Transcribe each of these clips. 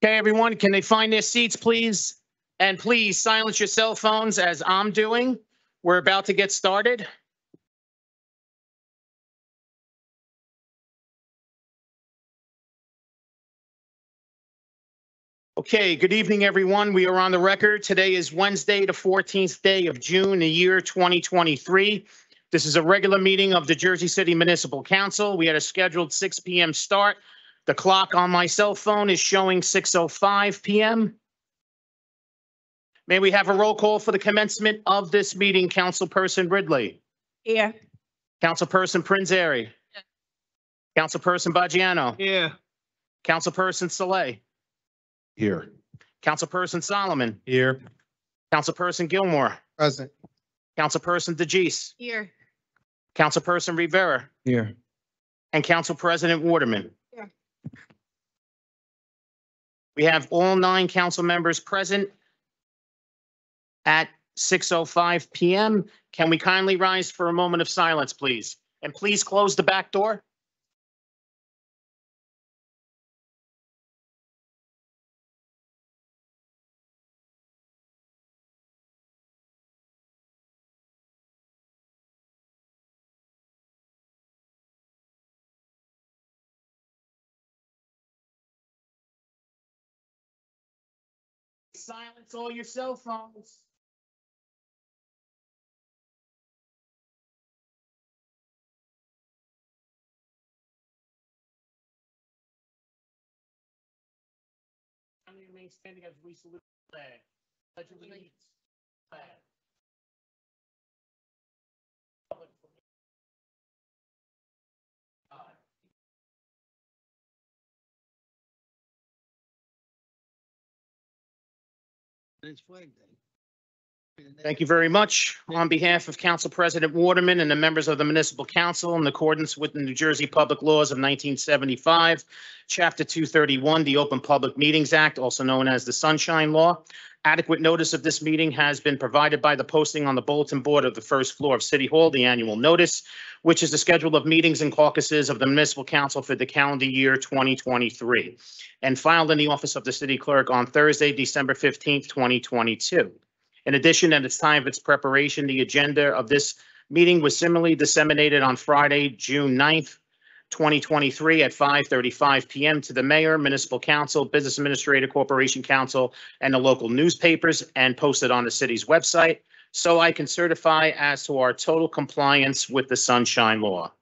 Okay, everyone, can they find their seats, please? And please silence your cell phones as I'm doing. We're about to get started. Okay, good evening, everyone. We are on the record. Today is Wednesday, the 14th day of June, the year 2023. This is a regular meeting of the Jersey City Municipal Council. We had a scheduled 6 p.m. start. The clock on my cell phone is showing 6:05 p.m. May we have a roll call for the commencement of this meeting, Councilperson Ridley? Here. Councilperson Prinzary? Here. Councilperson Baggiano? Here. Councilperson Saleh? Here. Councilperson Solomon? Here. Councilperson Gilmore? Present. Councilperson DeGise? Here. Councilperson Rivera? Here. And Council President Waterman? Here. We have all 9 council members present at 6:05 p.m. Can we kindly rise for a moment of silence, please? And please close the back door. Silence all your cell phones. Remain standing as we salute the flag. Pledge allegiance. Flag. It's Flag Day. Thank you very much. On behalf of Council President Waterman and the members of the Municipal Council, in accordance with the New Jersey Public Laws of 1975, Chapter 231, the Open Public Meetings Act, also known as the Sunshine Law, adequate notice of this meeting has been provided by the posting on the bulletin board of the first floor of City Hall, the annual notice, which is the schedule of meetings and caucuses of the Municipal Council for the calendar year 2023, and filed in the office of the City Clerk on Thursday, December 15th, 2022. In addition, at the time of its preparation, the agenda of this meeting was similarly disseminated on Friday, June 9th, 2023 at 5:35 p.m. to the mayor, municipal council, business administrator, corporation council, and the local newspapers, and posted on the city's website, so I can certify as to our total compliance with the Sunshine Law.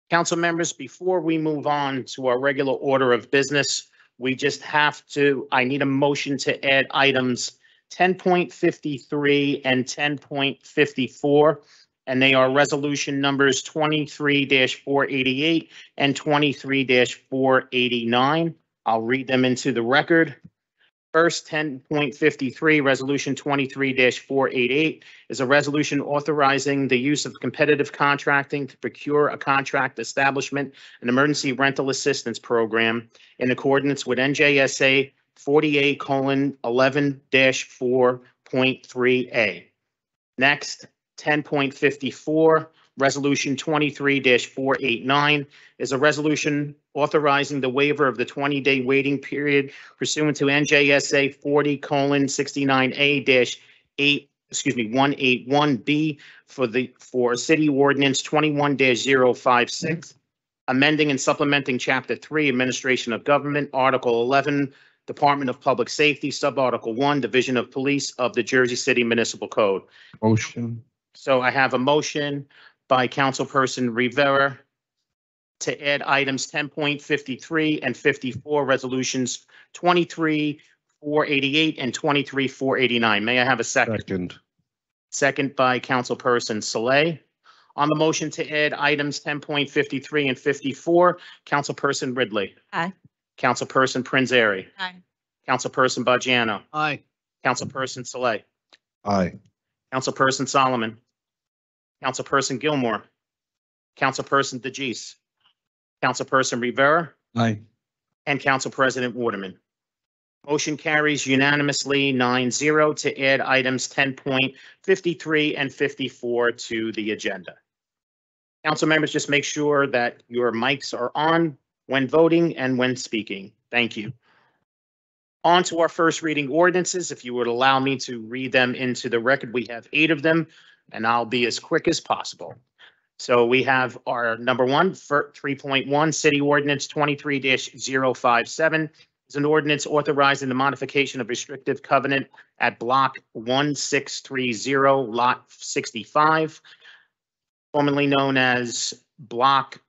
Council members, before we move on to our regular order of business, I need a motion to add items 10.53 and 10.54, and they are resolution numbers 23-488 and 23-489. I'll read them into the record. First, 10.53, Resolution 23-488 is a resolution authorizing the use of competitive contracting to procure a contract establishment, an emergency rental assistance program in accordance with NJSA 48:11-4.3A. Next, 10.54, Resolution 23-489 is a resolution authorizing the waiver of the 20-day waiting period pursuant to NJSA 40:69A-181B for City Ordinance 21-056, amending and supplementing Chapter 3, Administration of Government, Article 11, Department of Public Safety, Subarticle 1, Division of Police of the Jersey City Municipal Code. Motion. So I have a motion by Councilperson Rivera to add items 10.53 and 54, resolutions 23-488 and 23-489. May I have a second? Second. Second by Councilperson Saleh. On the motion to add items 10.53 and 54, Councilperson Ridley. Aye. Councilperson Prinzary. Aye. Councilperson Baggiano. Aye. Councilperson Saleh. Aye. Councilperson Solomon. Councilperson Gilmore. Councilperson DeGise. Councilperson Rivera. Aye. And Council President Waterman. Motion carries unanimously 9-0 to add items 10.53 and 54 to the agenda. Council members, just make sure that your mics are on when voting and when speaking. Thank you. On to our first reading ordinances. If you would allow me to read them into the record, we have 8 of them, and I'll be as quick as possible. So we have our number one, for 3.1, City Ordinance 23-057. Is an ordinance authorizing the modification of restrictive covenant at Block 1630, Lot 65, formerly known as Block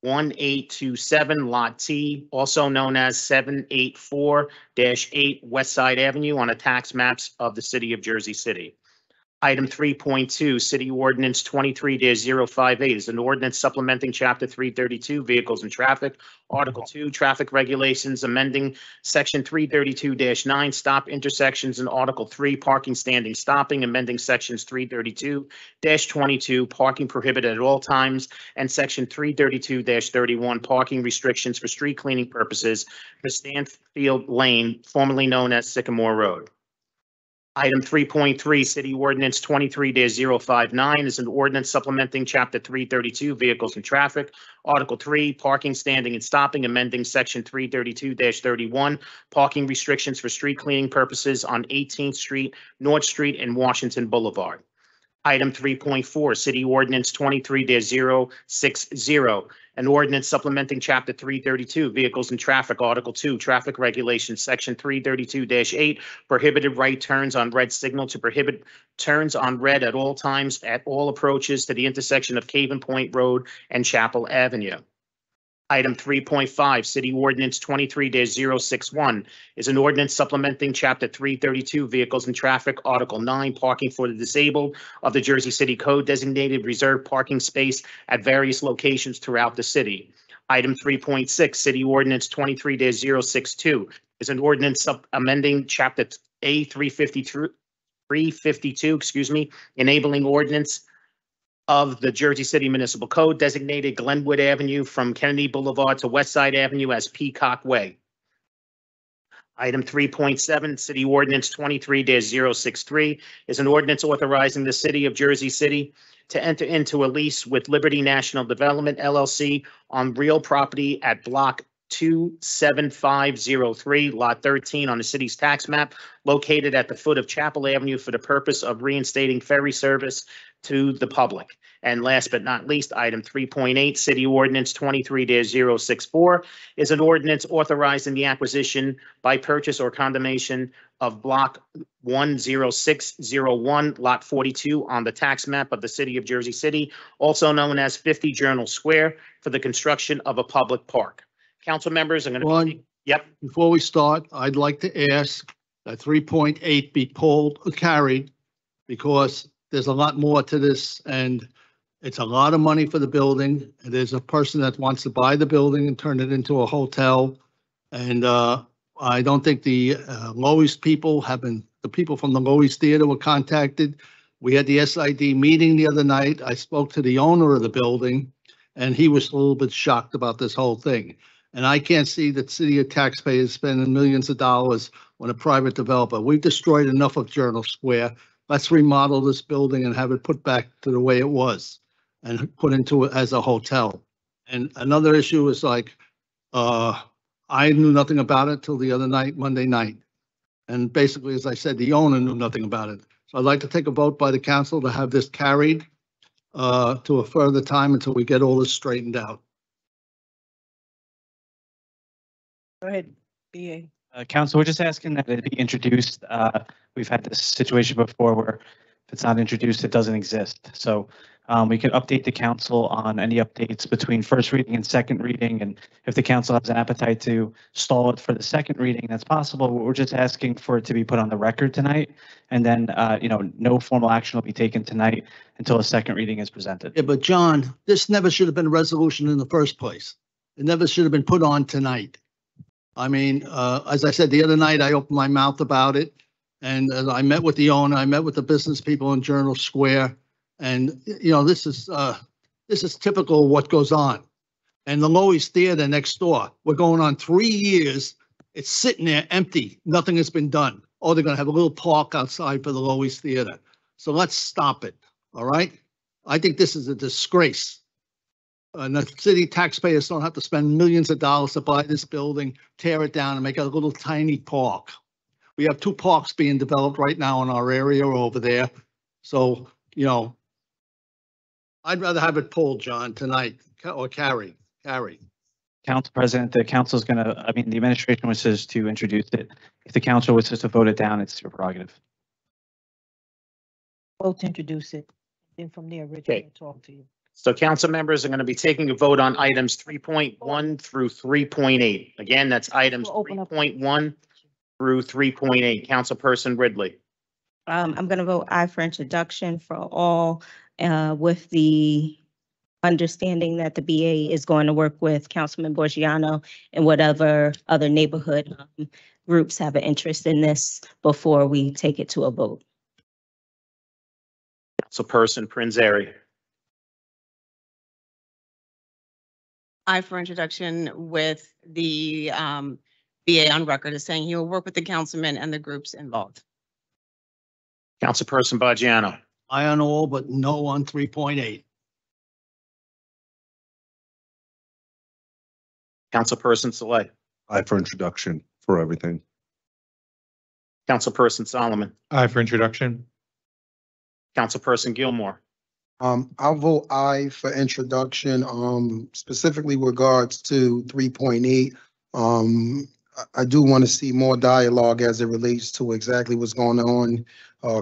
1827, Lot T, also known as 784-8 West Side Avenue on the tax maps of the city of Jersey City. Item 3.2, City Ordinance 23-058 is an ordinance supplementing Chapter 332, Vehicles and Traffic, Article 2, Traffic Regulations, amending Section 332-9, Stop Intersections, and Article 3, Parking, Standing, Stopping, amending Sections 332-22, Parking Prohibited at all times, and Section 332-31, Parking Restrictions for Street Cleaning Purposes for Stanfield Lane, formerly known as Sycamore Road. Item 3.3, City Ordinance 23-059 is an ordinance supplementing Chapter 332, Vehicles and Traffic, Article 3, Parking, Standing, and Stopping, amending Section 332-31, Parking Restrictions for Street Cleaning Purposes on 18th Street, North Street, and Washington Boulevard. Item 3.4, City Ordinance 23-060, an ordinance supplementing Chapter 332, Vehicles and Traffic, Article 2, Traffic Regulations, Section 332-8, prohibited right turns on red signal to prohibit turns on red at all times at all approaches to the intersection of Caven Point Road and Chapel Avenue. Item 3.5, City Ordinance 23-061 is an ordinance supplementing Chapter 332, Vehicles and Traffic, Article 9, Parking for the Disabled of the Jersey City Code, designated reserved parking space at various locations throughout the city. Item 3.6, City Ordinance 23-062 is an ordinance amending Chapter A 352, enabling ordinance of the Jersey City Municipal Code, designated Glenwood Avenue from Kennedy Boulevard to West Side Avenue as Peacock Way. Item 3.7, City Ordinance 23-063 is an ordinance authorizing the city of Jersey City to enter into a lease with Liberty National Development LLC on real property at Block 27503, Lot 13 on the city's tax map, located at the foot of Chapel Avenue for the purpose of reinstating ferry service to the public. And last but not least, item 3.8, City Ordinance 23-064 is an ordinance authorizing the acquisition by purchase or condemnation of Block 10601, Lot 42 on the tax map of the city of Jersey City, also known as 50 Journal Square, for the construction of a public park. Council members, I'm going to. One, Yep. before we start, I'd like to ask that 3.8 be carried, because there's a lot more to this, and it's a lot of money for the building. And there's a person that wants to buy the building and turn it into a hotel. And I don't think the Loews people the people from the Loews Theater were contacted. We had the SID meeting the other night. I spoke to the owner of the building, and he was a little bit shocked about this whole thing. And I can't see that city of taxpayers spending millions of dollars on a private developer. We've destroyed enough of Journal Square. Let's remodel this building and have it put back to the way it was and put into it as a hotel. And another issue is like, I knew nothing about it till the other night, Monday night. And basically, as I said, the owner knew nothing about it. So I'd like to take a vote by the council to have this carried to a further time until we get all this straightened out. Go ahead, BA. Council, we're just asking that it be introduced. We've had this situation before where if it's not introduced, it doesn't exist. So we can update the council on any updates between first reading and second reading. And if the council has an appetite to stall it for the second reading, that's possible. We're just asking for it to be put on the record tonight. And then, no formal action will be taken tonight until a second reading is presented. Yeah, but John, this never should have been a resolution in the first place. It never should have been put on tonight. I mean, as I said, the other night, I opened my mouth about it, and I met with the owner, I met with the business people in Journal Square, and, this is typical of what goes on. And the Loews Theater next door, we're going on 3 years. It's sitting there empty. Nothing has been done. Oh, they're going to have a little park outside for the Loews Theater. So let's stop it, all right? I think this is a disgrace. And the city taxpayers don't have to spend millions of dollars to buy this building, tear it down and make a little tiny park. We have 2 parks being developed right now in our area over there. So, I'd rather have it pulled, John, tonight, or carry. Council President, the council's gonna, the administration wishes to introduce it. If the council wishes to vote it down, it's your prerogative. Vote to introduce it. Then from there, Rich Okay. will talk to you. So council members are going to be taking a vote on items 3.1 through 3.8. Again, that's items We'll open up- 3.1 through 3.8. Councilperson Ridley. I'm going to vote aye for introduction for all, with the understanding that the BA is going to work with Councilman Borgiano and whatever other neighborhood groups have an interest in this before we take it to a vote. Councilperson Prinzary. Aye for introduction with the BA on record as saying he will work with the councilman and the groups involved. Councilperson Bajiano. Aye on all, but no on 3.8. Councilperson Saleh. Aye for introduction for everything. Councilperson Solomon. Aye for introduction. Councilperson Gilmore. I'll vote aye for introduction, specifically regards to 3.8. I do want to see more dialogue as it relates to exactly what's going on,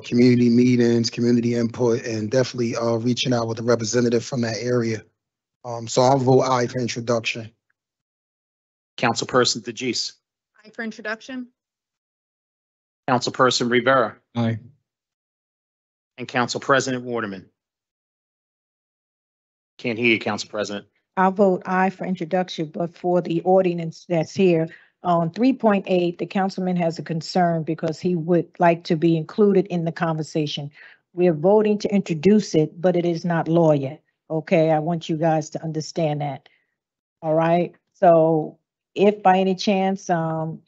community meetings, community input, and definitely reaching out with a representative from that area. So I'll vote aye for introduction. Councilperson DeGise. Aye for introduction. Councilperson Rivera. Aye. And Council President Waterman. Can't hear you, Council President. I'll vote aye for introduction, but for the ordinance that's here, on 3.8, the councilman has a concern because he would like to be included in the conversation. We're voting to introduce it, but it is not law yet. Okay, I want you guys to understand that. All right, so if by any chance,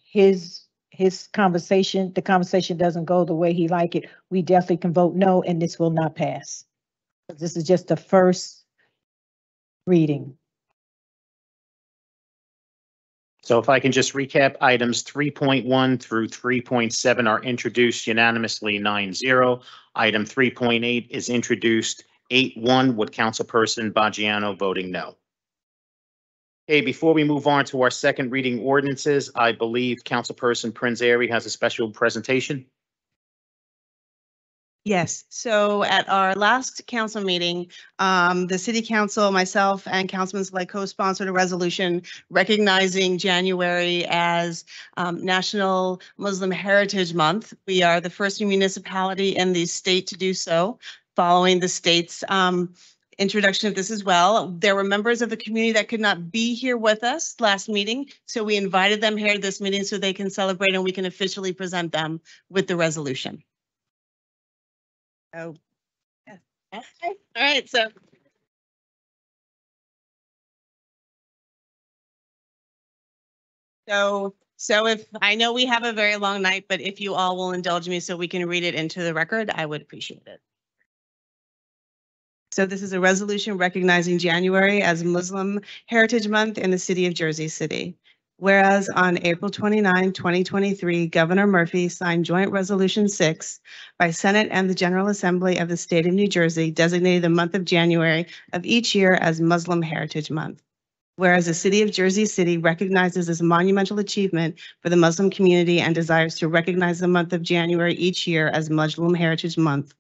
his conversation, the conversation doesn't go the way he like it, we definitely can vote no, and this will not pass. This is just the first reading. So if I can just recap, items 3.1 through 3.7 are introduced unanimously 9-0. Item 3.8 is introduced 8-1 with Councilperson Bajiano voting no. Okay, before we move on to our second reading ordinances, I believe Councilperson Prinzary has a special presentation. Yes, so at our last council meeting, the city council, myself and Councilman Saleh co-sponsored a resolution recognizing January as National Muslim Heritage Month. We are the first municipality in the state to do so, following the state's introduction of this as well. There were members of the community that could not be here with us last meeting, so we invited them here to this meeting so they can celebrate and we can officially present them with the resolution. Oh, yeah. Okay. All right. So if I know we have a very long night, but if you all will indulge me so we can read it into the record, I would appreciate it. So this is a resolution recognizing January as Muslim Heritage Month in the city of Jersey City. Whereas on April 29, 2023, Governor Murphy signed Joint Resolution 6 by Senate and the General Assembly of the State of New Jersey, designating the month of January of each year as Muslim Heritage Month. Whereas the city of Jersey City recognizes this monumental achievement for the Muslim community and desires to recognize the month of January each year as Muslim Heritage Month.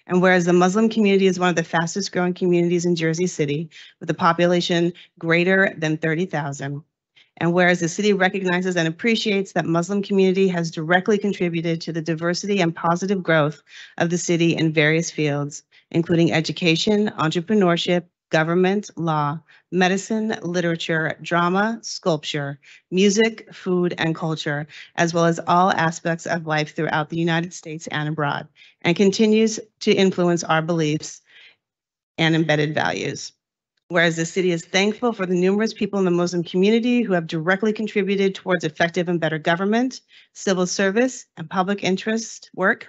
And whereas the Muslim community is one of the fastest growing communities in Jersey City, with a population greater than 30,000. And whereas the city recognizes and appreciates that Muslim community has directly contributed to the diversity and positive growth of the city in various fields, including education, entrepreneurship, government, law, medicine, literature, drama, sculpture, music, food, and culture, as well as all aspects of life throughout the United States and abroad, and continues to influence our beliefs and embedded values. Whereas the city is thankful for the numerous people in the Muslim community who have directly contributed towards effective and better government, civil service, and public interest work,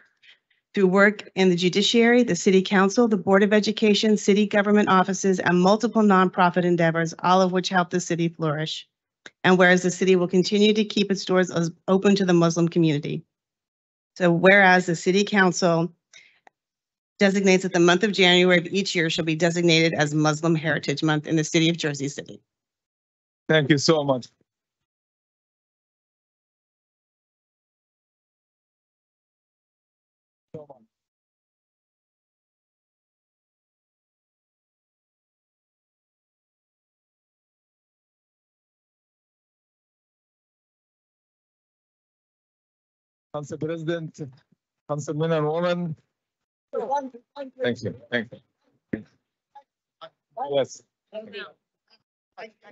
through work in the judiciary, the city council, the board of education, city government offices, and multiple nonprofit endeavors, all of which help the city flourish. And whereas the city will continue to keep its doors open to the Muslim community. So whereas the city council designates that the month of January of each year shall be designated as Muslim Heritage Month in the city of Jersey City. Thank you so much. Council President, Councilmen and women. Thank you. Thank you. Yes.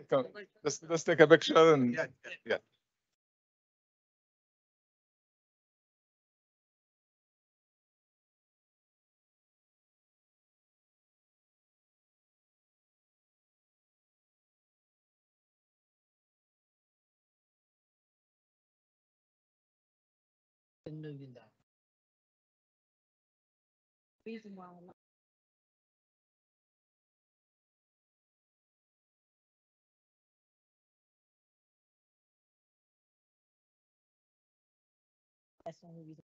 Come, let's take a picture and yeah. That's the only reason.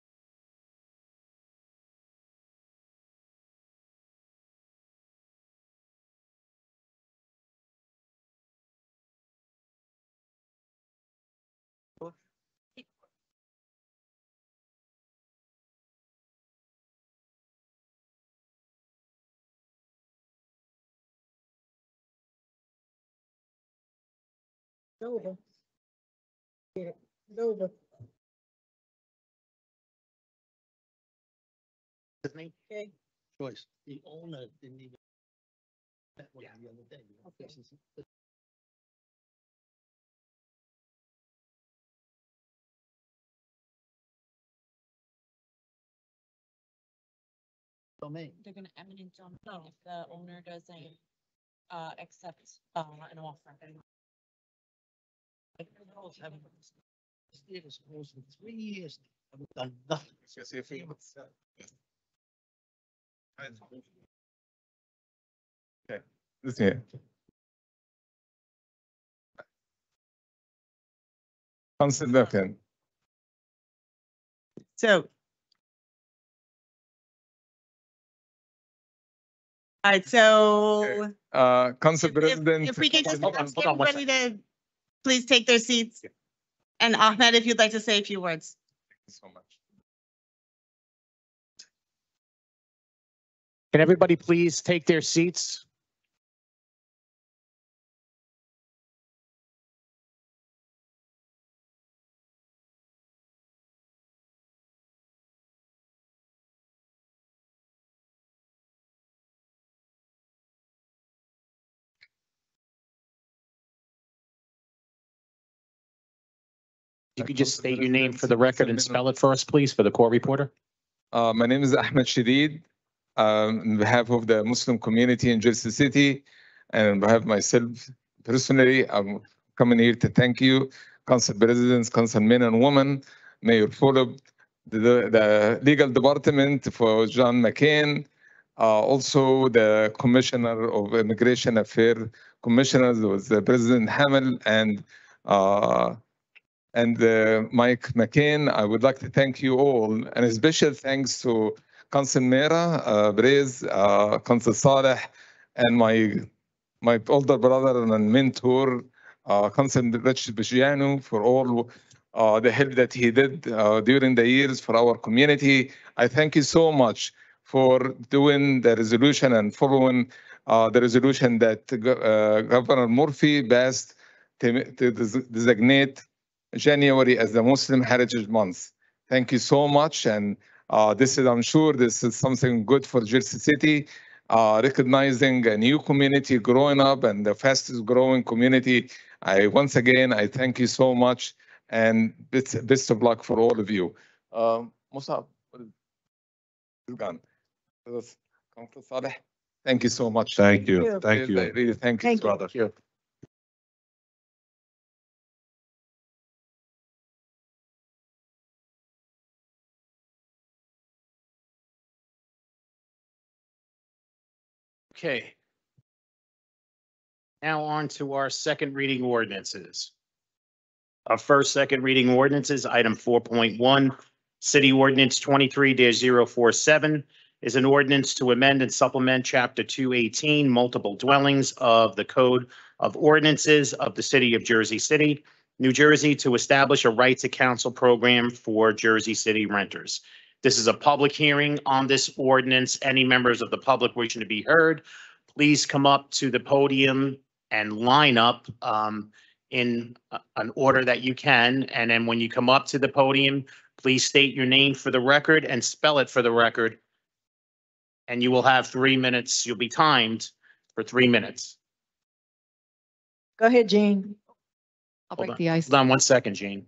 It's over. It's over. His name? Okay. Choice. The owner didn't even. That was the other day. Domain. They're gonna eminent domain if the owner doesn't accept an offer. It was closed for 3 years. I've done nothing. Okay. Listen here. Council Duncan. So. All right, so. Council If President. we could just Hold on, ask hold on one everybody to please take their seats. And Ahmed, if you'd like to say a few words. Thank you so much. Can everybody please take their seats? You could just state your name for the record and spell it for us, please, for the court reporter. My name is Ahmed Shadid. On behalf of the Muslim community in Jersey City, and on behalf of myself personally, I'm coming here to thank you, Council Presidents, Councilmen and women, Mayor Fulop, the legal department for John McCain, also the Commissioner of Immigration Affairs, Commissioners was President Hamel and Mike McCain. I would like to thank you all, and a special thanks to Council Mera, Brez, Council Saleh, and my older brother and mentor, Council Rich Bishianu, for all the help that he did during the years for our community. I thank you so much for doing the resolution and following the resolution that Governor Murphy passed to designate January as the Muslim Heritage Month. Thank you so much. And I'm sure this is something good for Jersey City, recognizing a new community growing up and the fastest growing community. Once again, I thank you so much and best of luck for all of you. Musab, is gone. Council Saleh, thank you so much. Thank you. Thank I you. really thank you, Thank you. brother. Okay. Now on to our second reading ordinances. Our first second reading ordinances, item 4.1, City Ordinance 23-047 is an ordinance to amend and supplement Chapter 218, multiple dwellings of the Code of Ordinances of the City of Jersey City, New Jersey, to establish a right to counsel program for Jersey City renters. This is a public hearing on this ordinance. Any members of the public wishing to be heard, please come up to the podium and line up in an order that you can. And then when you come up to the podium, please state your name for the record and spell it for the record. And you will have 3 minutes. You'll be timed for 3 minutes. Go ahead, Jean. I'll Hold break on. the ice. Hold on 1 second, Jean.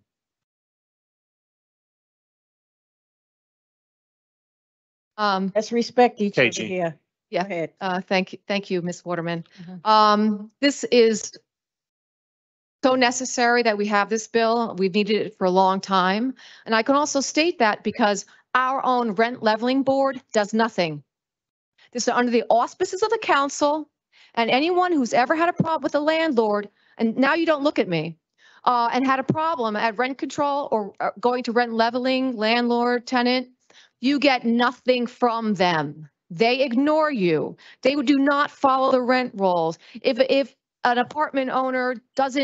Let's respect each Okay, other Jean. here. Yeah. Go ahead. Thank you, Ms. Waterman. Mhm. This is so necessary that we have this bill. We've needed it for a long time. And I can also state that because our own rent leveling board does nothing. This is under the auspices of the council, and anyone who's ever had a problem with a landlord, and now you don't look at me, and had a problem at rent control or going to rent leveling, landlord, tenant, you get nothing from them. They ignore you. They do not follow the rent rolls. If an apartment owner puts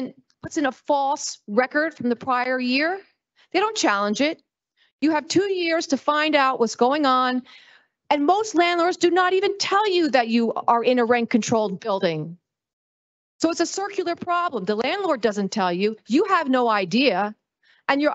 in a false record from the prior year, they don't challenge it. You have 2 years to find out what's going on. And most landlords do not even tell you that you are in a rent controlled building. So it's a circular problem. The landlord doesn't tell you, you have no idea, and you're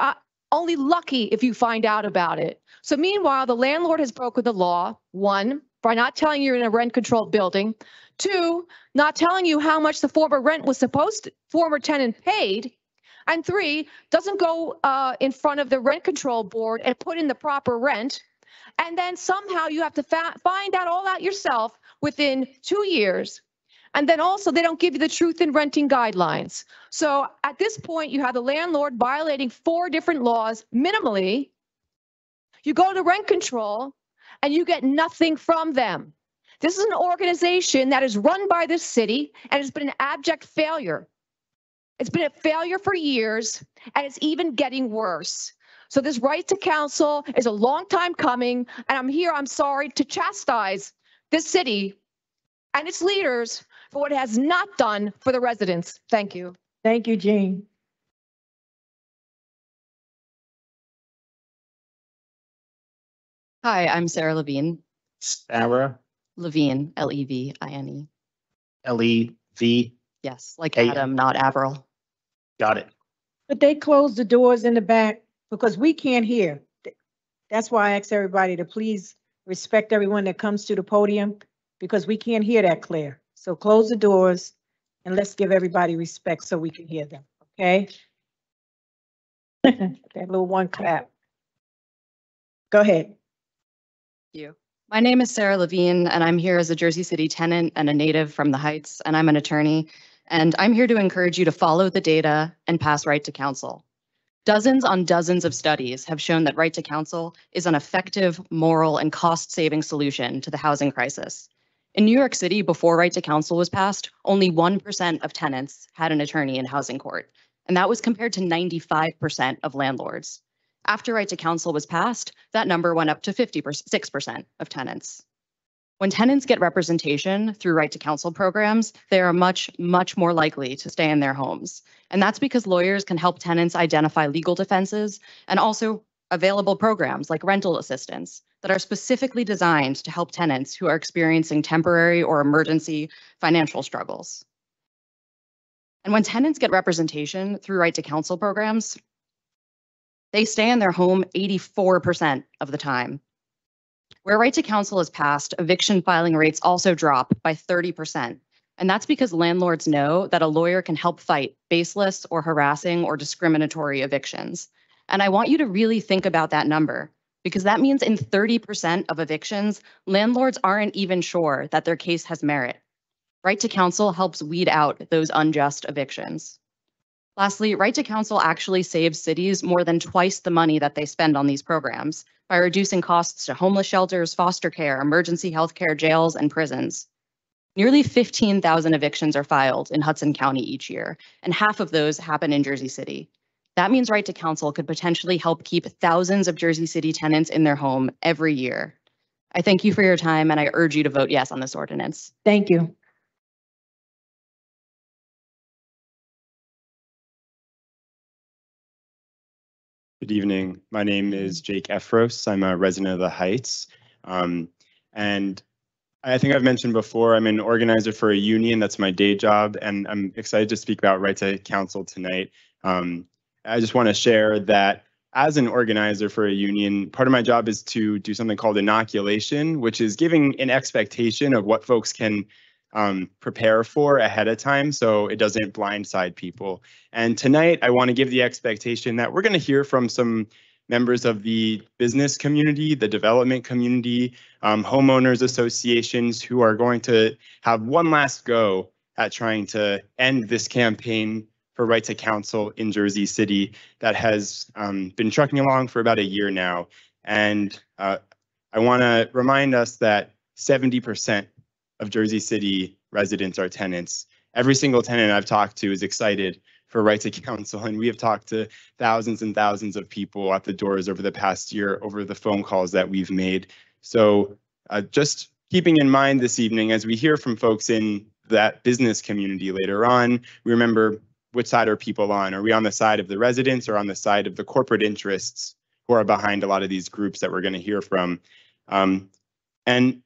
only lucky if you find out about it. So meanwhile, the landlord has broken the law, 1, by not telling you you're in a rent controlled building, 2, not telling you how much the former tenant paid, and 3, doesn't go in front of the rent control board and put in the proper rent. And then somehow you have to find out all that yourself within 2 years. And then also they don't give you the truth in renting guidelines. So at this point, you have the landlord violating 4 different laws minimally. You go to rent control and you get nothing from them. This is an organization that is run by this city and has been an abject failure. It's been a failure for years, and it's even getting worse. So this right to counsel is a long time coming, and I'm sorry, to chastise this city and its leaders for what it has not done for the residents. Thank you. Thank you, Jean. Hi, I'm Sarah Levine. Sarah, Levine, Levine. L-E-V. Yes, like A- Adam, not Avril. Got it. But they closed the doors in the back because we can't hear. That's why I ask everybody to please respect everyone that comes to the podium because we can't hear that clear. So close the doors and let's give everybody respect so we can hear them, okay? That little one clap. Go ahead. Thank you. My name is Sarah Levine, and I'm here as a Jersey City tenant and a native from the Heights, and I'm an attorney. And I'm here to encourage you to follow the data and pass right to counsel. Dozens on dozens of studies have shown that right to counsel is an effective, moral, and cost-saving solution to the housing crisis. In New York City, before right to counsel was passed, only 1% of tenants had an attorney in housing court, and that was compared to 95% of landlords. After right to counsel was passed, that number went up to 56% of tenants. When tenants get representation through right to counsel programs, they are much, much more likely to stay in their homes. And that's because lawyers can help tenants identify legal defenses and also available programs like rental assistance that are specifically designed to help tenants who are experiencing temporary or emergency financial struggles. And when tenants get representation through right to counsel programs, they stay in their home 84% of the time. Where right to counsel is passed, eviction filing rates also drop by 30%. And that's because landlords know that a lawyer can help fight baseless or harassing or discriminatory evictions. And I want you to really think about that number, because that means in 30% of evictions, landlords aren't even sure that their case has merit. Right to counsel helps weed out those unjust evictions. Lastly, right to counsel actually saves cities more than twice the money that they spend on these programs by reducing costs to homeless shelters, foster care, emergency health care, jails, and prisons. Nearly 15,000 evictions are filed in Hudson County each year, and half of those happen in Jersey City. That means Right to Counsel could potentially help keep thousands of Jersey City tenants in their home every year. I thank you for your time, and I urge you to vote yes on this ordinance. Thank you. Good evening. My name is Jake Efros. I'm a resident of the Heights. And I think I've mentioned before, I'm an organizer for a union. That's my day job. And I'm excited to speak about Right to Counsel tonight. I just want to share that as an organizer for a union, part of my job is to do something called inoculation, which is giving an expectation of what folks can prepare for ahead of time so it doesn't blindside people. And tonight, I want to give the expectation that we're going to hear from some members of the business community, the development community, homeowners associations who are going to have one last go at trying to end this campaign for Right to Counsel in Jersey City that has been trucking along for about a year now. And I want to remind us that 70% of Jersey City residents are tenants. Every single tenant I've talked to is excited for Right to Counsel, and we have talked to thousands and thousands of people at the doors over the past year over the phone calls that we've made. So just keeping in mind this evening, as we hear from folks in that business community later on, we remember which side are people on? Are we on the side of the residents or on the side of the corporate interests who are behind a lot of these groups that we're going to hear from? And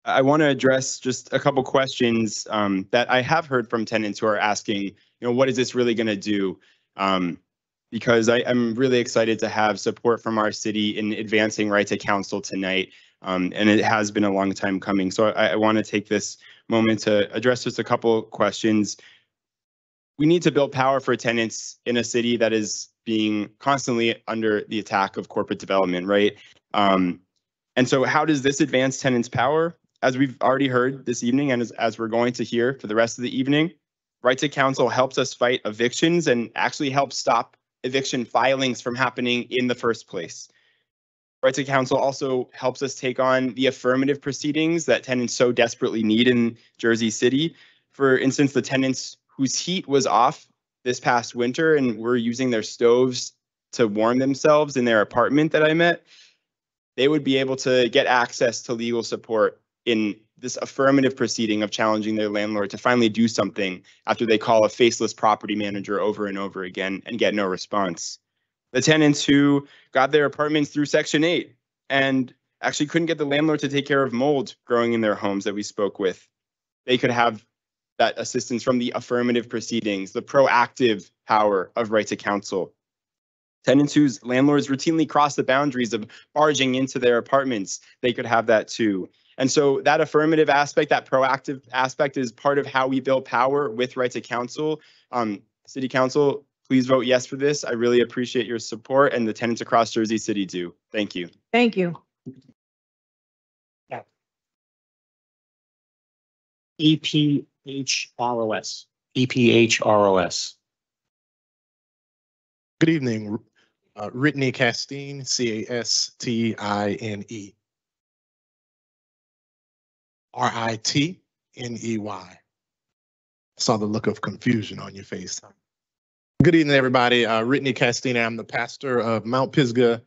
I want to address just a couple questions that I have heard from tenants who are asking, what is this really going to do? Because I'm really excited to have support from our city in advancing Right to Counsel tonight. And it has been a long time coming. So I want to take this moment to address just a couple questions. We need to build power for tenants in a city that is being constantly under the attack of corporate development, right? And so how does this advance tenants' power? As we've already heard this evening, and as we're going to hear for the rest of the evening, Right to Counsel helps us fight evictions and actually helps stop eviction filings from happening in the first place. Right to Counsel also helps us take on the affirmative proceedings that tenants so desperately need in Jersey City. For instance, the tenants whose heat was off this past winter and were using their stoves to warm themselves in their apartment that I met, they would be able to get access to legal support in this affirmative proceeding of challenging their landlord to finally do something after they call a faceless property manager over and over again and get no response. The tenants who got their apartments through Section 8 and actually couldn't get the landlord to take care of mold growing in their homes that we spoke with, they could have that assistance from the affirmative proceedings, the proactive power of Right to Counsel. Tenants whose landlords routinely cross the boundaries of barging into their apartments, they could have that too. And so that affirmative aspect, that proactive aspect is part of how we build power with Right to Counsel. City Council, please vote yes for this. I really appreciate your support, and the tenants across Jersey City do. Thank you. Thank you. EPHROS. EPHROS. Good evening, Ritney Castine, Castine. Ritney. Saw the look of confusion on your face. Good evening, everybody. Ritney Castine. I'm the pastor of Mount Pisgah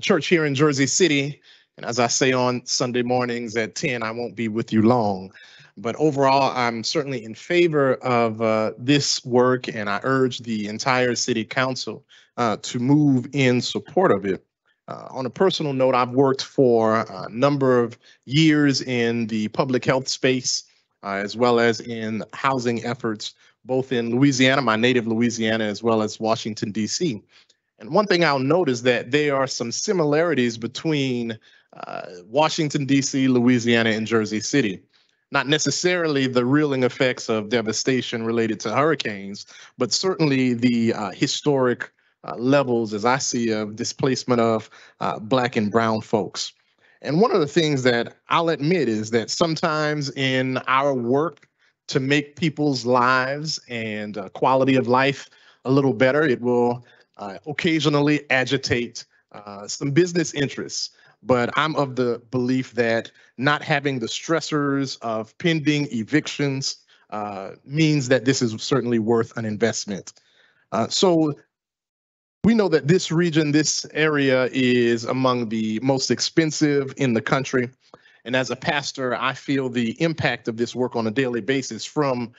Church here in Jersey City. And as I say on Sunday mornings at 10, I won't be with you long. But overall, I'm certainly in favor of this work, and I urge the entire city council to move in support of it. On a personal note, I've worked for a number of years in the public health space, as well as in housing efforts, both in Louisiana, my native Louisiana, as well as Washington, D.C. And one thing I'll note is that there are some similarities between Washington, D.C., Louisiana, and Jersey City. Not necessarily the reeling effects of devastation related to hurricanes, but certainly the historic levels, as I see, of displacement of Black and brown folks. And one of the things that I'll admit is that sometimes in our work to make people's lives and quality of life a little better, it will occasionally agitate some business interests. but I'm of the belief that not having the stressors of pending evictions means that this is certainly worth an investment. So we know that this region, this area is among the most expensive in the country. And as a pastor, I feel the impact of this work on a daily basis, from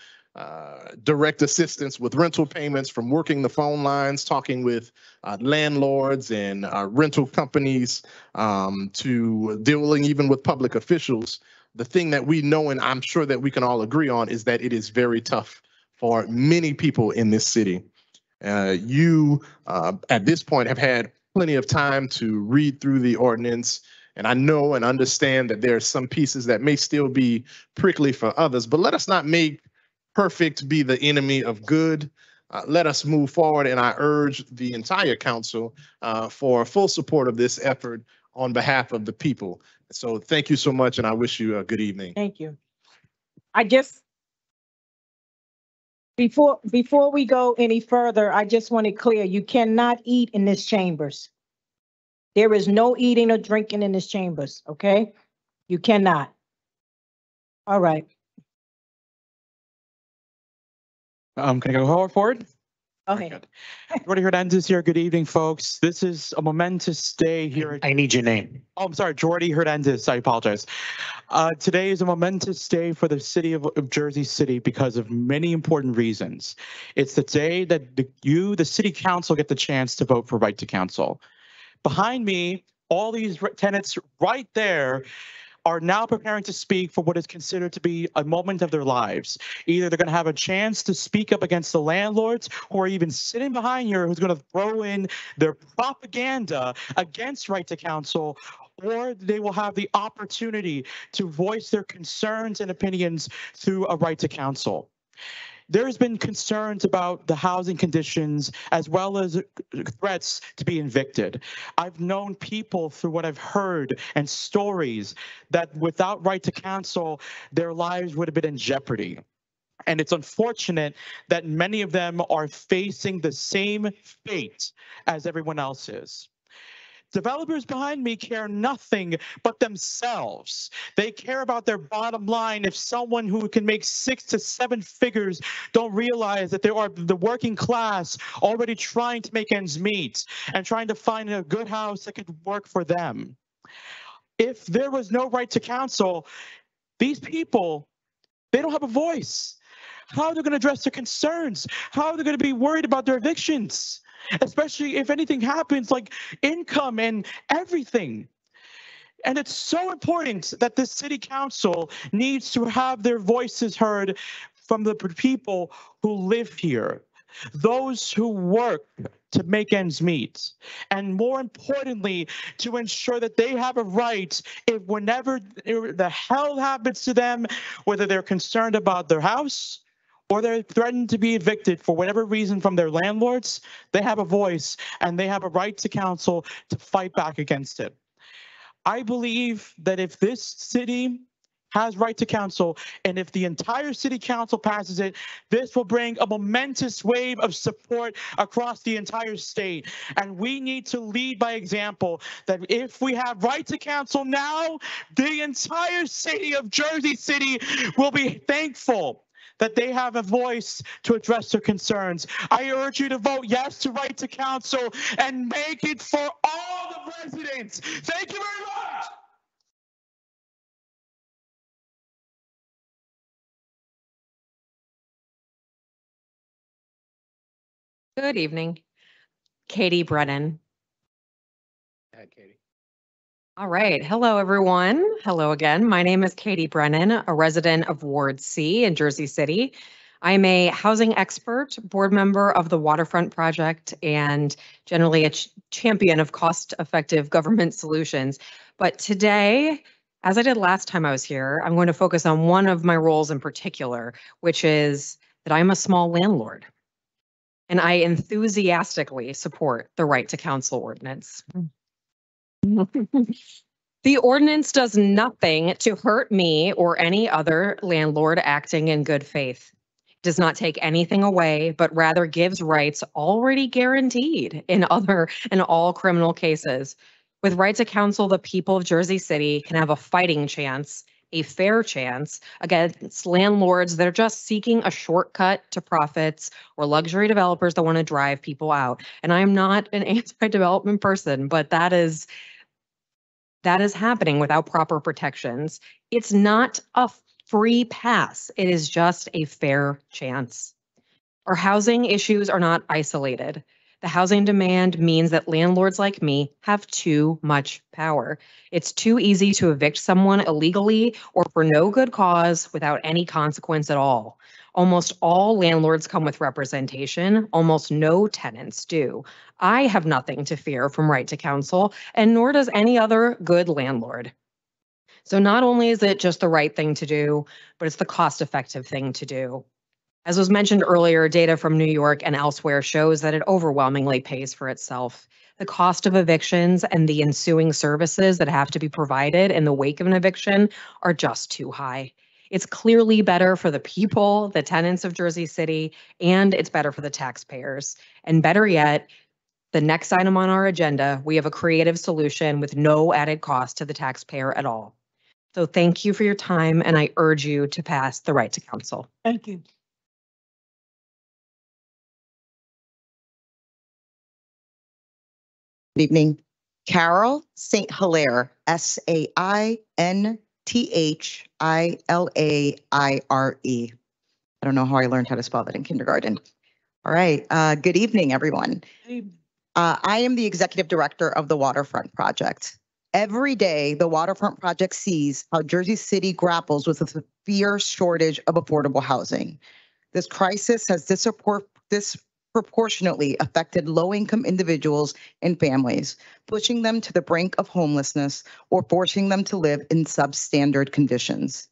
direct assistance with rental payments, from working the phone lines, talking with landlords and rental companies, to dealing even with public officials. The thing that we know, and I'm sure that we can all agree on, is that it is very tough for many people in this city. You, at this point, have had plenty of time to read through the ordinance, and I know and understand that there are some pieces that may still be prickly for others, but let us not make perfect be the enemy of good. Let us move forward, and I urge the entire council for full support of this effort on behalf of the people. So thank you so much, and I wish you a good evening. Thank you. Before we go any further, I just want it clear, you cannot eat in this chambers. There is no eating or drinking in this chambers, okay? You cannot. All right. Can I go forward? Okay. Jordy Hernandez here. Good evening, folks. This is a momentous day here. I need your name. Oh, I'm sorry, Jordy Hernandez. I apologize. Today is a momentous day for the city of Jersey City because of many important reasons. It's the day that the city council, get the chance to vote for right to council. Behind me, all these tenants right there are now preparing to speak for what is considered to be a moment of their lives. Either they're going to have a chance to speak up against the landlords who are even sitting behind here, who's going to throw in their propaganda against right to council, or they will have the opportunity to voice their concerns and opinions through a right to council. There's been concerns about the housing conditions as well as threats to be evicted. I've known people through what I've heard and stories that without right to counsel, their lives would have been in jeopardy. And it's unfortunate that many of them are facing the same fate as everyone else is. Developers behind me care nothing but themselves. They care about their bottom line. If someone who can make 6 to 7 figures don't realize that there are the working class already trying to make ends meet and trying to find a good house that could work for them. If there was no right to counsel, these people, they don't have a voice. How are they going to address their concerns? How are they going to be worried about their evictions? Especially if anything happens like income and everything. And it's so important that this city council needs to have their voices heard from the people who live here, those who work to make ends meet, and more importantly, to ensure that they have a right if whenever the hell happens to them, whether they're concerned about their house, or they're threatened to be evicted for whatever reason from their landlords, they have a voice and they have a right to counsel to fight back against it. I believe that if this city has right to counsel, and if the entire city council passes it, this will bring a momentous wave of support across the entire state. And we need to lead by example, that if we have right to counsel now, the entire city of Jersey City will be thankful that they have a voice to address their concerns. I urge you to vote yes to right to counsel and make it for all the residents. Thank you very much. Good evening. Katie Brennan. Hi, Katie. All right. Hello, everyone. Hello again. My name is Katie Brennan, a resident of Ward C in Jersey City. I'm a housing expert, board member of the Waterfront Project, and generally a champion of cost-effective government solutions. But today, as I did last time I was here, I'm going to focus on one of my roles in particular, which is that I'm a small landlord. And I enthusiastically support the right to counsel ordinance. The ordinance does nothing to hurt me or any other landlord acting in good faith. It does not take anything away, but rather gives rights already guaranteed in all criminal cases. With right to counsel, the people of Jersey City can have a fighting chance, a fair chance against landlords that are just seeking a shortcut to profits or luxury developers that want to drive people out. And I am not an anti-development person, but that is happening without proper protections. It's not a free pass. It is just a fair chance. Our housing issues are not isolated. The housing demand means that landlords like me have too much power. It's too easy to evict someone illegally or for no good cause without any consequence at all. Almost all landlords come with representation. Almost no tenants do. I have nothing to fear from right to counsel, and nor does any other good landlord. So not only is it just the right thing to do, but it's the cost-effective thing to do. As was mentioned earlier, data from New York and elsewhere shows that it overwhelmingly pays for itself. The cost of evictions and the ensuing services that have to be provided in the wake of an eviction are just too high. It's clearly better for the people, the tenants of Jersey City, and it's better for the taxpayers. And better yet, the next item on our agenda, we have a creative solution with no added cost to the taxpayer at all. So thank you for your time, and I urge you to pass the right to counsel. Thank you. Good evening. Carol St. Hilaire, Sainthilaire. I don't know how I learned how to spell that in kindergarten. All right. Good evening, everyone. I am the executive director of the Waterfront Project. Every day, the Waterfront Project sees how Jersey City grapples with a severe shortage of affordable housing. This crisis has disproportionately affected low-income individuals and families, pushing them to the brink of homelessness or forcing them to live in substandard conditions.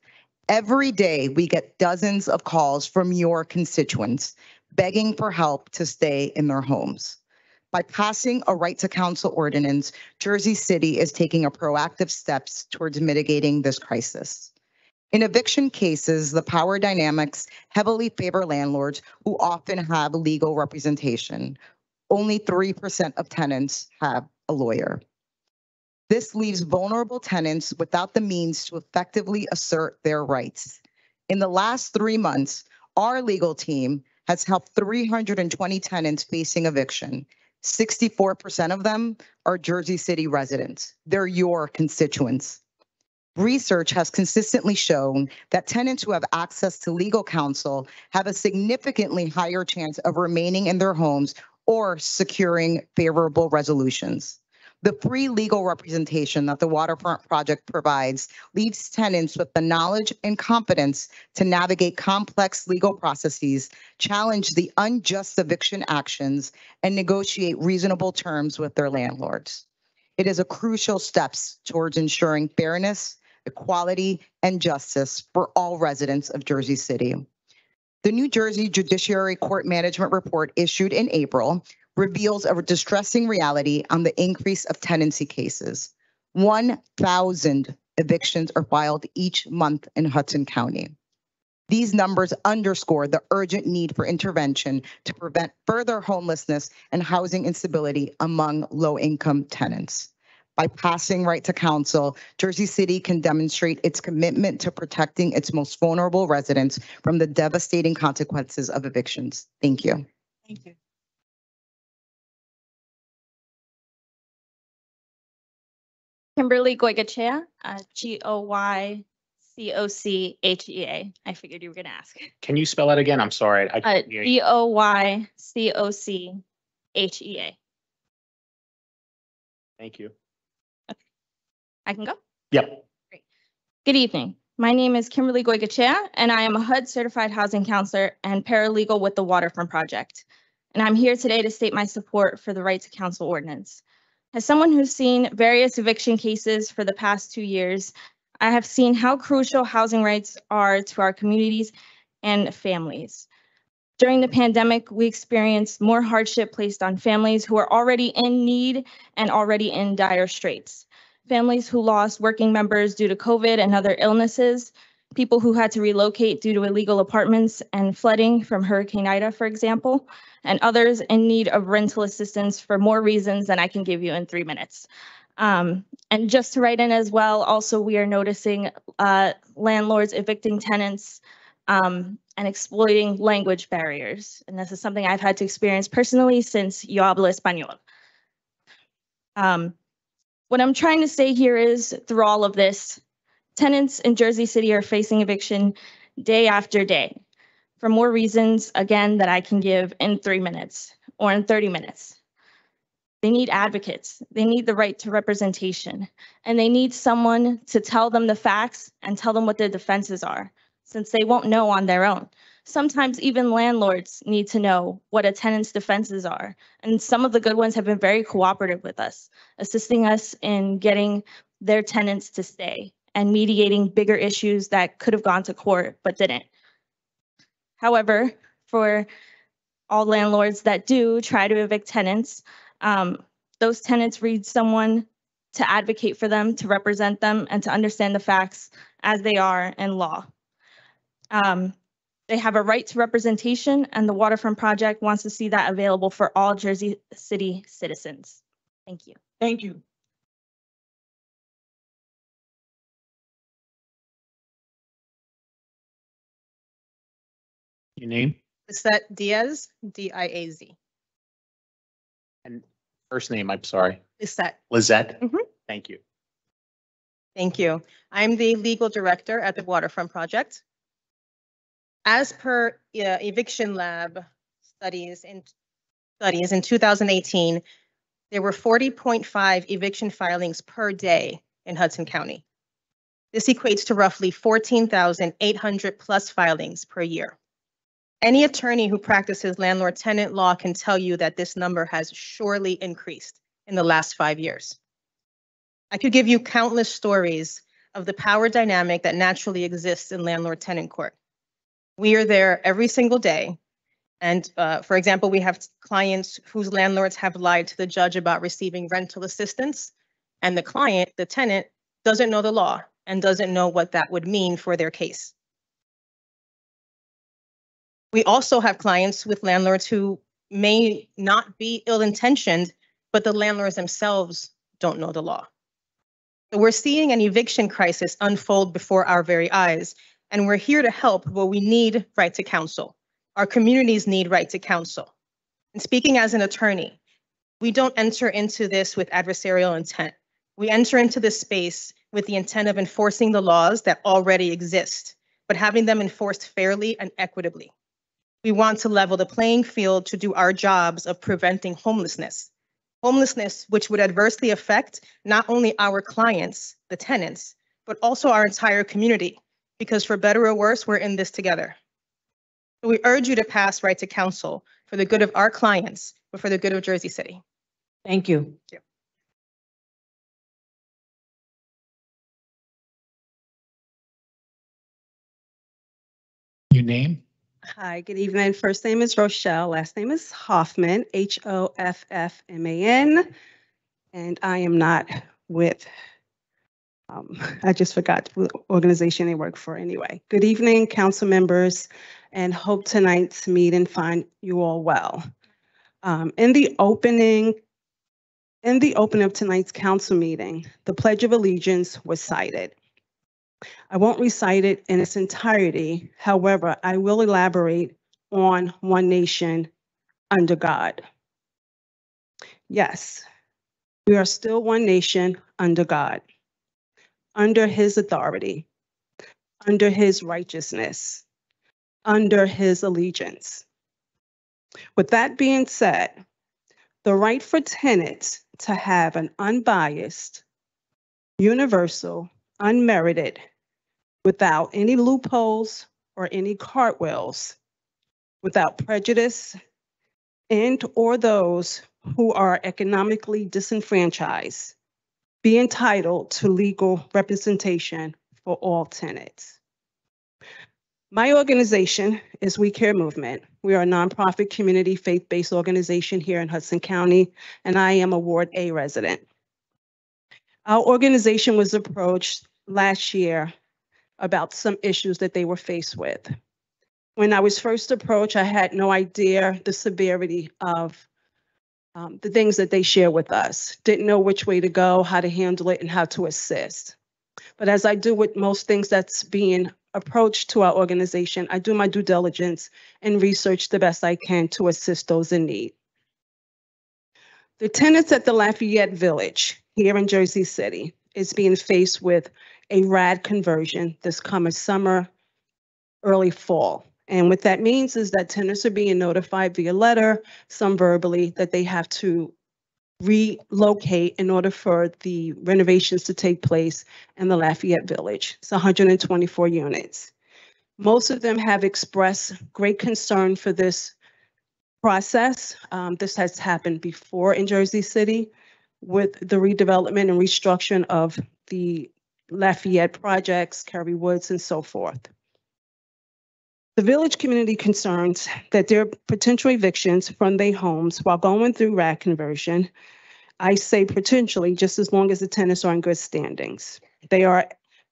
Every day, we get dozens of calls from your constituents begging for help to stay in their homes. By passing a right to counsel ordinance, Jersey City is taking a proactive steps towards mitigating this crisis. In eviction cases, the power dynamics heavily favor landlords who often have legal representation. Only 3% of tenants have a lawyer. This leaves vulnerable tenants without the means to effectively assert their rights. In the last 3 months, our legal team has helped 320 tenants facing eviction. 64% of them are Jersey City residents. They're your constituents. Research has consistently shown that tenants who have access to legal counsel have a significantly higher chance of remaining in their homes or securing favorable resolutions. The free legal representation that the Waterfront Project provides leaves tenants with the knowledge and confidence to navigate complex legal processes, challenge the unjust eviction actions, and negotiate reasonable terms with their landlords. It is a crucial step towards ensuring fairness, equality, and justice for all residents of Jersey City. The New Jersey Judiciary Court Management Report issued in April reveals a distressing reality on the increase of tenancy cases. 1,000 evictions are filed each month in Hudson County. These numbers underscore the urgent need for intervention to prevent further homelessness and housing instability among low-income tenants. By passing right to counsel, Jersey City can demonstrate its commitment to protecting its most vulnerable residents from the devastating consequences of evictions. Thank you. Thank you. Kimberly Goycochea, Goycochea. I figured you were going to ask. Can you spell that again? I'm sorry. I couldn't hear you. Goycochea. Thank you. I can go? Yep. Great. Good evening. My name is Kimberly Goycochea, and I am a HUD certified housing counselor and paralegal with the Waterfront Project. And I'm here today to state my support for the right to counsel ordinance. As someone who's seen various eviction cases for the past 2 years, I have seen how crucial housing rights are to our communities and families. During the pandemic, we experienced more hardship placed on families who are already in need and already in dire straits. Families who lost working members due to COVID and other illnesses, people who had to relocate due to illegal apartments and flooding from Hurricane Ida, for example, and others in need of rental assistance for more reasons than I can give you in 3 minutes. And just to write in as well, also we are noticing landlords evicting tenants and exploiting language barriers. And this is something I've had to experience personally since yo hablo español. What I'm trying to say here is through all of this, tenants in Jersey City are facing eviction day after day for more reasons, again, that I can give in 3 minutes or in 30 minutes. They need advocates. They need the right to representation, and they need someone to tell them the facts and tell them what their defenses are, since they won't know on their own. Sometimes even landlords need to know what a tenant's defenses are, and some of the good ones have been very cooperative with us, assisting us in getting their tenants to stay and mediating bigger issues that could have gone to court but didn't. However, for all landlords that do try to evict tenants, those tenants need someone to advocate for them, to represent them, and to understand the facts as they are in law. They have a right to representation, and the Waterfront Project wants to see that available for all Jersey City citizens. Thank you. Thank you. Your name Lisette Diaz, D-I-A-Z. and first name, I'm sorry. Lisette. Lizette? Mhm. Thank you. Thank you. I'm the legal director at the Waterfront Project. As per Eviction Lab studies in 2018, there were 40.5 eviction filings per day in Hudson County. This equates to roughly 14,800 plus filings per year. Any attorney who practices landlord-tenant law can tell you that this number has surely increased in the last 5 years. I could give you countless stories of the power dynamic that naturally exists in landlord-tenant court. We are there every single day. And for example, we have clients whose landlords have lied to the judge about receiving rental assistance, and the client, the tenant, doesn't know the law and doesn't know what that would mean for their case. We also have clients with landlords who may not be ill-intentioned, but the landlords themselves don't know the law. So we're seeing an eviction crisis unfold before our very eyes, and we're here to help, but we need right to counsel. Our communities need right to counsel. And speaking as an attorney, we don't enter into this with adversarial intent. We enter into this space with the intent of enforcing the laws that already exist, but having them enforced fairly and equitably. We want to level the playing field to do our jobs of preventing homelessness. Homelessness, which would adversely affect not only our clients, the tenants, but also our entire community, because for better or worse, we're in this together. So we urge you to pass right to counsel for the good of our clients, but for the good of Jersey City. Thank you. Thank you. Your name? Hi, good evening. First name is Rochelle. Last name is Hoffman, Hoffman. And I am not with, I just forgot the organization they work for anyway. Good evening, council members, and hope tonight's meeting find you all well. In the opening of tonight's council meeting, the Pledge of Allegiance was cited. I won't recite it in its entirety. However, I will elaborate on one nation under God. Yes, we are still one nation under God, under his authority, under his righteousness, under his allegiance. With that being said, the right for tenants to have an unbiased, universal, unmerited, without any loopholes or any cartwheels, without prejudice, and or those who are economically disenfranchised, be entitled to legal representation for all tenants. My organization is We Care Movement. We are a nonprofit community faith-based organization here in Hudson County, and I am a Ward A resident. Our organization was approached last year about some issues that they were faced with. When I was first approached, I had no idea the severity of the things that they share with us. Didn't know which way to go, how to handle it, and how to assist. But as I do with most things that's being approached to our organization, I do my due diligence and research the best I can to assist those in need. The tenants at the Lafayette Village here in Jersey City is being faced with a RAD conversion this coming summer, early fall. And what that means is that tenants are being notified via letter, some verbally, that they have to relocate in order for the renovations to take place in the Lafayette Village. It's 124 units. Most of them have expressed great concern for this process. This has happened before in Jersey City with the redevelopment and restructuring of the Lafayette projects, Kerry Woods, and so forth. The village community concerns that there are potential evictions from their homes while going through RAD conversion. I say potentially, just as long as the tenants are in good standings. They are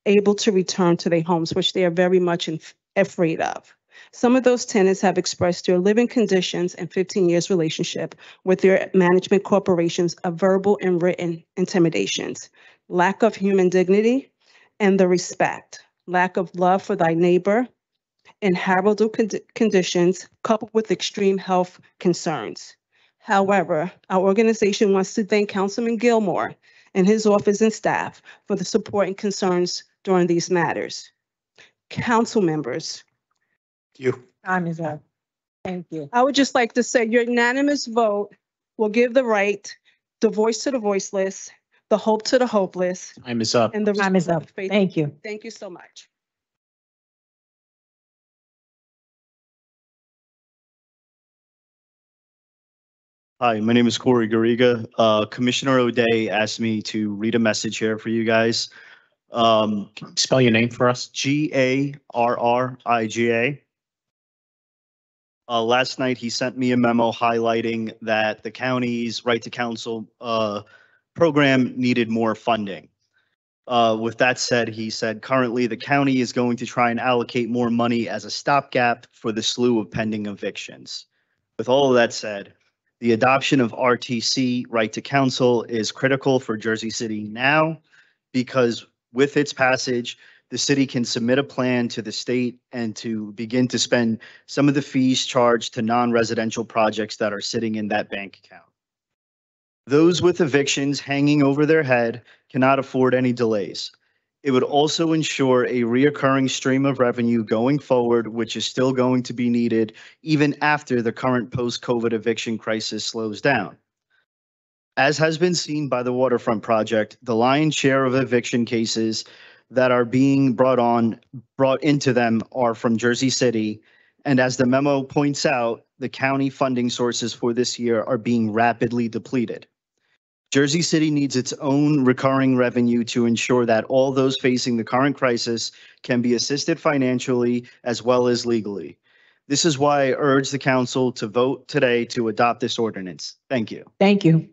able to return to their homes, which they are very much afraid of. Some of those tenants have expressed their living conditions and 15 years relationship with their management corporations of verbal and written intimidations, lack of human dignity and the respect, lack of love for thy neighbor, and horrible conditions coupled with extreme health concerns. However, our organization wants to thank Councilman Gilmore and his office and staff for the support and concerns during these matters. Council members. Time is up. Thank you. I would just like to say your unanimous vote will give the right, the voice to the voiceless, the hope to the hopeless. Time is up. And the Time is up. Thank you. Thank you so much. Hi, my name is Corey Garriga. Commissioner O'Day asked me to read a message here for you guys. Spell your name for us. Garriga. Last night, he sent me a memo highlighting that the county's Right to Counsel program needed more funding. With that said, he said currently the county is going to try and allocate more money as a stopgap for the slew of pending evictions. With all of that said, the adoption of RTC, Right to Counsel, is critical for Jersey City now because with its passage, the city can submit a plan to the state and to begin to spend some of the fees charged to non-residential projects that are sitting in that bank account. Those with evictions hanging over their head cannot afford any delays. It would also ensure a reoccurring stream of revenue going forward, which is still going to be needed even after the current post-COVID eviction crisis slows down. As has been seen by the waterfront project, the lion's share of eviction cases that are being brought into them are from Jersey City. And as the memo points out, the county funding sources for this year are being rapidly depleted. Jersey City needs its own recurring revenue to ensure that all those facing the current crisis can be assisted financially as well as legally. This is why I urge the council to vote today to adopt this ordinance. Thank you. Thank you.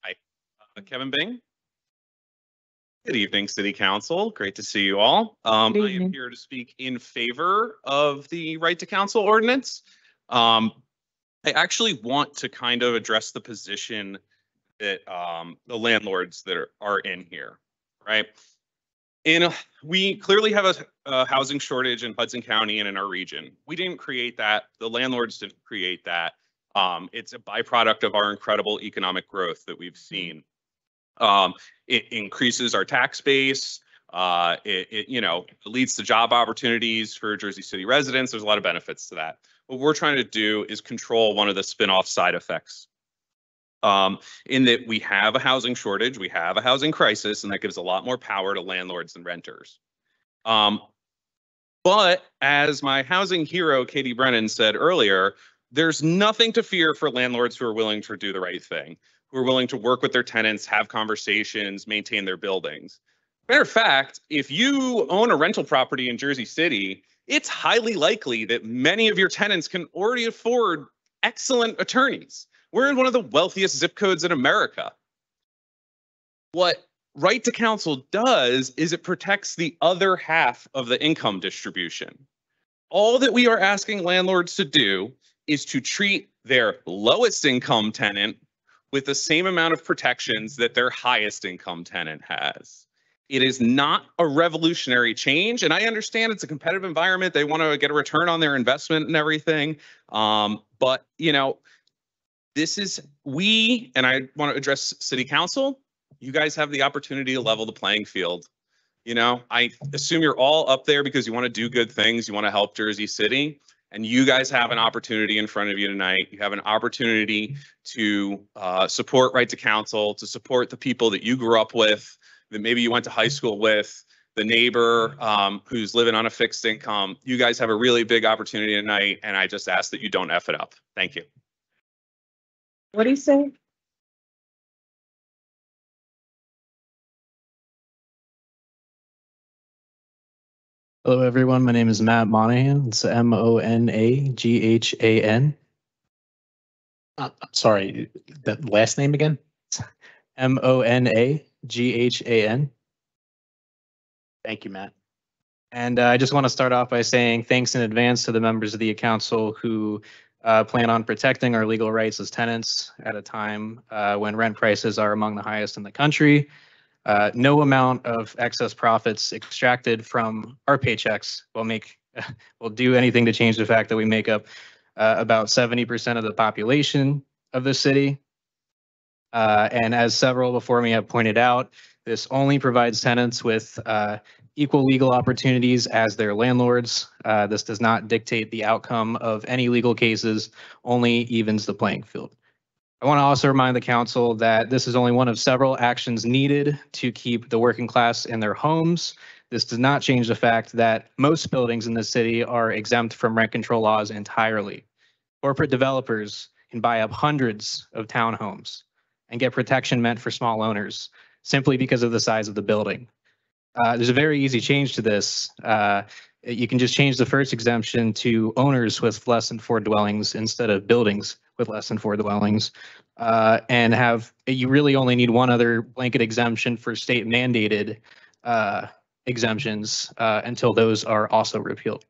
Hi, Kevin Bing. Good evening, City Council. Great to see you all. I am here to speak in favor of the Right to Counsel ordinance. I actually want to kind of address the position that the landlords that are in here, right? We clearly have a housing shortage in Hudson County and in our region. We didn't create that. The landlords didn't create that. It's a byproduct of our incredible economic growth that we've seen. It increases our tax base. It leads to job opportunities for Jersey City residents. There's a lot of benefits to that. What we're trying to do is control one of the spin-off side effects. In that we have a housing shortage, we have a housing crisis, and that gives a lot more power to landlords and renters. But as my housing hero, Katie Brennan, said earlier, there's nothing to fear for landlords who are willing to do the right thing, who are willing to work with their tenants, have conversations, maintain their buildings. Matter of fact, if you own a rental property in Jersey City, it's highly likely that many of your tenants can already afford excellent attorneys. We're in one of the wealthiest zip codes in America. What Right to Counsel does is it protects the other half of the income distribution. All that we are asking landlords to do is to treat their lowest income tenant with the same amount of protections that their highest income tenant has. It is not a revolutionary change. And I understand it's a competitive environment. They want to get a return on their investment and everything. But, you know, this is and I want to address city council. You guys have the opportunity to level the playing field. You know, I assume you're all up there because you want to do good things. You want to help Jersey City. And you guys have an opportunity in front of you tonight. You have an opportunity to support right to counsel, to support the people that you grew up with, that maybe you went to high school with, the neighbor who's living on a fixed income. You guys have a really big opportunity tonight, and I just ask that you don't F it up. Thank you. What do you say? Hello, everyone. My name is Matt Monahan. It's Monaghan. Sorry, that last name again? Monaghan. Thank you, Matt. And I just want to start off by saying thanks in advance to the members of the council who plan on protecting our legal rights as tenants at a time when rent prices are among the highest in the country. No amount of excess profits extracted from our paychecks will do anything to change the fact that we make up about 70% of the population of the city. And as several before me have pointed out, this only provides tenants with equal legal opportunities as their landlords. This does not dictate the outcome of any legal cases, only evens the playing field. I want to also remind the council that this is only one of several actions needed to keep the working class in their homes. This does not change the fact that most buildings in the city are exempt from rent control laws entirely. Corporate developers can buy up hundreds of townhomes and get protection meant for small owners simply because of the size of the building. There's a very easy change to this. You can just change the first exemption to owners with less than 4 dwellings instead of buildings with less than 4 dwellings, and you really only need one other blanket exemption for state mandated exemptions until those are also repealed.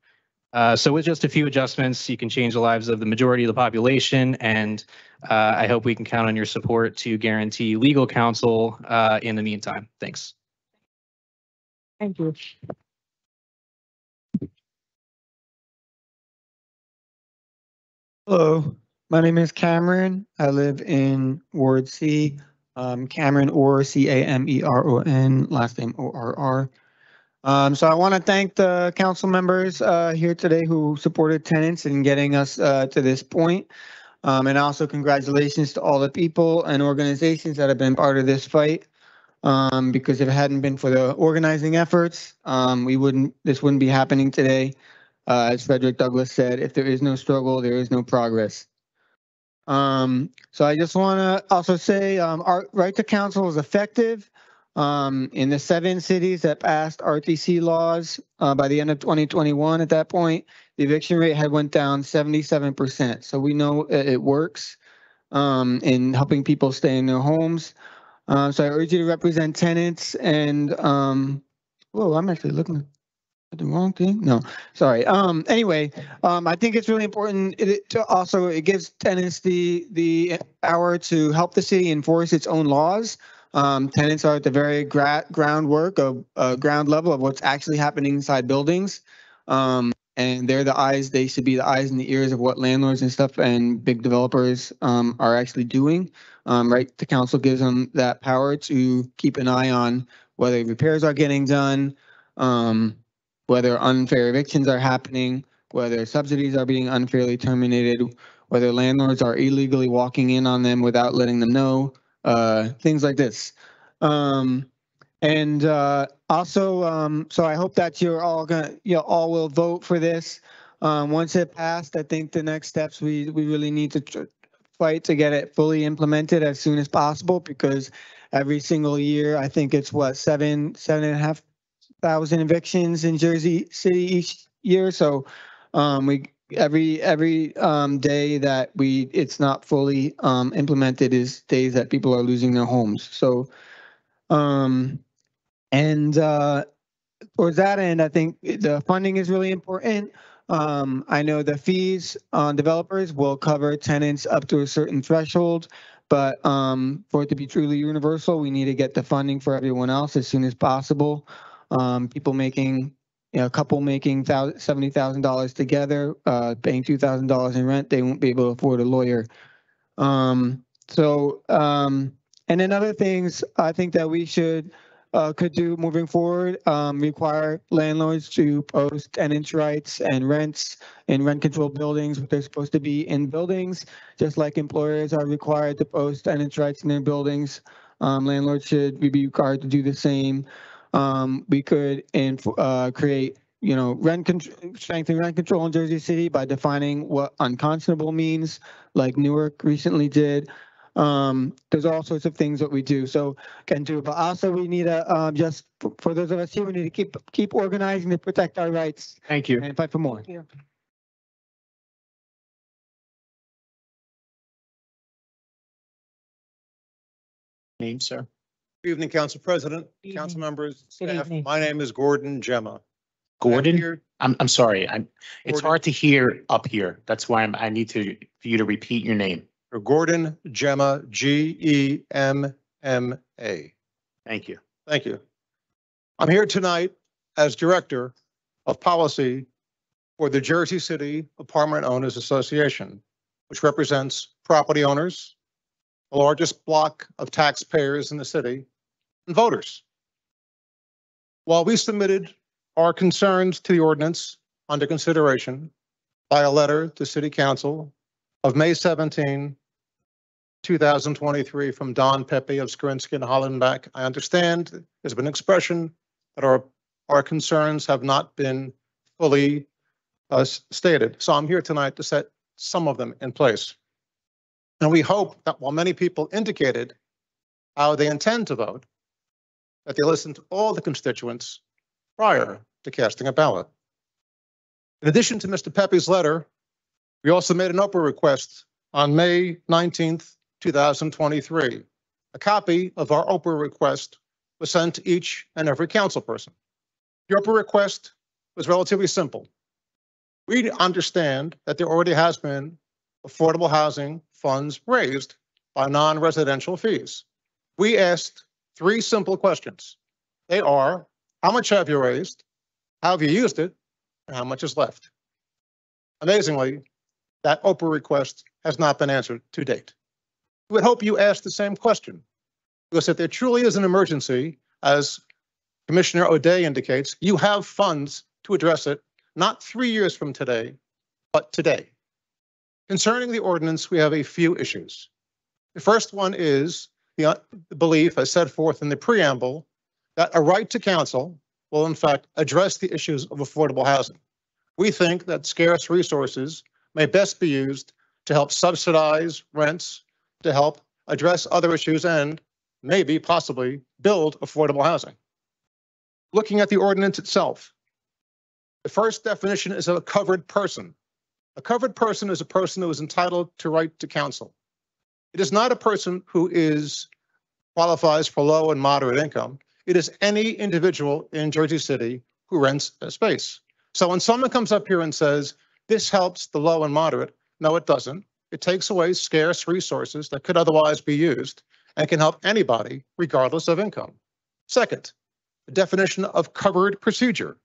So with just a few adjustments, you can change the lives of the majority of the population, and I hope we can count on your support to guarantee legal counsel in the meantime. Thanks. Thank you. Hello, my name is Cameron. I live in Ward C. Cameron Orr, Cameron, last name Orr. So I want to thank the council members here today who supported tenants in getting us to this point. And also congratulations to all the people and organizations that have been part of this fight. Because if it hadn't been for the organizing efforts, this wouldn't be happening today. As Frederick Douglass said, if there is no struggle, there is no progress. So I just want to also say our right to counsel is effective. In the 7 cities that passed RTC laws by the end of 2021, at that point, the eviction rate had went down 77%. So we know it works in helping people stay in their homes. So I urge you to represent tenants and, whoa, I'm actually looking at the wrong thing. No, sorry. Anyway, I think it's really important it gives tenants the power to help the city enforce its own laws. Tenants are at the very groundwork of ground level of what's actually happening inside buildings. And they should be the eyes and the ears of what landlords and stuff and big developers are actually doing. Right, the council gives them that power to keep an eye on whether repairs are getting done, whether unfair evictions are happening, whether subsidies are being unfairly terminated, whether landlords are illegally walking in on them without letting them know, things like this. Also, so I hope that you all will vote for this. Once it passed, I think the next steps we really need to fight to get it fully implemented as soon as possible, because every single year, I think it's 7,500 evictions in Jersey City each year. So every day that it's not fully implemented is days that people are losing their homes. So towards that end, I think the funding is really important. I know the fees on developers will cover tenants up to a certain threshold, but for it to be truly universal, we need to get the funding for everyone else as soon as possible. People making, a couple making $70,000 together, paying $2,000 in rent, they won't be able to afford a lawyer. And then other things I think that we could do moving forward, require landlords to post tenants' rights and rents in rent-controlled buildings, what they're supposed to be in buildings, just like employers are required to post tenants' rights in their buildings. Landlords should be required to do the same. We could create, strengthen rent control in Jersey City by defining what unconscionable means, like Newark recently did. There's all sorts of things that we do. So can do, but also we need to just for those of us here, we need to keep organizing to protect our rights. Thank you. And fight for more. Name, sir. Good evening, Council President, Good council evening. members, Good staff. evening. My name is Gordon Gemma. Gordon? here- I'm sorry. It's Gordon. hard to hear up here. That's why I need for you to repeat your name. Gordon Gemma, Gemma. Thank you. Thank you. I'm here tonight as Director of Policy for the Jersey City Apartment Owners Association, which represents property owners, the largest block of taxpayers in the city, and voters. While we submitted our concerns to the ordinance under consideration by a letter to City Council of May 17, 2023 from Don Pepe of Skrinsky and Hollenbeck, I understand there's been expression that our concerns have not been fully stated. So I'm here tonight to set some of them in place. And we hope that while many people indicated how they intend to vote, that they listen to all the constituents prior to casting a ballot. In addition to Mr. Pepe's letter, we also made an Oprah request on May 19th, 2023. A copy of our Oprah request was sent to each and every council person. The Oprah request was relatively simple. We understand that there already has been affordable housing funds raised by non-residential fees. We asked three simple questions. They are, how much have you raised? How have you used it? And how much is left? Amazingly, that Oprah request has not been answered to date. We would hope you ask the same question, because if there truly is an emergency, as Commissioner O'Day indicates, you have funds to address it, not 3 years from today, but today. Concerning the ordinance, we have a few issues. The first one is the belief, as set forth in the preamble, that a right to counsel will in fact address the issues of affordable housing. We think that scarce resources may best be used to help subsidize rents, to help address other issues, and maybe possibly build affordable housing. Looking at the ordinance itself, the first definition is of a covered person. A covered person is a person who is entitled to right to counsel. It is not a person who qualifies for low and moderate income. It is any individual in Jersey City who rents a space. So when someone comes up here and says, this helps the low and moderate, no, it doesn't. It takes away scarce resources that could otherwise be used and can help anybody regardless of income. Second, the definition of covered procedure.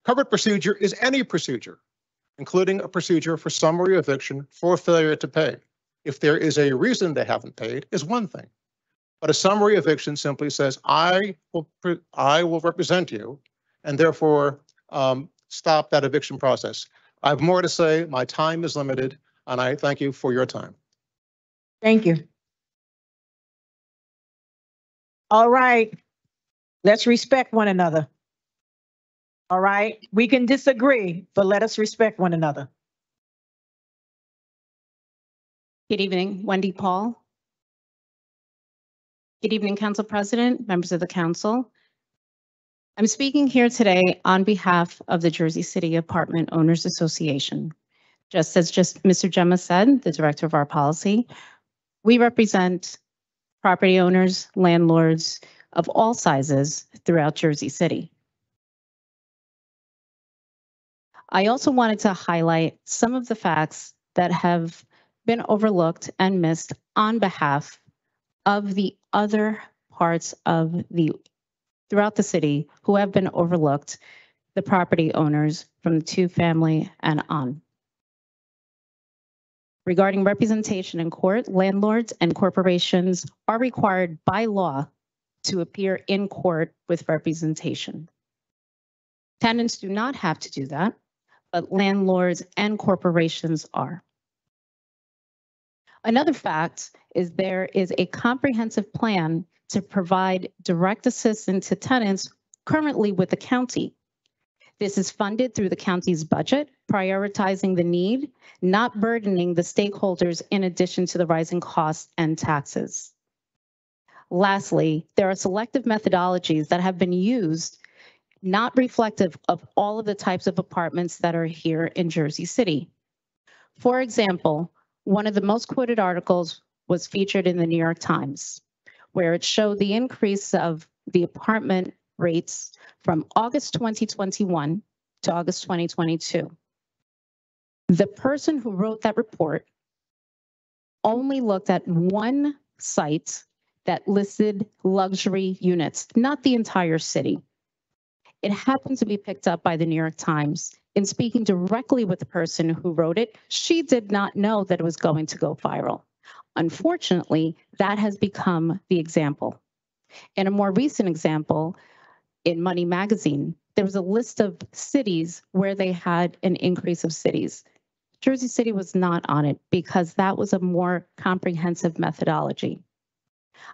Covered procedure is any procedure, including a procedure for summary eviction for failure to pay. If there is a reason they haven't paid, is one thing. But a summary eviction simply says, I will represent you, and therefore stop that eviction process. I have more to say. My time is limited, and I thank you for your time. Thank you. All right. Let's respect one another. All right. We can disagree, but let us respect one another. Good evening, Wendy Paul. Good evening, Council President, members of the council. I'm speaking here today on behalf of the Jersey City Apartment Owners Association. Just as Mr. Gemma said, the director of our policy, we represent property owners, landlords of all sizes throughout Jersey City. I also wanted to highlight some of the facts that have been overlooked and missed on behalf of the other parts of throughout the city who have been overlooked, the property owners from the two-family and on. Regarding representation in court, landlords and corporations are required by law to appear in court with representation. Tenants do not have to do that, but landlords and corporations are. Another fact is there is a comprehensive plan to provide direct assistance to tenants currently with the county. This is funded through the county's budget, prioritizing the need, not burdening the stakeholders in addition to the rising costs and taxes. Lastly, there are selective methodologies that have been used, not reflective of all of the types of apartments that are here in Jersey City. For example, one of the most quoted articles was featured in the New York Times, where it showed the increase of the apartment rates from August 2021 to August 2022. The person who wrote that report only looked at one site that listed luxury units, not the entire city. It happened to be picked up by the New York Times. In speaking directly with the person who wrote it, she did not know that it was going to go viral. Unfortunately, that has become the example. In a more recent example, in Money Magazine, there was a list of cities where they had an increase of cities. Jersey City was not on it because that was a more comprehensive methodology.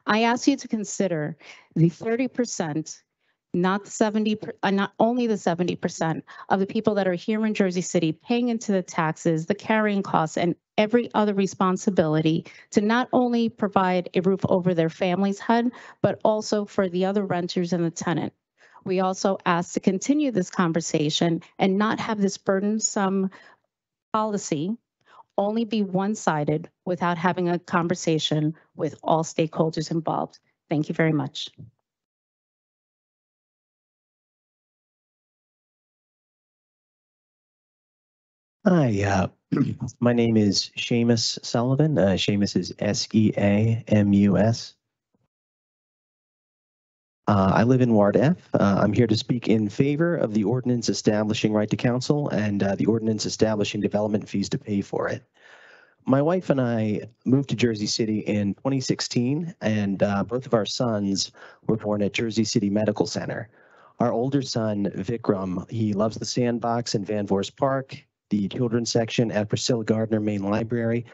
I ask you to consider the 30%, not only the 70% of the people that are here in Jersey City paying into the taxes, the carrying costs, and every other responsibility to not only provide a roof over their family's head, but also for the other renters and the tenant. We also ask to continue this conversation and not have this burdensome policy only be one-sided without having a conversation with all stakeholders involved. Thank you very much. Hi, my name is Seamus Sullivan. Seamus is S-E-A-M-U-S. I live in Ward F. I'm here to speak in favor of the ordinance establishing right to counsel and the ordinance establishing development fees to pay for it. My wife and I moved to Jersey City in 2016, and both of our sons were born at Jersey City Medical Center. Our older son, Vikram, he loves the sandbox in Van Voorst Park, the children's section at Priscilla Gardner Main Library.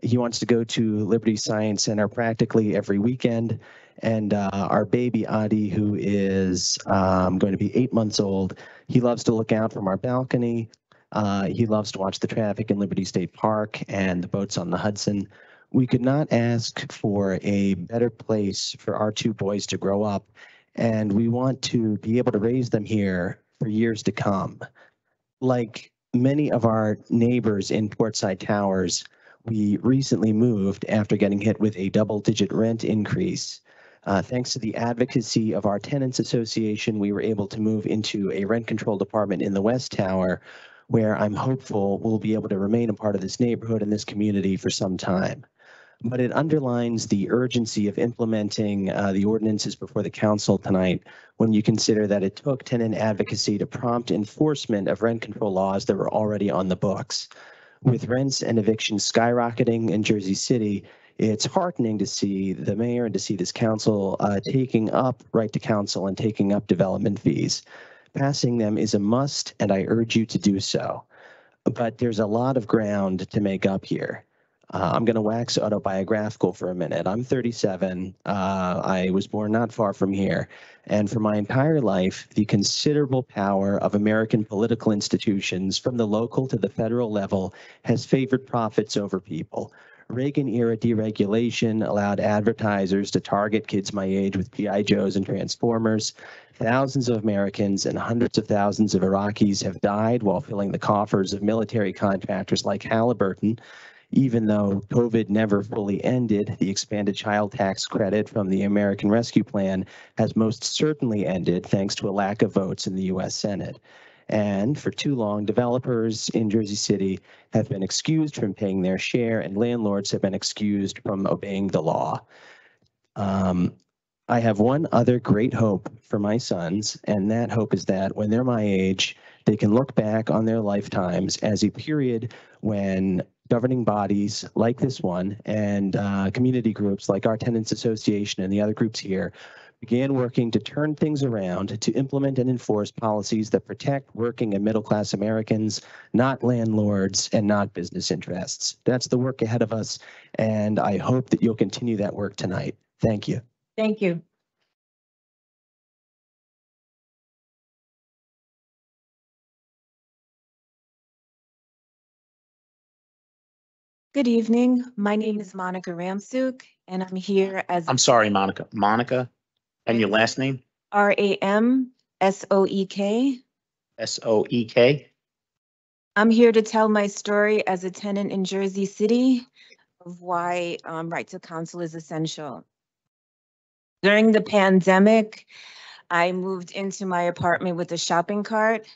He wants to go to Liberty Science Center practically every weekend. And our baby, Adi, who is going to be 8 months old, he loves to look out from our balcony. He loves to watch the traffic in Liberty State Park and the boats on the Hudson. We could not ask for a better place for our two boys to grow up, and we want to be able to raise them here for years to come. Like many of our neighbors in Portside Towers, we recently moved after getting hit with a double-digit rent increase. Thanks to the advocacy of our tenants association, we were able to move into a rent-controlled apartment in the West Tower, where I'm hopeful we'll be able to remain a part of this neighborhood and this community for some time. But it underlines the urgency of implementing the ordinances before the council tonight when you consider that it took tenant advocacy to prompt enforcement of rent control laws that were already on the books. With rents and evictions skyrocketing in Jersey City, it's heartening to see the mayor and to see this council taking up right to counsel and taking up development fees. Passing them is a must, and I urge you to do so. But there's a lot of ground to make up here. I'm going to wax autobiographical for a minute. I'm 37. I was born not far from here. And for my entire life, the considerable power of American political institutions from the local to the federal level has favored profits over people. Reagan-era deregulation allowed advertisers to target kids my age with G.I. Joes and Transformers. Thousands of Americans and hundreds of thousands of Iraqis have died while filling the coffers of military contractors like Halliburton. Even though COVID never fully ended, the expanded child tax credit from the American Rescue Plan has most certainly ended thanks to a lack of votes in the U.S. Senate. And for too long, developers in Jersey City have been excused from paying their share, and landlords have been excused from obeying the law. I have one other great hope for my sons, and that hope is that when they're my age, they can look back on their lifetimes as a period when governing bodies like this one and community groups like our Tenants Association and the other groups here began working to turn things around to implement and enforce policies that protect working and middle-class Americans, not landlords and not business interests. That's the work ahead of us, and I hope that you'll continue that work tonight. Thank you. Thank you. Good evening. My name is Monica Ramsuk, and I'm here as I'm sorry, Monica. Monica, and your last name? RAMSOEK. SOEK? I'm here to tell my story as a tenant in Jersey City of why right to counsel is essential. During the pandemic, I moved into my apartment with a shopping cart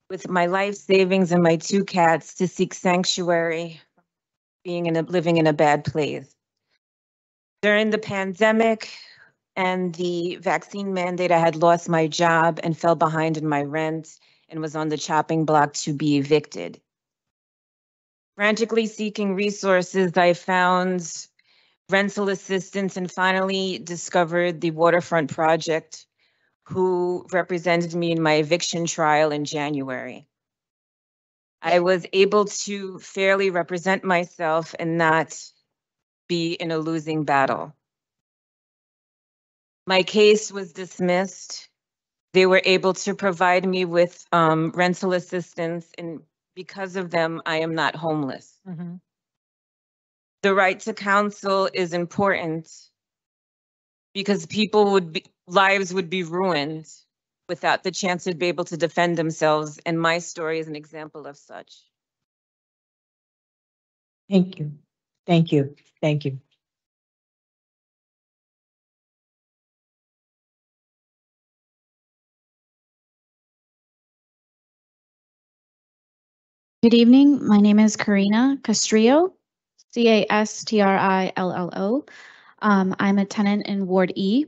with my life savings and my 2 cats to seek sanctuary living in a bad place. During the pandemic and the vaccine mandate, I had lost my job and fell behind in my rent and was on the chopping block to be evicted. Frantically seeking resources, I found rental assistance and finally discovered the Waterfront Project, who represented me in my eviction trial in January. I was able to fairly represent myself and not be in a losing battle. My case was dismissed. They were able to provide me with rental assistance, and because of them, I am not homeless. The right to counsel is important because lives would be ruined without the chance to be able to defend themselves, and my story is an example of such. Thank you. Thank you. Thank you. Good evening. My name is Karina Castrillo, Castrillo. I'm a tenant in Ward E.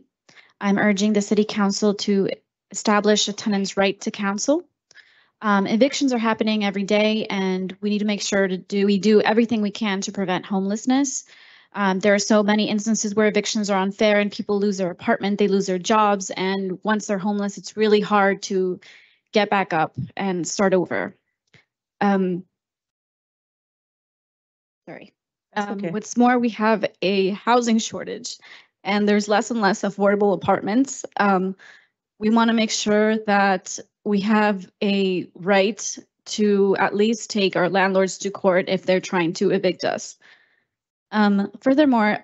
I'm urging the City Council to establish a tenant's right to counsel. Evictions are happening every day, and we need to make sure we do everything we can to prevent homelessness. There are so many instances where evictions are unfair and people lose their apartment, they lose their jobs, and once they're homeless, it's really hard to get back up and start over. What's more, we have a housing shortage and there's less and less affordable apartments. We want to make sure that we have a right to at least take our landlords to court if they're trying to evict us. Furthermore,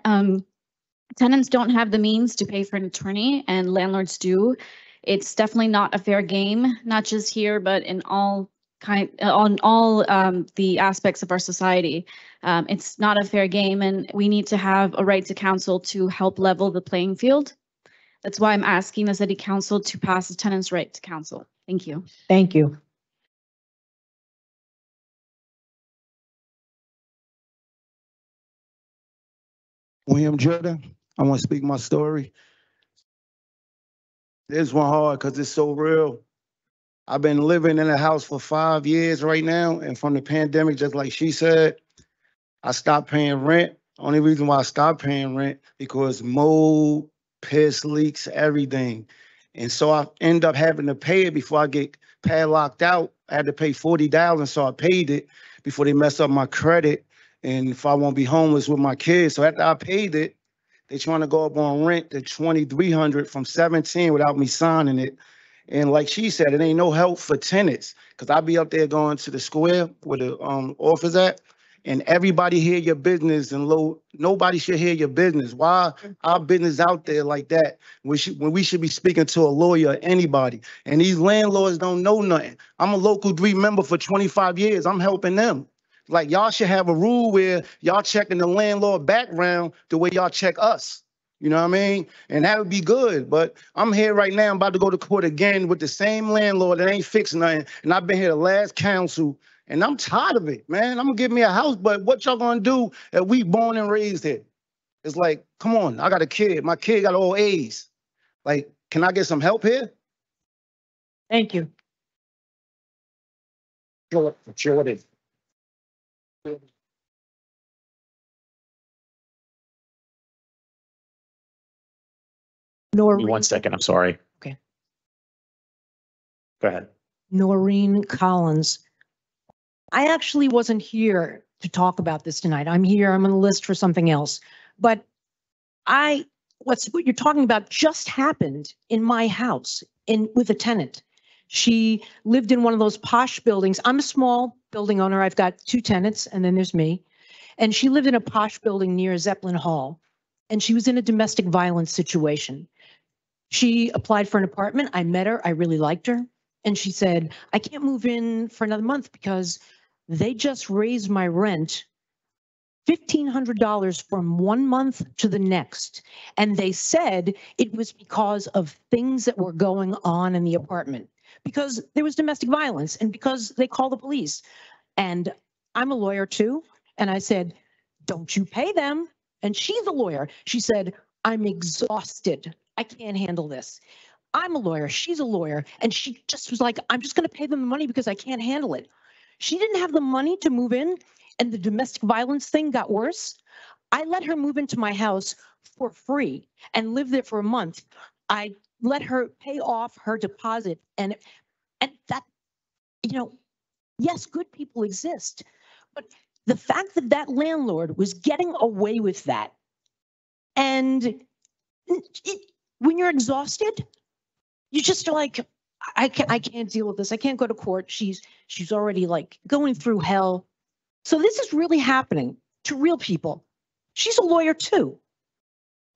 tenants don't have the means to pay for an attorney and landlords do. It's definitely not a fair game, not just here, but in all the aspects of our society. It's not a fair game, and we need to have a right to counsel to help level the playing field. That's why I'm asking the City Council to pass a tenant's right to counsel. Thank you. Thank you. William Jordan, I want to speak my story. This one hard because it's so real. I've been living in a house for 5 years right now, and from the pandemic, just like she said, I stopped paying rent. Only reason why I stopped paying rent because mold, piss, leaks, everything. And so I end up having to pay it before I get padlocked out. I had to pay $40, so I paid it before they mess up my credit and if I won't be homeless with my kids. So after I paid it, they trying to go up on rent to $2,300 from $1,700 without me signing it. And like she said, it ain't no help for tenants because I be up there going to the square where the office at, and everybody hear your business and nobody should hear your business. Why our business out there like that when we should be speaking to a lawyer or anybody? And these landlords don't know nothing. I'm a local 3 member for 25 years. I'm helping them. Like y'all should have a rule where y'all checking the landlord background the way y'all check us. You know what I mean? And that would be good. But I'm here right now. I'm about to go to court again with the same landlord that ain't fixing nothing. And I've been here the last council, and I'm tired of it, man. I'm gonna give me a house, but what y'all gonna do if we born and raised here? It's like, come on, I got a kid. My kid got all A's. Like, can I get some help here? Thank you. Jordan. Give me 1 second, I'm sorry. Okay. Go ahead. Noreen Collins. I actually wasn't here to talk about this tonight. I'm here, I'm on the list for something else. But what you're talking about just happened in my house with a tenant. She lived in one of those posh buildings. I'm a small building owner. I've got 2 tenants and then there's me. And she lived in a posh building near Zeppelin Hall. And she was in a domestic violence situation. She applied for an apartment. I met her. I really liked her. And she said, I can't move in for another month because they just raised my rent $1,500 from 1 month to the next. And they said it was because of things that were going on in the apartment, because there was domestic violence and because they called the police. And I'm a lawyer too. And I said, don't you pay them? And she's a lawyer. She said, I'm exhausted. I can't handle this. I'm a lawyer. She's a lawyer. And she just was like, I'm just going to pay them the money because I can't handle it. She didn't have the money to move in, and the domestic violence thing got worse. I let her move into my house for free and live there for a month. I let her pay off her deposit. And that, yes, good people exist. But the fact that that landlord was getting away with that, and when you're exhausted, you just are like, I can't deal with this. I can't go to court. She's already like going through hell. So this is really happening to real people. She's a lawyer too.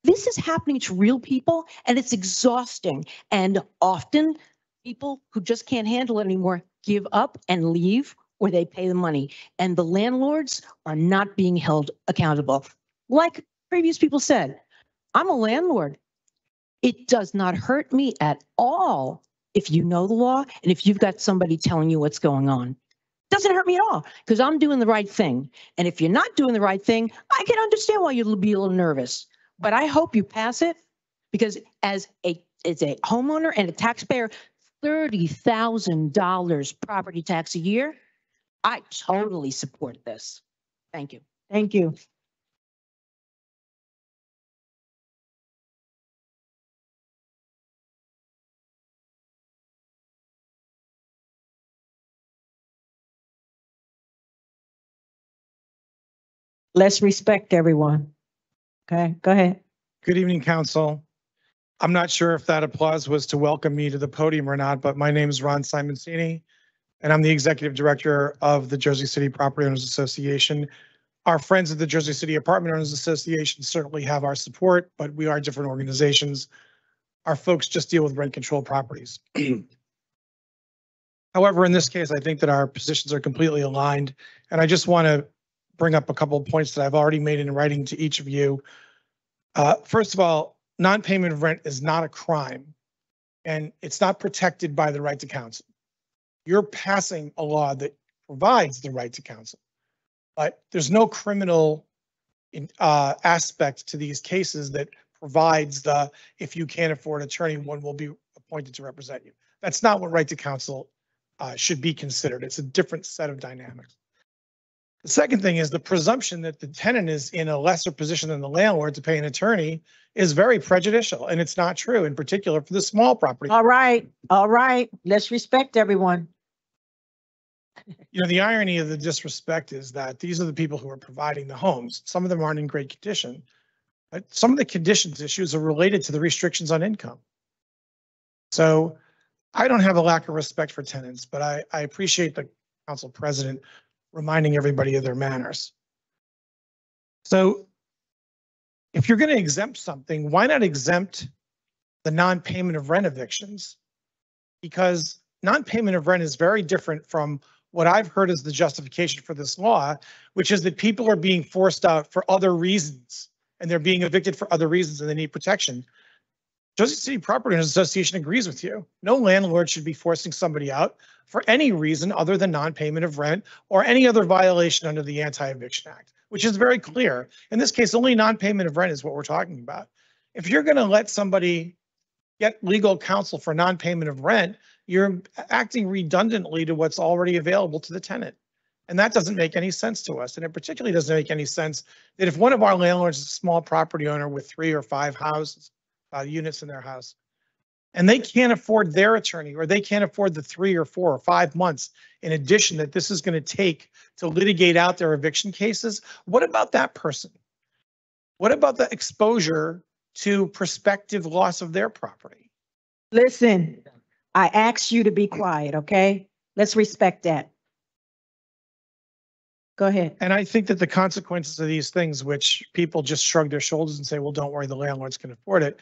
This is happening to real people, and it's exhausting. And often people who just can't handle it anymore give up and leave, or they pay the money. And the landlords are not being held accountable. Like previous people said, I'm a landlord. It does not hurt me at all if you know the law and if you've got somebody telling you what's going on. It doesn't hurt me at all because I'm doing the right thing. And if you're not doing the right thing, I can understand why you'll be a little nervous. But I hope you pass it, because as a homeowner and a taxpayer, $30,000 property tax a year, I totally support this. Thank you. Thank you. Let's respect everyone. Okay, go ahead. Good evening, council. I'm not sure if that applause was to welcome me to the podium or not, but my name is Ron Simoncini, and I'm the executive director of the Jersey City Property Owners Association. Our friends at the Jersey City Apartment Owners Association certainly have our support, but we are different organizations. Our folks just deal with rent control properties. However, in this case, I think that our positions are completely aligned, and I just want to bring up a couple of points that I've already made in writing to each of you. First of all, non-payment of rent is not a crime, and it's not protected by the right to counsel. You're passing a law that provides the right to counsel, but there's no criminal aspect to these cases that provides if you can't afford an attorney, one will be appointed to represent you. That's not what right to counsel should be considered. It's a different set of dynamics. The second thing is the presumption that the tenant is in a lesser position than the landlord to pay an attorney is very prejudicial, and it's not true, in particular for the small property. All right. Let's respect everyone. The irony of the disrespect is that these are the people who are providing the homes. Some of them aren't in great condition, but some of the conditions issues are related to the restrictions on income. So I don't have a lack of respect for tenants, but I appreciate the council president reminding everybody of their manners. So if you're going to exempt something, why not exempt the non-payment of rent evictions? Because non-payment of rent is very different from what I've heard as the justification for this law, which is that people are being forced out for other reasons and they're being evicted for other reasons and they need protection. Jersey City Property Owners Association agrees with you. No landlord should be forcing somebody out for any reason other than non-payment of rent or any other violation under the Anti-Eviction Act, which is very clear. In this case, only non-payment of rent is what we're talking about. If you're going to let somebody get legal counsel for non-payment of rent, you're acting redundantly to what's already available to the tenant. And that doesn't make any sense to us. And it particularly doesn't make any sense that if one of our landlords is a small property owner with 3 or 5 houses, units in their house, and they can't afford their attorney, or they can't afford the 3 or 4 or 5 months in addition that this is going to take to litigate out their eviction cases, what about that person? What about the exposure to prospective loss of their property? Listen, I asked you to be quiet, okay? Let's respect that. Go ahead. And I think that the consequences of these things, which people just shrug their shoulders and say, well, don't worry, the landlords can afford it.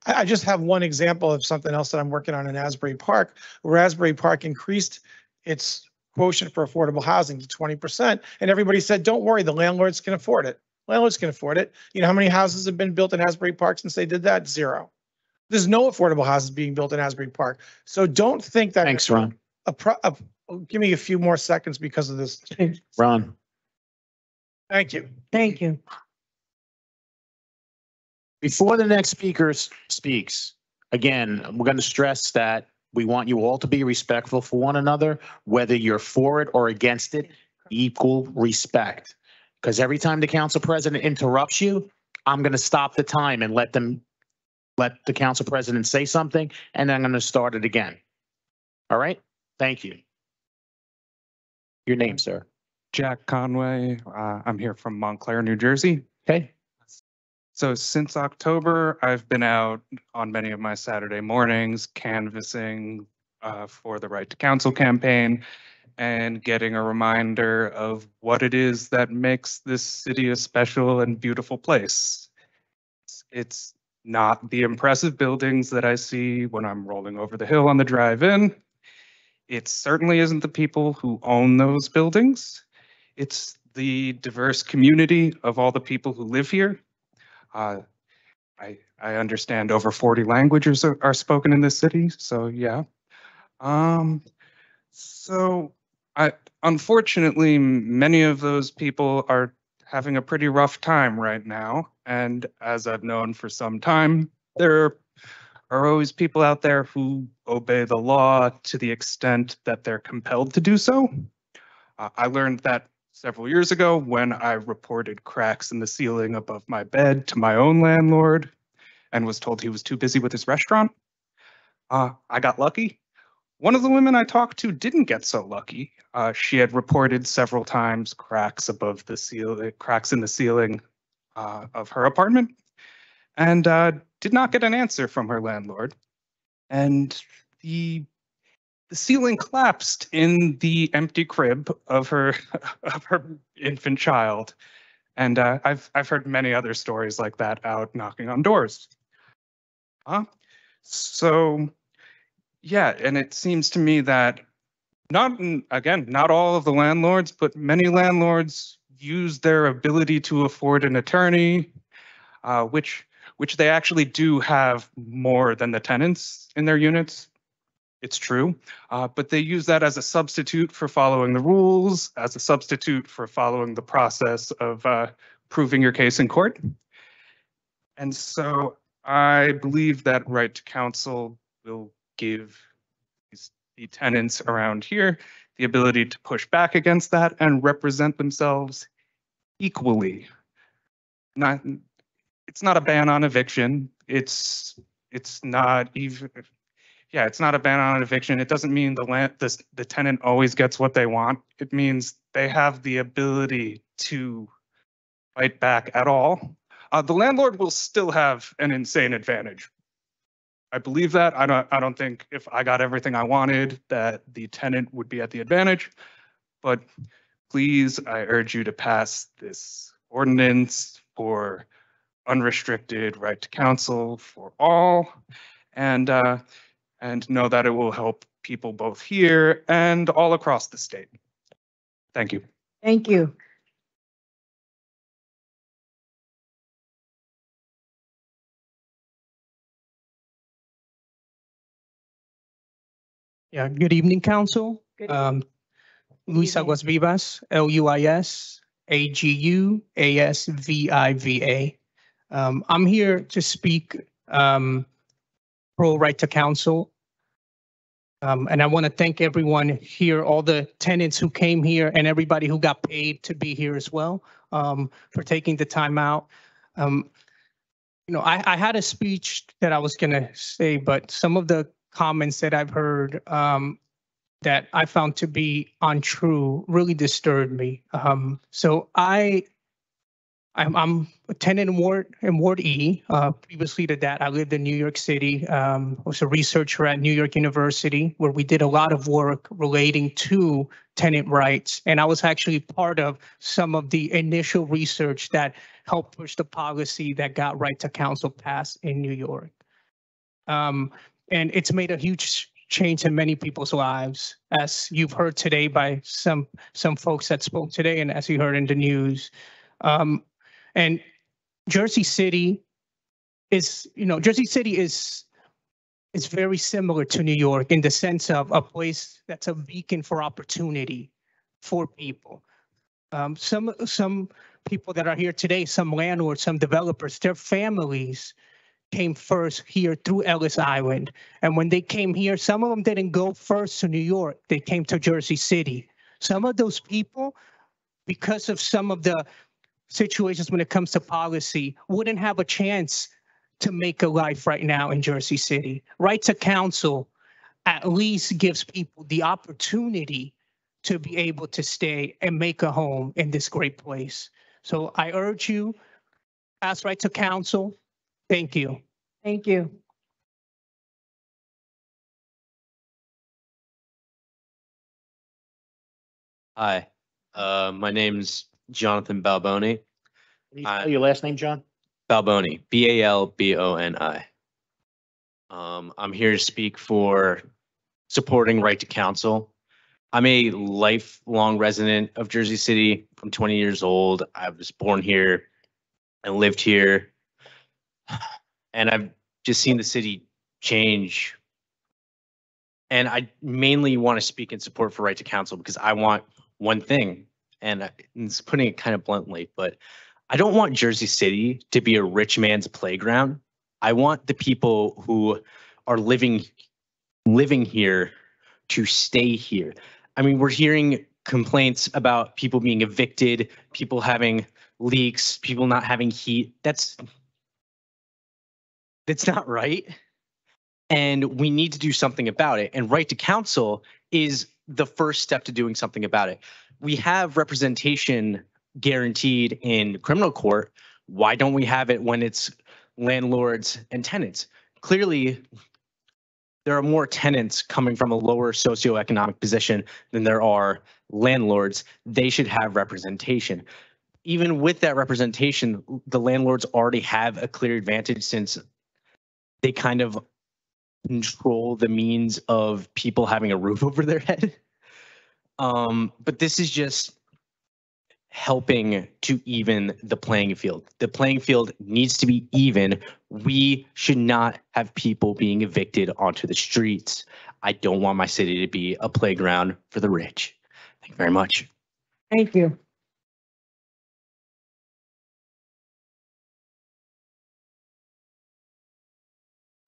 I just have one example of something else that I'm working on in Asbury Park, where Asbury Park increased its quotient for affordable housing to 20%. And everybody said, don't worry, the landlords can afford it. Landlords can afford it. You know how many houses have been built in Asbury Park since they did that? 0. There's no affordable houses being built in Asbury Park. So don't think that. Thanks, Ron. Give me a few more seconds because of this. Ron. Thank you. Thank you. Before the next speaker speaks, again, we're going to stress that we want you all to be respectful for one another, whether you're for it or against it, equal respect. Because every time the council president interrupts you, I'm going to stop the time and let the council president say something, and then I'm going to start it again. All right? Thank you. Your name, sir? Jack Conway. I'm here from Montclair, New Jersey. Okay. So since October, I've been out on many of my Saturday mornings canvassing for the Right to Counsel campaign and getting a reminder of what it is that makes this city a special and beautiful place. It's not the impressive buildings that I see when I'm rolling over the hill on the drive-in. It certainly isn't the people who own those buildings. It's the diverse community of all the people who live here. I understand over 40 languages are spoken in this city, so yeah. Unfortunately, many of those people are having a pretty rough time right now. And as I've known for some time, there are always people out there who obey the law to the extent that they're compelled to do so. I learned that several years ago when I reported cracks in the ceiling above my bed to my own landlord and was told he was too busy with his restaurant. I got lucky. One of the women I talked to didn't get so lucky. She had reported several times cracks above the ceiling, cracks in the ceiling of her apartment, and did not get an answer from her landlord. And the ceiling collapsed in the empty crib of her infant child. And I've heard many other stories like that out knocking on doors. So yeah, and it seems to me that not all of the landlords, but many landlords use their ability to afford an attorney, which they actually do have more than the tenants in their units. It's true, but they use that as a substitute for following the rules, as a substitute for following the process of proving your case in court. And so I believe that right to counsel will give the tenants around here the ability to push back against that and represent themselves equally. It's not a ban on eviction. It's not even. Yeah, it's not a ban on eviction. It doesn't mean the tenant always gets what they want. It means they have the ability to fight back at all. The landlord will still have an insane advantage. I believe that. I don't think if I got everything I wanted that the tenant would be at the advantage. But please, I urge you to pass this ordinance for unrestricted right to counsel for all, and know that it will help people both here and all across the state. Thank you. Thank you. Yeah, good evening, council. Good Luis evening. Aguas Vivas, LuisAguasViva. I'm here to speak pro right to counsel. And I want to thank everyone here, all the tenants who came here and everybody who got paid to be here as well, for taking the time out. I had a speech that I was going to say, but some of the comments that I've heard that I found to be untrue really disturbed me. So I'm a tenant in Ward E. Previously to that, I lived in New York City. Was a researcher at New York University, where we did a lot of work relating to tenant rights. And I was actually part of some of the initial research that helped push the policy that got right to counsel passed in New York. And it's made a huge change in many people's lives, as you've heard today by some folks that spoke today, and as you heard in the news. And Jersey City is very similar to New York in the sense of a place that's a beacon for opportunity for people. Some people that are here today, some landlords, some developers, their families came first here through Ellis Island. And when they came here, some of them didn't go first to New York. They came to Jersey City. Some of those people, because of some of the situations when it comes to policy, wouldn't have a chance to make a life right now in Jersey City. Right to counsel at least gives people the opportunity to be able to stay and make a home in this great place. So I urge you, ask right to counsel. Thank you. Thank you. Hi, my name's Jonathan Balboni. Can you spell your last name, John? Balboni, Balboni. I'm here to speak for supporting right to counsel. I'm a lifelong resident of Jersey City. I'm 20 years old. I was born here and lived here. And I've just seen the city change. And I mainly want to speak in support for right to counsel because I want one thing, and it's putting it kind of bluntly, but I don't want Jersey City to be a rich man's playground. I want the people who are living here to stay here. I mean, we're hearing complaints about people being evicted, people having leaks, people not having heat. That's not right. And we need to do something about it. And right to counsel is the first step to doing something about it. We have representation guaranteed in criminal court. Why don't we have it when it's landlords and tenants? Clearly, there are more tenants coming from a lower socioeconomic position than there are landlords. They should have representation. Even with that representation, the landlords already have a clear advantage since they kind of control the means of people having a roof over their head. But this is just helping to even the playing field. The playing field needs to be even. We should not have people being evicted onto the streets. I don't want my city to be a playground for the rich. Thank you very much. Thank you.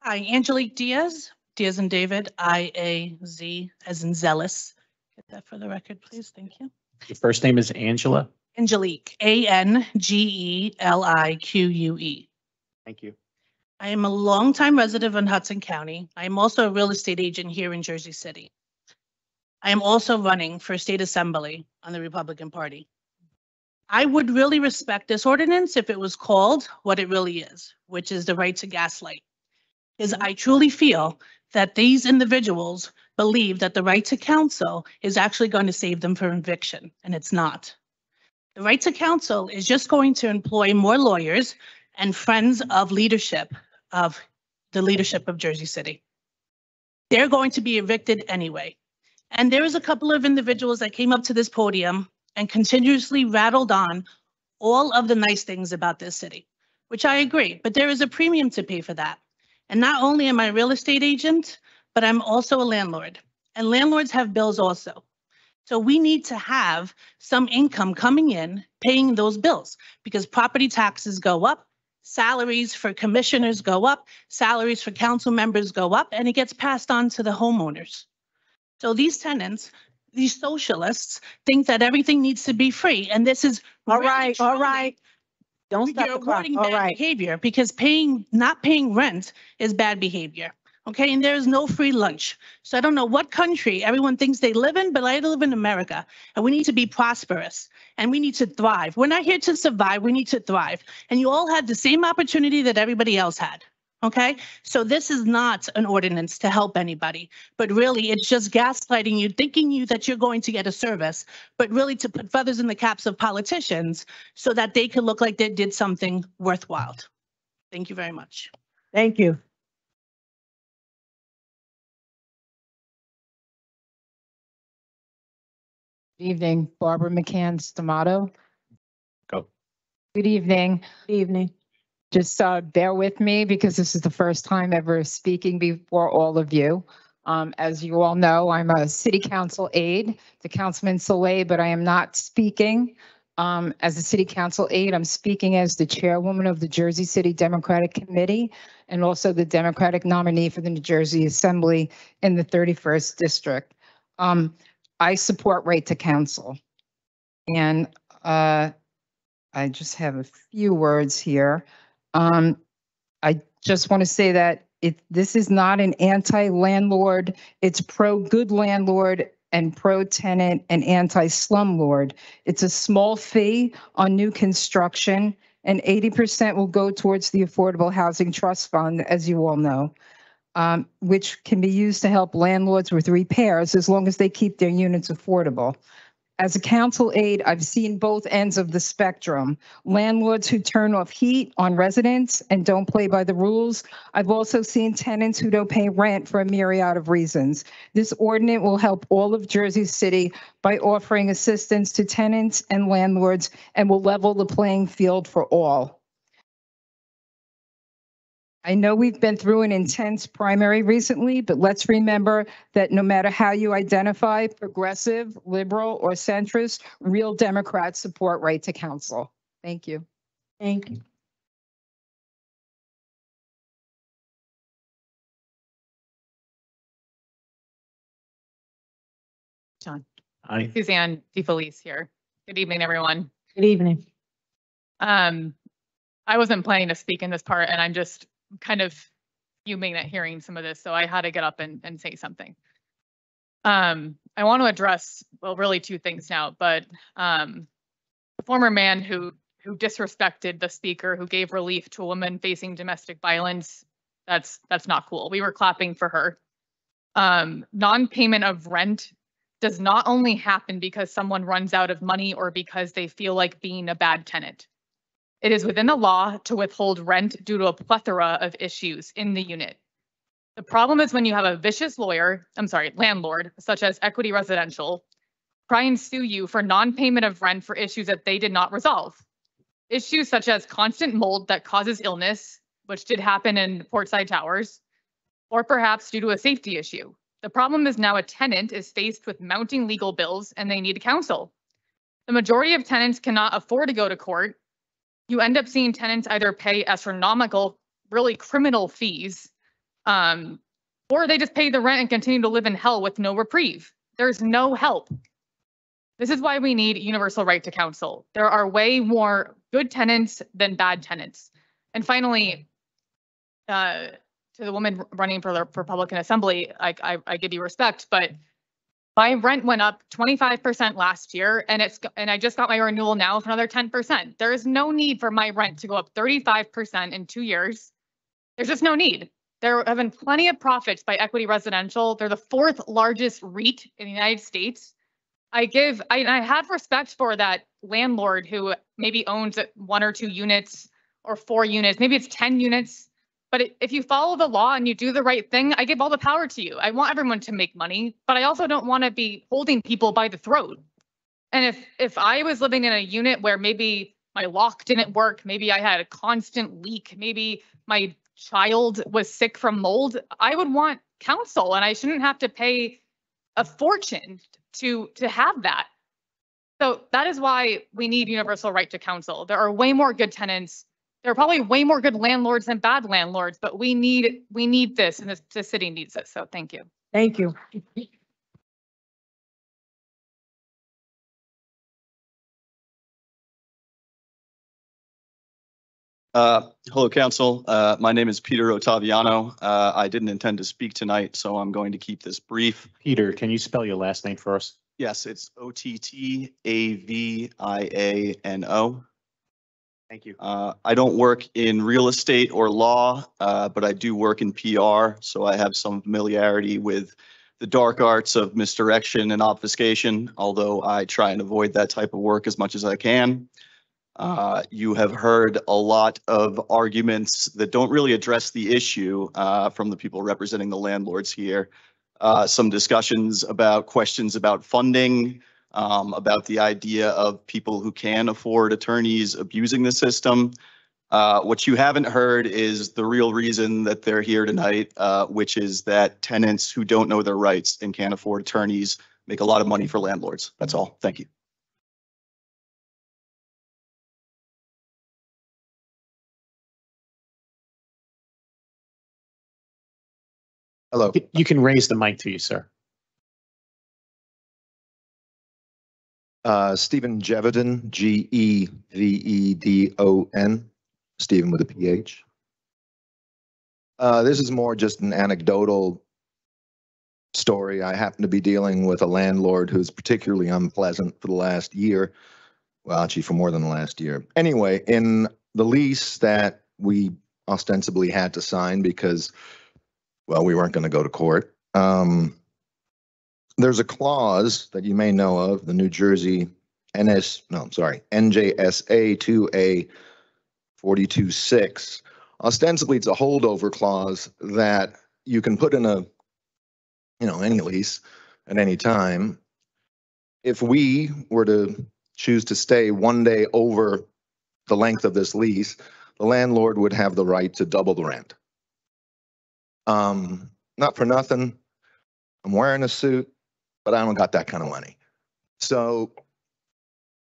Hi, Angelique Diaz, Diaz and David, IAZ as in zealous. Get that for the record, please. Thank you. Your first name is Angela? Angelique, ANGELIQUE. Thank you. I am a longtime resident of Hudson County. I am also a real estate agent here in Jersey City. I am also running for state assembly on the Republican Party. I would really respect this ordinance if it was called what it really is, which is the right to gaslight. Because I truly feel that these individuals believe that the right to counsel is actually going to save them from eviction, and it's not. The right to counsel is just going to employ more lawyers and friends of leadership of the leadership of Jersey City. They're going to be evicted anyway. And there was a couple of individuals that came up to this podium and continuously rattled on all of the nice things about this city, which I agree, but there is a premium to pay for that. And not only am I a real estate agent, but I'm also a landlord. and landlords have bills also. So we need to have some income coming in, paying those bills, because property taxes go up, salaries for commissioners go up, salaries for council members go up, and it gets passed on to the homeowners. So these tenants, these socialists, think that everything needs to be free, and this is All really right, all truly- right. Don't stop You're the clock. awarding All bad right. behavior, because not paying rent is bad behavior. Okay, and there is no free lunch. So I don't know what country everyone thinks they live in, but I live in America, and we need to be prosperous and we need to thrive. We're not here to survive, we need to thrive. And you all had the same opportunity that everybody else had. Okay, so this is not an ordinance to help anybody, but really it's just gaslighting you, thinking that you're going to get a service, but really to put feathers in the caps of politicians so that they can look like they did something worthwhile. Thank you very much. Thank you. Good evening, Barbara McCann Stamato. Go. Good evening. Good evening. Just bear with me because this is the first time ever speaking before all of you. As you all know, I'm a city council aide to Councilman Soleil, but I am not speaking as a city council aide. I'm speaking as the chairwoman of the Jersey City Democratic Committee and also the Democratic nominee for the New Jersey Assembly in the 31st District. I support right to counsel. And I just have a few words here. I just want to say that this is not an anti-landlord. It's pro-good landlord and pro-tenant and anti-slumlord. It's a small fee on new construction, and 80% will go towards the Affordable Housing Trust Fund, as you all know. Which can be used to help landlords with repairs as long as they keep their units affordable. As a council aide, I've seen both ends of the spectrum. Landlords who turn off heat on residents and don't play by the rules. I've also seen tenants who don't pay rent for a myriad of reasons. This ordinance will help all of Jersey City by offering assistance to tenants and landlords and will level the playing field for all. I know we've been through an intense primary recently, but let's remember that no matter how you identify, progressive, liberal, or centrist, real Democrats support right to counsel. Thank you. Thank you. John. Hi. Suzanne DeFelice here. Good evening, everyone. Good evening. I wasn't planning to speak in this part, and I'm just kind of fuming at hearing some of this, so I had to get up and say something. I want to address, well, really two things now, but the former man who disrespected the speaker, who gave relief to a woman facing domestic violence, that's not cool. We were clapping for her. Non-payment of rent does not only happen because someone runs out of money or because they feel like being a bad tenant. It is within the law to withhold rent due to a plethora of issues in the unit. The problem is when you have a vicious landlord, such as Equity Residential, try and sue you for non-payment of rent for issues that they did not resolve. Issues such as constant mold that causes illness, which did happen in Portside Towers, or perhaps due to a safety issue. The problem is now a tenant is faced with mounting legal bills and they need counsel. The majority of tenants cannot afford to go to court. You end up seeing tenants either pay astronomical, really criminal fees, or they just pay the rent and continue to live in hell with no reprieve. There's no help. This is why we need universal right to counsel. There are way more good tenants than bad tenants. And finally, to the woman running for the Republican Assembly, I give you respect, but my rent went up 25% last year, and I just got my renewal now for another 10%. There is no need for my rent to go up 35% in 2 years. There's just no need. There have been plenty of profits by Equity Residential. They're the 4th largest REIT in the United States. I have respect for that landlord who maybe owns 1 or 2 units or 4 units, maybe it's 10 units. But if you follow the law and you do the right thing, I give all the power to you. I want everyone to make money, but I also don't want to be holding people by the throat. And if I was living in a unit where maybe my lock didn't work, maybe I had a constant leak, maybe my child was sick from mold, I would want counsel and I shouldn't have to pay a fortune to have that. So that is why we need universal right to counsel. There are way more good tenants. There are probably way more good landlords than bad landlords, but we need this, and the city needs it. So thank you. Thank you. Hello, council. My name is Peter Ottaviano. I didn't intend to speak tonight, so I'm going to keep this brief. Peter, can you spell your last name for us? Yes, it's Ottavino. Thank you. I don't work in real estate or law, but I do work in PR, so I have some familiarity with the dark arts of misdirection and obfuscation, although I try and avoid that type of work as much as I can. You have heard a lot of arguments that don't really address the issue from the people representing the landlords here. Some discussions about questions about funding, about the idea of people who can afford attorneys abusing the system. What you haven't heard is the real reason that they're here tonight, which is that tenants who don't know their rights and can't afford attorneys make a lot of money for landlords. That's all. Thank you. Hello. You can raise the mic to you, sir. Stephen Jevedon, Gevedon, Stephen with a PH. This is more just an anecdotal story. I happen to be dealing with a landlord who's particularly unpleasant for the last year. Well, actually for more than the last year. Anyway, in the lease that we ostensibly had to sign because, well, we weren't going to go to court. There's a clause that you may know of, the New Jersey NJSA 2A 42.6. Ostensibly, it's a holdover clause that you can put in any lease at any time. If we were to choose to stay one day over the length of this lease, the landlord would have the right to double the rent. Not for nothing, I'm wearing a suit, but I don't got that kind of money. So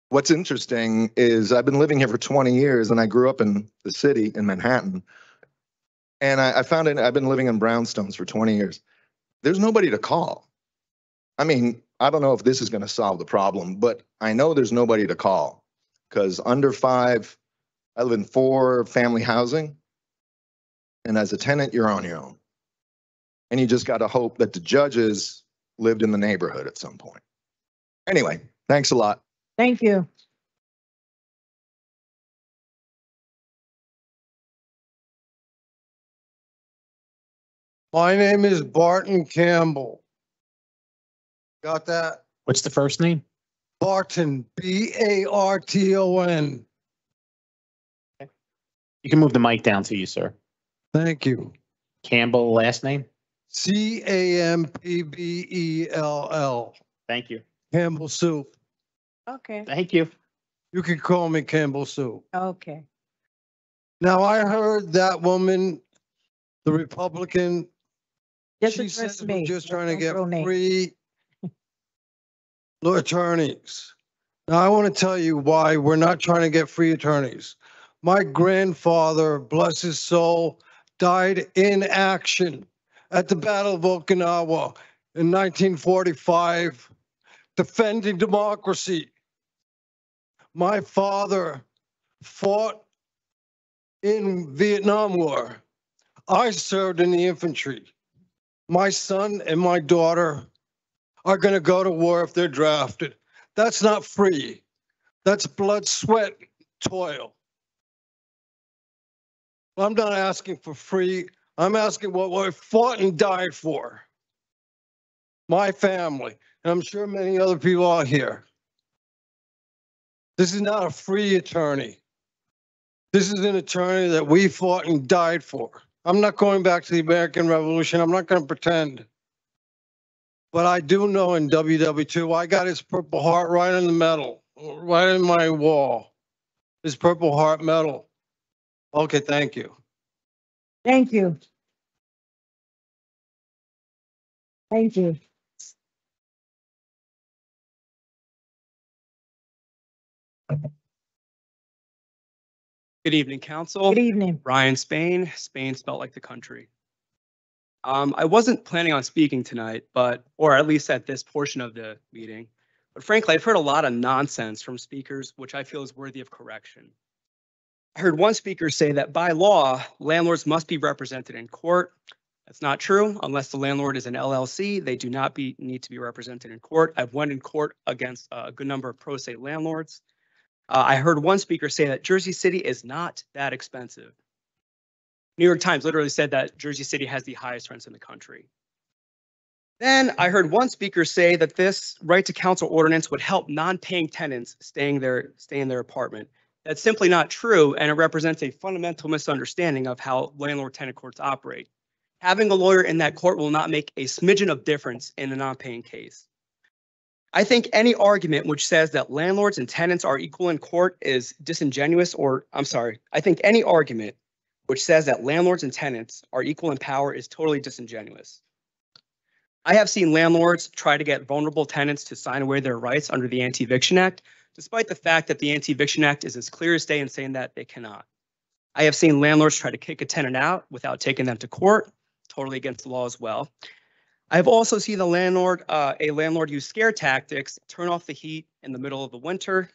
what's interesting is I've been living here for 20 years and I grew up in the city in Manhattan. And I found I've been living in brownstones for 20 years. There's nobody to call. I mean, I don't know if this is going to solve the problem, but I know there's nobody to call because under 5, I live in 4 family housing. And as a tenant, you're on your own. And you just got to hope that the judges lived in the neighborhood at some point. Anyway, thanks a lot. Thank you. My name is Barton Campbell. Got that? What's the first name? Barton, Barton. You can move the mic down to you, sir. Thank you. Campbell, last name? Campbell. Thank you. Campbell Soup. Okay. Thank you. You can call me Campbell Soup. Okay. Now, I heard that woman, the Republican, Just she address said me. we're just trying to Don't get throw names. free attorneys. Now, I want to tell you why we're not trying to get free attorneys. My grandfather, bless his soul, died in action at the Battle of Okinawa in 1945, defending democracy. My father fought in Vietnam War. I served in the infantry. My son and my daughter are going to go to war if they're drafted. That's not free. That's blood, sweat, toil. I'm not asking for free. I'm asking what I fought and died for. My family, and I'm sure many other people out here. This is not a free attorney. This is an attorney that we fought and died for. I'm not going back to the American Revolution. I'm not going to pretend. But I do know in WW2, I got his Purple Heart right in the medal, right in my wall. His Purple Heart medal. Okay, thank you. Thank you. Thank you. Good evening, Council. Good evening. Ryan Spain, Spain spelled like the country. I wasn't planning on speaking tonight, or at least at this portion of the meeting, but frankly, I've heard a lot of nonsense from speakers, which I feel is worthy of correction. I heard one speaker say that by law, landlords must be represented in court. That's not true. Unless the landlord is an LLC, they do not need to be represented in court. I've went in court against a good number of pro se landlords. I heard one speaker say that Jersey City is not that expensive. New York Times literally said that Jersey City has the highest rents in the country. Then I heard one speaker say that this right to counsel ordinance would help non-paying tenants stay in their apartment. That's simply not true, and it represents a fundamental misunderstanding of how landlord-tenant courts operate. Having a lawyer in that court will not make a smidgen of difference in a non-paying case. I think any argument which says that landlords and tenants are equal in court is disingenuous, I think any argument which says that landlords and tenants are equal in power is totally disingenuous. I have seen landlords try to get vulnerable tenants to sign away their rights under the Anti-Eviction Act, despite the fact that the Anti-Eviction Act is as clear as day in saying that they cannot. I have seen landlords try to kick a tenant out without taking them to court, totally against the law as well. I have also seen a landlord use scare tactics, turn off the heat in the middle of the winter,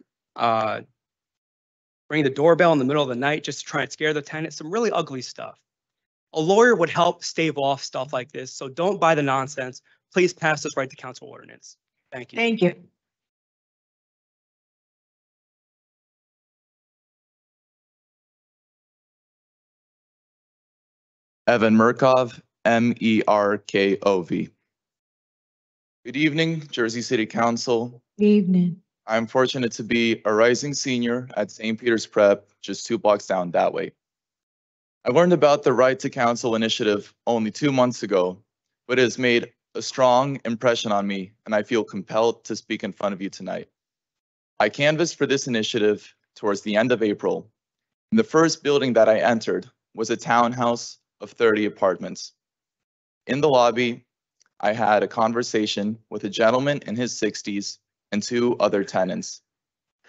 ring the doorbell in the middle of the night just to try and scare the tenant, some really ugly stuff. A lawyer would help stave off stuff like this, so don't buy the nonsense. Please pass this right to counsel ordinance. Thank you. Thank you. Evan Murkov, Merkov. Good evening, Jersey City Council. Good evening. I'm fortunate to be a rising senior at St. Peter's Prep, just 2 blocks down that way. I learned about the Right to Counsel initiative only 2 months ago, but it has made a strong impression on me, and I feel compelled to speak in front of you tonight. I canvassed for this initiative towards the end of April, and the first building that I entered was a townhouse of 30 apartments. In the lobby, I had a conversation with a gentleman in his 60s and 2 other tenants.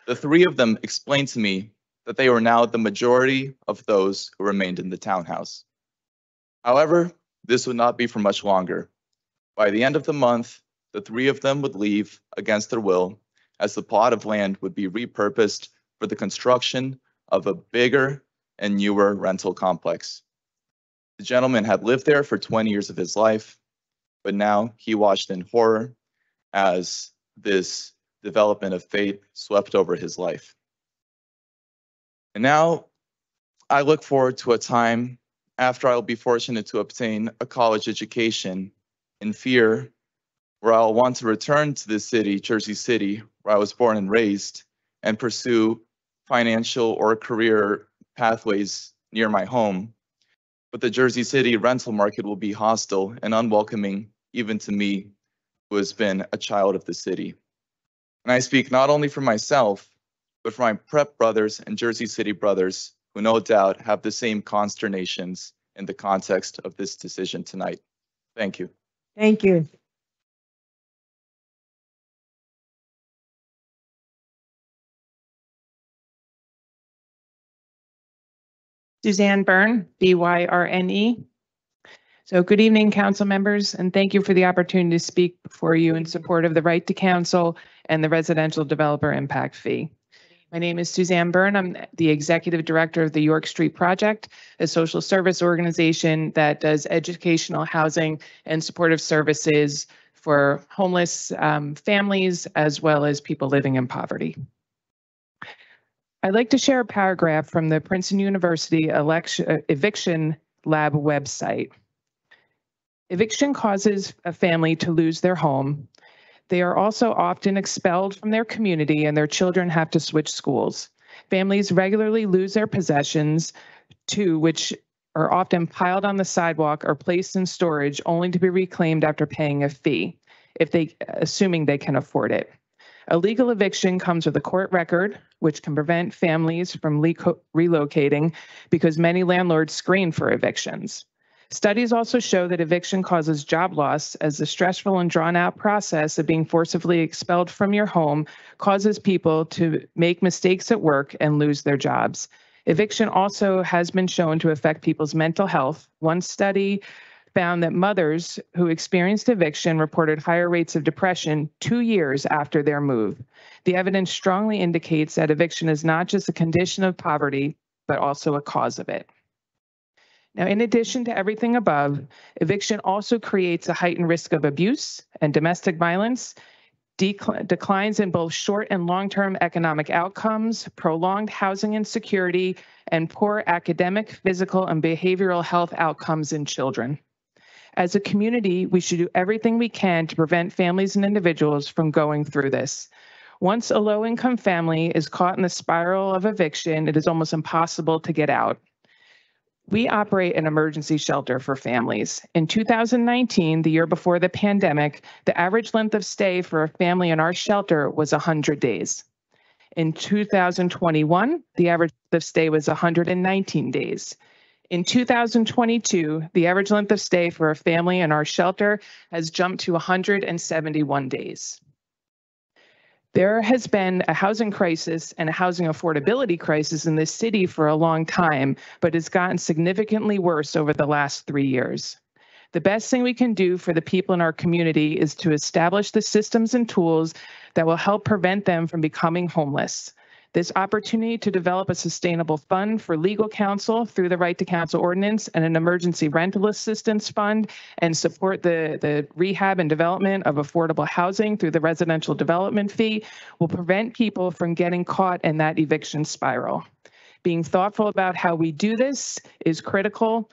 The 3 of them explained to me that they were now the majority of those who remained in the townhouse. However, this would not be for much longer. By the end of the month, the 3 of them would leave against their will, as the plot of land would be repurposed for the construction of a bigger and newer rental complex. The gentleman had lived there for 20 years of his life, but now he watched in horror as this development of fate swept over his life. And now I look forward to a time after I'll be fortunate to obtain a college education in fear, where I'll want to return to the city, Jersey City, where I was born and raised, and pursue financial or career pathways near my home. But the Jersey City rental market will be hostile and unwelcoming, even to me, who has been a child of the city. And I speak not only for myself, but for my prep brothers and Jersey City brothers, who no doubt have the same consternations in the context of this decision tonight. Thank you. Thank you. Suzanne Byrne, B-Y-R-N-E. So good evening, council members, and thank you for the opportunity to speak before you in support of the right to counsel and the residential developer impact fee. My name is Suzanne Byrne. I'm the executive director of the York Street Project, a social service organization that does educational housing and supportive services for homeless families, as well as people living in poverty. I'd like to share a paragraph from the Princeton University Eviction Lab website. Eviction causes a family to lose their home. They are also often expelled from their community and their children have to switch schools. Families regularly lose their possessions too, which are often piled on the sidewalk or placed in storage only to be reclaimed after paying a fee, assuming they can afford it. A legal eviction comes with a court record, which can prevent families from relocating because many landlords screen for evictions. Studies also show that eviction causes job loss, as the stressful and drawn-out process of being forcibly expelled from your home causes people to make mistakes at work and lose their jobs. Eviction also has been shown to affect people's mental health. One study found that mothers who experienced eviction reported higher rates of depression 2 years after their move. The evidence strongly indicates that eviction is not just a condition of poverty, but also a cause of it. Now, in addition to everything above, eviction also creates a heightened risk of abuse and domestic violence, declines in both short and long-term economic outcomes, prolonged housing insecurity, and poor academic, physical, and behavioral health outcomes in children. As a community, we should do everything we can to prevent families and individuals from going through this. Once a low-income family is caught in the spiral of eviction, it is almost impossible to get out. We operate an emergency shelter for families. In 2019, the year before the pandemic, the average length of stay for a family in our shelter was 100 days. In 2021, the average length of stay was 119 days. In 2022, the average length of stay for a family in our shelter has jumped to 171 days. There has been a housing crisis and a housing affordability crisis in this city for a long time, but it's gotten significantly worse over the last 3 years. The best thing we can do for the people in our community is to establish the systems and tools that will help prevent them from becoming homeless. This opportunity to develop a sustainable fund for legal counsel through the Right to Counsel ordinance and an emergency rental assistance fund, and support the rehab and development of affordable housing through the residential development fee will prevent people from getting caught in that eviction spiral. Being thoughtful about how we do this is critical,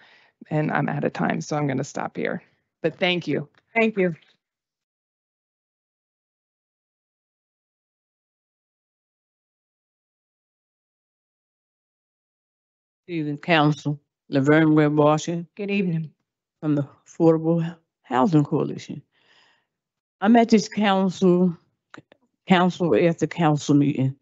and I'm out of time, so I'm going to stop here. But thank you. Thank you. Evening, Council. Laverne Webb Washington Good evening. from the Affordable Housing Coalition. I'm at this council after council meeting,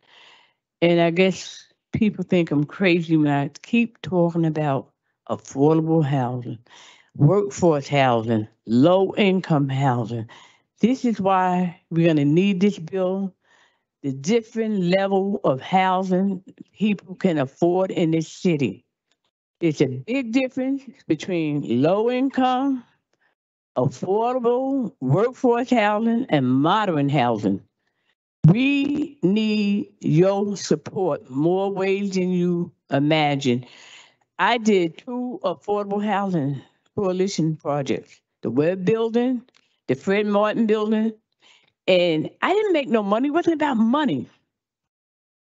and I guess people think I'm crazy when I keep talking about affordable housing, workforce housing, low-income housing. This is why we're gonna need this bill. The different level of housing people can afford in this city. It's a big difference between low income, affordable workforce housing, and modern housing. We need your support more ways than you imagine. I did 2 affordable housing coalition projects, the Webb Building, the Fred Martin Building, and I didn't make no money. It wasn't about money.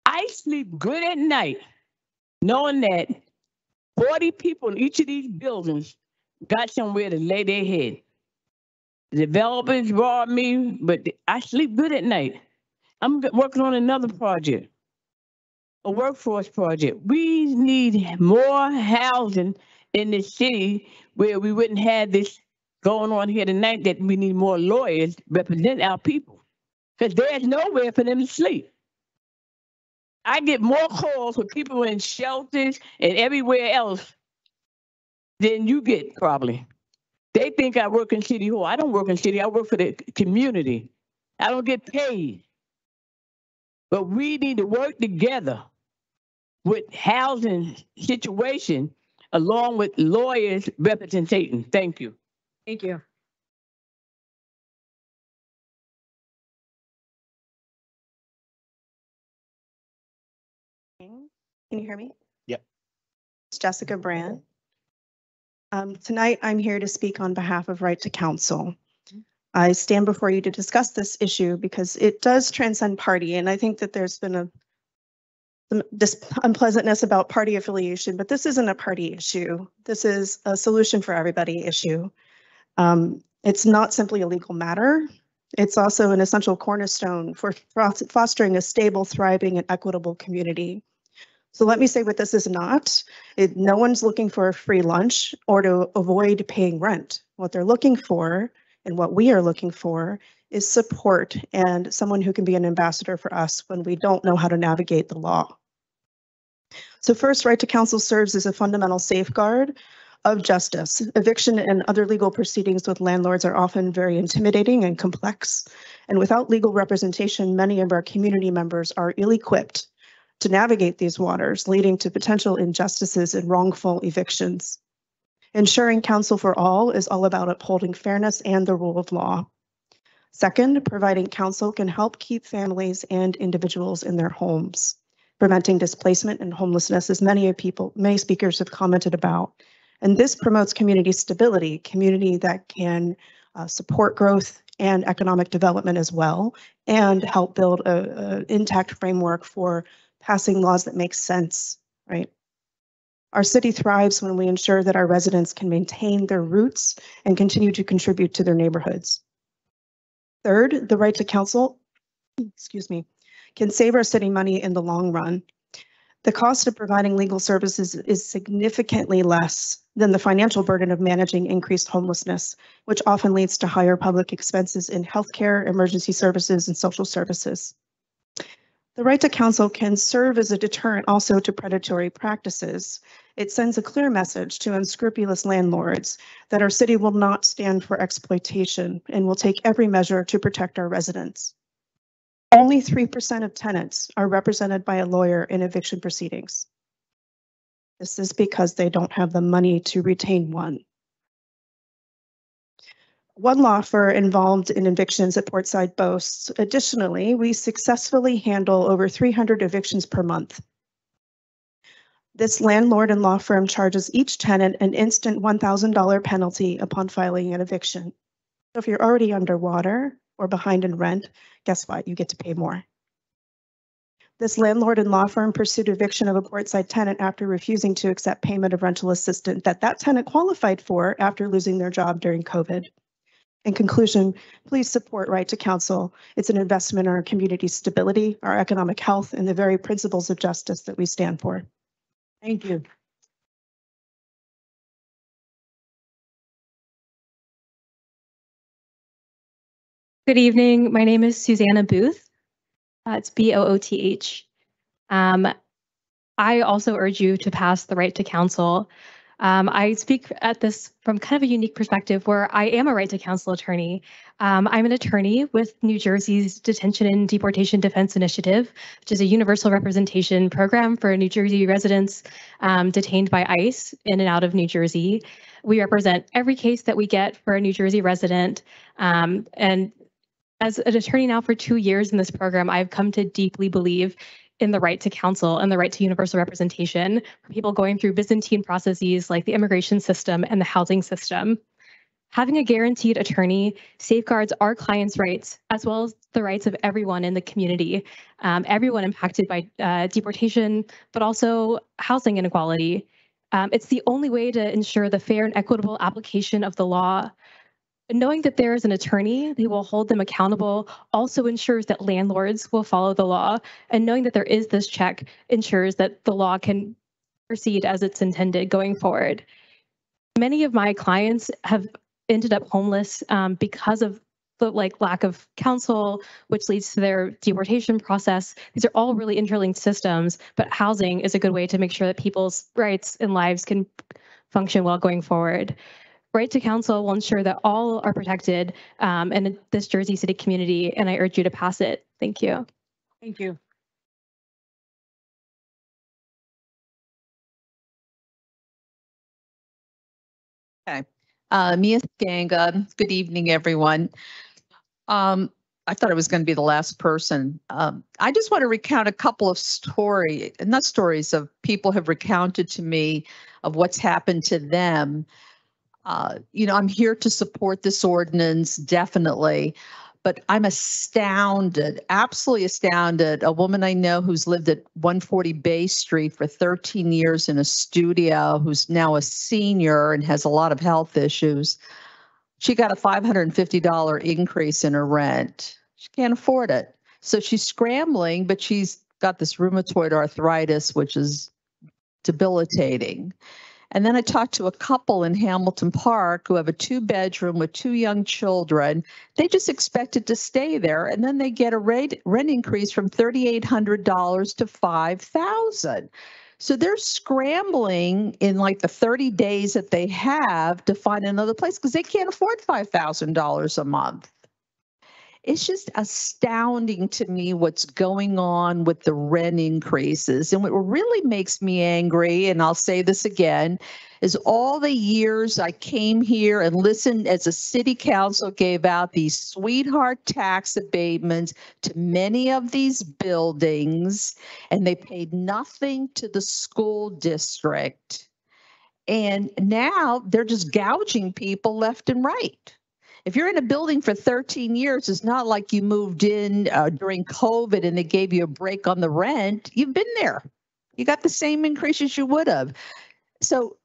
I sleep good at night knowing that 40 people in each of these buildings got somewhere to lay their head. The developers robbed me, but I sleep good at night. I'm working on another project, a workforce project. We need more housing in the city where we wouldn't have this going on here tonight, that we need more lawyers represent our people, because there's nowhere for them to sleep. I get more calls with people in shelters and everywhere else than you get, probably. They think I work in City Hall. I don't work in City. I work for the community. I don't get paid. But we need to work together with housing situation along with lawyers representation. Thank you. Thank you. Can you hear me? Yep. It's Jessica Brand. Tonight, I'm here to speak on behalf of Right to Counsel. I stand before you to discuss this issue because it does transcend party, and I think that there's been some unpleasantness about party affiliation, but this isn't a party issue. This is a solution for everybody issue. It's not simply a legal matter. It's also an essential cornerstone for fostering a stable, thriving, and equitable community. So let me say what this is not. No one's looking for a free lunch or to avoid paying rent. What they're looking for, and what we are looking for, is support and someone who can be an ambassador for us when we don't know how to navigate the law. So first, Right to Counsel serves as a fundamental safeguard of justice. Eviction and other legal proceedings with landlords are often very intimidating and complex. And without legal representation, many of our community members are ill-equipped to navigate these waters, leading to potential injustices and wrongful evictions. Ensuring counsel for all is all about upholding fairness and the rule of law. Second, providing counsel can help keep families and individuals in their homes, preventing displacement and homelessness, as many speakers have commented about. And this promotes community stability, community that can support growth and economic development as well, and help build an intact framework for passing laws that make sense, right? Our city thrives when we ensure that our residents can maintain their roots and continue to contribute to their neighborhoods. Third, the right to counsel, can save our city money in the long run. The cost of providing legal services is significantly less than the financial burden of managing increased homelessness, which often leads to higher public expenses in healthcare, emergency services, and social services. The right to counsel can serve as a deterrent also to predatory practices. It sends a clear message to unscrupulous landlords that our city will not stand for exploitation and will take every measure to protect our residents. Only 3% of tenants are represented by a lawyer in eviction proceedings. This is because they don't have the money to retain one. One law firm involved in evictions at Portside boasts, additionally, we successfully handle over 300 evictions per month. This landlord and law firm charges each tenant an instant $1,000 penalty upon filing an eviction. So if you're already underwater or behind in rent, guess what? You get to pay more. This landlord and law firm pursued eviction of a Portside tenant after refusing to accept payment of rental assistance that tenant qualified for after losing their job during COVID. In conclusion, please support Right to Counsel. It's an investment in our community stability, our economic health, and the very principles of justice that we stand for. Thank you. Good evening. My name is Susanna Booth. It's Booth. I also urge you to pass the Right to Counsel. I speak at this from kind of a unique perspective where I am a Right to Counsel attorney. I'm an attorney with New Jersey's Detention and Deportation Defense Initiative, which is a universal representation program for New Jersey residents detained by ICE in and out of New Jersey. We represent every case that we get for a New Jersey resident. And as an attorney now for 2 years in this program, I've come to deeply believe in the right to counsel and the right to universal representation for people going through Byzantine processes like the immigration system and the housing system. Having a guaranteed attorney safeguards our clients' rights as well as the rights of everyone in the community, everyone impacted by deportation, but also housing inequality. It's the only way to ensure the fair and equitable application of the law. Knowing that there is an attorney who will hold them accountable also ensures that landlords will follow the law, and knowing that there is this check ensures that the law can proceed as it's intended going forward. Many of my clients have ended up homeless because of the lack of counsel, which leads to their deportation process. These are all really interlinked systems, but housing is a good way to make sure that people's rights and lives can function well going forward. Right to Counsel will ensure that all are protected in this Jersey City community, and I urge you to pass it. Thank you. Thank you. Okay. Mia Ganga. Good evening, everyone. I thought I was going to be the last person. I just want to recount a couple of stories of people have recounted to me of what's happened to them. I'm here to support this ordinance, definitely, but I'm astounded, absolutely astounded. A woman I know who's lived at 140 Bay Street for 13 years in a studio, who's now a senior and has a lot of health issues. She got a $550 increase in her rent. She can't afford it. So she's scrambling, but she's got this rheumatoid arthritis, which is debilitating. And then I talked to a couple in Hamilton Park who have a 2-bedroom with 2 young children. They just expected to stay there, and then they get a rent increase from $3,800 to $5,000. So they're scrambling in like the 30 days that they have to find another place because they can't afford $5,000 a month. It's just astounding to me what's going on with the rent increases. And what really makes me angry, and I'll say this again, is all the years I came here and listened as a city council gave out these sweetheart tax abatements to many of these buildings, and they paid nothing to the school district. And now they're just gouging people left and right. If you're in a building for 13 years, it's not like you moved in during COVID and they gave you a break on the rent. You've been there. You got the same increase as you would have. So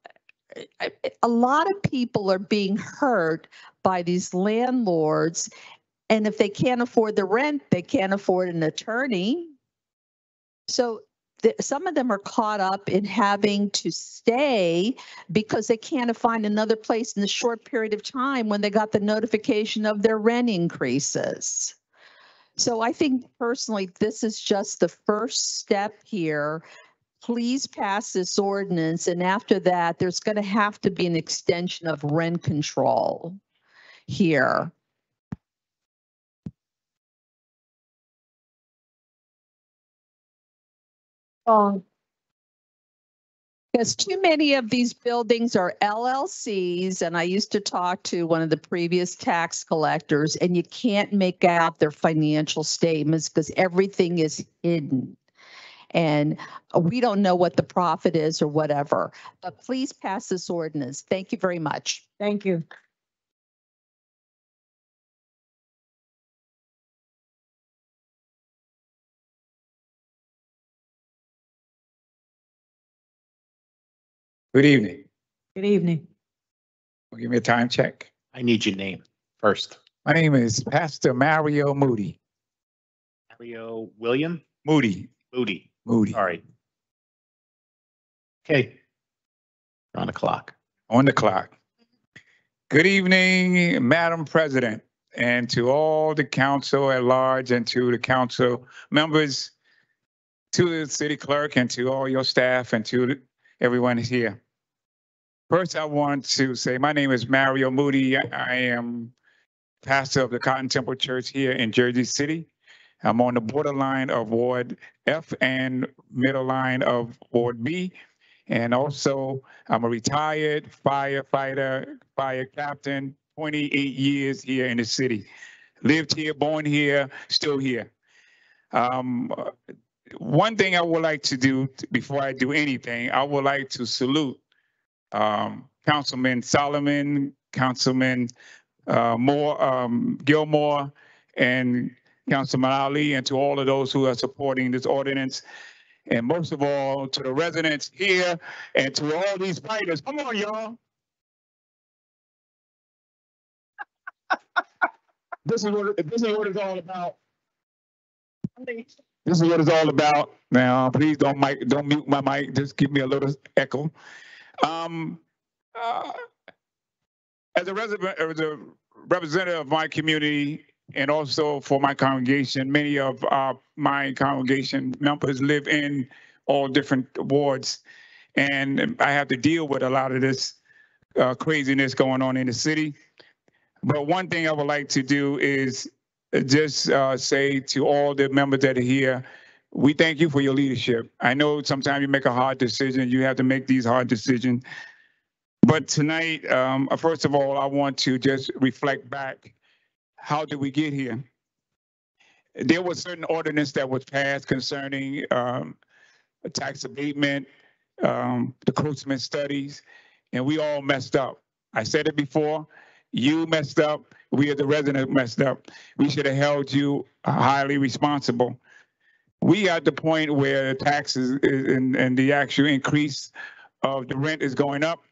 a lot of people are being hurt by these landlords. And if they can't afford the rent, they can't afford an attorney. So some of them are caught up in having to stay because they can't find another place in the short period of time when they got the notification of their rent increases. So I think personally, this is just the first step here. Please pass this ordinance. And after that, there's going to have to be an extension of rent control here. Because too many of these buildings are LLCs, and I used to talk to one of the previous tax collectors, and you can't make out their financial statements because everything is hidden. And we don't know what the profit is or whatever. But please pass this ordinance. Thank you very much. Thank you. Good evening. Good evening. Give me a time check. I need your name first. My name is Pastor Mario Moody. Mario William? Moody. Moody. Moody. All right. Okay. You're on the clock. On the clock. Good evening, Madam President, and to all the council at large and to the council members, to the city clerk and to all your staff and to everyone here. First, I want to say my name is Mario Moody. I am pastor of the Cotton Temple Church here in Jersey City. I'm on the borderline of Ward F and middle line of Ward B. And also, I'm a retired firefighter, fire captain, 28 years here in the city. Lived here, born here, still here. One thing I would like to do before I do anything, I would like to salute Councilman Solomon, Councilman Gilmore, and Councilman Ali, and to all of those who are supporting this ordinance. And most of all, to the residents here and to all these fighters. Come on, y'all. This is what it's all about. This is what it's all about. Now, please don't mute my mic. Just give me a little echo. As a representative of my community and also for my congregation, many of my congregation members live in all different wards, and I have to deal with a lot of this craziness going on in the city. But one thing I would like to do is just say to all the members that are here, we thank you for your leadership. I know sometimes you make a hard decision. You have to make these hard decisions. But tonight, first of all, I want to just reflect back. How did we get here? There was certain ordinance that was passed concerning tax abatement, the Kurtzman studies, and we all messed up. I said it before, you messed up, we as the residents messed up. We should have held you highly responsible. We are at the point where taxes and the actual increase of the rent is going up.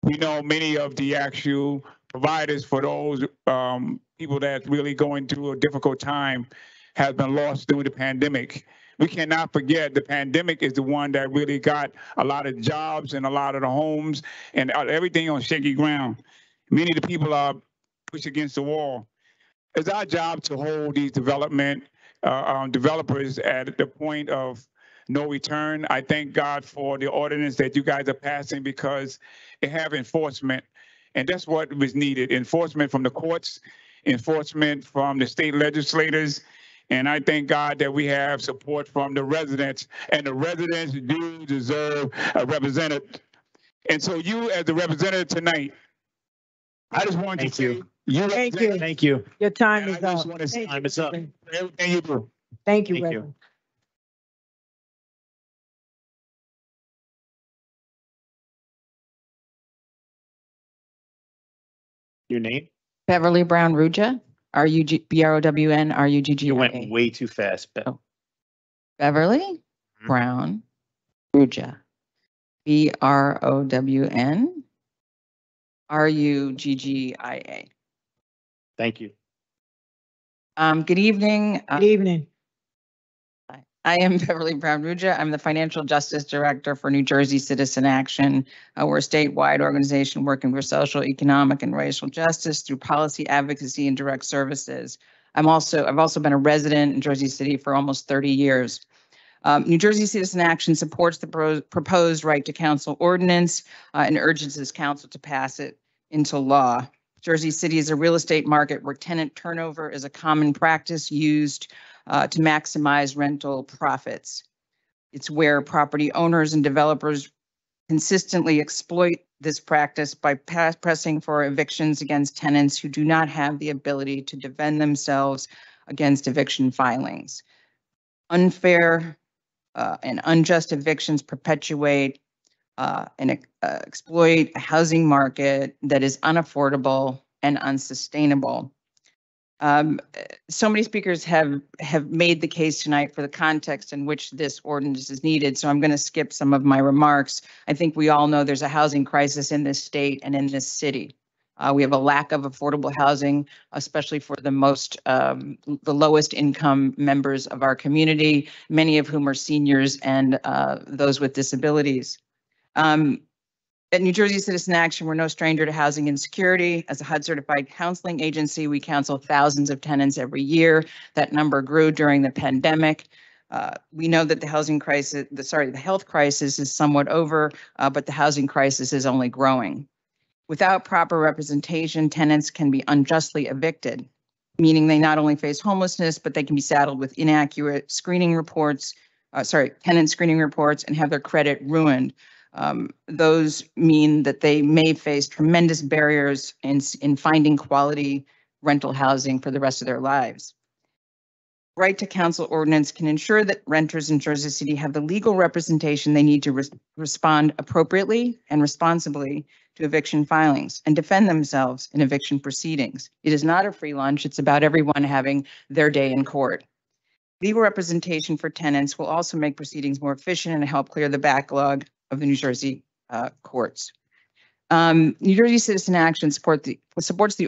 We know many of the actual providers for those people that's really going through a difficult time has been lost through the pandemic. We cannot forget the pandemic is the one that really got a lot of jobs and a lot of the homes and everything on shaky ground. Many of the people are pushed against the wall. It's our job to hold these developers at the point of no return. I thank God for the ordinance that you guys are passing because it have enforcement. And that's what was needed, enforcement from the courts, enforcement from the state legislators. And I thank God that we have support from the residents, and the residents do deserve a representative. And so you, as the representative tonight, I just wanted Thank to say, you. Thank you. Thank you. Your time and is I just up. want to say Time is up. for everything you do. Thank you, Thank you. Reverend. Your name? Beverly Brown Ruja, Brown Rugggia. You went way too fast. Beverly Brown Ruja, Brown Rugggia. Thank you. Good evening. Good evening. I am Beverly Brown Ruja. I'm the Financial Justice Director for New Jersey Citizen Action. We're a statewide organization working for social, economic, and racial justice through policy advocacy and direct services. I've also been a resident in Jersey City for almost 30 years. New Jersey Citizen Action supports the proposed right to counsel ordinance and urges this council to pass it into law. Jersey City is a real estate market where tenant turnover is a common practice used to maximize rental profits. It's where property owners and developers consistently exploit this practice by pressing for evictions against tenants who do not have the ability to defend themselves against eviction filings. Unfair and unjust evictions perpetuate and exploit a housing market that is unaffordable and unsustainable. So many speakers have made the case tonight for the context in which this ordinance is needed, so I'm going to skip some of my remarks. I think we all know there's a housing crisis in this state and in this city. We have a lack of affordable housing, especially for the lowest income members of our community, many of whom are seniors and those with disabilities. At New Jersey Citizen Action, we're no stranger to housing insecurity. As a HUD certified counseling agency, we counsel thousands of tenants every year. That number grew during the pandemic. We know that the health crisis is somewhat over, but the housing crisis is only growing. Without proper representation, tenants can be unjustly evicted, meaning they not only face homelessness, but they can be saddled with inaccurate screening reports, tenant screening reports, and have their credit ruined. Those mean that they may face tremendous barriers in finding quality rental housing for the rest of their lives. Right to counsel ordinance can ensure that renters in Jersey City have the legal representation they need to respond appropriately and responsibly to eviction filings and defend themselves in eviction proceedings. It is not a free lunch. It's about everyone having their day in court. Legal representation for tenants will also make proceedings more efficient and help clear the backlog of the New Jersey courts. New Jersey Citizen Action supports the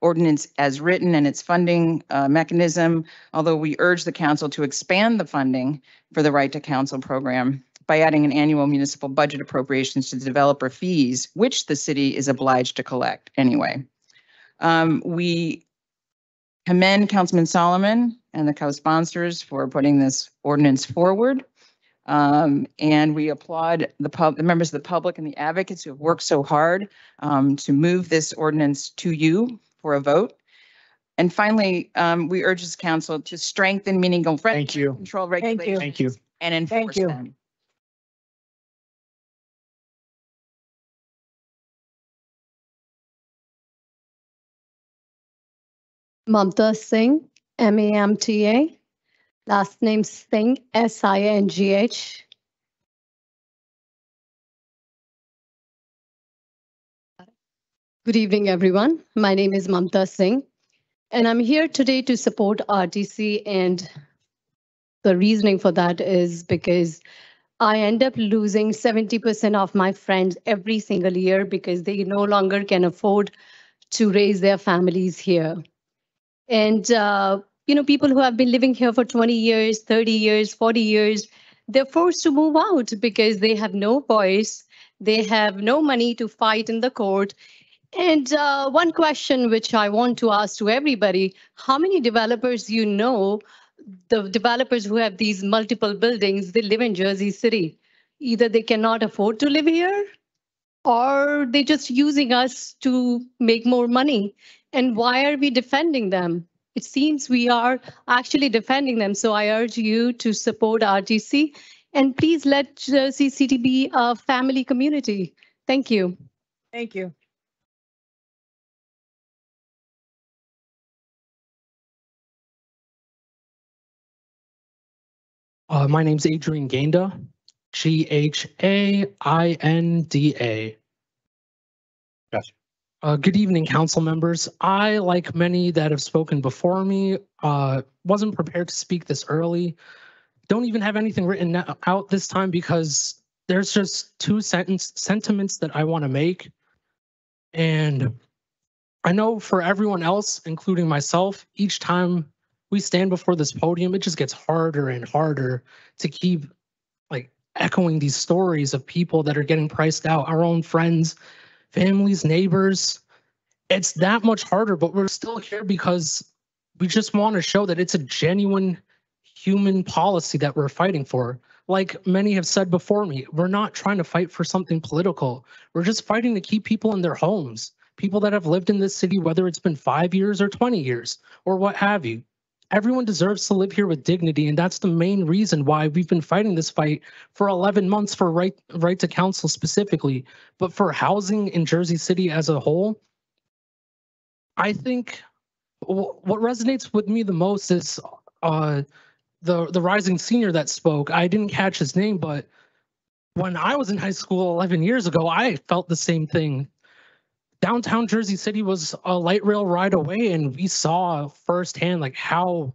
ordinance as written and its funding mechanism, although we urge the council to expand the funding for the Right to Counsel program by adding an annual municipal budget appropriations to the developer fees, which the city is obliged to collect anyway. We commend Councilman Solomon and the co-sponsors for putting this ordinance forward. And we applaud the members of the public and the advocates who have worked so hard to move this ordinance to you for a vote. And finally, we urge this council to strengthen meaningful control regulations and enforce them. Mamta Singh, MAMTA. Last name Singh, SINGH. Good evening, everyone. My name is Mamta Singh, and I'm here today to support RTC. And the reasoning for that is because I end up losing 70% of my friends every single year because they no longer can afford to raise their families here. And people who have been living here for 20 years, 30 years, 40 years, they're forced to move out because they have no voice. They have no money to fight in the court. And one question which I want to ask to everybody, how many developers you know the developers who have these multiple buildings, they live in Jersey City. Either they cannot afford to live here or they're just using us to make more money. And why are we defending them? It seems we are actually defending them. So I urge you to support RTC and please let Jersey City be a family community. Thank you. Thank you. My name's Adrian Gainda, Ghainda. Gotcha. Good evening, council members. I, like many that have spoken before me, wasn't prepared to speak this early. Don't even have anything written out this time because there's just two sentiments that I want to make. And I know for everyone else, including myself, each time we stand before this podium, it just gets harder and harder to keep like echoing these stories of people that are getting priced out, our own friends, families, neighbors. It's that much harder, but we're still here because we just want to show that it's a genuine human policy that we're fighting for. Like many have said before me, we're not trying to fight for something political. We're just fighting to keep people in their homes, people that have lived in this city, whether it's been 5 years or 20 years or what have you. Everyone deserves to live here with dignity, and that's the main reason why we've been fighting this fight for 11 months for right to counsel specifically. But for housing in Jersey City as a whole, I think what resonates with me the most is the rising senior that spoke. I didn't catch his name, but when I was in high school 11 years ago, I felt the same thing. Downtown Jersey City was a light rail ride away, and we saw firsthand like how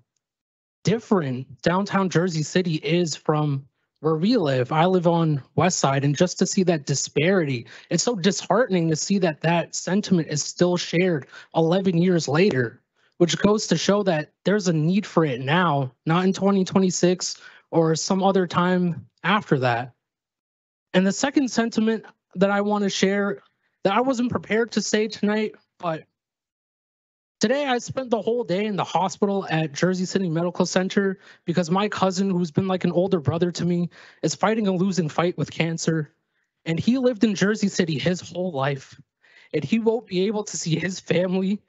different downtown Jersey City is from where we live. I live on West Side, and just to see that disparity, it's so disheartening to see that that sentiment is still shared 11 years later, which goes to show that there's a need for it now, not in 2026 or some other time after that. And the second sentiment that I want to share that I wasn't prepared to say tonight, but today I spent the whole day in the hospital at Jersey City Medical Center because my cousin, who's been like an older brother to me, is fighting a losing fight with cancer. And he lived in Jersey City his whole life. And he won't be able to see his family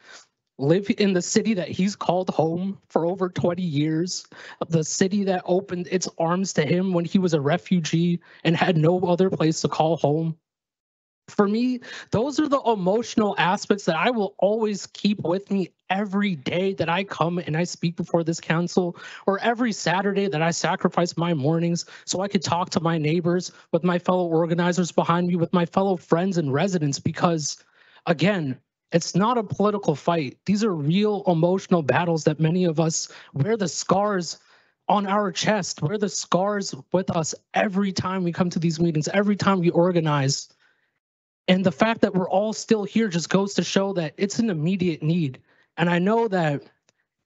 live in the city that he's called home for over 20 years, the city that opened its arms to him when he was a refugee and had no other place to call home. For me, those are the emotional aspects that I will always keep with me every day that I come and I speak before this council, or every Saturday that I sacrifice my mornings so I could talk to my neighbors, with my fellow organizers behind me, with my fellow friends and residents, because again, it's not a political fight. These are real emotional battles that many of us wear the scars on our chest, wear the scars with us every time we come to these meetings, every time we organize. And the fact that we're all still here just goes to show that it's an immediate need. And I know that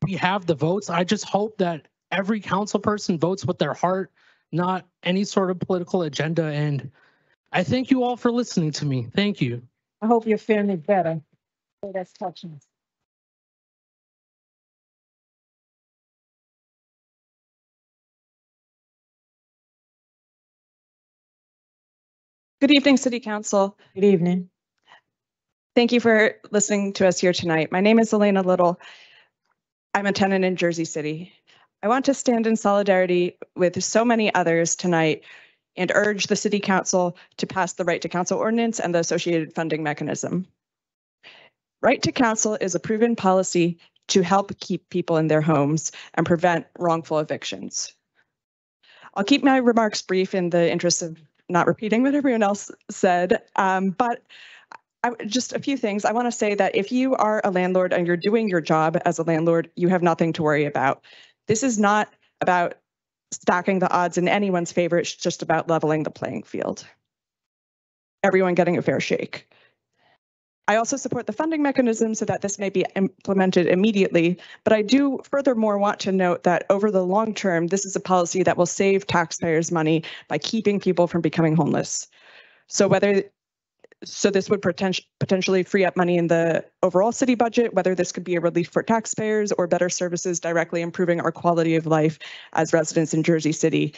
we have the votes. I just hope that every council person votes with their heart, not any sort of political agenda. And I thank you all for listening to me. Thank you. I hope you're feeling better. Oh, that's touching. Good evening, City Council. Good evening. Thank you for listening to us here tonight. My name is Elena Little. I'm a tenant in Jersey City. I want to stand in solidarity with so many others tonight and urge the City Council to pass the Right to Counsel ordinance and the associated funding mechanism. Right to Counsel is a proven policy to help keep people in their homes and prevent wrongful evictions. I'll keep my remarks brief in the interest of not repeating what everyone else said, but just a few things. I want to say that if you are a landlord and you're doing your job as a landlord, you have nothing to worry about. This is not about stacking the odds in anyone's favor. It's just about leveling the playing field. Everyone getting a fair shake. I also support the funding mechanism so that this may be implemented immediately, but I do furthermore want to note that over the long term, this is a policy that will save taxpayers money by keeping people from becoming homeless. So whether So this would potentially free up money in the overall city budget, whether this could be a relief for taxpayers or better services directly improving our quality of life as residents in Jersey City.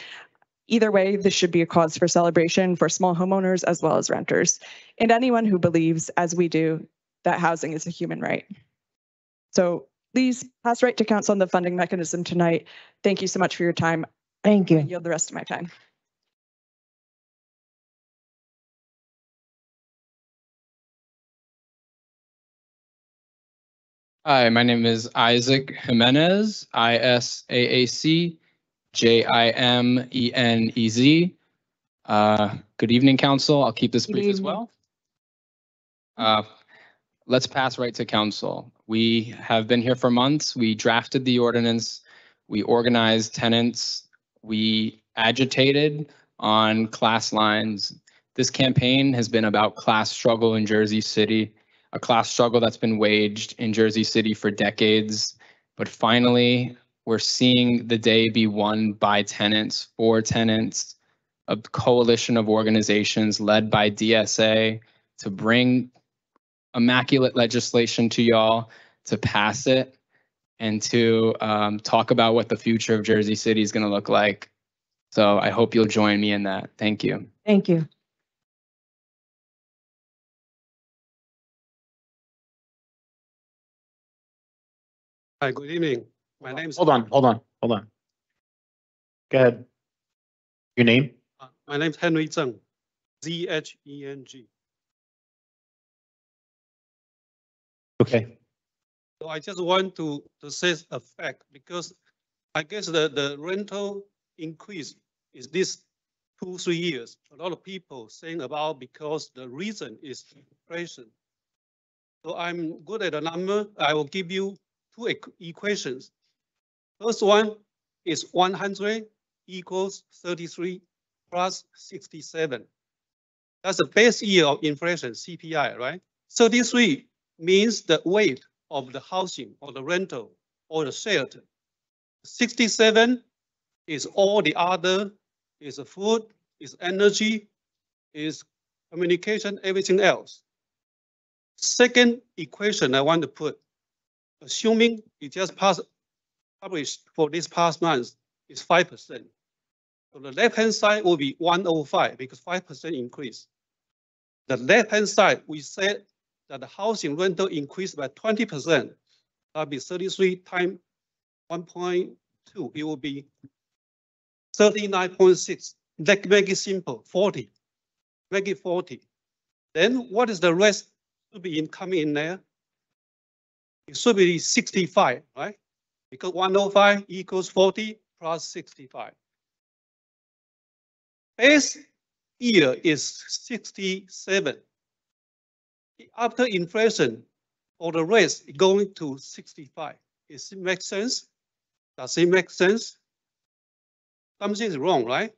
Either way, this should be a cause for celebration for small homeowners as well as renters, and anyone who believes, as we do, that housing is a human right. So please pass right to council on the funding mechanism tonight. Thank you so much for your time. Thank you. I yield the rest of my time. Hi, my name is Isaac Jimenez, ISAAC JIMENEZ. Good evening, council. I'll keep this brief as well. Let's pass right to council. We have been here for months. We drafted the ordinance. We organized tenants. We agitated on class lines. This campaign has been about class struggle in Jersey City, a class struggle that's been waged in Jersey City for decades. But finally, we're seeing the day be won by tenants, for tenants, a coalition of organizations led by DSA to bring immaculate legislation to y'all, to pass it, and to talk about what the future of Jersey City is going to look like. So I hope you'll join me in that. Thank you. Thank you. Hi, good evening. My name is. Hold on. Go ahead. Your name? My name is Henry Zheng, ZHENG. Okay. So I just want to say a fact, because I guess the rental increase is this 2-3 years. A lot of people saying about because the reason is inflation. So I'm good at the number. I will give you two equations. First one is 100 equals 33 plus 67. That's the base year of inflation, CPI, right? 33 means the weight of the housing or the rental or the shelter. 67 is all the other, is food, is energy, is communication, everything else. Second equation I want to put, assuming it just published for this past month, is 5%. So the left-hand side will be 105 because 5% increase. The left-hand side, we said that the housing rental increased by 20%. That'll be 33 times 1.2. It will be 39.6. Let's make it simple, 40. Make it 40. Then what is the rest to be coming in there? It should be 65, right? Because 105 equals 40 plus 65. Base year is 67. After inflation, or the rest going to 65. Does it make sense? Does it make sense? Something is wrong, right?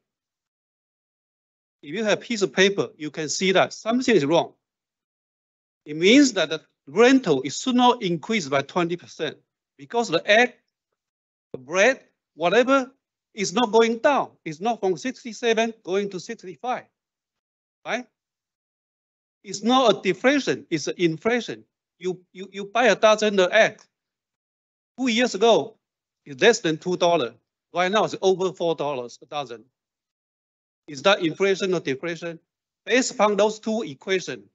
If you have a piece of paper, you can see that something is wrong. It means that the rental should not increase by 20% because the egg, the bread, whatever is not going down. It's not from 67 going to 65, right? It's not a deflation, it's an inflation. You buy a dozen of eggs. 2 years ago, it's less than $2. Right now, it's over $4 a dozen. Is that inflation or deflation? Based upon those two equations,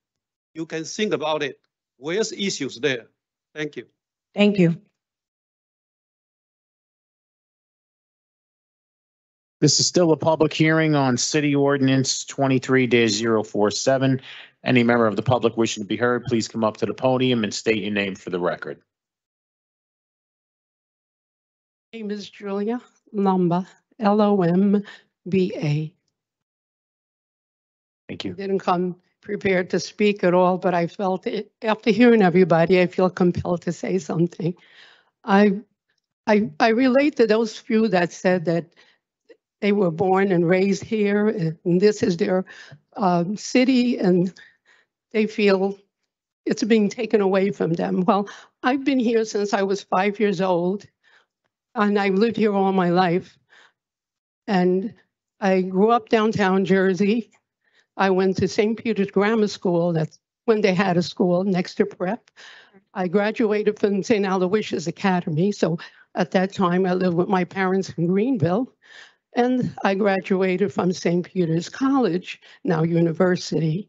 you can think about it. Where's issues there? Thank you. Thank you. This is still a public hearing on City Ordinance 23-047. Any member of the public wishing to be heard, please come up to the podium and state your name for the record. Name is Julia Lomba, Lomba. Thank you. I didn't come prepared to speak at all, but I felt it after hearing everybody, I feel compelled to say something. I relate to those few that said that they were born and raised here, and this is their city, and they feel it's being taken away from them. Well, I've been here since I was 5 years old, and I've lived here all my life. And I grew up downtown Jersey. I went to St. Peter's Grammar School. That's when they had a school next to prep. I graduated from St. Aloysius Academy. So at that time, I lived with my parents in Greenville. And I graduated from St. Peter's College, now university.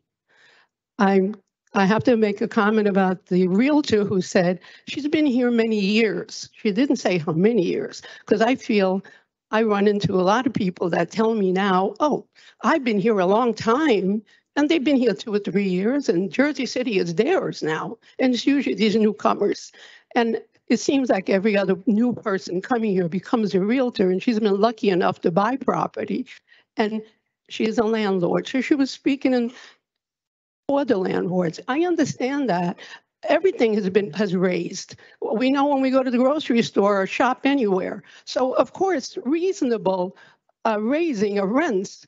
I have to make a comment about the realtor who said she's been here many years. She didn't say how many years, because I feel I run into a lot of people that tell me now, oh, I've been here a long time, and they've been here 2 or 3 years, and Jersey City is theirs now. And it's usually these newcomers. And it seems like every other new person coming here becomes a realtor, and she's been lucky enough to buy property. And she is a landlord. So she was speaking in for the landlords. I understand that. Everything has raised. We know when we go to the grocery store or shop anywhere. So of course, reasonable raising of rents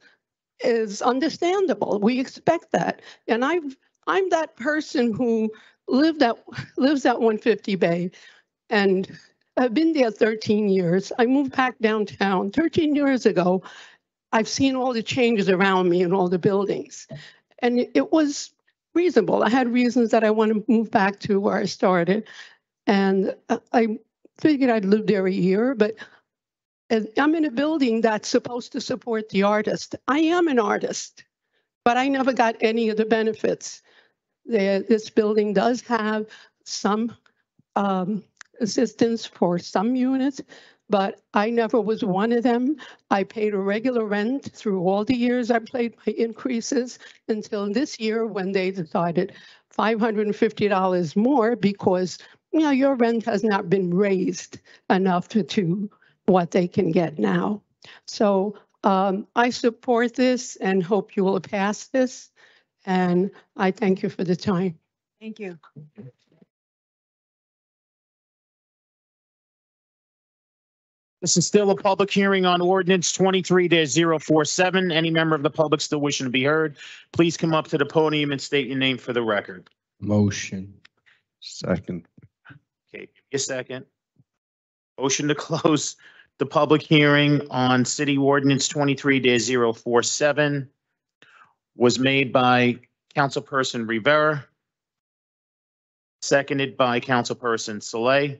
is understandable. We expect that. And I'm that person who lives at 150 Bay, and I've been there 13 years. I moved back downtown 13 years ago. I've seen all the changes around me in all the buildings. And it was reasonable. I had reasons that I want to move back to where I started. And I figured I'd live there a year, but I'm in a building that's supposed to support the artist. I am an artist, but I never got any of the benefits. This building does have some assistance for some units, but I never was one of them. I paid a regular rent through all the years I paid my increases until this year when they decided $550 more because your rent has not been raised enough to what they can get now. So I support this and hope you will pass this. And I thank you for the time. Thank you. This is still a public hearing on ordinance 23-047. Any member of the public still wishing to be heard, please come up to the podium and state your name for the record. Motion. Second. Okay, give me a second. Motion to close the public hearing on city ordinance 23-047 was made by Councilperson Rivera, seconded by Councilperson Saleh.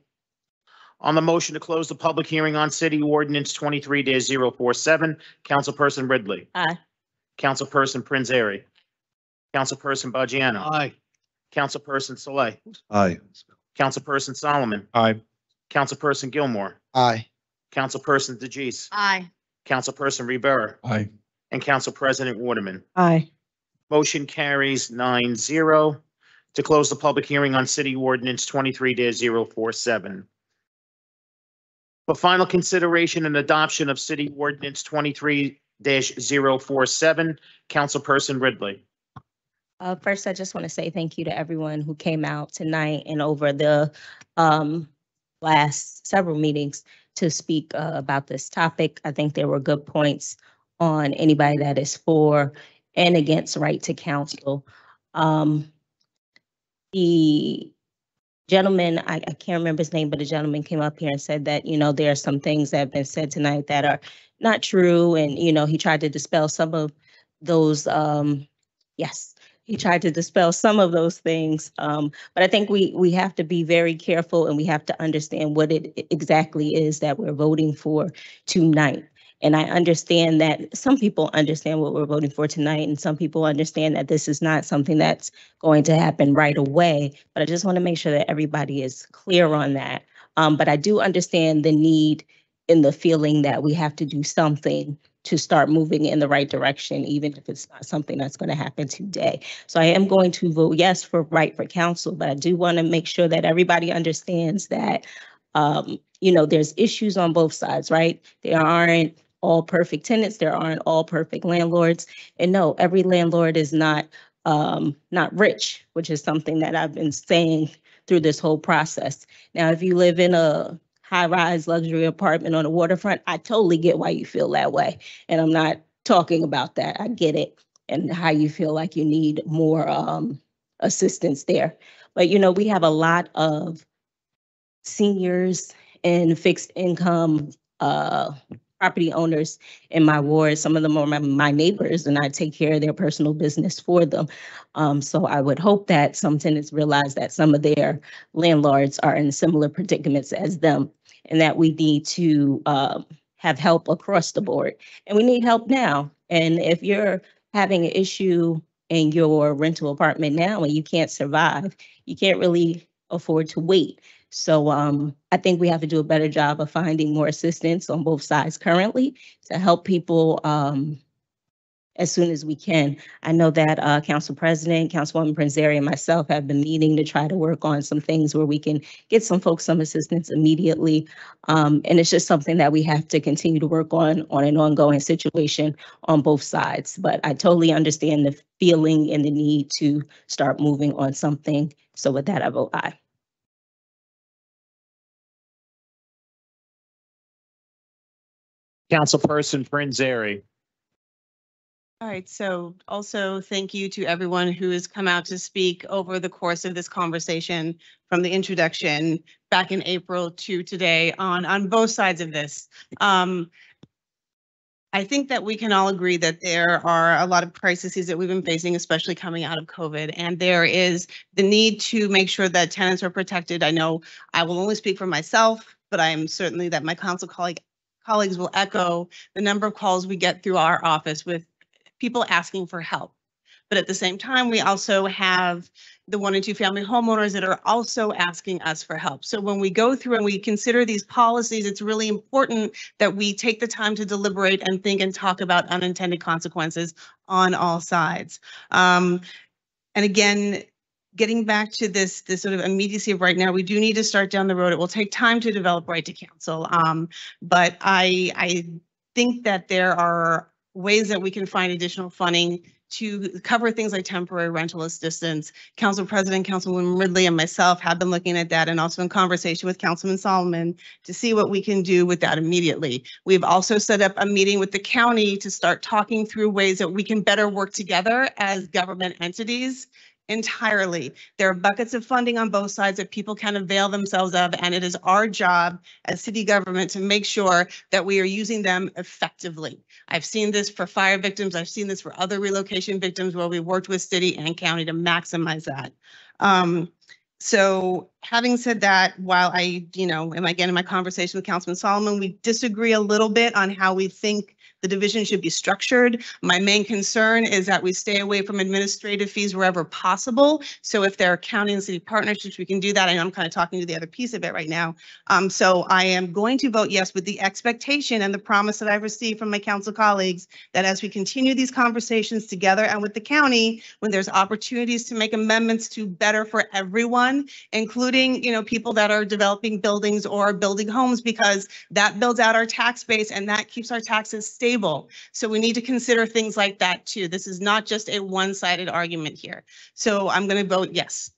On the motion to close the public hearing on city ordinance 23-047, Councilperson Ridley. Aye. Councilperson Prinzary. Councilperson Bajano. Aye. Councilperson Saleh. Aye. Councilperson Solomon. Aye. Councilperson Gilmore. Aye. Councilperson DeGise. Aye. Councilperson Rivera. Aye. And Council President Waterman. Aye. Motion carries 9-0 to close the public hearing on city ordinance 23-047. For final consideration and adoption of city ordinance 23-047, Councilperson Ridley. First, I just want to say thank you to everyone who came out tonight and over the last several meetings to speak about this topic. I think there were good points on anybody that is for and against right to counsel. The gentleman, I can't remember his name, but a gentleman came up here and said that, there are some things that have been said tonight that are not true. And, he tried to dispel some of those, yes, he tried to dispel some of those things. But I think we have to be very careful and we have to understand what it exactly is that we're voting for tonight. And I understand that some people understand what we're voting for tonight, and some people understand that this is not something that's going to happen right away. But I just want to make sure that everybody is clear on that. But I do understand the need and the feeling that we have to do something to start moving in the right direction, even if it's not something that's going to happen today. So I am going to vote yes for right for counsel, but I do want to make sure that everybody understands that, there's issues on both sides, right? There aren't all perfect tenants. There aren't all perfect landlords. And no, every landlord is not rich, which is something that I've been saying through this whole process. Now, if you live in a high-rise luxury apartment on the waterfront, I totally get why you feel that way. And I'm not talking about that. I get it and how you feel like you need more assistance there. But, we have a lot of seniors and fixed income property owners in my ward. Some of them are my neighbors, and I take care of their personal business for them. So I would hope that some tenants realize that some of their landlords are in similar predicaments as them, and that we need to have help across the board. And we need help now. And if you're having an issue in your rental apartment now and you can't survive, you can't really afford to wait. So I think we have to do a better job of finding more assistance on both sides currently to help people as soon as we can. I know that Council President, Councilwoman Prinzeri, and myself have been meeting to try to work on some things where we can get some folks some assistance immediately. And it's just something that we have to continue to work on an ongoing situation on both sides. But I totally understand the feeling and the need to start moving on something. So with that, I vote aye. Councilperson Prinzeri. All right, so also thank you to everyone who has come out to speak over the course of this conversation from the introduction back in April to today on both sides of this. I think that we can all agree that there are a lot of crises that we've been facing, especially coming out of COVID, and there is the need to make sure that tenants are protected. I know I will only speak for myself, but I am certainly that my council colleagues will echo the number of calls we get through our office with people asking for help. But at the same time, we also have the 1 and 2 family homeowners that are also asking us for help. So when we go through and we consider these policies, it's really important that we take the time to deliberate and think and talk about unintended consequences on all sides. And again, getting back to this sort of immediacy of right now, we do need to start down the road. It will take time to develop right to counsel. But I think that there are ways that we can find additional funding to cover things like temporary rental assistance. Council President, Councilwoman Ridley, and myself have been looking at that, and also in conversation with Councilman Solomon to see what we can do with that immediately. We've also set up a meeting with the county to start talking through ways that we can better work together as government entities entirely. There are buckets of funding on both sides that people can avail themselves of, and it is our job as city government to make sure that we are using them effectively. I've seen this for fire victims. I've seen this for other relocation victims where we worked with city and county to maximize that. So having said that, while I, am again in my conversation with Councilman Solomon, we disagree a little bit on how we think the division should be structured. My main concern is that we stay away from administrative fees wherever possible. So if there are county and city partnerships, we can do that. I know I'm kind of talking to the other piece of it right now. So I am going to vote yes with the expectation and the promise that I've received from my council colleagues that as we continue these conversations together and with the county, when there's opportunities to make amendments to better for everyone, including, people that are developing buildings or building homes, because that builds out our tax base and that keeps our taxes stable. So we need to consider things like that too. This is not just a one-sided argument here. So I'm going to vote yes.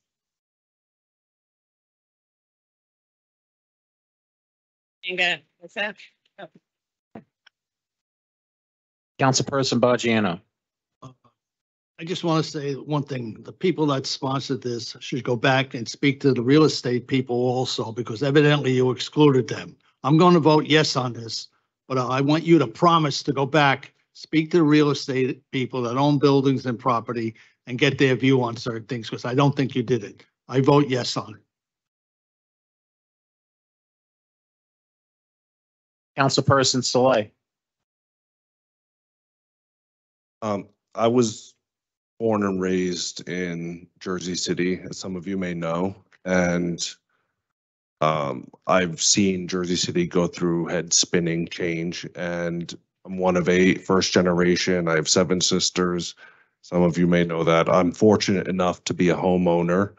What's that? Councilperson Baggiano. I just want to say one thing. The people that sponsored this should go back and speak to the real estate people also, because evidently you excluded them. I'm going to vote yes on this, but I want you to promise to go back, speak to the real estate people that own buildings and property and get their view on certain things, because I don't think you did it. I vote yes on it. Councilperson Saleh. I was born and raised in Jersey City, as some of you may know, and I've seen Jersey City go through head spinning change, and I'm one of 8, first generation. I have 7 sisters. Some of you may know that. I'm fortunate enough to be a homeowner.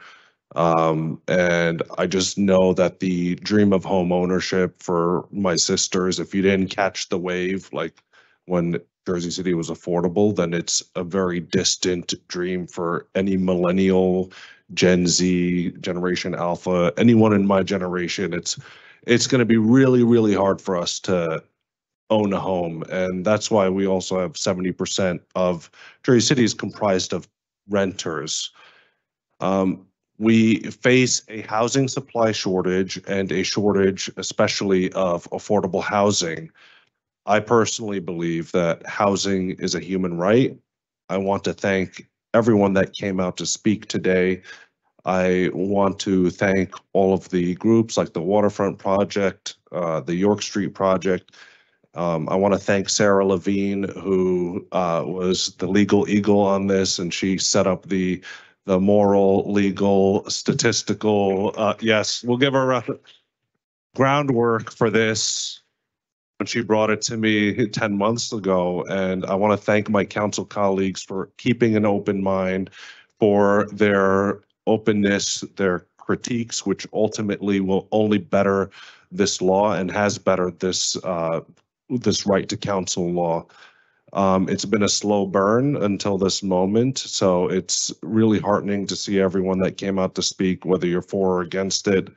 And I just know that the dream of home ownership for my sisters, if you didn't catch the wave, like when Jersey City was affordable, then it's a very distant dream for any millennial, Gen Z, Generation Alpha, anyone in my generation. It's going to be really, really hard for us to own a home. And that's why we also have 70% of Jersey City is comprised of renters. We face a housing supply shortage and a shortage, especially of affordable housing. I personally believe that housing is a human right. I want to thank everyone that came out to speak today. I want to thank all of the groups like the Waterfront Project, the York Street Project. I want to thank Sarah Levine, who was the legal eagle on this, and she set up the moral, legal, statistical. Yes, we'll give her a groundwork for this when she brought it to me 10 months ago. And I want to thank my council colleagues for keeping an open mind, for their openness, their critiques, which ultimately will only better this law and has bettered this right to counsel law. It's been a slow burn until this moment, so it's really heartening to see everyone that came out to speak, whether you're for or against it.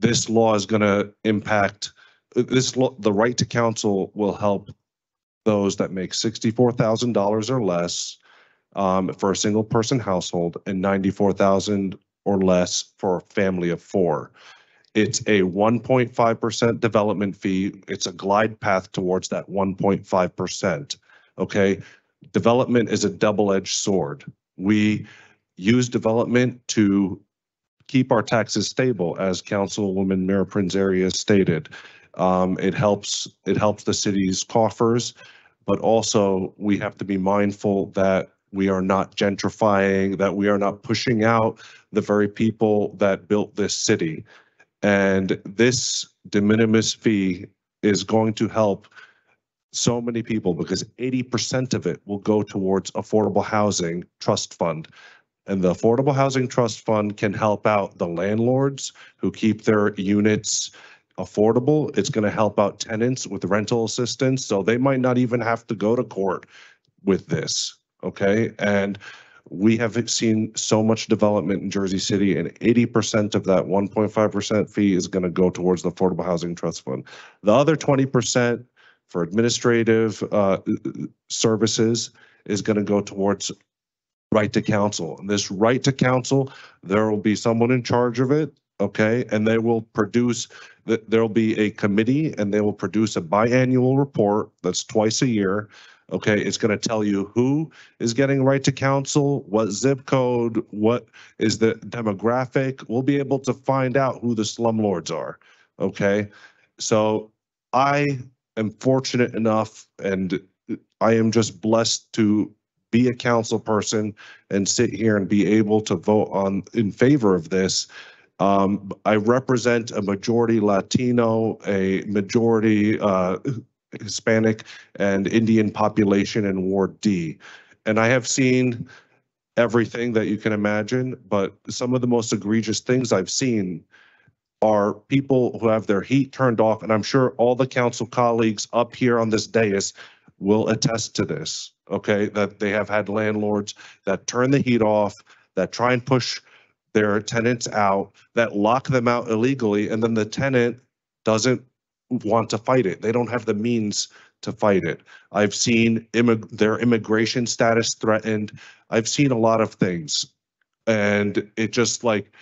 This law is going to impact the right to counsel will help those that make $64,000 or less for a single person household and $94,000 or less for a family of four. It's a 1.5% development fee. It's a glide path towards that 1.5%. Okay. Development is a double-edged sword. We use development to keep our taxes stable, as Councilwoman Mira Prinzarea stated. It helps the city's coffers, but also we have to be mindful that we are not gentrifying, that we are not pushing out the very people that built this city. And this de minimis fee is going to help so many people because 80% of it will go towards affordable housing trust fund. And the Affordable Housing Trust Fund can help out the landlords who keep their units affordable. It's going to help out tenants with rental assistance. So they might not even have to go to court with this. Okay. And we have seen so much development in Jersey City, and 80% of that 1.5% fee is going to go towards the Affordable Housing Trust Fund. The other 20% for administrative services is going to go towards right to counsel. And this right to counsel, there will be someone in charge of it, okay? And they will produce, there'll be a committee and they will produce a biannual report that's twice a year, okay? It's going to tell you who is getting right to counsel, what zip code, what is the demographic. We'll be able to find out who the slumlords are, okay? So I am fortunate enough and I am just blessed to be a council person and sit here and be able to vote in favor of this. I represent a majority Latino, a majority Hispanic and Indian population in Ward D. And I have seen everything that you can imagine, but some of the most egregious things I've seen are people who have their heat turned off. And I'm sure all the council colleagues up here on this dais will attest to this, okay? That they have had landlords that turn the heat off, that try and push their tenants out, that lock them out illegally, and then the tenant doesn't want to fight it. They don't have the means to fight it. I've seen their immigration status threatened. I've seen a lot of things, and it just like,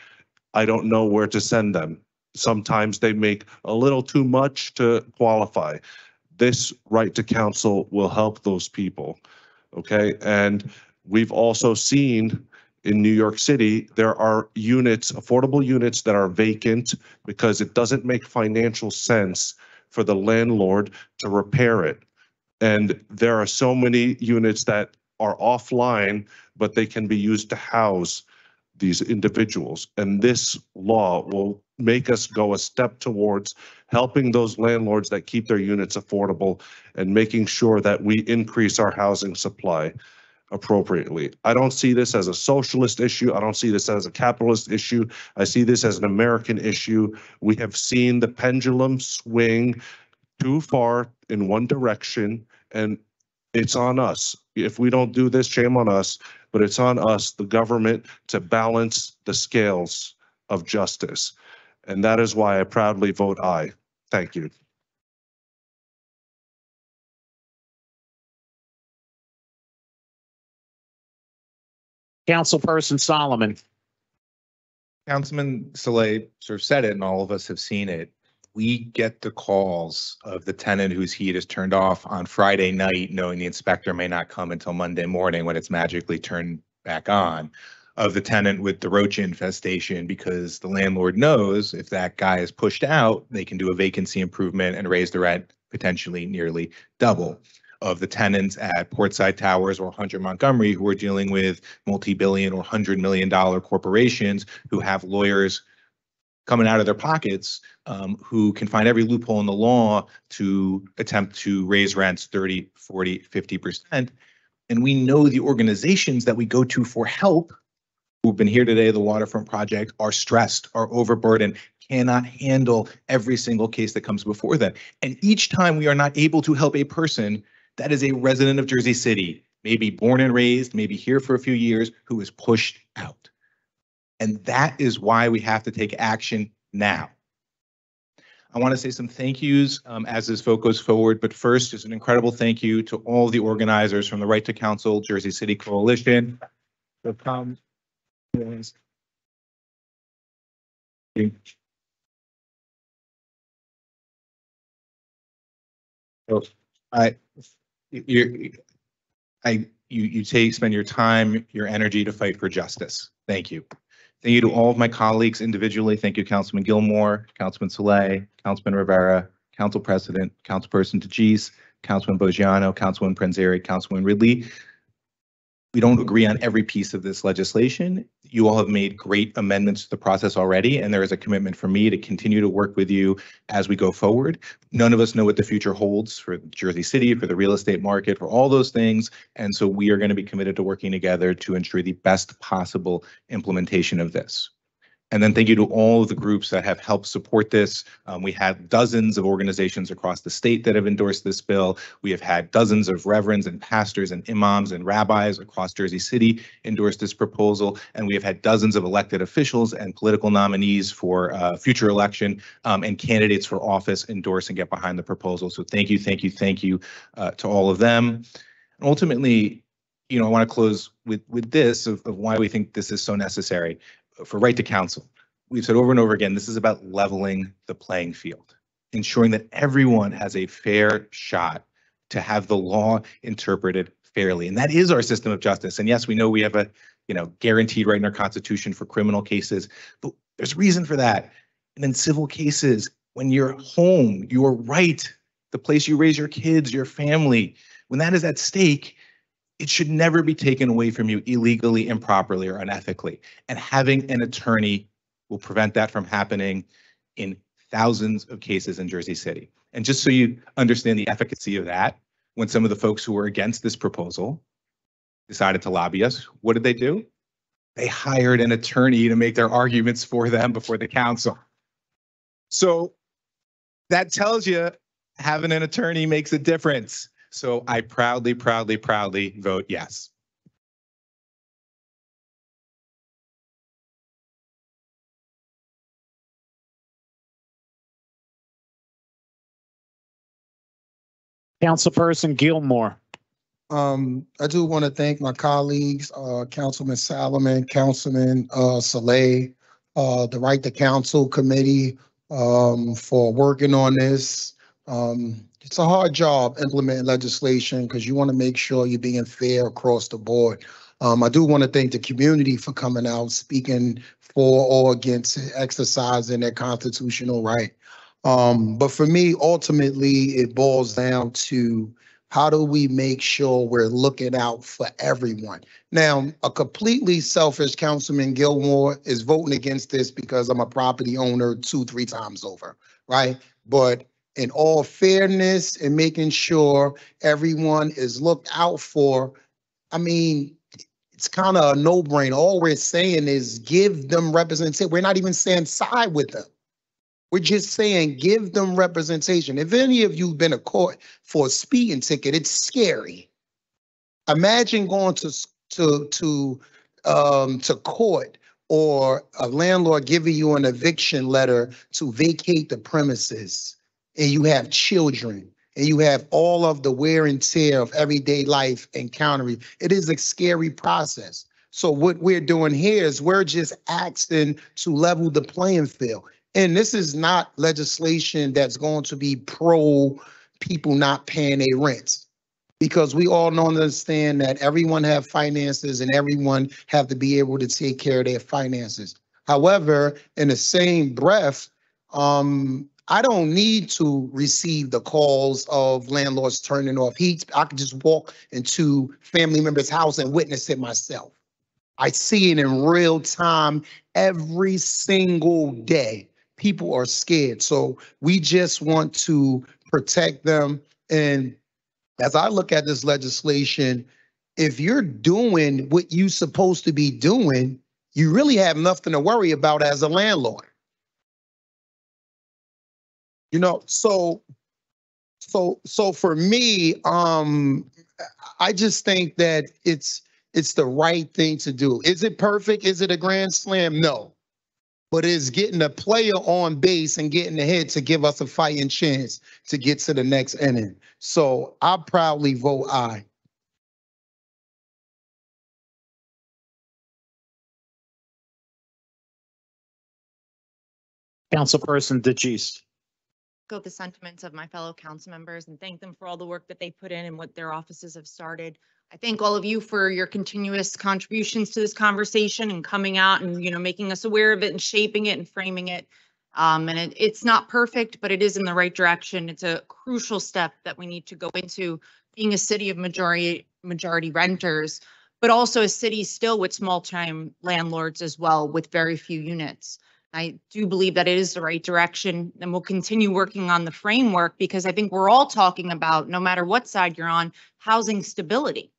I don't know where to send them. Sometimes they make a little too much to qualify. This right to counsel will help those people, okay? And we've also seen in New York City, there are units, affordable units that are vacant because it doesn't make financial sense for the landlord to repair it. And there are so many units that are offline, but they can be used to house these individuals. And this law will make us go a step towards helping those landlords that keep their units affordable and making sure that we increase our housing supply appropriately. I don't see this as a socialist issue. I don't see this as a capitalist issue. I see this as an American issue. We have seen the pendulum swing too far in one direction, and it's on us. If we don't do this, shame on us, but it's on us, the government, to balance the scales of justice. And that is why I proudly vote aye. Thank you. Councilperson Solomon. Councilman Saleh sort of said it, and all of us have seen it. we get the calls of the tenant whose heat is turned off on Friday night, knowing the inspector may not come until Monday morning when it's magically turned back on, of the tenant with the roach infestation, because the landlord knows if that guy is pushed out, they can do a vacancy improvement and raise the rent potentially nearly double. Of the tenants at Portside Towers or 100 Montgomery who are dealing with multi-billion or $100 million corporations who have lawyers coming out of their pockets, who can find every loophole in the law to attempt to raise rents 30, 40, 50%. And we know the organizations that we go to for help, who've been here today, the Waterfront Project, are stressed, are overburdened, cannot handle every single case that comes before them. And each time we are not able to help a person that is a resident of Jersey City, maybe born and raised, maybe here for a few years, who is pushed out. And that is why we have to take action now. I want to say some thank yous as this vote goes forward, but first, just an incredible thank you to all the organizers from the Right to Counsel Jersey City Coalition. You spend your time, your energy to fight for justice. Thank you. Thank you to all of my colleagues individually. Thank you, Councilman Gilmore, Councilman Soleil, Councilman Rivera, Council President, Councilperson DeGise, Councilman Bogiano, Councilman Pranzeri, Councilman Ridley. We don't agree on every piece of this legislation. You all have made great amendments to the process already, and there is a commitment from me to continue to work with you as we go forward. None of us know what the future holds for Jersey City, for the real estate market, for all those things. And so we are going to be committed to working together to ensure the best possible implementation of this. And then thank you to all of the groups that have helped support this. We have dozens of organizations across the state that have endorsed this bill. We have had dozens of reverends and pastors and imams and rabbis across Jersey City endorse this proposal. And we have had dozens of elected officials and political nominees for future election and candidates for office endorse and get behind the proposal. So thank you, thank you, thank you to all of them. And ultimately, I want to close with this of why we think this is so necessary. For Right to Counsel, we've said over and over again, this is about leveling the playing field, ensuring that everyone has a fair shot to have the law interpreted fairly. And that is our system of justice. And yes, we know we have a guaranteed right in our Constitution for criminal cases, but there's reason for that. And in civil cases, when you're home, your right, the place you raise your kids, your family, when that is at stake, it should never be taken away from you illegally, improperly, or unethically. And having an attorney will prevent that from happening in thousands of cases in Jersey City. And just so you understand the efficacy of that, when some of the folks who were against this proposal decided to lobby us, what did they do? They hired an attorney to make their arguments for them before the council. So that tells you having an attorney makes a difference. So I proudly, proudly, proudly vote yes. Councilperson Gilmore. I do want to thank my colleagues, Councilman Solomon, Councilman Soleil, the Right to Counsel Committee for working on this. It's a hard job implementing legislation because you want to make sure you're being fair across the board. I do want to thank the community for coming out, speaking for or against exercising their constitutional right. But for me, ultimately, it boils down to how do we make sure we're looking out for everyone? Now, a completely selfish Councilman Gilmore is voting against this because I'm a property owner 2-3 times over, right? But in all fairness and making sure everyone is looked out for, I mean, it's kind of a no-brainer. All we're saying is give them representation. We're not even saying side with them. We're just saying give them representation. If any of you have been to court for a speeding ticket, it's scary. Imagine going to court or a landlord giving you an eviction letter to vacate the premises, and you have children, and you have all of the wear and tear of everyday life encountering. It is a scary process. So what we're doing here is we're just asking to level the playing field. And this is not legislation that's going to be pro people not paying their rents. Because we all know and understand that everyone have finances and everyone have to be able to take care of their finances. However, in the same breath, I don't need to receive the calls of landlords turning off heat. I can just walk into family members' house and witness it myself. I see it in real time every single day. People are scared. So we just want to protect them. And as I look at this legislation, if you're doing what you're supposed to be doing, you really have nothing to worry about as a landlord. You know, so for me, I just think that it's the right thing to do. Is it perfect? Is it a grand slam? No. But it's getting a player on base and getting the hit to give us a fighting chance to get to the next inning. So I proudly vote aye. Councilperson DeGise. Echo the sentiments of my fellow council members and thank them for all the work that they put in and what their offices have started. I thank all of you for your continuous contributions to this conversation and coming out and, making us aware of it and shaping it and framing it. And it's not perfect, but it is in the right direction. It's a crucial step that we need to go into being a city of majority renters, but also a city still with small-time landlords as well, with very few units. I do believe that it is the right direction, and we'll continue working on the framework because I think we're all talking about, no matter what side you're on, housing stability.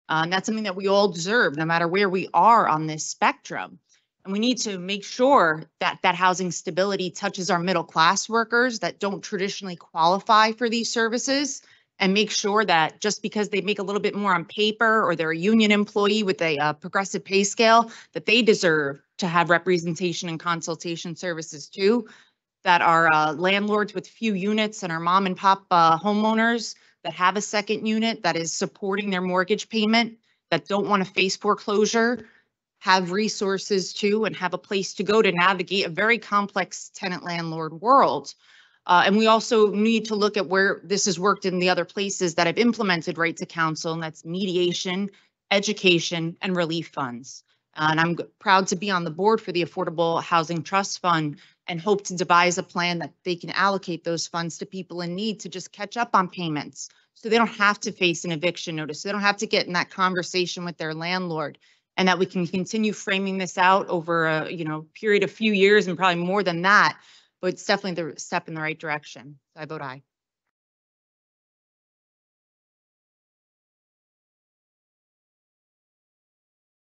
And that's something that we all deserve, no matter where we are on this spectrum. And we need to make sure that that housing stability touches our middle class workers that don't traditionally qualify for these services, and make sure that just because they make a little bit more on paper or they're a union employee with a progressive pay scale, that they deserve to have representation and consultation services too, that are landlords with few units and our mom and pop homeowners that have a second unit that is supporting their mortgage payment, that don't want to face foreclosure, have resources too, and have a place to go to navigate a very complex tenant landlord world. And we also need to look at where this has worked in the other places that have implemented right to counsel, and that's mediation, education, and relief funds. And I'm proud to be on the board for the Affordable Housing Trust Fund and hope to devise a plan that they can allocate those funds to people in need to just catch up on payments so they don't have to face an eviction notice. So they don't have to get in that conversation with their landlord, and that we can continue framing this out over a period of few years and probably more than that. But it's definitely the step in the right direction. So I vote aye.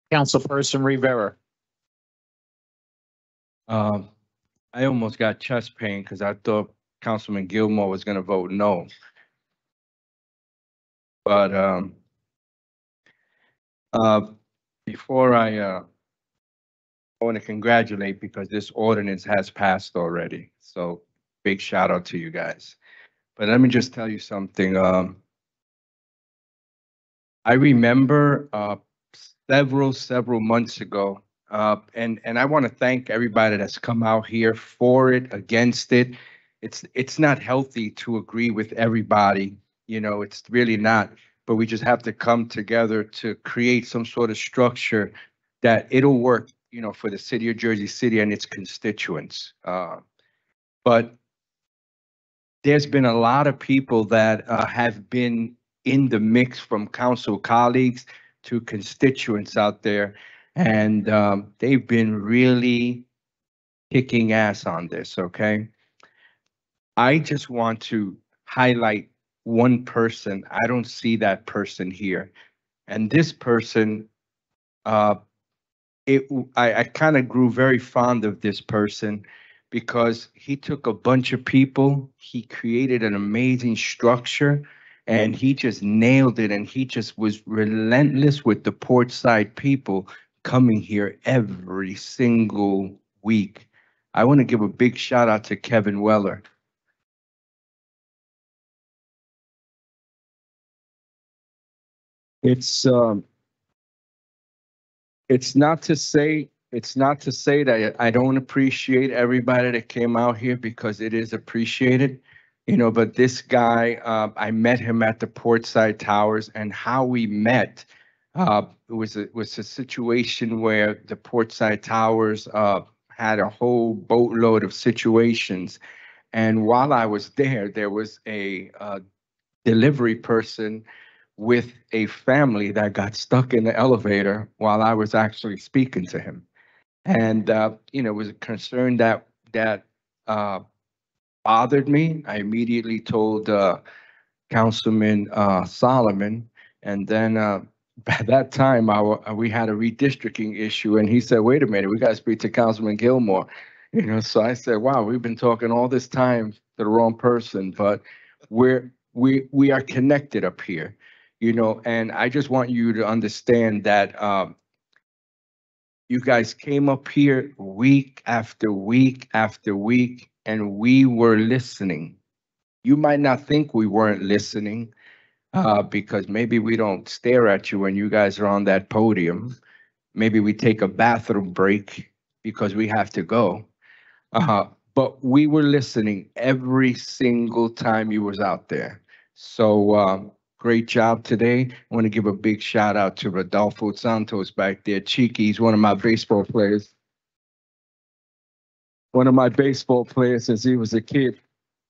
Councilperson Rivera. I almost got chest pain because I thought Councilman Gilmore was going to vote no. But before I want to congratulate because this ordinance has passed already. So big shout out to you guys. But let me just tell you something. I remember several months ago, and I want to thank everybody that's come out here for it, against it. It's not healthy to agree with everybody, it's really not. But we just have to come together to create some sort of structure that it'll work, for the city of Jersey City and its constituents. But there's been a lot of people that have been in the mix, from council colleagues to constituents out there, and they've been really kicking ass on this, okay? I just want to highlight one person. I don't see that person here. And this person, I kind of grew very fond of this person because he took a bunch of people, he created an amazing structure, and he just nailed it. And he just was relentless with the Portside people coming here every single week. I want to give a big shout out to Kevin Weller. It's not to say it's not to say that I don't appreciate everybody that came out here because it is appreciated, but this guy, I met him at the Portside Towers, and how we met, it was a situation where the Portside Towers, had a whole boatload of situations. And while I was there was a delivery person with a family that got stuck in the elevator while I was actually speaking to him. And, was a concern that bothered me. I immediately told Councilman Solomon, and then by that time, we had a redistricting issue, and he said, "Wait a minute, we got to speak to Councilman Gilmore." So I said, "Wow, we've been talking all this time to the wrong person," but we are connected up here, and I just want you to understand that you guys came up here week after week after week, and we were listening. You might not think we weren't listening, because maybe we don't stare at you when you guys are on that podium. Maybe we take a bathroom break because we have to go. But we were listening every single time you was out there. So great job today. I want to give a big shout out to Rodolfo Santos back there. Cheeky, he's one of my baseball players. One of my baseball players since he was a kid.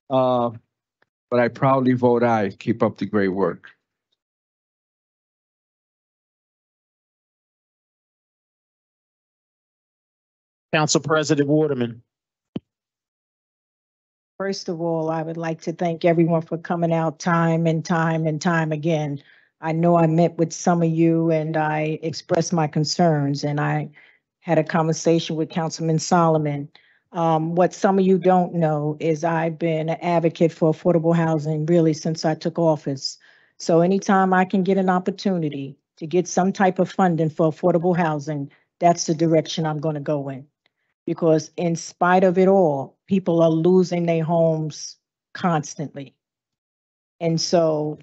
But I proudly vote aye. Keep up the great work. Council President Waterman. First of all, I would like to thank everyone for coming out time and time and time again. I know I met with some of you and I expressed my concerns, and I had a conversation with Councilman Solomon. What some of you don't know is I've been an advocate for affordable housing really since I took office. So anytime I can get an opportunity to get some type of funding for affordable housing, that's the direction I'm going to go in. Because in spite of it all, people are losing their homes constantly. And so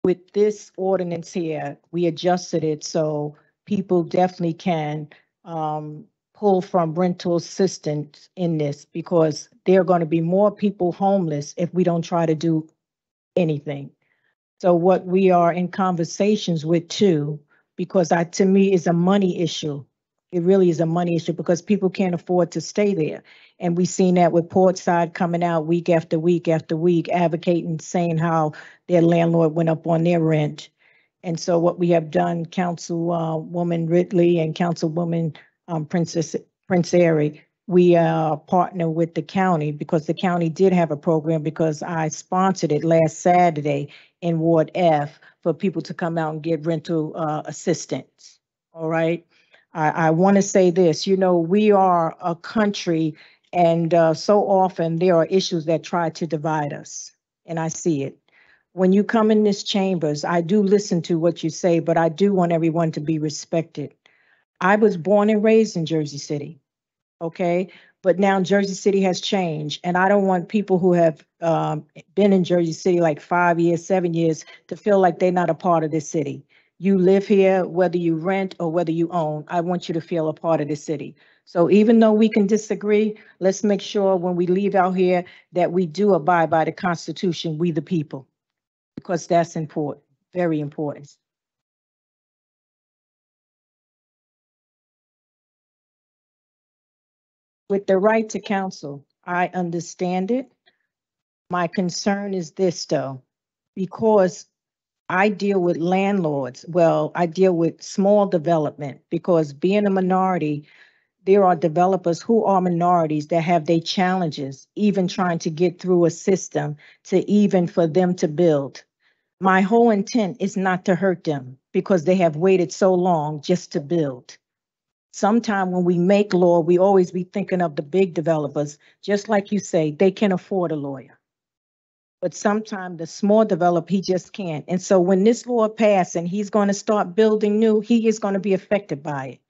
with this ordinance here, we adjusted it so people definitely can pull from rental assistance in this, because there are going to be more people homeless if we don't try to do anything. So what we are in conversations with too, because to me is a money issue. It really is a money issue because people can't afford to stay there. And we've seen that with Portside coming out week after week after week, advocating, saying how their landlord went up on their rent. And so what we have done, Councilwoman Ridley and Councilwoman Prince Airy, we partner with the county because the county did have a program, because I sponsored it last Saturday in Ward F for people to come out and get rental assistance. All right. I want to say this, we are a country, and so often there are issues that try to divide us, and I see it. When you come in this chambers, I do listen to what you say, but I do want everyone to be respected. I was born and raised in Jersey City, okay? But now Jersey City has changed, and I don't want people who have been in Jersey City like 5 years, 7 years to feel like they're not a part of this city. You live here, whether you rent or whether you own, I want you to feel a part of the city. So even though we can disagree, let's make sure when we leave out here that we do abide by the Constitution, we the people, because that's important, very important. With the right to counsel, I understand it. My concern is this though, because I deal with landlords. Well, I deal with small development, because being a minority, there are developers who are minorities that have their challenges, even trying to get through a system to even for them to build. My whole intent is not to hurt them because they have waited so long just to build. Sometimes when we make law, we always be thinking of the big developers. Just like you say, they can afford a lawyer. But sometimes the small developer, he just can't. And so when this law passes and he's going to start building new, he is going to be affected by it.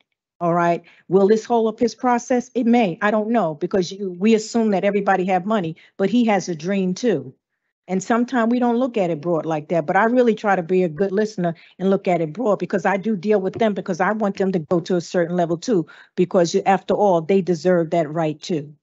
All right. Will this hold up his process? It may. I don't know, because we assume that everybody have money, but he has a dream too. And sometimes we don't look at it broad like that, but I really try to be a good listener and look at it broad because I do deal with them because I want them to go to a certain level too, because after all, they deserve that right too.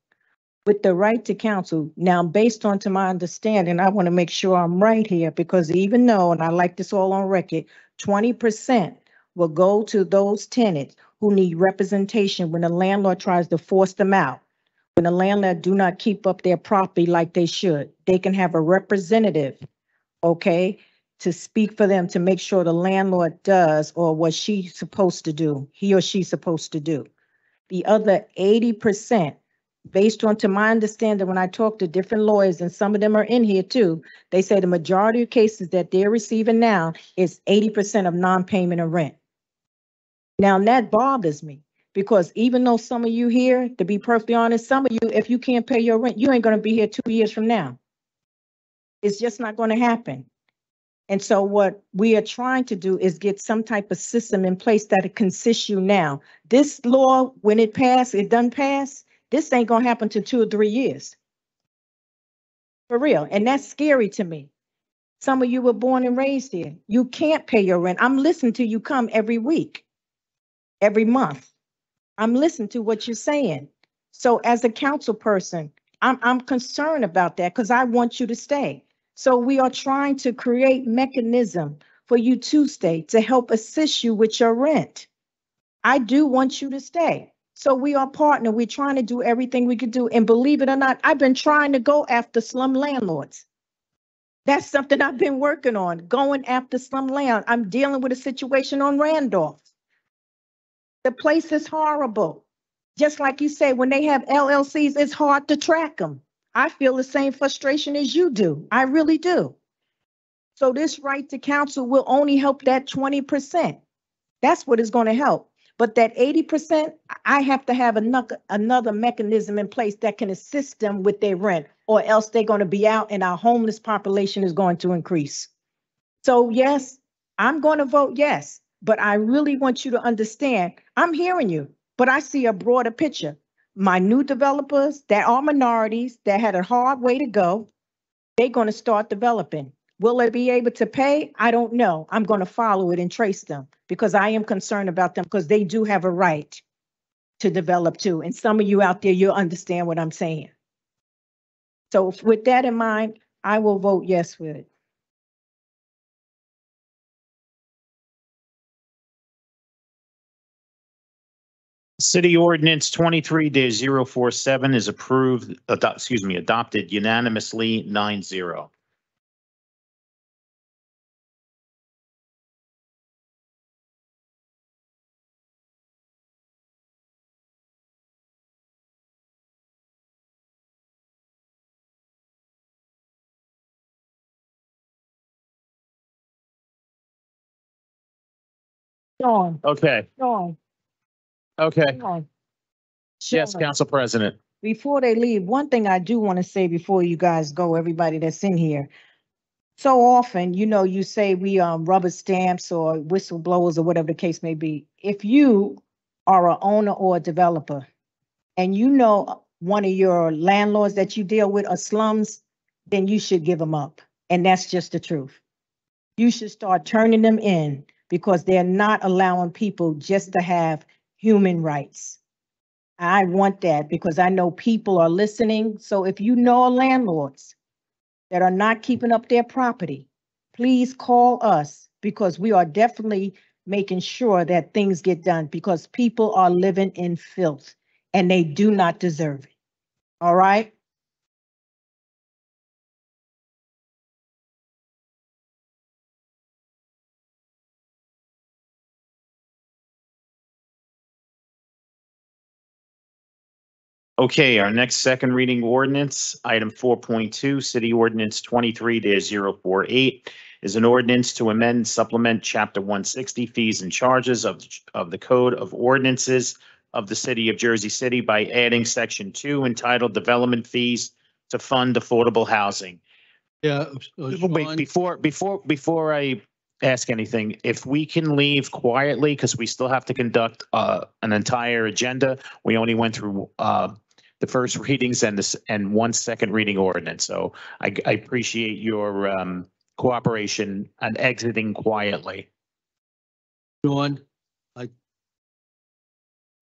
With the right to counsel, now based on to my understanding, I want to make sure I'm right here because even though, and I like this all on record, 20% will go to those tenants who need representation when the landlord tries to force them out. When the landlord do not keep up their property like they should, they can have a representative, okay, to speak for them to make sure the landlord does or what she's supposed to do, he or she's supposed to do. The other 80%, based on to my understanding, when I talk to different lawyers, and some of them are in here too, they say the majority of cases that they're receiving now is 80% of non-payment of rent. Now that bothers me. Because even though some of you here, to be perfectly honest, some of you, if you can't pay your rent, you ain't going to be here 2 years from now. It's just not going to happen. And so what we are trying to do is get some type of system in place that consists you now. This law, when it passed, it doesn't pass. This ain't going to happen to 2 or 3 years. For real. And that's scary to me. Some of you were born and raised here. You can't pay your rent. I'm listening to you come every week, every month. I'm listening to what you're saying. So as a council person, I'm concerned about that because I want you to stay. So we are trying to create mechanism for you to stay, to help assist you with your rent. I do want you to stay. So we are partner. We're trying to do everything we could do. And believe it or not, I've been trying to go after slum landlords. That's something I've been working on, going after slum land. I'm dealing with a situation on Randolph. The place is horrible. Just like you say, when they have LLCs, it's hard to track them. I feel the same frustration as you do. I really do. So this right to counsel will only help that 20%. That's what is going to help. But that 80%, I have to have another mechanism in place that can assist them with their rent, or else they're going to be out and our homeless population is going to increase. So yes, I'm going to vote yes, but I really want you to understand, I'm hearing you, but I see a broader picture. My new developers that are minorities that had a hard way to go, they're going to start developing. Will they be able to pay? I don't know. I'm going to follow it and trace them because I am concerned about them because they do have a right to develop too. And some of you out there, you'll understand what I'm saying. So with that in mind, I will vote yes with it. City Ordinance 23-047 is approved, adopted unanimously 9-0. Sean, Okay, Sean, okay. Sean. Yes, Sean. Council President. Before they leave, one thing I do want to say before you guys go, everybody that's in here. So often, you say we rubber stamps or whistleblowers or whatever the case may be. If you are an owner or a developer and one of your landlords that you deal with are slums, then you should give them up. And that's just the truth. You should start turning them in because they're not allowing people just to have human rights. I want that because I know people are listening. So if you know landlords that are not keeping up their property, please call us because we are definitely making sure that things get done because people are living in filth and they do not deserve it. All right? Okay, our next second reading ordinance, item 4.2, City Ordinance 23-048 is an ordinance to amend supplement Chapter 160 fees and charges of the Code of Ordinances of the City of Jersey City by adding Section 2 entitled Development Fees to Fund Affordable Housing. Yeah. Wait, before I ask anything, if we can leave quietly, because we still have to conduct an entire agenda. We only went through the first readings and one second reading ordinance. So I appreciate your cooperation and exiting quietly. John,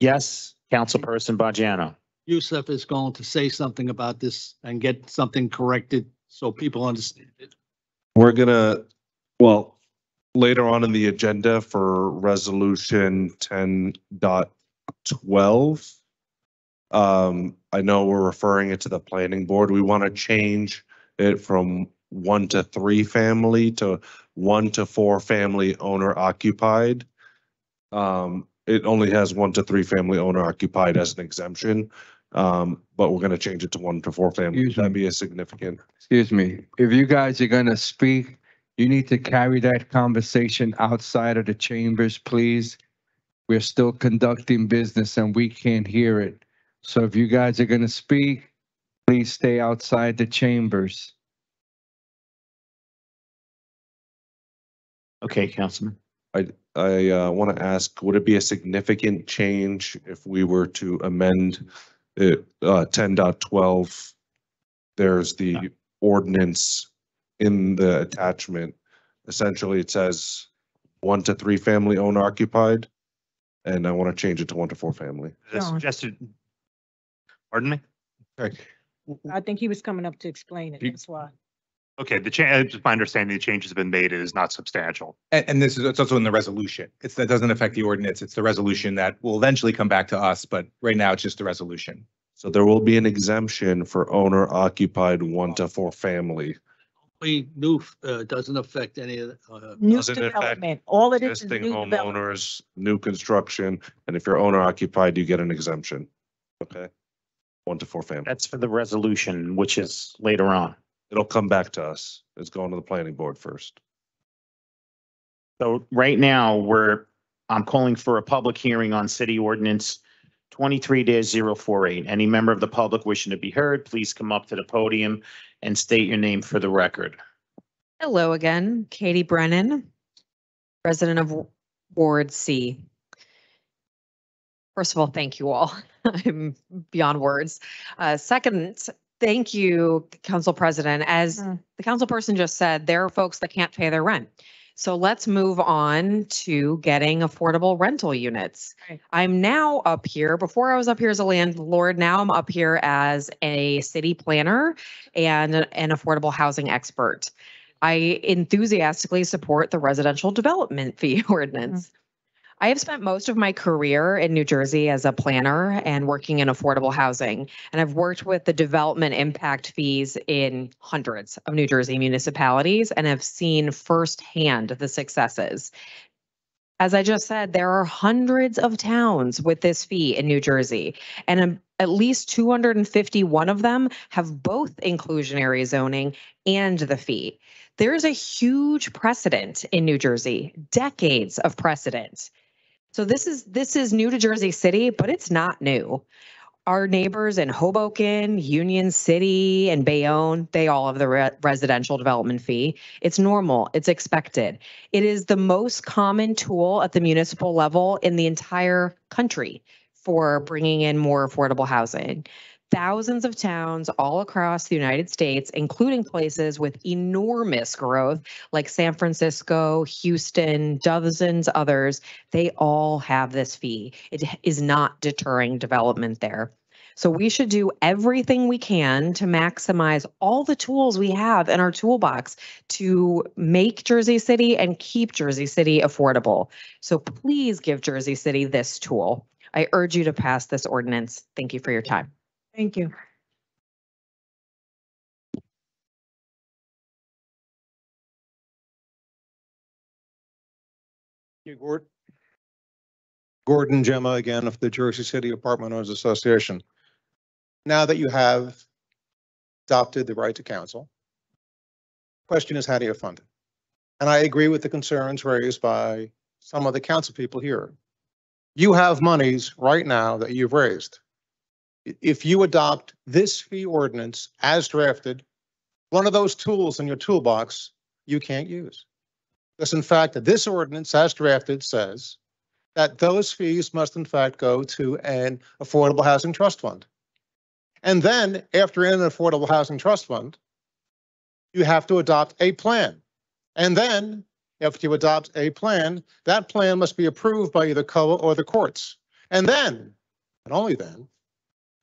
Yes, Councilperson Bajano. Yusef is going to say something about this and get something corrected so people understand it. We're gonna, well, later on in the agenda for resolution 10.12. I know we're referring it to the planning board. We want to change it from 1 to 3 family to 1 to 4 family owner occupied. It only has 1 to 3 family owner occupied as an exemption. But we're going to change it to 1 to 4 family. That'd be a significant. Excuse me, if you guys are gonna speak, you need to carry that conversation outside of the chambers, please. We're still conducting business and we can't hear it. So if you guys are gonna speak, please stay outside the chambers. Okay, Councilman. I want to ask, would it be a significant change if we were to amend it, 10.12? There's the ordinance in the attachment. Essentially, it says 1 to 3 family owner occupied, and I want to change it to 1 to 4 family. John. Pardon me? I think he was coming up to explain it, that's why. Okay, just my understanding, the change has been made. It is not substantial. And this is, it's also in the resolution. That doesn't affect the ordinance. It's the resolution that will eventually come back to us, but right now it's just the resolution. So there will be an exemption for owner occupied 1 to 4 family. New, doesn't affect any of the, New Doesn't affect development, all of this is Existing new development. homeowners, new construction, and if you're owner occupied, you get an exemption. Okay? 1 to 4 family. That's for the resolution, which is later on. It'll come back to us. It's going to the planning board first. So right now, I'm calling for a public hearing on city ordinance 23-048. Any member of the public wishing to be heard, please come up to the podium and state your name for the record. Hello again, Katie Brennan, resident of Ward C. First of all, thank you all. I'm beyond words. Second, thank you, Council President. As the council person just said, there are folks that can't pay their rent. So let's move on to getting affordable rental units. Right. I'm now up here, before I was up here as a landlord, now I'm up here as a city planner and an affordable housing expert. I enthusiastically support the residential development fee ordinance. I have spent most of my career in New Jersey as a planner and working in affordable housing. And I've worked with the development impact fees in hundreds of New Jersey municipalities and have seen firsthand the successes. As I just said, there are hundreds of towns with this fee in New Jersey, and at least 251 of them have both inclusionary zoning and the fee. There is a huge precedent in New Jersey, decades of precedent. So this is new to Jersey City, but it's not new. Our neighbors in Hoboken, Union City, and Bayonne, they all have the residential development fee. It's normal, it's expected. It is the most common tool at the municipal level in the entire country for bringing in more affordable housing. Thousands of towns all across the United States, including places with enormous growth like San Francisco, Houston, dozens others, they all have this fee. It is not deterring development there. So we should do everything we can to maximize all the tools we have in our toolbox to make Jersey City and keep Jersey City affordable. So please give Jersey City this tool. I urge you to pass this ordinance. Thank you for your time. Thank you. Gordon Gemma again of the Jersey City Apartment Owners Association. Now that you have adopted the right to counsel, question is, how do you fund it? And I agree with the concerns raised by some of the council people here. You have monies right now that you've raised. If you adopt this fee ordinance as drafted, one of those tools in your toolbox you can't use. Because in fact, this ordinance as drafted says that those fees must in fact go to an affordable housing trust fund. And then after in an affordable housing trust fund, you have to adopt a plan. And then after you adopt a plan, that plan must be approved by either COA or the courts. And then, and only then,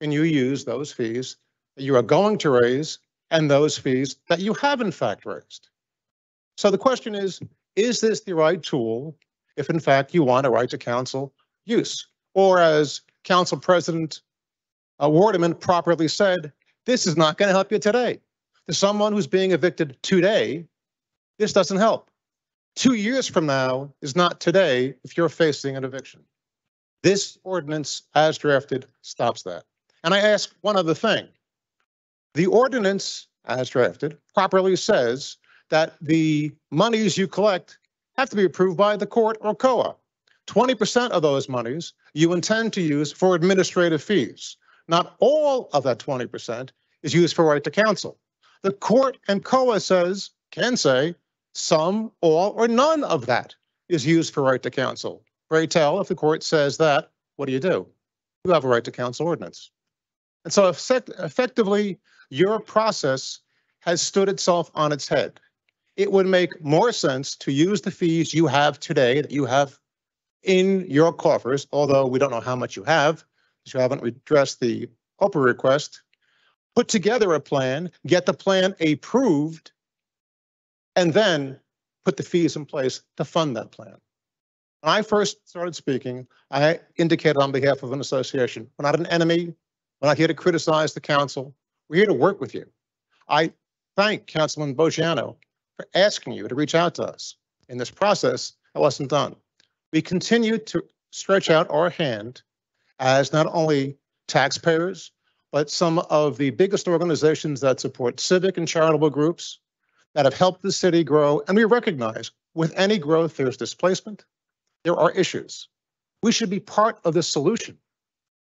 can you use those fees that you are going to raise and those fees that you have in fact raised. So the question is this the right tool if in fact you want a right to counsel use? Or as Council President Waterman properly said, this is not going to help you today. To someone who's being evicted today, this doesn't help. 2 years from now is not today if you're facing an eviction. This ordinance, as drafted, stops that. And I ask one other thing. The ordinance, as drafted, properly says that the monies you collect have to be approved by the court or COA. 20% of those monies you intend to use for administrative fees. Not all of that 20% is used for right to counsel. The court and COA can say, some, all, or none of that is used for right to counsel. Pray tell, if the court says that, what do? You have a right to counsel ordinance. And so effectively, your process has stood itself on its head. It would make more sense to use the fees you have today, that you have in your coffers, although we don't know how much you have, because you haven't addressed the Oprah request, put together a plan, get the plan approved, and then put the fees in place to fund that plan. When I first started speaking, I indicated on behalf of an association, we're not an enemy, we're not here to criticize the council, we're here to work with you. I thank Councilman Bojano for asking you to reach out to us. In this process, that wasn't done. We continue to stretch out our hand as not only taxpayers, but some of the biggest organizations that support civic and charitable groups that have helped the city grow. And we recognize with any growth, there's displacement, there are issues. We should be part of the solution,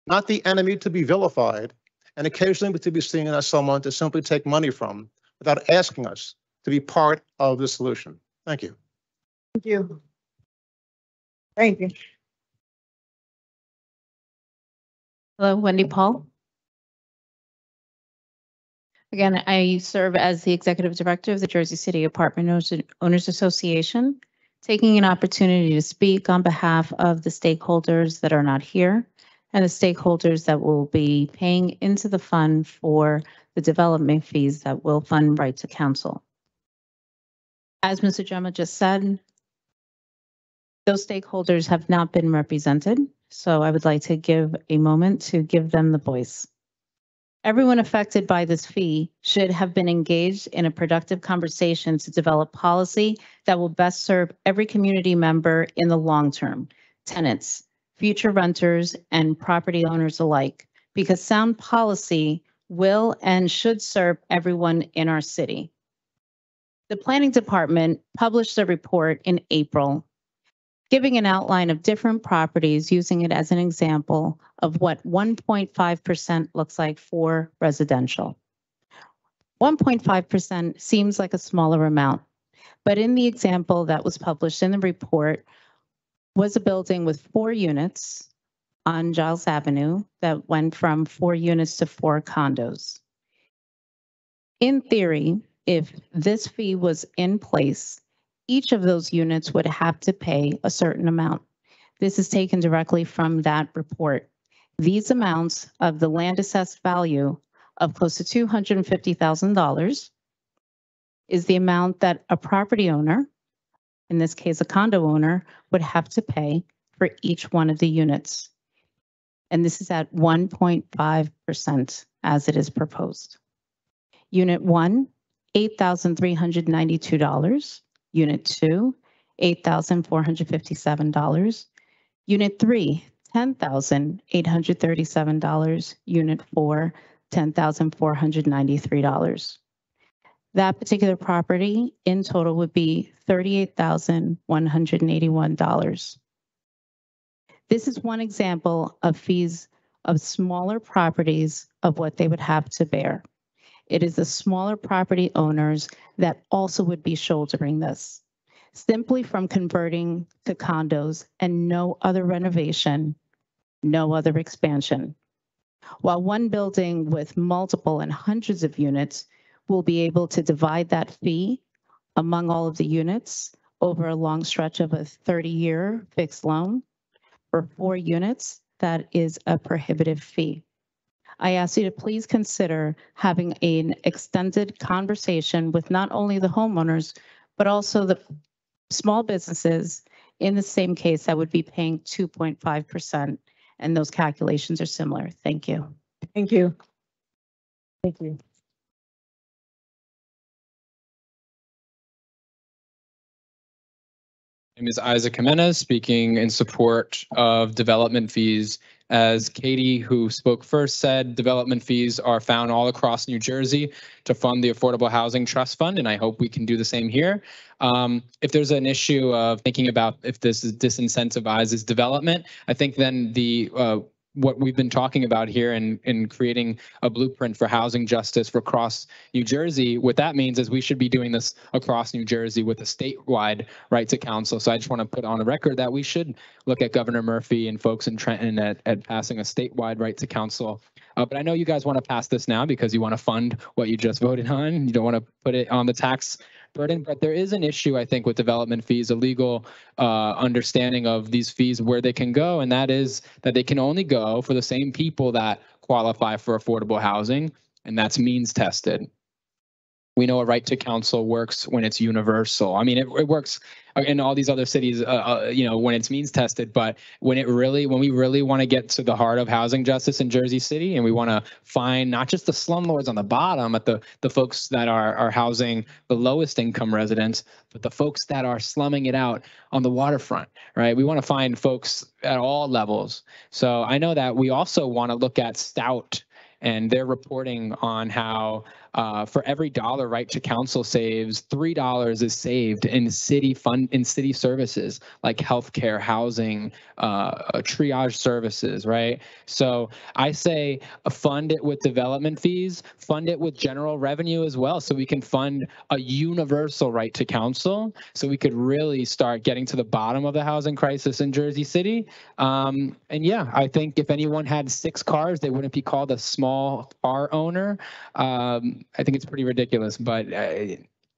not the enemy to be vilified and occasionally to be seen as someone to simply take money from without asking us to be part of the solution. Thank you. Thank you. Thank you. Hello, Wendy Paul. Again, I serve as the Executive Director of the Jersey City Apartment Owners Association, taking an opportunity to speak on behalf of the stakeholders that are not here and the stakeholders that will be paying into the fund for the development fees that will fund right to counsel. As Mr. Gemma just said, those stakeholders have not been represented, so I would like to give a moment to give them the voice. Everyone affected by this fee should have been engaged in a productive conversation to develop policy that will best serve every community member in the long term, tenants, future renters, and property owners alike, because sound policy will and should serve everyone in our city. The Planning Department published a report in April giving an outline of different properties, using it as an example of what 1.5% looks like for residential. 1.5% seems like a smaller amount, but in the example that was published in the report was a building with 4 units on Giles Avenue that went from 4 units to 4 condos. In theory, if this fee was in place, each of those units would have to pay a certain amount. This is taken directly from that report. These amounts of the land assessed value of close to $250,000 is the amount that a property owner, in this case a condo owner, would have to pay for each one of the units. And this is at 1.5% as it is proposed. Unit 1, $8,392. Unit 2, $8,457. Unit 3, $10,837. Unit 4, $10,493. That particular property in total would be $38,181. This is one example of fees of smaller properties of what they would have to bear. It is the smaller property owners that also would be shouldering this, simply from converting to condos and no other renovation, no other expansion. while one building with multiple and hundreds of units will be able to divide that fee among all of the units over a long stretch of a 30-year fixed loan. For 4 units, that is a prohibitive fee. I ask you to please consider having an extended conversation with not only the homeowners, but also the small businesses in the same case that would be paying 2.5%. And those calculations are similar. Thank you. Thank you. Thank you. My name is Isaac Jimenez, speaking in support of development fees. As Katie, who spoke first, said, development fees are found all across New Jersey to fund the Affordable Housing Trust Fund, and I hope we can do the same here. If there's an issue of thinking about if this disincentivizes development, I think then what we've been talking about here in creating a blueprint for housing justice for across New Jersey, what that means is we should be doing this across New Jersey with a statewide right to counsel. So I just want to put on the record that we should look at Governor Murphy and folks in Trenton at passing a statewide right to counsel. But I know you guys want to pass this now because you want to fund what you just voted on. You don't want to put it on the tax burden, but there is an issue, I think, with development fees, a legal understanding of these fees, where they can go, and that is that they can only go for the same people that qualify for affordable housing, and that's means tested. We know a right to counsel works when it's universal. I mean, it works in all these other cities, when it's means tested, but when we really want to get to the heart of housing justice in Jersey City, and we want to find not just the slumlords on the bottom, but the folks that are housing the lowest income residents, but the folks that are slumming it out on the waterfront, right? We want to find folks at all levels. So I know that we also want to look at Stout and they're reporting on how for every dollar right to counsel saves, $3 is saved in city services like healthcare, housing, triage services, right? So I say fund it with development fees, fund it with general revenue as well, so we can fund a universal right to counsel, so we could really start getting to the bottom of the housing crisis in Jersey City. And yeah, I think if anyone had 6 cars, they wouldn't be called a small car owner. I think it's pretty ridiculous, but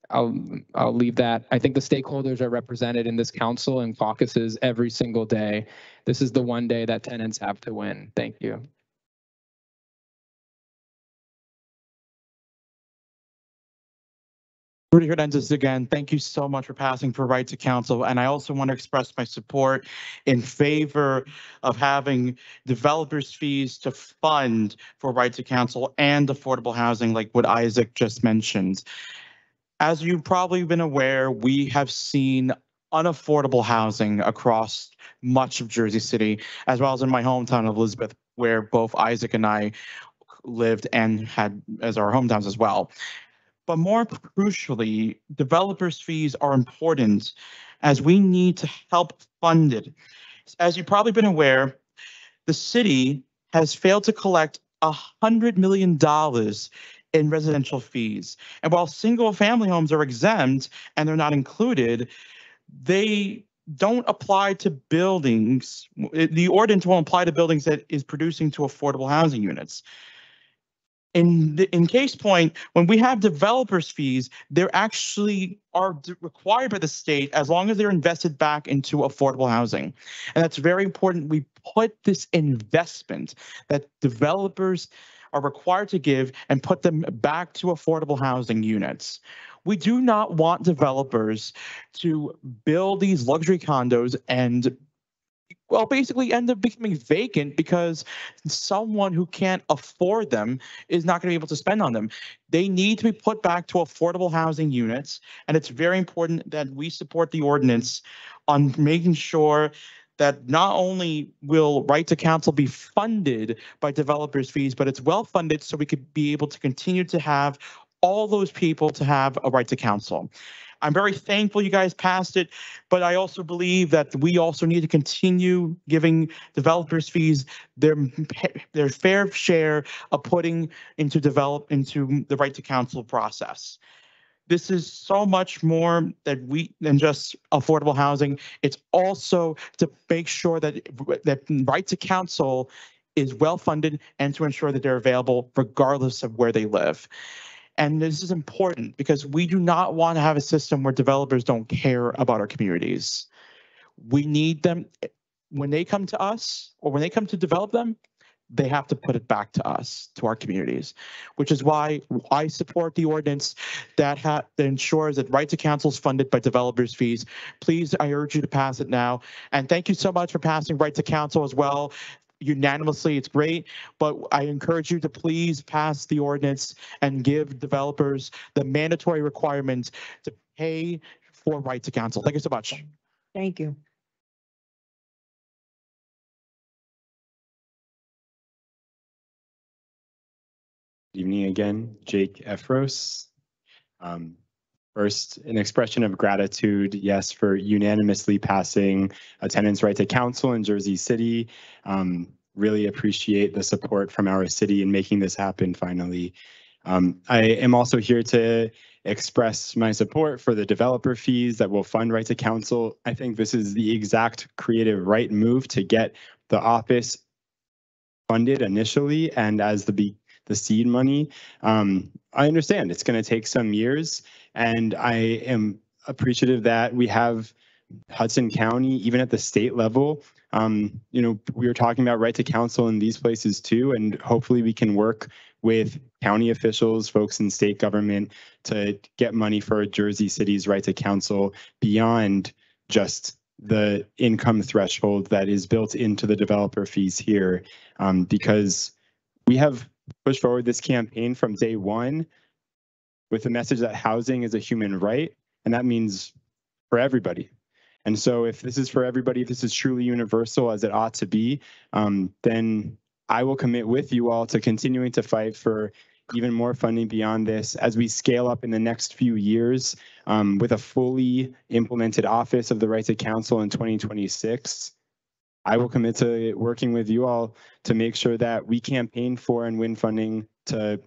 I'll leave that. I think the stakeholders are represented in this council and caucuses every single day. This is the one day that tenants have to win. Thank you. Rudy Hernandez again. Thank you so much for passing for right to counsel. And I also want to express my support in favor of having developers fees to fund for right to counsel and affordable housing, like what Isaac just mentioned. As you've probably been aware, we have seen unaffordable housing across much of Jersey City, as well as in my hometown of Elizabeth, where both Isaac and I lived and had as our hometowns as well. But more crucially, developers' fees are important as we need to help fund it. As you've probably been aware, the city has failed to collect $100 million in residential fees. And while single family homes are exempt and they're not included, they don't apply to buildings. The ordinance won't apply to buildings that is producing to affordable housing units. In case point, when we have developers fees, they're actually are required by the state as long as they're invested back into affordable housing. And that's very important. We put this investment that developers are required to give and put them back to affordable housing units. We do not want developers to build these luxury condos and basically end up becoming vacant because someone who can't afford them is not going to be able to spend on them. They need to be put back to affordable housing units, and it's very important that we support the ordinance on making sure that not only will right to counsel be funded by developers' fees, but it's well funded so we could be able to continue to have all those people to have a right to counsel. I'm very thankful you guys passed it, but I also believe that we also need to continue giving developers fees their fair share of putting into the right to counsel process. This is so much more than just affordable housing. It's also to make sure that right to counsel is well-funded and to ensure that they're available regardless of where they live. And this is important because we do not want to have a system where developers don't care about our communities. We need them, when they come to us or when they come to develop them, they have to put it back to us, to our communities, which is why I support the ordinance that ensures that right to counsel is funded by developers' fees. Please, I urge you to pass it now. And thank you so much for passing right to counsel as well. Unanimously, it's great, but I encourage you to please pass the ordinance and give developers the mandatory requirement to pay for right to counsel. Thank you so much. Thank you. Evening again, Jake Efros. First, an expression of gratitude, yes, for unanimously passing a tenant's right to counsel in Jersey City. Really appreciate the support from our city in making this happen finally. I am also here to express my support for the developer fees that will fund right to counsel. I think this is the exact creative right move to get the office funded initially and as the seed money. I understand it's going to take some years, and I am appreciative that we have Hudson County, even at the state level. We were talking about right to counsel in these places too, and hopefully we can work with county officials, folks in state government to get money for Jersey City's right to counsel beyond just the income threshold that is built into the developer fees here, because we have pushed forward this campaign from day one with the message that housing is a human right, and that means for everybody. And so if this is for everybody, if this is truly universal as it ought to be, then I will commit with you all to continuing to fight for even more funding beyond this as we scale up in the next few years with a fully implemented Office of the Right to Counsel in 2026. I will commit to working with you all to make sure that we campaign for and win funding to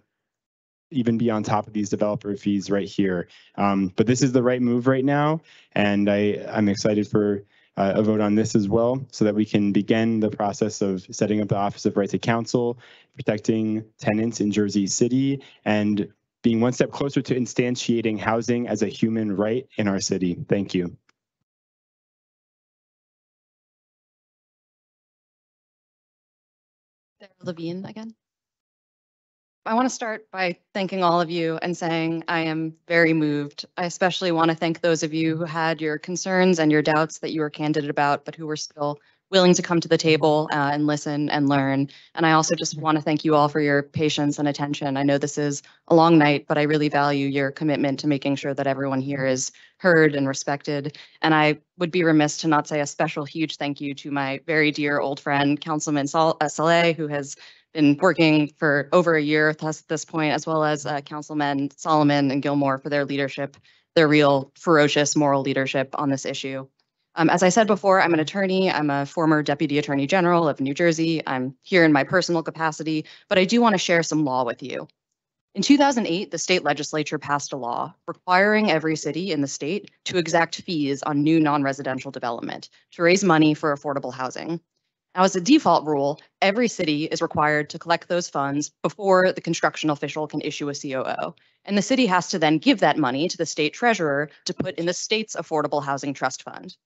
even be on top of these developer fees right here. But this is the right move right now, and I'm excited for a vote on this as well so that we can begin the process of setting up the Office of Right to Counsel, protecting tenants in Jersey City, and being one step closer to instantiating housing as a human right in our city. Thank you. Levine again. I want to start by thanking all of you and saying I am very moved. I especially want to thank those of you who had your concerns and your doubts that you were candid about, but who were still willing to come to the table and listen and learn. And I also just want to thank you all for your patience and attention. I know this is a long night, but I really value your commitment to making sure that everyone here is heard and respected. And I would be remiss to not say a special huge thank you to my very dear old friend, Councilman Saleh, who has been working for over a year with us at this point, as well as Councilmen Solomon and Gilmore for their leadership, their real ferocious moral leadership on this issue. As I said before, I'm an attorney. I'm a former Deputy Attorney General of New Jersey. I'm here in my personal capacity, but I do want to share some law with you. In 2008, the state legislature passed a law requiring every city in the state to exact fees on new non-residential development to raise money for affordable housing. Now, as a default rule, every city is required to collect those funds before the construction official can issue a COO. And the city has to then give that money to the state treasurer to put in the state's affordable housing trust fund.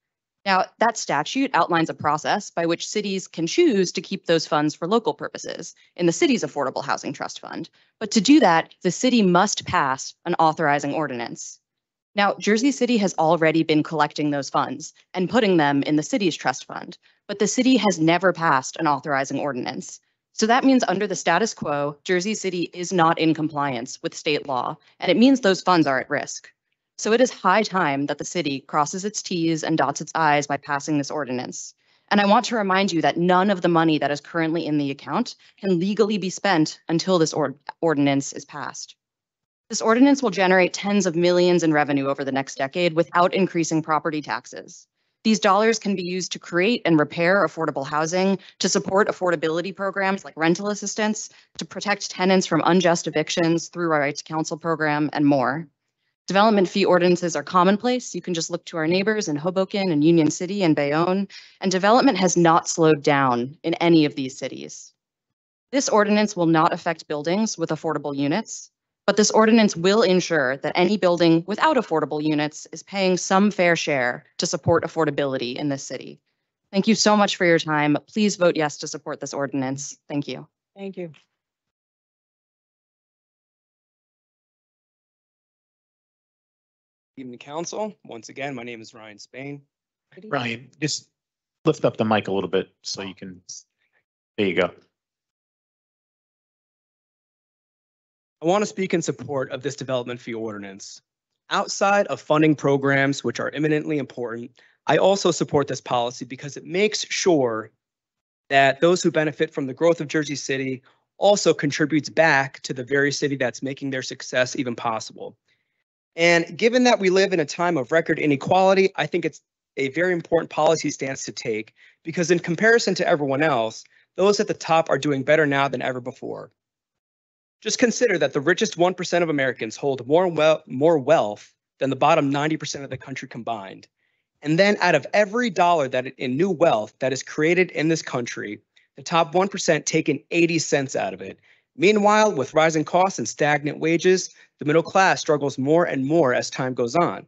Now, that statute outlines a process by which cities can choose to keep those funds for local purposes in the city's affordable housing trust fund. But to do that, the city must pass an authorizing ordinance. Now, Jersey City has already been collecting those funds and putting them in the city's trust fund, but the city has never passed an authorizing ordinance. So that means under the status quo, Jersey City is not in compliance with state law, and it means those funds are at risk. So it is high time that the city crosses its T's and dots its I's by passing this ordinance. And I want to remind you that none of the money that is currently in the account can legally be spent until this ordinance is passed. This ordinance will generate tens of millions in revenue over the next decade without increasing property taxes. These dollars can be used to create and repair affordable housing, to support affordability programs like rental assistance, to protect tenants from unjust evictions through our Right to Counsel program, and more. Development fee ordinances are commonplace. You can just look to our neighbors in Hoboken and Union City and Bayonne, and development has not slowed down in any of these cities. This ordinance will not affect buildings with affordable units, but this ordinance will ensure that any building without affordable units is paying some fair share to support affordability in this city. Thank you so much for your time. Please vote yes to support this ordinance. Thank you. Thank you. Evening, council. Once again, my name is Ryan Spain. Ryan, just lift up the mic a little bit so you can, there you go. I want to speak in support of this development fee ordinance. Outside of funding programs, which are eminently important, I also support this policy because it makes sure that those who benefit from the growth of Jersey City also contributes back to the very city that's making their success even possible. And given that we live in a time of record inequality, I think it's a very important policy stance to take because in comparison to everyone else, those at the top are doing better now than ever before. Just consider that the richest 1% of Americans hold more wealth than the bottom 90% of the country combined. And then out of every dollar in new wealth that is created in this country, the top 1% take in 80 cents out of it. Meanwhile, with rising costs and stagnant wages, the middle class struggles more and more as time goes on.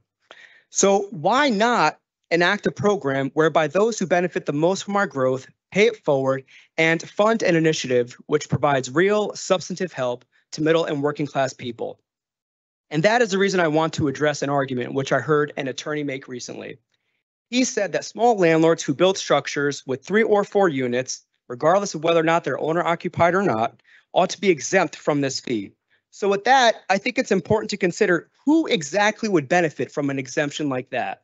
So why not enact a program whereby those who benefit the most from our growth pay it forward and fund an initiative which provides real substantive help to middle and working class people? And that is the reason I want to address an argument which I heard an attorney make recently. He said that small landlords who build structures with 3 or 4 units, regardless of whether or not they're owner occupied or not, ought to be exempt from this fee. So with that, I think it's important to consider who exactly would benefit from an exemption like that.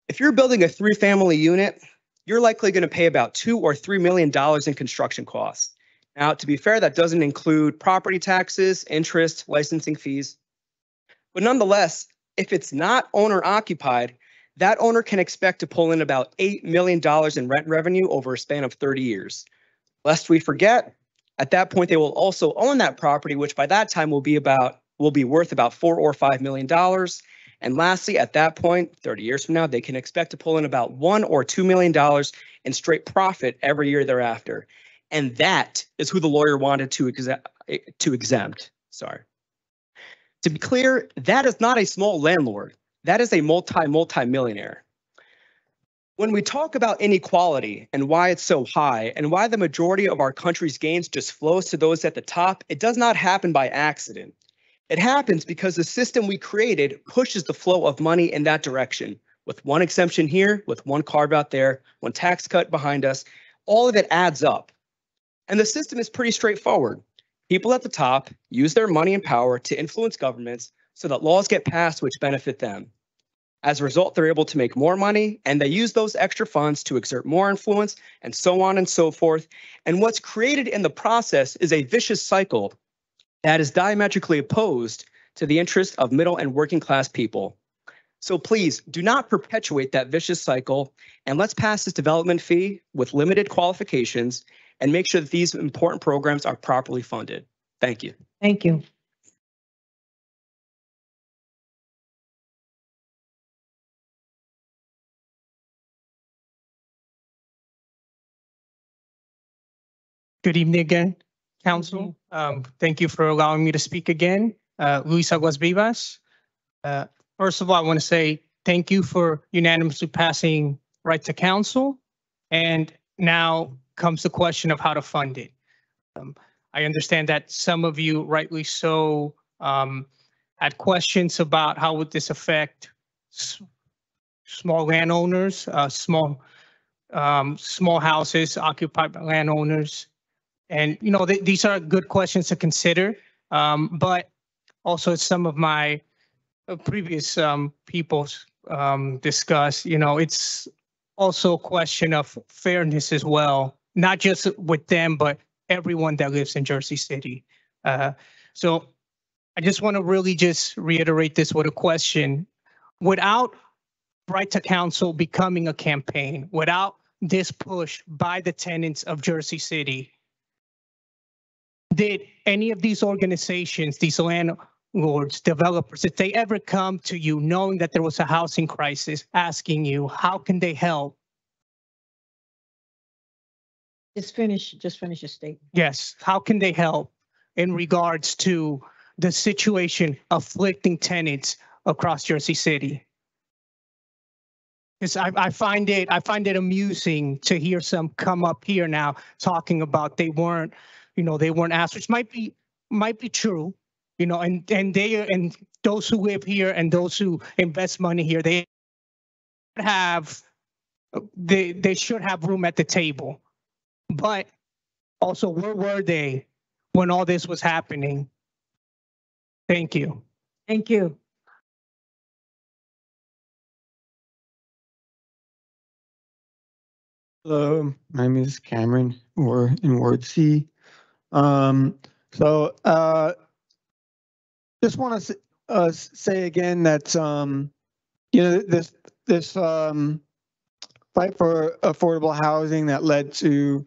If you're building a 3-family unit, you're likely going to pay about $2 or $3 million in construction costs. Now, to be fair, that doesn't include property taxes, interest, licensing fees. But nonetheless, if it's not owner occupied, that owner can expect to pull in about $8 million in rent revenue over a span of 30 years. Lest we forget, at that point, they will also own that property, which by that time will be worth about $4 or $5 million. And lastly, at that point, 30 years from now, they can expect to pull in about $1 or $2 million in straight profit every year thereafter. And that is who the lawyer wanted to exempt. Sorry. To be clear, that is not a small landlord. That is a multi-millionaire. When we talk about inequality and why it's so high and why the majority of our country's gains just flows to those at the top, it does not happen by accident. It happens because the system we created pushes the flow of money in that direction. With one exemption here, with one carve out there, one tax cut behind us, all of it adds up. And the system is pretty straightforward. People at the top use their money and power to influence governments so that laws get passed which benefit them. As a result, they're able to make more money and they use those extra funds to exert more influence and so on and so forth. And what's created in the process is a vicious cycle that is diametrically opposed to the interests of middle and working class people. So please do not perpetuate that vicious cycle and let's pass this development fee with limited qualifications and make sure that these important programs are properly funded. Thank you. Thank you. Good evening again, Council. Thank you for allowing me to speak again. Luis Aguas Vivas. First of all, I want to say thank you for unanimously passing right to council. And now comes the question of how to fund it. I understand that some of you, rightly so, had questions about how would this affect small landowners, small houses occupied by landowners. And, you know, these are good questions to consider. But also as some of my previous people discussed, you know, it's also a question of fairness as well, not just with them, but everyone that lives in Jersey City. So I just want to really just reiterate this with a question. Without Right to Council becoming a campaign, without this push by the tenants of Jersey City, did any of these organizations, these landlords, developers, did they ever come to you knowing that there was a housing crisis, asking you how can they help? Just finish your statement. Yes, how can they help in regards to the situation afflicting tenants across Jersey City? Because I find it amusing to hear some come up here now talking about they weren't asked, which might be true, and those who live here and those who invest money here, they should have room at the table. But also, where were they when all this was happening? Thank you. Thank you. Hello, my name is Cameron, or in Ward C. Just want to say again that this fight for affordable housing that led to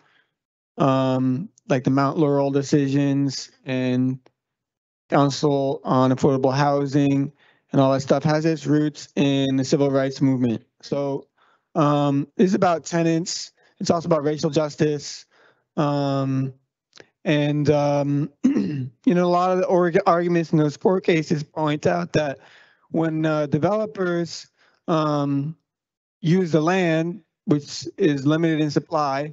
like the Mount Laurel decisions and Council on Affordable Housing and all that stuff has its roots in the civil rights movement. So it's about tenants. It's also about racial justice. A lot of the arguments in those court cases point out that when developers use the land, which is limited in supply,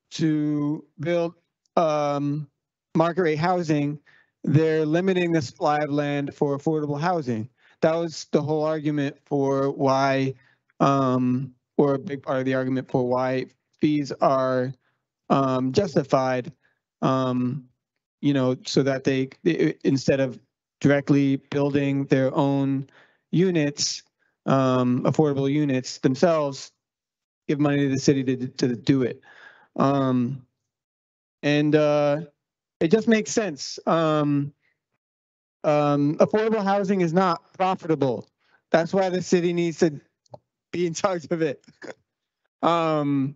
to build market rate housing, they're limiting the supply of land for affordable housing. That was the whole argument for why, or a big part of the argument for why fees are justified, so that they instead of directly building their own units, affordable units themselves, give money to the city to do it. It just makes sense. Affordable housing is not profitable. That's why the city needs to be in charge of it. It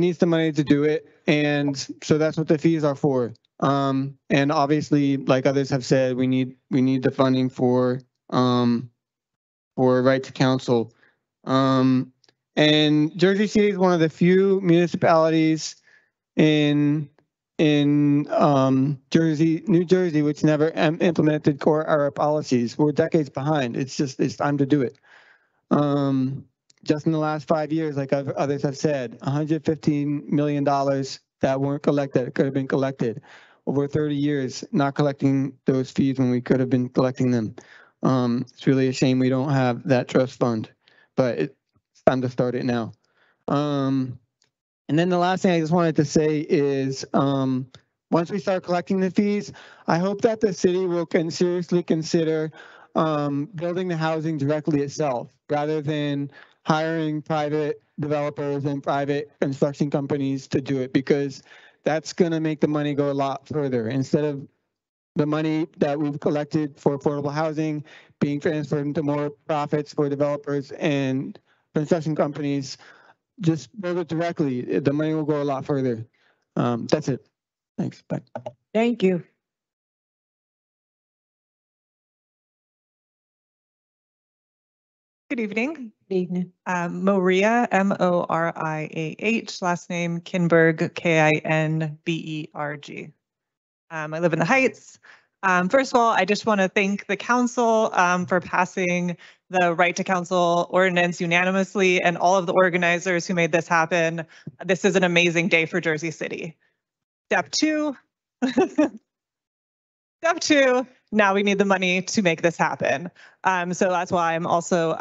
needs the money to do it. And so that's what the fees are for. And obviously, like others have said, we need the funding for right to counsel. And Jersey City is one of the few municipalities in New Jersey, which never implemented core era policies. We're decades behind. It's time to do it. Just in the last 5 years, like others have said, $115 million that weren't collected, could have been collected. Over 30 years, not collecting those fees when we could have been collecting them. It's really a shame we don't have that trust fund, but it's time to start it now. And then the last thing I just wanted to say is, once we start collecting the fees, I hope that the city will seriously consider building the housing directly itself, rather than hiring private developers and private construction companies to do it, because that's going to make the money go a lot further. Instead of the money that we've collected for affordable housing being transferred into more profits for developers and construction companies, just build it directly. The money will go a lot further. That's it. Thanks. Bye. Thank you. Good evening. Good evening. Moria, Moriah, last name Kinberg, Kinberg. I live in the Heights. First of all, I just want to thank the council for passing the right to counsel ordinance unanimously, and all of the organizers who made this happen. This is an amazing day for Jersey City. Step two. Step two, now we need the money to make this happen. So that's why I'm also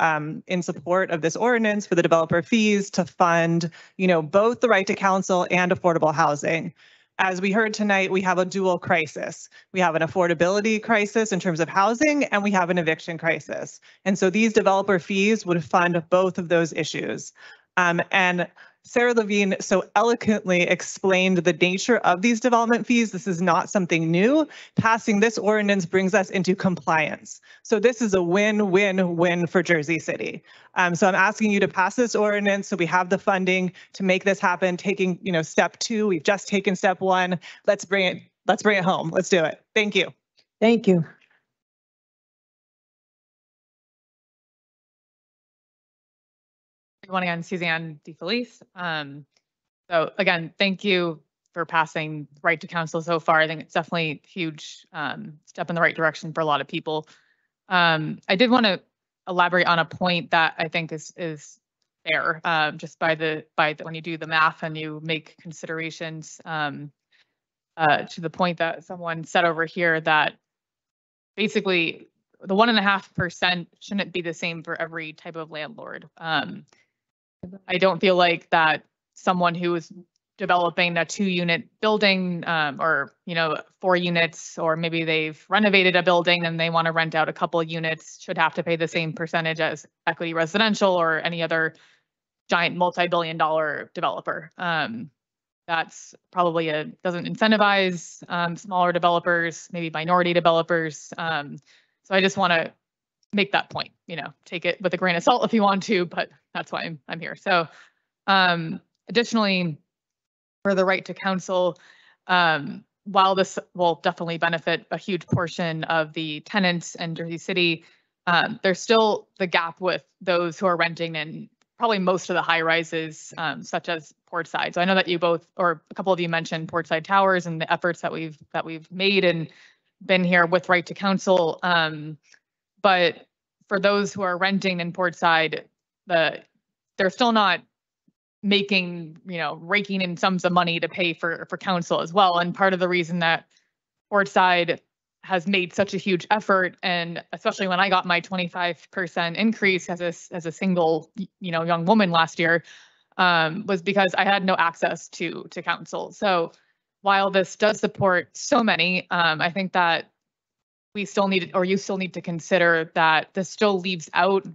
in support of this ordinance for the developer fees to fund, both the right to counsel and affordable housing. As we heard tonight, we have a dual crisis. We have an affordability crisis in terms of housing, and we have an eviction crisis. And so these developer fees would fund both of those issues. And Sarah Levine so eloquently explained the nature of these development fees. This is not something new. Passing this ordinance brings us into compliance. So this is a win-win-win for Jersey City. So I'm asking you to pass this ordinance so we have the funding to make this happen. Taking, step two, we've just taken step one. Let's bring it home. Let's do it. Thank you. Thank you. Good morning, I'm Suzanne DeFelice. So again, thank you for passing right to counsel so far. I think it's definitely a huge step in the right direction for a lot of people. I did want to elaborate on a point that I think is fair, just by the when you do the math and you make considerations to the point that someone said over here that basically the 1.5% shouldn't be the same for every type of landlord. I don't feel like that someone who is developing a 2-unit building or 4 units, or maybe they've renovated a building and they want to rent out a couple of units, should have to pay the same percentage as equity residential or any other giant multi-billion-dollar developer. That's probably doesn't incentivize smaller developers, maybe minority developers. So I just want to make that point. Take it with a grain of salt if you want to, but that's why I'm here. So additionally, for the right to counsel, while this will definitely benefit a huge portion of the tenants in Jersey City, there's still the gap with those who are renting in probably most of the high rises, such as Portside. So I know that you both, or a couple of you, mentioned Portside Towers and the efforts that we've made and been here with right to counsel. But for those who are renting in Portside, they're still not making, raking in sums of money to pay for counsel as well. And part of the reason that Portside has made such a huge effort, and especially when I got my 25% increase as a single, young woman last year, was because I had no access to counsel. So while this does support so many, I think that we still need, or you still need to consider that this still leaves out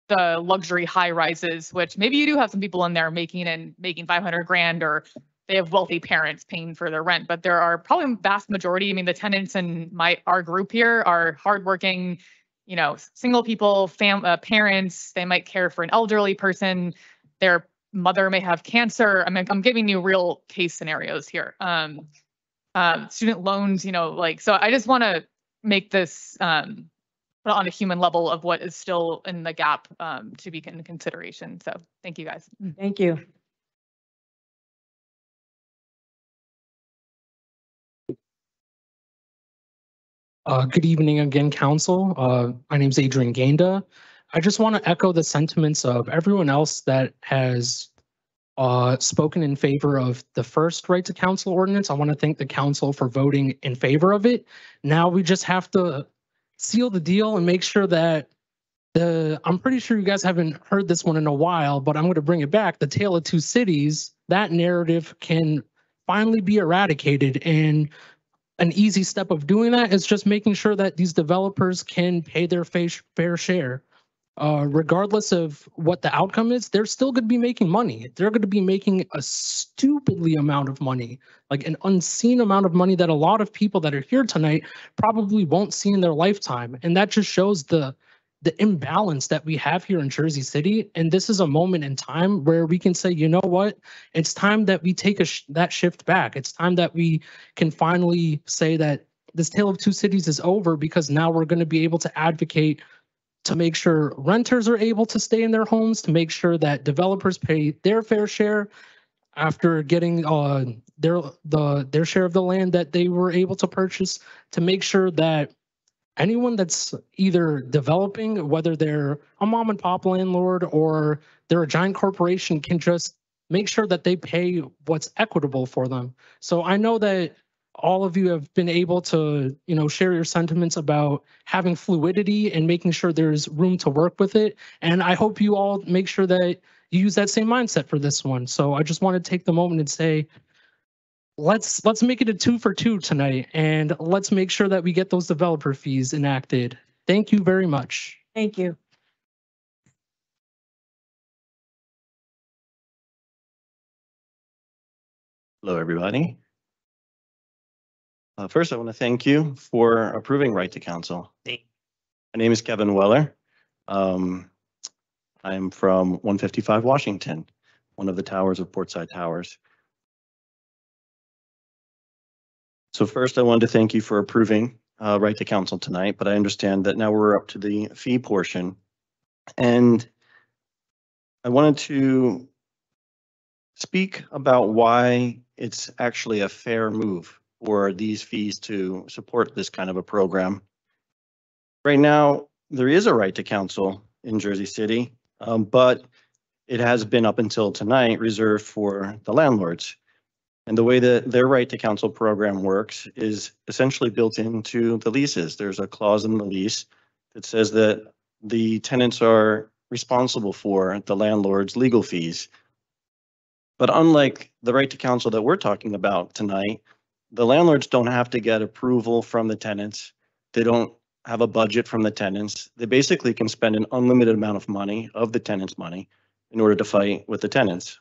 the luxury high rises, which maybe you do have some people in there making $500,000, or they have wealthy parents paying for their rent, but there are probably a vast majority. I mean, the tenants in our group here are hardworking, single people, parents. They might care for an elderly person. Their mother may have cancer. I mean, I'm giving you real case scenarios here. Student loans, so I just want to make this put on a human level of what is still in the gap to be in consideration. So thank you, guys. Thank you. Good evening again, Council. My name is Adrian Gainda. I just want to echo the sentiments of everyone else that has spoken in favor of the first right to counsel ordinance. I want to thank the council for voting in favor of it. Now we just have to seal the deal and make sure that I'm pretty sure you guys haven't heard this one in a while, but I'm going to bring it back. The Tale of Two Cities, that narrative can finally be eradicated, and an easy step of doing that is just making sure that these developers can pay their fair share. Regardless of what the outcome is, they're still going to be making money. They're going to be making a stupidly amount of money, like an unseen amount of money that a lot of people that are here tonight probably won't see in their lifetime. And that just shows the imbalance that we have here in Jersey City. And this is a moment in time where we can say, you know what, it's time that we take that shift back. It's time that we can finally say that this Tale of Two Cities is over, because now we're going to be able to advocate to make sure renters are able to stay in their homes, to make sure that developers pay their fair share after getting their share of the land that they were able to purchase, to make sure that anyone that's either developing, whether they're a mom and pop landlord or they're a giant corporation, can just make sure that they pay what's equitable for them. So I know that all of you have been able to, share your sentiments about having fluidity and making sure there's room to work with it. And I hope you all make sure that you use that same mindset for this one. So I just want to take the moment and say, let's make it a 2 for 2 tonight, and let's make sure that we get those developer fees enacted. Thank you very much. Thank you. Hello, everybody. First, I want to thank you for approving right to counsel. My name is Kevin Weller. I'm from 155 Washington, one of the towers of Portside Towers. So first, I wanted to thank you for approving right to counsel tonight, but I understand that now we're up to the fee portion. And I wanted to speak about why it's actually a fair move for these fees to support this kind of a program. Right now, there is a right to counsel in Jersey City, but it has been up until tonight reserved for the landlords. And the way that their right to counsel program works is essentially built into the leases. There's a clause in the lease that says that the tenants are responsible for the landlord's legal fees. But unlike the right to counsel that we're talking about tonight, the landlords don't have to get approval from the tenants. They don't have a budget from the tenants. They basically can spend an unlimited amount of money, of the tenants' money, in order to fight with the tenants.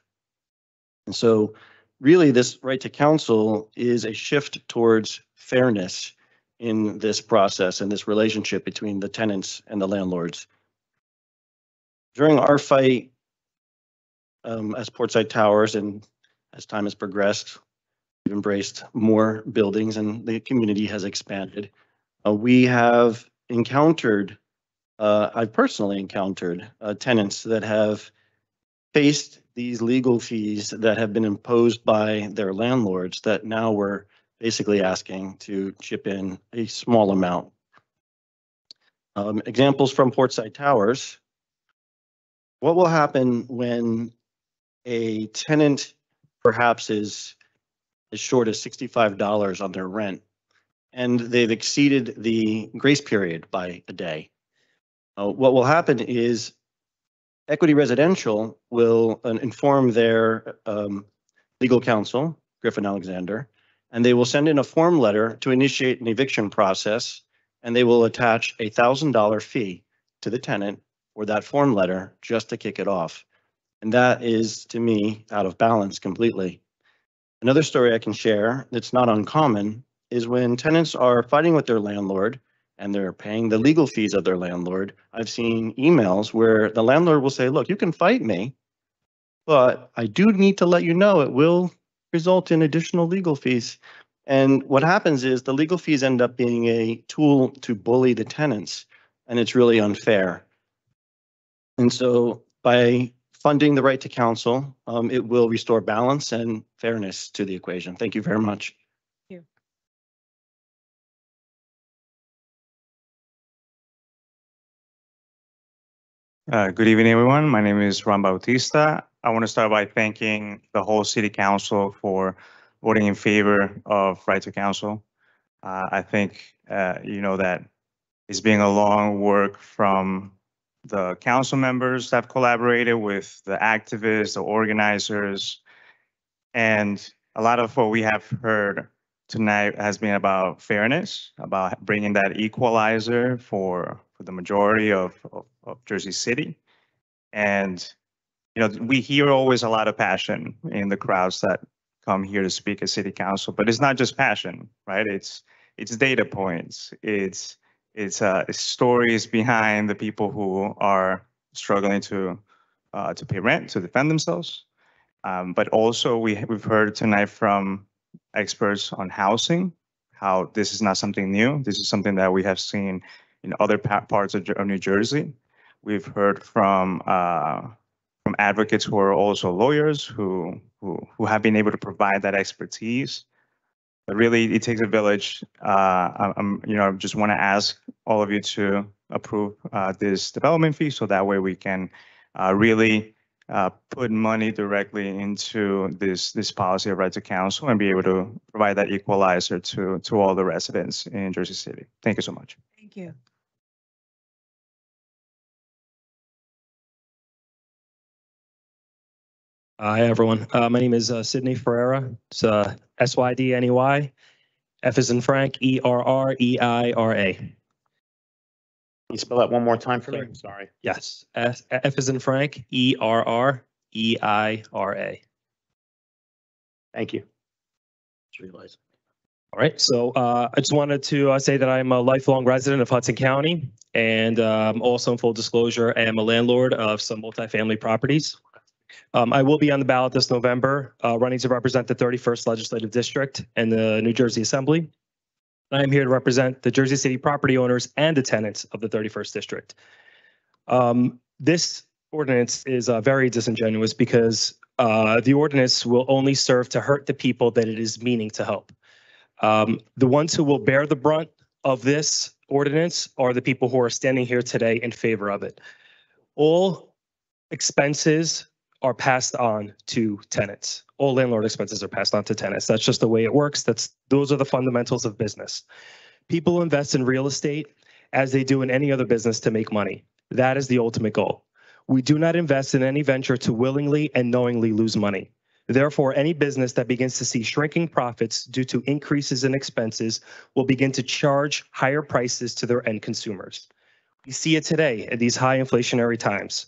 And so really this right to counsel is a shift towards fairness in this process and this relationship between the tenants and the landlords. During our fight as Portside Towers and as time has progressed, we've embraced more buildings and the community has expanded. We have encountered, I've personally encountered tenants that have faced these legal fees that have been imposed by their landlords that now we're basically asking to chip in a small amount. Examples from Portside Towers. What will happen when a tenant perhaps is as short as $65 on their rent and they've exceeded the grace period by a day? What will happen is Equity Residential will inform their legal counsel, Griffin Alexander, and they will send in a form letter to initiate an eviction process, and they will attach a $1,000 fee to the tenant for that form letter just to kick it off. And that is, to me, out of balance completely. Another story I can share that's not uncommon is when tenants are fighting with their landlord and they're paying the legal fees of their landlord. I've seen emails where the landlord will say, look, you can fight me, but I do need to let you know it will result in additional legal fees. And what happens is the legal fees end up being a tool to bully the tenants, and it's really unfair. And so by funding the right to counsel, it will restore balance and fairness to the equation. Thank you very much. Good evening, everyone. My name is Juan Bautista. I want to start by thanking the whole City Council for voting in favor of right to counsel. I think you know that it's been a long work from the council members that have collaborated with the activists, the organizers, and a lot of what we have heard tonight has been about fairness, about bringing that equalizer for the majority of Jersey City. And, you know, we hear always a lot of passion in the crowds that come here to speak at City Council, but it's not just passion, right? It's data points. It's stories behind the people who are struggling to pay rent, to defend themselves. But also we've heard tonight from experts on housing, how this is not something new. This is something that we have seen in other parts of New Jersey. We've heard from advocates who are also lawyers who have been able to provide that expertise. But really, it takes a village. I just want to ask all of you to approve this development fee, so that way we can really put money directly into this policy of right to counsel and be able to provide that equalizer to all the residents in Jersey City. Thank you so much. Thank you. Hi, everyone. My name is Sidney Ferreira. It's SYDNEY. F is in Frank, ERREIRA. Can you spell that one more time for me? I'm sorry. Yes. F is in Frank, ERREIRA. Thank you. All right. So I just wanted to say that I'm a lifelong resident of Hudson County, and also in full disclosure, I am a landlord of some multifamily properties. I will be on the ballot this November, running to represent the 31st Legislative District and the New Jersey Assembly. I am here to represent the Jersey City property owners and the tenants of the 31st District. This ordinance is very disingenuous because the ordinance will only serve to hurt the people that it is meaning to help. The ones who will bear the brunt of this ordinance are the people who are standing here today in favor of it. All expenses are passed on to tenants. All landlord expenses are passed on to tenants. That's just the way it works. Those are the fundamentals of business. People invest in real estate as they do in any other business to make money. That is the ultimate goal. We do not invest in any venture to willingly and knowingly lose money. Therefore, any business that begins to see shrinking profits due to increases in expenses will begin to charge higher prices to their end consumers. We see it today at these high inflationary times.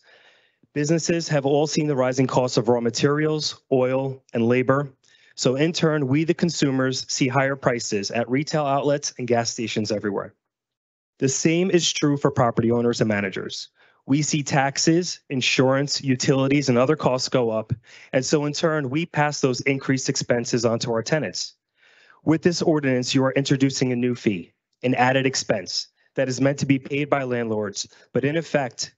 Businesses have all seen the rising costs of raw materials, oil, and labor. So in turn, we, the consumers, see higher prices at retail outlets and gas stations everywhere. The same is true for property owners and managers. We see taxes, insurance, utilities, and other costs go up. And so in turn, we pass those increased expenses onto our tenants. With this ordinance, you are introducing a new fee, an added expense that is meant to be paid by landlords. But in effect,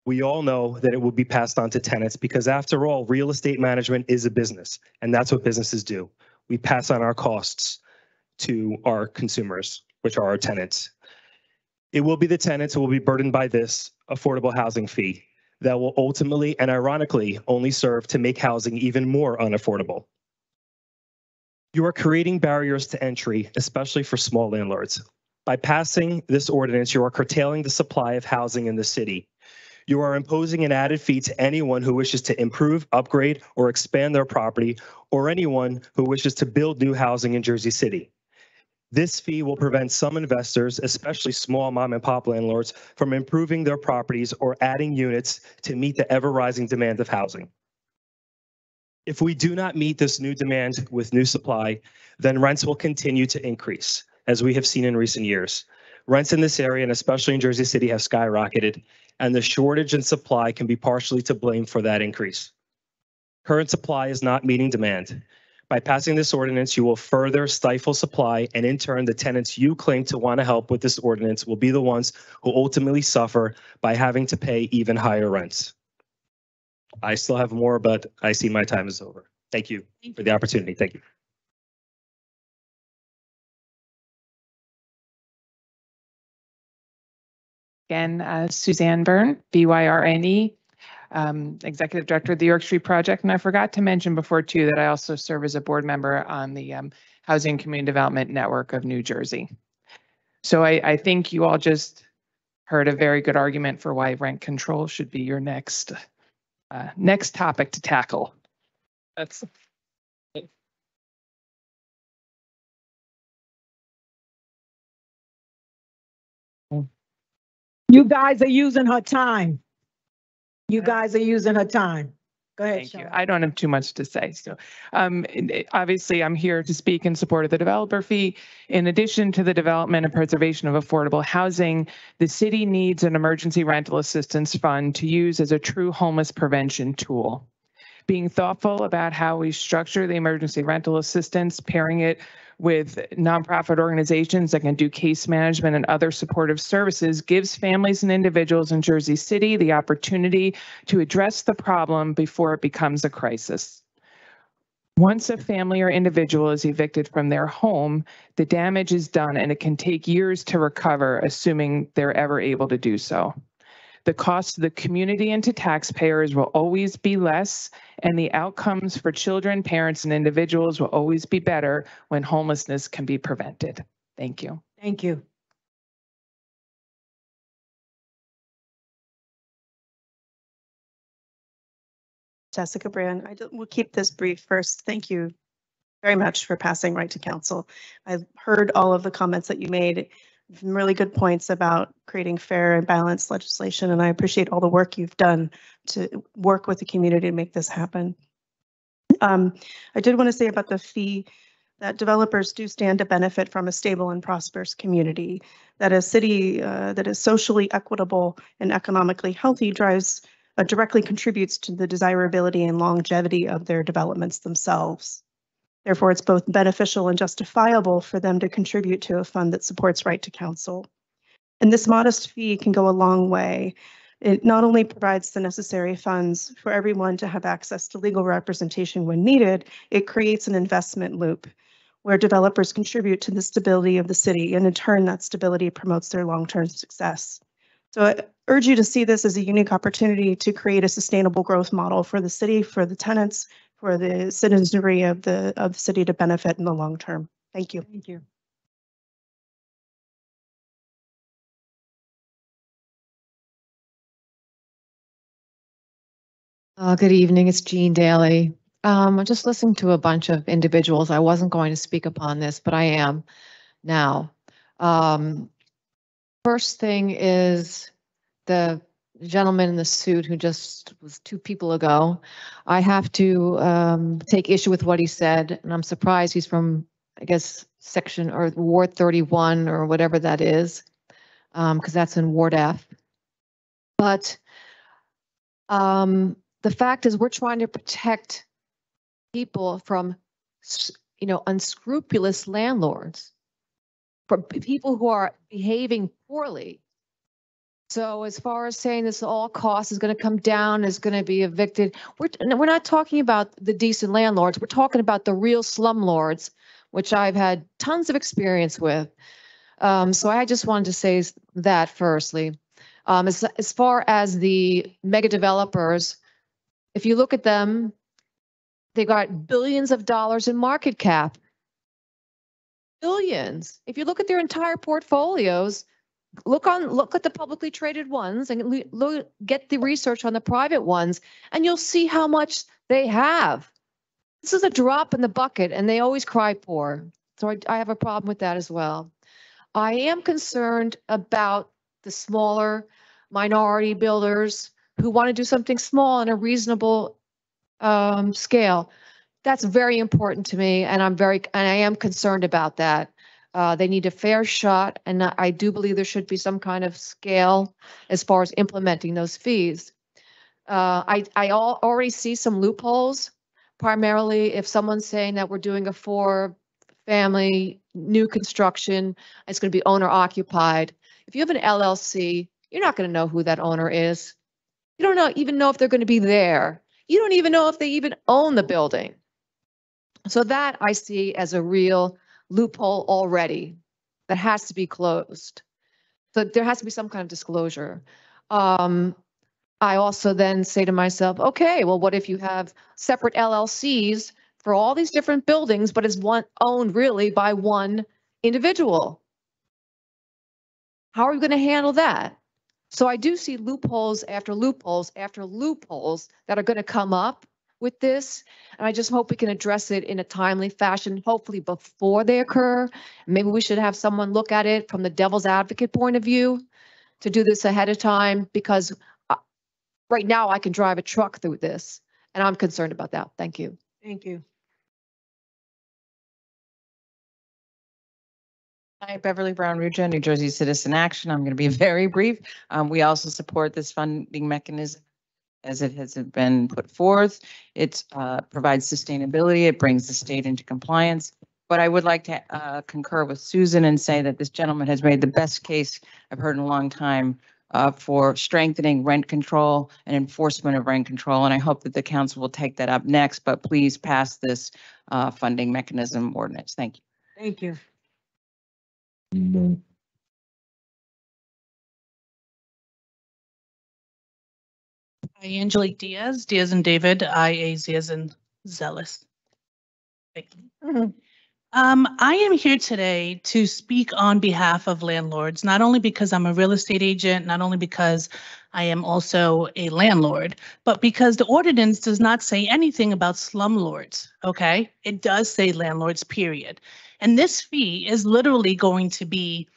we all know that it will be passed on to tenants because after all, real estate management is a business, and that's what businesses do. We pass on our costs to our consumers, which are our tenants. It will be the tenants who will be burdened by this affordable housing fee that will ultimately and ironically only serve to make housing even more unaffordable. You are creating barriers to entry, especially for small landlords. By passing this ordinance, you are curtailing the supply of housing in the city. You are imposing an added fee to anyone who wishes to improve, upgrade, or expand their property, or anyone who wishes to build new housing in Jersey City. This fee will prevent some investors, especially small mom and pop landlords, from improving their properties or adding units to meet the ever-rising demand of housing. If we do not meet this new demand with new supply, then rents will continue to increase, as we have seen in recent years. Rents in this area, and especially in Jersey City, have skyrocketed, and the shortage in supply can be partially to blame for that increase. Current supply is not meeting demand. By passing this ordinance, you will further stifle supply, and in turn, the tenants you claim to want to help with this ordinance will be the ones who ultimately suffer by having to pay even higher rents. I still have more, but I see my time is over. Thank you for the opportunity. Thank you. Again, Suzanne Byrne, BYRNE, Executive Director of the York Street Project. And I forgot to mention before too that I also serve as a board member on the Housing Community Development Network of New Jersey. So I think you all just heard a very good argument for why rent control should be your next topic to tackle. That's You guys are using her time. You guys are using her time. Go ahead, Thank you. I don't have too much to say. So obviously, I'm here to speak in support of the developer fee. In addition to the development and preservation of affordable housing, the city needs an emergency rental assistance fund to use as a true homeless prevention tool. Being thoughtful about how we structure the emergency rental assistance, pairing it with nonprofit organizations that can do case management and other supportive services gives families and individuals in Jersey City the opportunity to address the problem before it becomes a crisis. Once a family or individual is evicted from their home, the damage is done and it can take years to recover, assuming they're ever able to do so. The cost to the community and to taxpayers will always be less, and the outcomes for children, parents, and individuals will always be better when homelessness can be prevented. Thank you. Thank you. Jessica Brand, we'll keep this brief first. Thank you very much for passing right to council. I've heard all of the comments that you made. Some really good points about creating fair and balanced legislation, and I appreciate all the work you've done to work with the community to make this happen. I did want to say about the fee that developers do stand to benefit from a stable and prosperous community, that a city that is socially equitable and economically healthy directly contributes to the desirability and longevity of their developments themselves. Therefore, it's both beneficial and justifiable for them to contribute to a fund that supports right to counsel. And this modest fee can go a long way It not only provides the necessary funds for everyone to have access to legal representation when needed, it creates an investment loop where developers contribute to the stability of the city, and in turn, that stability promotes their long-term success. So I urge you to see this as a unique opportunity to create a sustainable growth model for the city, for the tenants, for the citizenry of the city to benefit in the long term. Thank you. Thank you. Good evening, it's Jean Daly. I'm just listening to a bunch of individuals. I wasn't going to speak upon this, but I am now. First thing is the gentleman in the suit who just was 2 people ago. I have to take issue with what he said, and I'm surprised he's from, I guess, section or Ward 31 or whatever that is, because that's in Ward F. But the fact is we're trying to protect people from, unscrupulous landlords, from people who are behaving poorly. So as far as saying this all cost is going to come down, is going to be evicted, we're not talking about the decent landlords. We're talking about the real slumlords, which I've had tons of experience with. So I just wanted to say that firstly. As far as the mega developers, if you look at them, they got billions of dollars in market cap. Billions. If you look at their entire portfolios, look at the publicly traded ones and get the research on the private ones, and you'll see how much they have. This is a drop in the bucket, and they always cry poor. So I have a problem with that as well. I am concerned about the smaller minority builders who want to do something small on a reasonable scale. That's very important to me, and I am concerned about that. They need a fair shot, and I do believe there should be some kind of scale as far as implementing those fees. I already see some loopholes, primarily if someone's saying that we're doing a 4-family new construction, it's going to be owner occupied. If you have an LLC, you're not going to know who that owner is. You don't even know if they're going to be there. You don't even know if they even own the building. So that I see as a real loophole already that has to be closed. So there has to be some kind of disclosure. I also then say to myself, okay, well, what if you have separate LLCs for all these different buildings, but it's owned really by one individual? How are we going to handle that? So I do see loopholes after loopholes after loopholes that are going to come up with this. And I just hope we can address it in a timely fashion, hopefully before they occur. Maybe we should have someone look at it from the devil's advocate point of view to do this ahead of time, because right now I can drive a truck through this, and I'm concerned about that. Thank you. Thank you. Hi, Beverly Brown Ruja, New Jersey Citizen Action. I'm going to be very brief. We also support this funding mechanism as it has been put forth. It provides sustainability. It brings the state into compliance. But I would like to concur with Susan and say that this gentleman has made the best case I've heard in a long time for strengthening rent control and enforcement of rent control. And I hope that the council will take that up next, but please pass this funding mechanism ordinance. Thank you. Thank you. Hi, Angelique Diaz, Diaz and David, IAZ as in zealous. Thank you. I am here today to speak on behalf of landlords, not only because I'm a real estate agent, not only because I am also a landlord, but because the ordinance does not say anything about slumlords, okay? It does say landlords, period. And this fee is literally going to be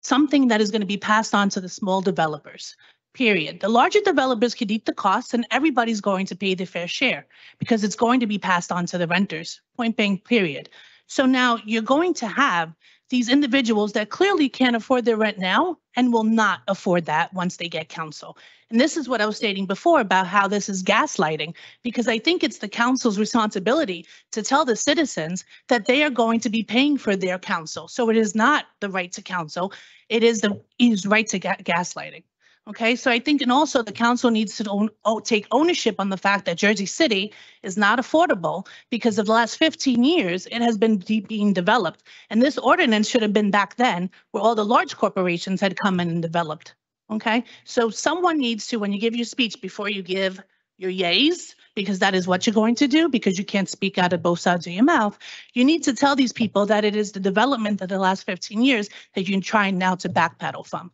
something that is going to be passed on to the small developers, period. The larger developers could eat the costs and everybody's going to pay their fair share because it's going to be passed on to the renters, point blank, period. So now you're going to have these individuals that clearly can't afford their rent now and will not afford that once they get counsel. And this is what I was stating before about how this is gaslighting, because I think it's the council's responsibility to tell the citizens that they are going to be paying for their counsel. So it is not the right to counsel. It is the right to gaslighting. Okay, so I think, and also the council needs to take ownership on the fact that Jersey City is not affordable because of the last 15 years, it has been being developed. And this ordinance should have been back then where all the large corporations had come in and developed. Okay, so someone needs to, when you give your speech, before you give your yays, because that is what you're going to do, because you can't speak out of both sides of your mouth, you need to tell these people that it is the development of the last 15 years that you're trying now to backpedal from.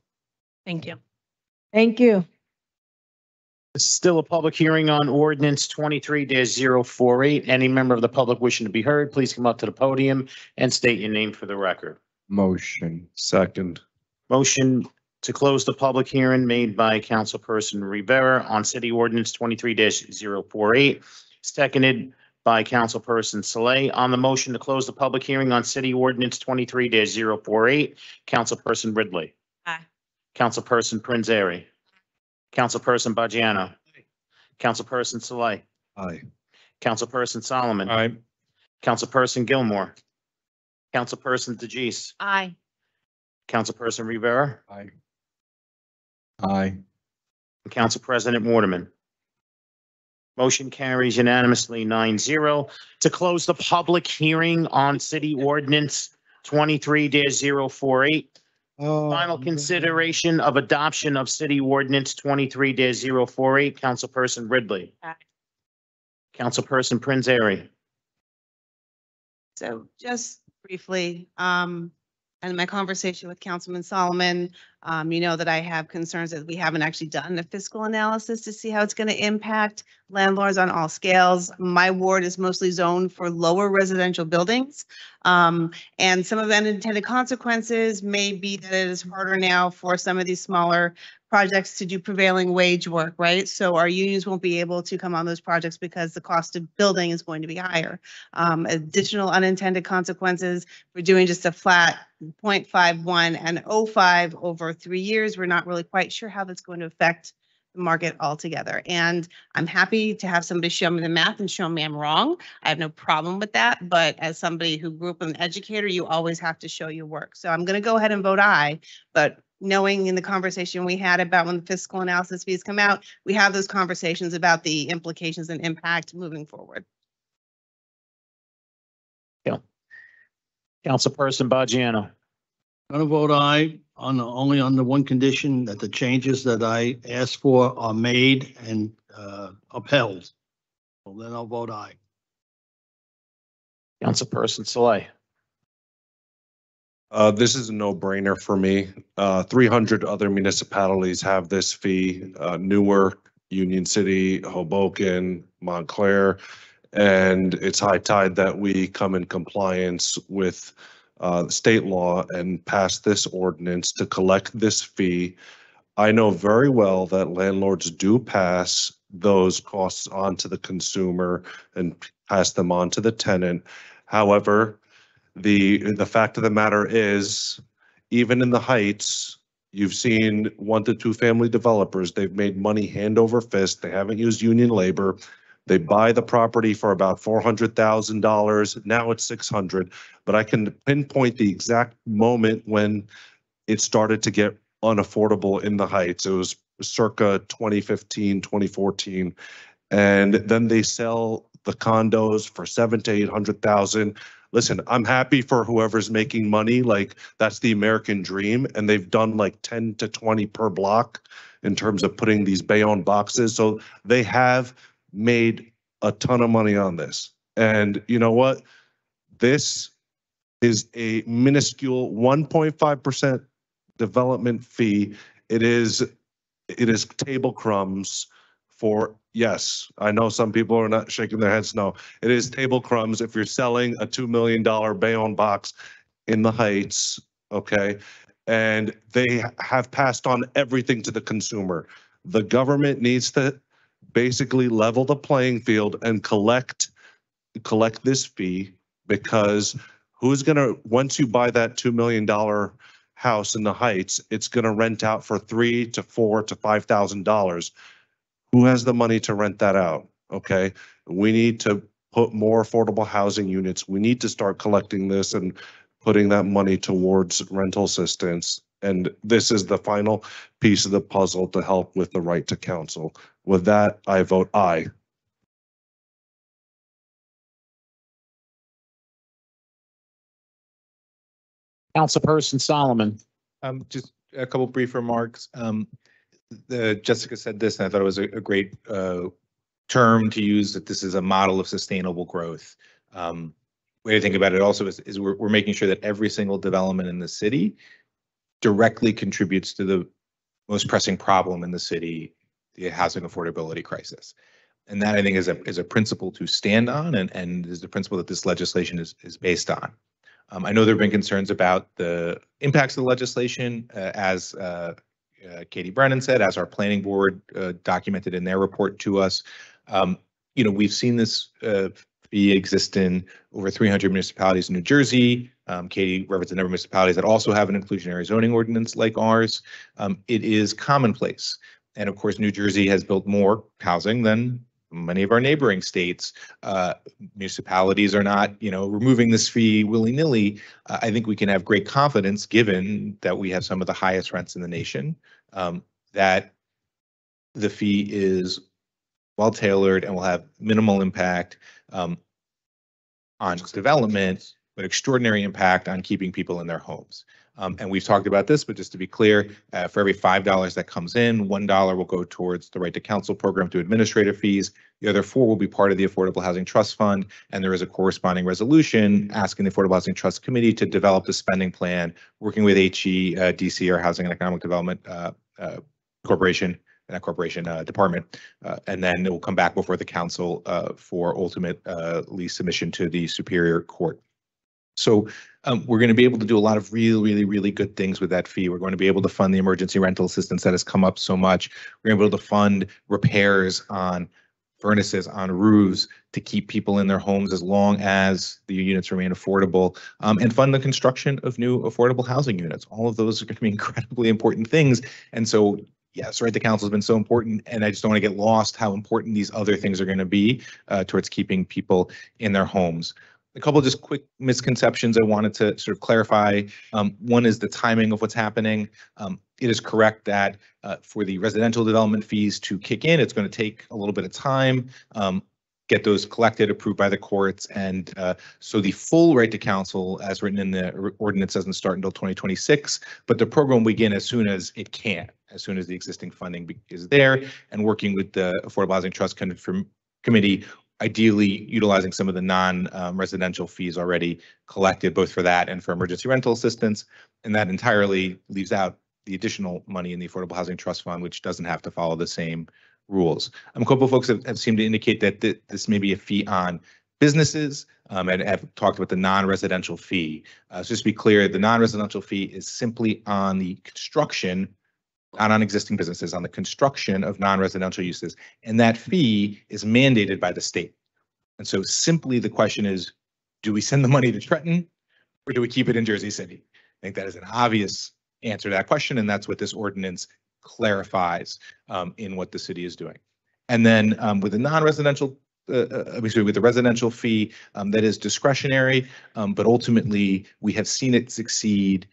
Thank you. Thank you. This is still a public hearing on ordinance 23-048. Any member of the public wishing to be heard, please come up to the podium and state your name for the record. Motion. Second. Motion to close the public hearing made by Councilperson Rivera on City Ordinance 23-048, seconded by Councilperson Saleh. On the motion to close the public hearing on City Ordinance 23-048, Councilperson Ridley. Aye. Councilperson Prinzary. Councilperson Bajano. Councilperson Saleh. Aye. Councilperson Solomon. Aye. Councilperson Gilmore. Councilperson DeGise. Aye. Councilperson Rivera. Aye. Aye. And Council President Waterman. Motion carries unanimously 9-0 to close the public hearing on City Ordinance 23-048. Final consideration of adoption of City Ordinance 23-048. Councilperson Ridley. Aye. Councilperson Prinzary. So just briefly, and in my conversation with Councilman Solomon, you know that I have concerns that we haven't actually done a fiscal analysis to see how it's going to impact landlords on all scales. My ward is mostly zoned for lower residential buildings. And some of the unintended consequences may be that it is harder now for some of these smaller projects to do prevailing wage work, right? So our unions won't be able to come on those projects because the cost of building is going to be higher. Additional unintended consequences for doing just a flat 0.51 and 0.5 over 3 years. We're not really quite sure how that's going to affect the market altogether. And I'm happy to have somebody show me the math and show me I'm wrong. I have no problem with that. But as somebody who grew up with an educator, you always have to show your work. So I'm going to go ahead and vote aye. But knowing in the conversation we had about when the fiscal analysis fees come out, we have those conversations about the implications and impact moving forward. Yeah. Councilperson Bajano. Going to vote aye on only on the one condition that the changes that I asked for are made and upheld. Well, then I'll vote aye. Councilperson Saleh. This is a no-brainer for me. 300 other municipalities have this fee, Newark, Union City, Hoboken, Montclair, and it's high tide that we come in compliance with state law and pass this ordinance to collect this fee. I know very well that landlords do pass those costs on to the consumer and pass them on to the tenant. However, the fact of the matter is, even in the Heights, you've seen 1 to 2 family developers. They've made money hand over fist. They haven't used union labor. They buy the property for about $400,000. Now it's 600. But I can pinpoint the exact moment when it started to get unaffordable in the Heights. It was circa 2015, 2014. And then they sell the condos for $700,000 to $800,000. Listen, I'm happy for whoever's making money. Like, that's the American dream. And they've done like 10 to 20 per block in terms of putting these Bayonne boxes. So they have made a ton of money on this. And you know what? This is a minuscule 1.5% development fee. It is table crumbs for, yes, I know some people are not shaking their heads. No, it is table crumbs if you're selling a $2 million Bayonne box in the Heights, okay? And they have passed on everything to the consumer. The government needs to basically level the playing field and collect this fee, because who's gonna, once you buy that $2 million house in the Heights, it's gonna rent out for $3,000 to $4,000 to $5,000. Who has the money to rent that out? Okay, we need to put more affordable housing units. We need to start collecting this and putting that money towards rental assistance. And this is the final piece of the puzzle to help with the right to counsel. With that, I vote aye. Councilperson Solomon. Just a couple brief remarks. Jessica said this, and I thought it was a great term to use, that this is a model of sustainable growth. Way to think about it also is we're making sure that every single development in the city directly contributes to the most pressing problem in the city, the housing affordability crisis. And that, I think, is a principle to stand on, and is the principle that this legislation is based on. I know there have been concerns about the impacts of the legislation, as Katie Brennan said, as our planning board documented in their report to us. We've seen this fee exist in over 300 municipalities in New Jersey. Katie referenced a number of municipalities that also have an inclusionary zoning ordinance like ours. It is commonplace. And of course, New Jersey has built more housing than many of our neighboring states. Municipalities are not, removing this fee willy-nilly. I think we can have great confidence, given that we have some of the highest rents in the nation, that the fee is well-tailored and will have minimal impact on development, but extraordinary impact on keeping people in their homes. And we've talked about this, but just to be clear, for every $5 that comes in, $1 will go towards the Right to Counsel program to administrative fees. The other $4 will be part of the Affordable Housing Trust Fund. And there is a corresponding resolution asking the Affordable Housing Trust Committee to develop the spending plan, working with HE, DC, or Housing and Economic Development Corporation, department. And then it will come back before the council for ultimately submission to the Superior Court. So we're going to be able to do a lot of really good things with that fee. We're going to be able to fund the emergency rental assistance that has come up so much. We're going to be able to fund repairs on furnaces, on roofs, to keep people in their homes as long as the units remain affordable, and fund the construction of new affordable housing units. All of those are going to be incredibly important things. And so, yes, Right to Counsel has been so important, and I just don't want to get lost how important these other things are going to be towards keeping people in their homes. A couple of just quick misconceptions I wanted to sort of clarify. One is the timing of what's happening. It is correct that for the residential development fees to kick in, it's going to take a little bit of time, get those collected, approved by the courts. And so the full Right to Counsel, as written in the ordinance, doesn't start until 2026, but the program will begin as soon as it can, as soon as the existing funding is there, and working with the Affordable Housing Trust Committee, ideally utilizing some of the non-residential fees already collected, both for that and for emergency rental assistance. And that entirely leaves out the additional money in the Affordable Housing Trust Fund, which doesn't have to follow the same rules. A couple of folks have seemed to indicate that this may be a fee on businesses, and have talked about the non-residential fee. So just to be clear, the non-residential fee is simply on the construction, not on existing businesses, on the construction of non-residential uses. And that fee is mandated by the state. And so simply the question is, do we send the money to Trenton, or do we keep it in Jersey City? I think that is an obvious answer to that question, and that's what this ordinance clarifies in what the city is doing. And then with the non-residential, with the residential fee, that is discretionary, but ultimately we have seen it succeed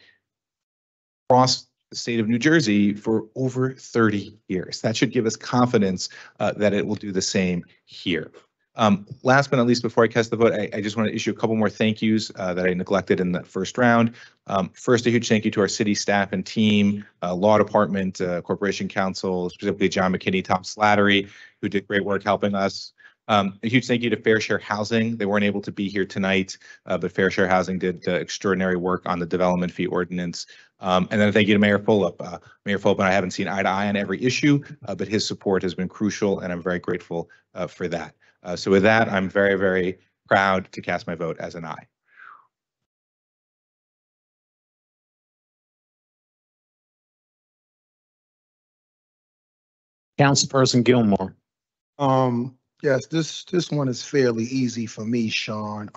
across the state of New Jersey for over 30 years. That should give us confidence that it will do the same here. Last but not least, before I cast the vote, I just want to issue a couple more thank yous that I neglected in the first round. First, a huge thank you to our city staff and team, law department, corporation counsel, specifically John McKinney, Tom Slattery, who did great work helping us. A huge thank you to Fair Share Housing. They weren't able to be here tonight, but Fair Share Housing did extraordinary work on the development fee ordinance. And then a thank you to Mayor Fulop. Mayor Fulop and I haven't seen eye to eye on every issue, but his support has been crucial, and I'm very grateful for that. So with that, I'm very proud to cast my vote as an aye. Councilperson Gilmore. Yes, this one is fairly easy for me, Sean.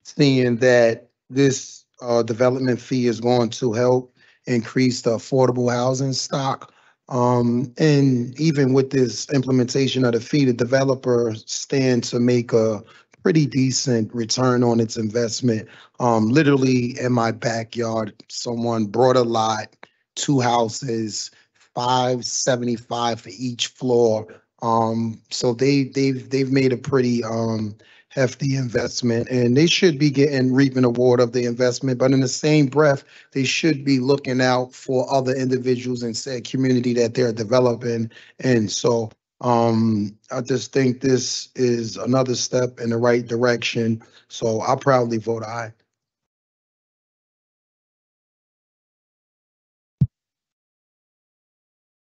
Seeing that this development fee is going to help increase the affordable housing stock. And even with this implementation of the fee, the developer stands to make a pretty decent return on its investment. Literally in my backyard, someone brought a lot, 2 houses, 575 for each floor. So they've made a pretty hefty investment, and they should be reaping a reward of the investment. But in the same breath, they should be looking out for other individuals in said community that they're developing. And so I just think this is another step in the right direction. So I'll proudly vote aye.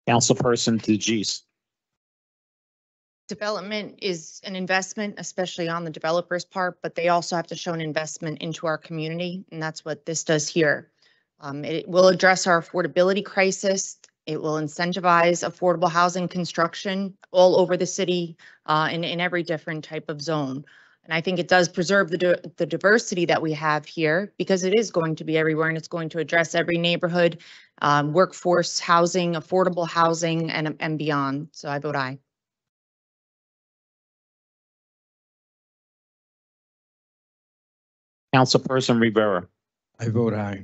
Councilperson DeGise. Development is an investment, especially on the developer's part, but they also have to show an investment into our community, and that's what this does here. It will address our affordability crisis. It will incentivize affordable housing construction all over the city in every different type of zone. And I think it does preserve the diversity that we have here, because it is going to be everywhere, and it's going to address every neighborhood, workforce housing, affordable housing, and beyond. So I vote aye. Councilperson Rivera. I vote aye.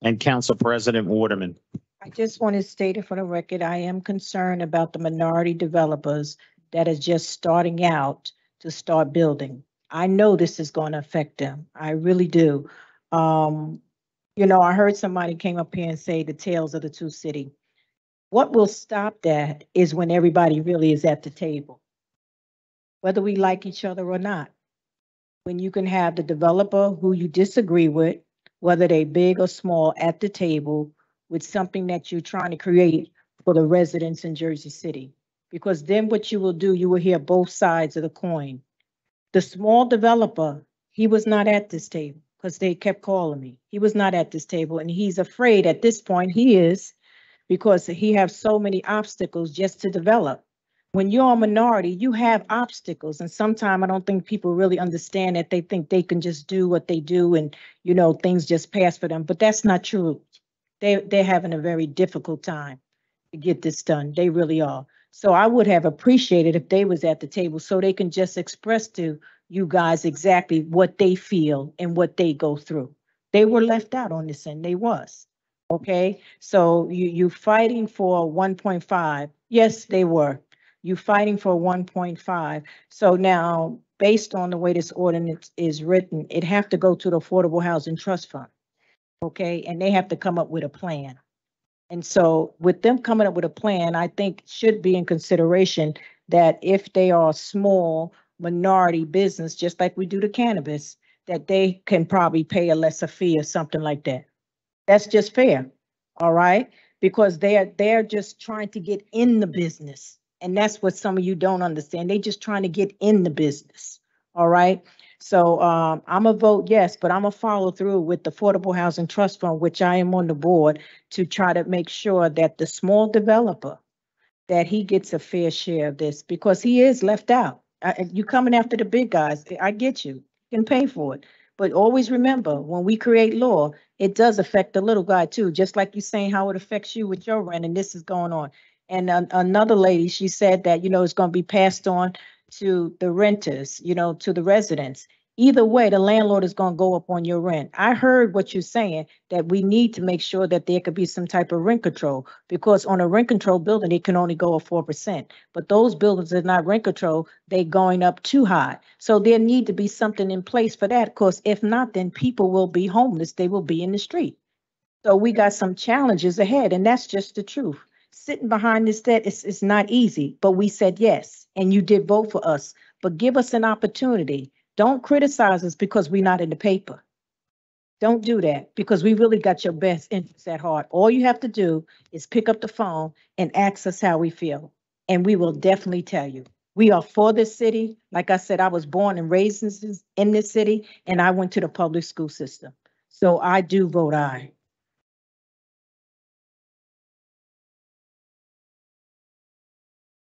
And Council President Waterman. I just want to state it for the record, I am concerned about the minority developers that are just starting out to start building. I know this is going to affect them. I really do. I heard somebody came up here and say the tales of the two cities. What will stop that is when everybody really is at the table, whether we like each other or not. When you can have the developer who you disagree with, whether they big or small, at the table with something that you're trying to create for the residents in Jersey City. Because then what you will do, you will hear both sides of the coin. The small developer, he was not at this table because they kept calling me. He was not at this table, and he's afraid at this point he is, because he has so many obstacles just to develop. When you're a minority, you have obstacles. And sometimes I don't think people really understand that. They think they can just do what they do and, things just pass for them. But that's not true. They're having a very difficult time to get this done. They really are. So I would have appreciated if they was at the table so they can just express to you guys exactly what they feel and what they go through. They were left out on this end. They was. Okay. So you fighting for 1.5. Yes, they were. You fighting for 1.5. So now, based on the way this ordinance is written, it have to go to the Affordable Housing Trust Fund. Okay, and they have to come up with a plan. And so with them coming up with a plan, I think should be in consideration that if they are a small minority business, just like we do the cannabis, that they can probably pay a lesser fee or something like that. That's just fair. All right, because they're just trying to get in the business. And that's what some of you don't understand. They're just trying to get in the business. All right. So I'm a vote yes, but I'm going to follow through with the Affordable Housing Trust Fund, which I am on the board, to try to make sure that the small developer, that he gets a fair share of this, because he is left out. You coming after the big guys. I get you. You can pay for it. But always remember, when we create law, it does affect the little guy too, just like you're saying how it affects you with your rent, and this is going on. And another lady, she said that, it's going to be passed on to the renters, to the residents. Either way, the landlord is going to go up on your rent. I heard what you're saying, that we need to make sure that there could be some type of rent control, because on a rent control building, it can only go up 4%. But those buildings that are not rent control, they're going up too high. So there need to be something in place for that, because if not, then people will be homeless. They will be in the street. So we got some challenges ahead, and that's just the truth. Sitting behind this debt is not easy, but we said yes, and you did vote for us. But give us an opportunity. Don't criticize us because we're not in the paper. Don't do that, because we really got your best interests at heart. All you have to do is pick up the phone and ask us how we feel, and we will definitely tell you. We are for this city. Like I said, I was born and raised in this city, and I went to the public school system. So I do vote aye.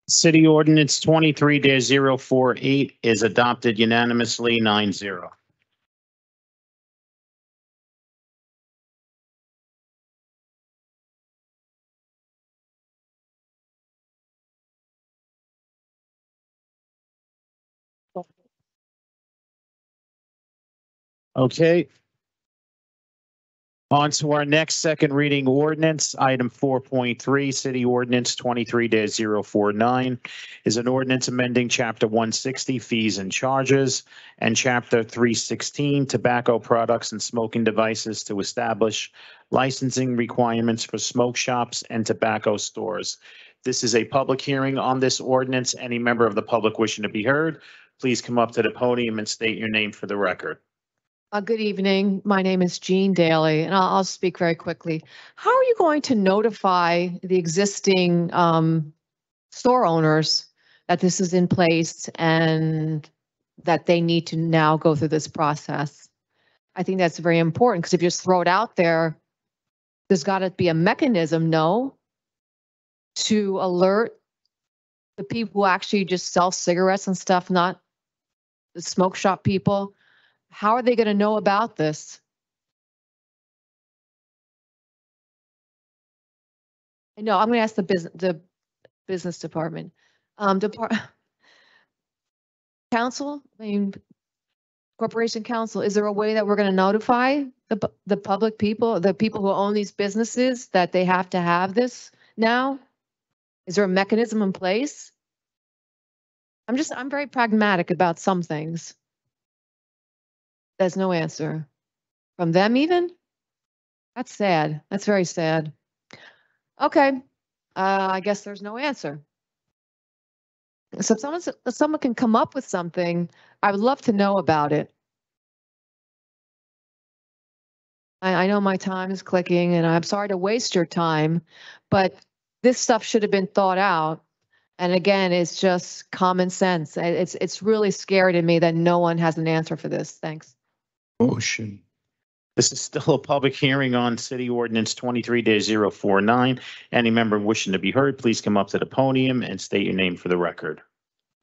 City Ordinance 23-048 is adopted unanimously 9-0. Okay. On to our next second reading ordinance, item 4.3, City Ordinance 23-049 is an ordinance amending Chapter 160 Fees and Charges and Chapter 316 Tobacco Products and Smoking Devices to establish licensing requirements for smoke shops and tobacco stores. This is a public hearing on this ordinance. Any member of the public wishing to be heard, please come up to the podium and state your name for the record. Good evening. My name is Jean Daly, and I'll speak very quickly. How are you going to notify the existing store owners that this is in place and that they need to now go through this process? I think that's very important because if you just throw it out there, there's got to be a mechanism, no, to alert the people who actually just sell cigarettes and stuff, not the smoke shop people. How are they going to know about this? I know, I'm going to ask the business department. Council, I mean, corporation council, is there a way that we're going to notify the public people, the people who own these businesses, that they have to have this now? Is there a mechanism in place? I'm very pragmatic about some things. There's no answer from them even. That's sad. That's very sad. Okay. I guess there's no answer. So if someone can come up with something, I would love to know about it. I know my time is clicking and I'm sorry to waste your time, but this stuff should have been thought out. And again, it's just common sense. It's really scary to me that no one has an answer for this. Thanks. Motion. This is still a public hearing on City Ordinance 23-049. Any member wishing to be heard, please come up to the podium and state your name for the record.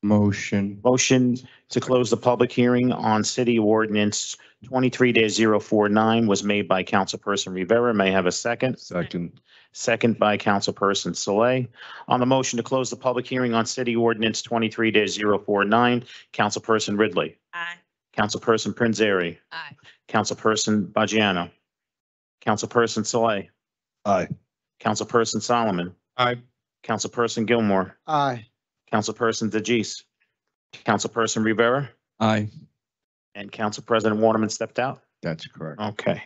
Motion. Motion to close the public hearing on City Ordinance 23-049 was made by Councilperson Rivera. May I have a second? Second. Second by Councilperson Saleh. On the motion to close the public hearing on City Ordinance 23-049, Councilperson Ridley. Aye. Councilperson Prinzary. Aye. Councilperson Baggiano. Councilperson Saleh. Aye. Councilperson Solomon. Aye. Councilperson Gilmore. Aye. Councilperson DeGise. Councilperson Rivera. Aye. And Council President Waterman stepped out. That's correct. Okay.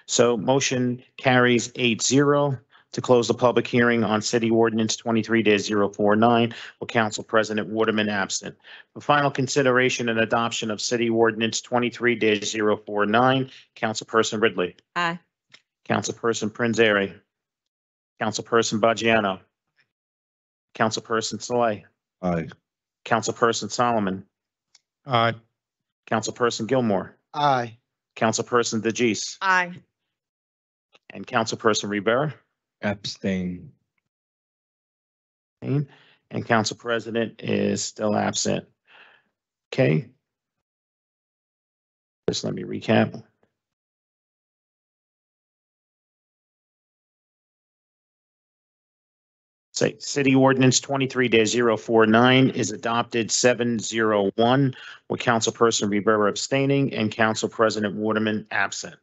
So motion carries 8-0 to close the public hearing on City Ordinance 23-049 with Council President Waterman absent. For final consideration and adoption of City Ordinance 23-049, Councilperson Ridley. Aye. Councilperson Prinzary. Councilperson Baggiano. Councilperson Saleh. Aye. Councilperson Solomon. Aye. Councilperson Gilmore. Aye. Councilperson DeGise. Aye. And Councilperson Rivera. Abstain. And Council President is still absent. Okay. Just let me recap. Say, City Ordinance 23-049 is adopted 7-0-1 with Councilperson Rivera abstaining and Council President Waterman absent.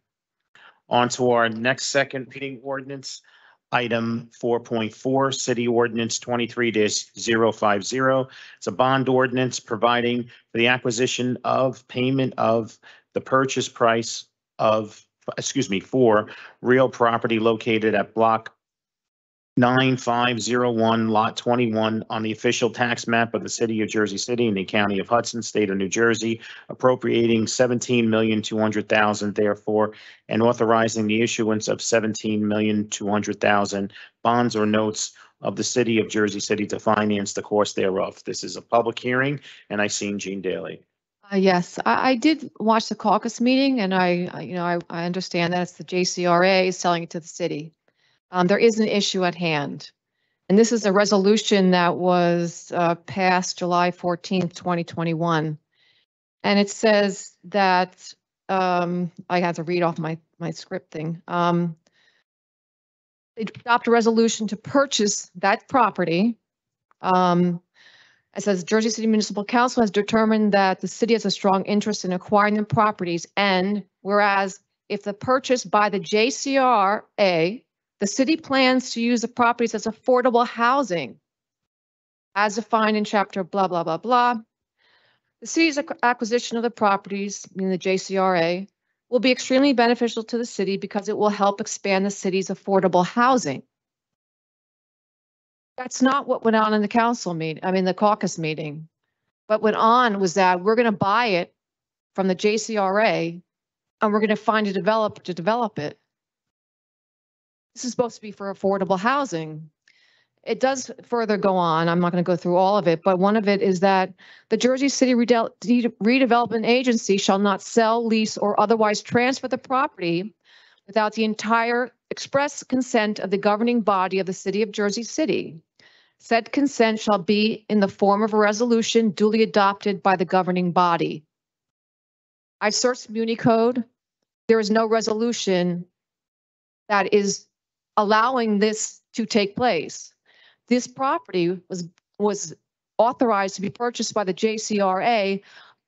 On to our next second reading ordinance, item 4.4, City Ordinance 23-050. It's a bond ordinance providing for the acquisition of payment of the purchase price of, for real property located at Block 9501, Lot 21, on the official tax map of the City of Jersey City in the County of Hudson, State of New Jersey, appropriating $17,200,000 therefore, and authorizing the issuance of $17,200,000 bonds or notes of the City of Jersey City to finance the cost thereof. This is a public hearing, and I seen Jean Daly. Yes, I did watch the caucus meeting, and I understand that it's the JCRA selling it to the city. There is an issue at hand, and this is a resolution that was passed July 14th, 2021. And it says that, I have to read off my script thing. They adopt a resolution to purchase that property. It says Jersey City Municipal Council has determined that the city has a strong interest in acquiring the properties, and whereas if the purchase by the JCRA, the city plans to use the properties as affordable housing as defined in chapter blah, blah, blah, blah. The city's acquisition of the properties, meaning the JCRA, will be extremely beneficial to the city because it will help expand the city's affordable housing. That's not what went on in the council meeting, the caucus meeting. What went on was that we're going to buy it from the JCRA and we're going to find a developer to develop it. This is supposed to be for affordable housing. It does further go on. I'm not going to go through all of it, but one of it is that the Jersey City Redevelopment Agency shall not sell, lease, or otherwise transfer the property without the entire express consent of the governing body of the city of Jersey City. Said consent shall be in the form of a resolution duly adopted by the governing body. I searched Muni Code. There is no resolution that is allowing this to take place. This property was authorized to be purchased by the JCRA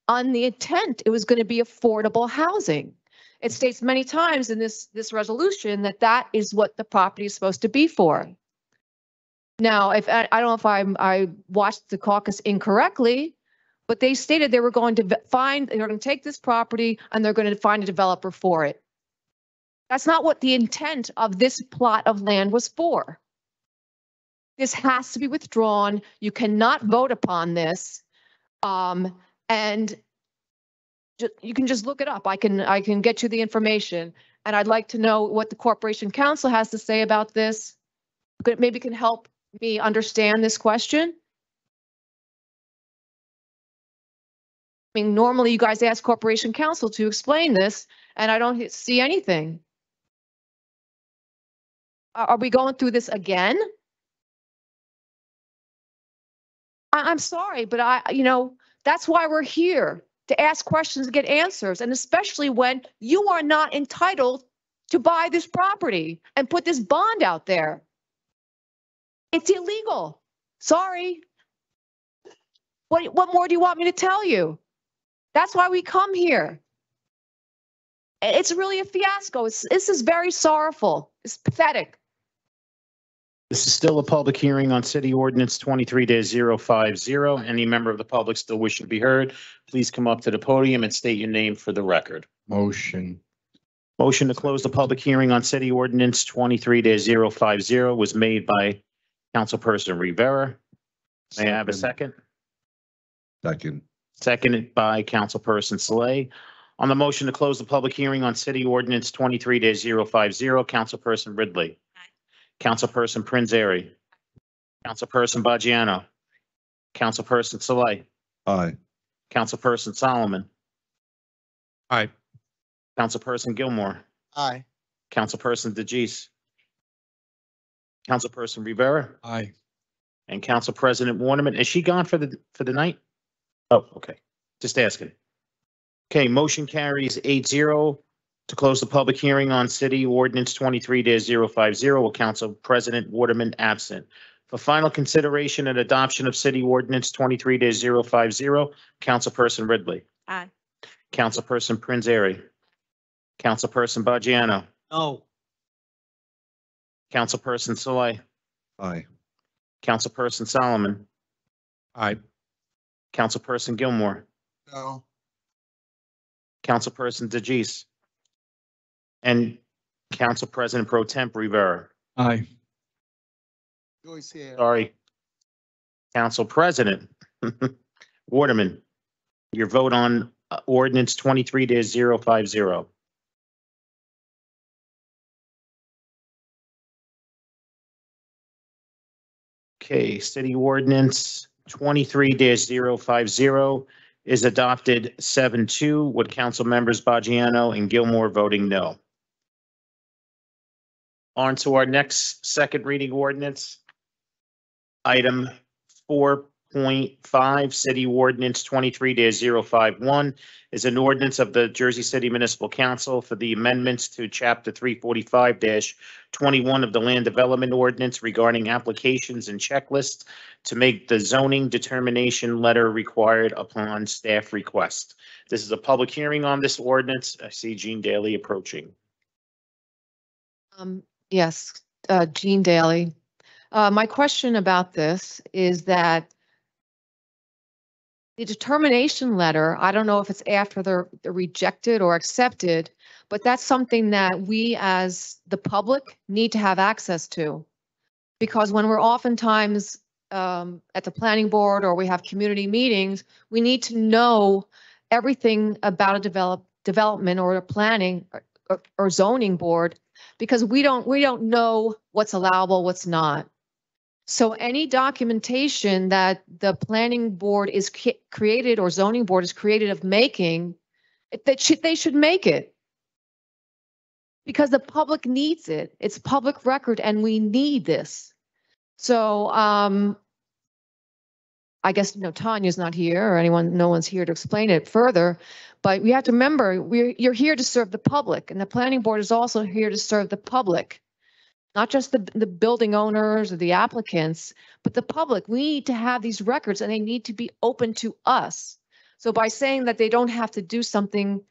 on the intent it was going to be affordable housing. It states many times in this resolution that that is what the property is supposed to be for. Now, if I don't know if I watched the caucus incorrectly, but they stated they were going to they're going to take this property and they're going to find a developer for it. That's not what the intent of this plot of land was for. This has to be withdrawn. You cannot vote upon this. And you can just look it up. I can get you the information. And I'd like to know what the Corporation Council has to say about this. Maybe can help me understand this question. I mean, normally you guys ask Corporation Council to explain this, and I don't see anything. Are we going through this again? I'm sorry, but that's why we're here, to ask questions and get answers, and especially when you are not entitled to buy this property and put this bond out there. It's illegal. Sorry. What more do you want me to tell you? That's why we come here. It's really a fiasco. This is very sorrowful. It's pathetic. This is still a public hearing on City Ordinance 23-050. Any member of the public still wishing to be heard, please come up to the podium and state your name for the record. Motion. Motion to close the public hearing on City Ordinance 23-050 was made by Councilperson Rivera. May I have a second? Second. Seconded by Councilperson Slay. On the motion to close the public hearing on City Ordinance 23-050, Councilperson Ridley. Councilperson Prinzary. Councilperson Baggiano. Councilperson Saleh. Aye. Councilperson Solomon. Aye. Councilperson Gilmore. Aye. Councilperson DeGise. Councilperson Rivera. Aye. And Council President Waterman. Is she gone for the night? Oh, okay. Just asking. Okay, motion carries 8-0 to close the public hearing on City Ordinance 23-050 with Council President Waterman absent. For final consideration and adoption of City Ordinance 23-050, Councilperson Ridley. Aye. Councilperson Prinzary. Councilperson Baggiano. No. Councilperson Saleh. Aye. Councilperson Solomon. Aye. Councilperson Gilmore. No. Councilperson DeGise. And Council President Pro Temp Rivera. Aye. Joyce here. Sorry. Council President Waterman, your vote on ordinance 23-050. Okay, City Ordinance 23-050 is adopted 7-2 with Council members Baggiano and Gilmore voting no. On to our next second reading ordinance. Item 4.0 4.5, City Ordinance 23-051 is an ordinance of the Jersey City Municipal Council for the amendments to Chapter 345-21 of the Land Development Ordinance regarding applications and checklists to make the zoning determination letter required upon staff request. This is a public hearing on this ordinance. I see Jean Daly approaching. Yes, Jean Daly. My question about this is that the determination letter, I don't know if it's after they're rejected or accepted, but that's something that we as the public need to have access to. Because when we're oftentimes at the planning board or we have community meetings, we need to know everything about a development or a planning or zoning board, because we don't know what's allowable, what's not. So any documentation that the planning board is created or zoning board is created of making, they should make it. Because the public needs it. It's public record and we need this. So I guess, Tanya's not here or no one's here to explain it further, but we have to remember you're here to serve the public, and the planning board is also here to serve the public. Not just the building owners or the applicants, but the public. We need to have these records and they need to be open to us. So by saying that they don't have to do something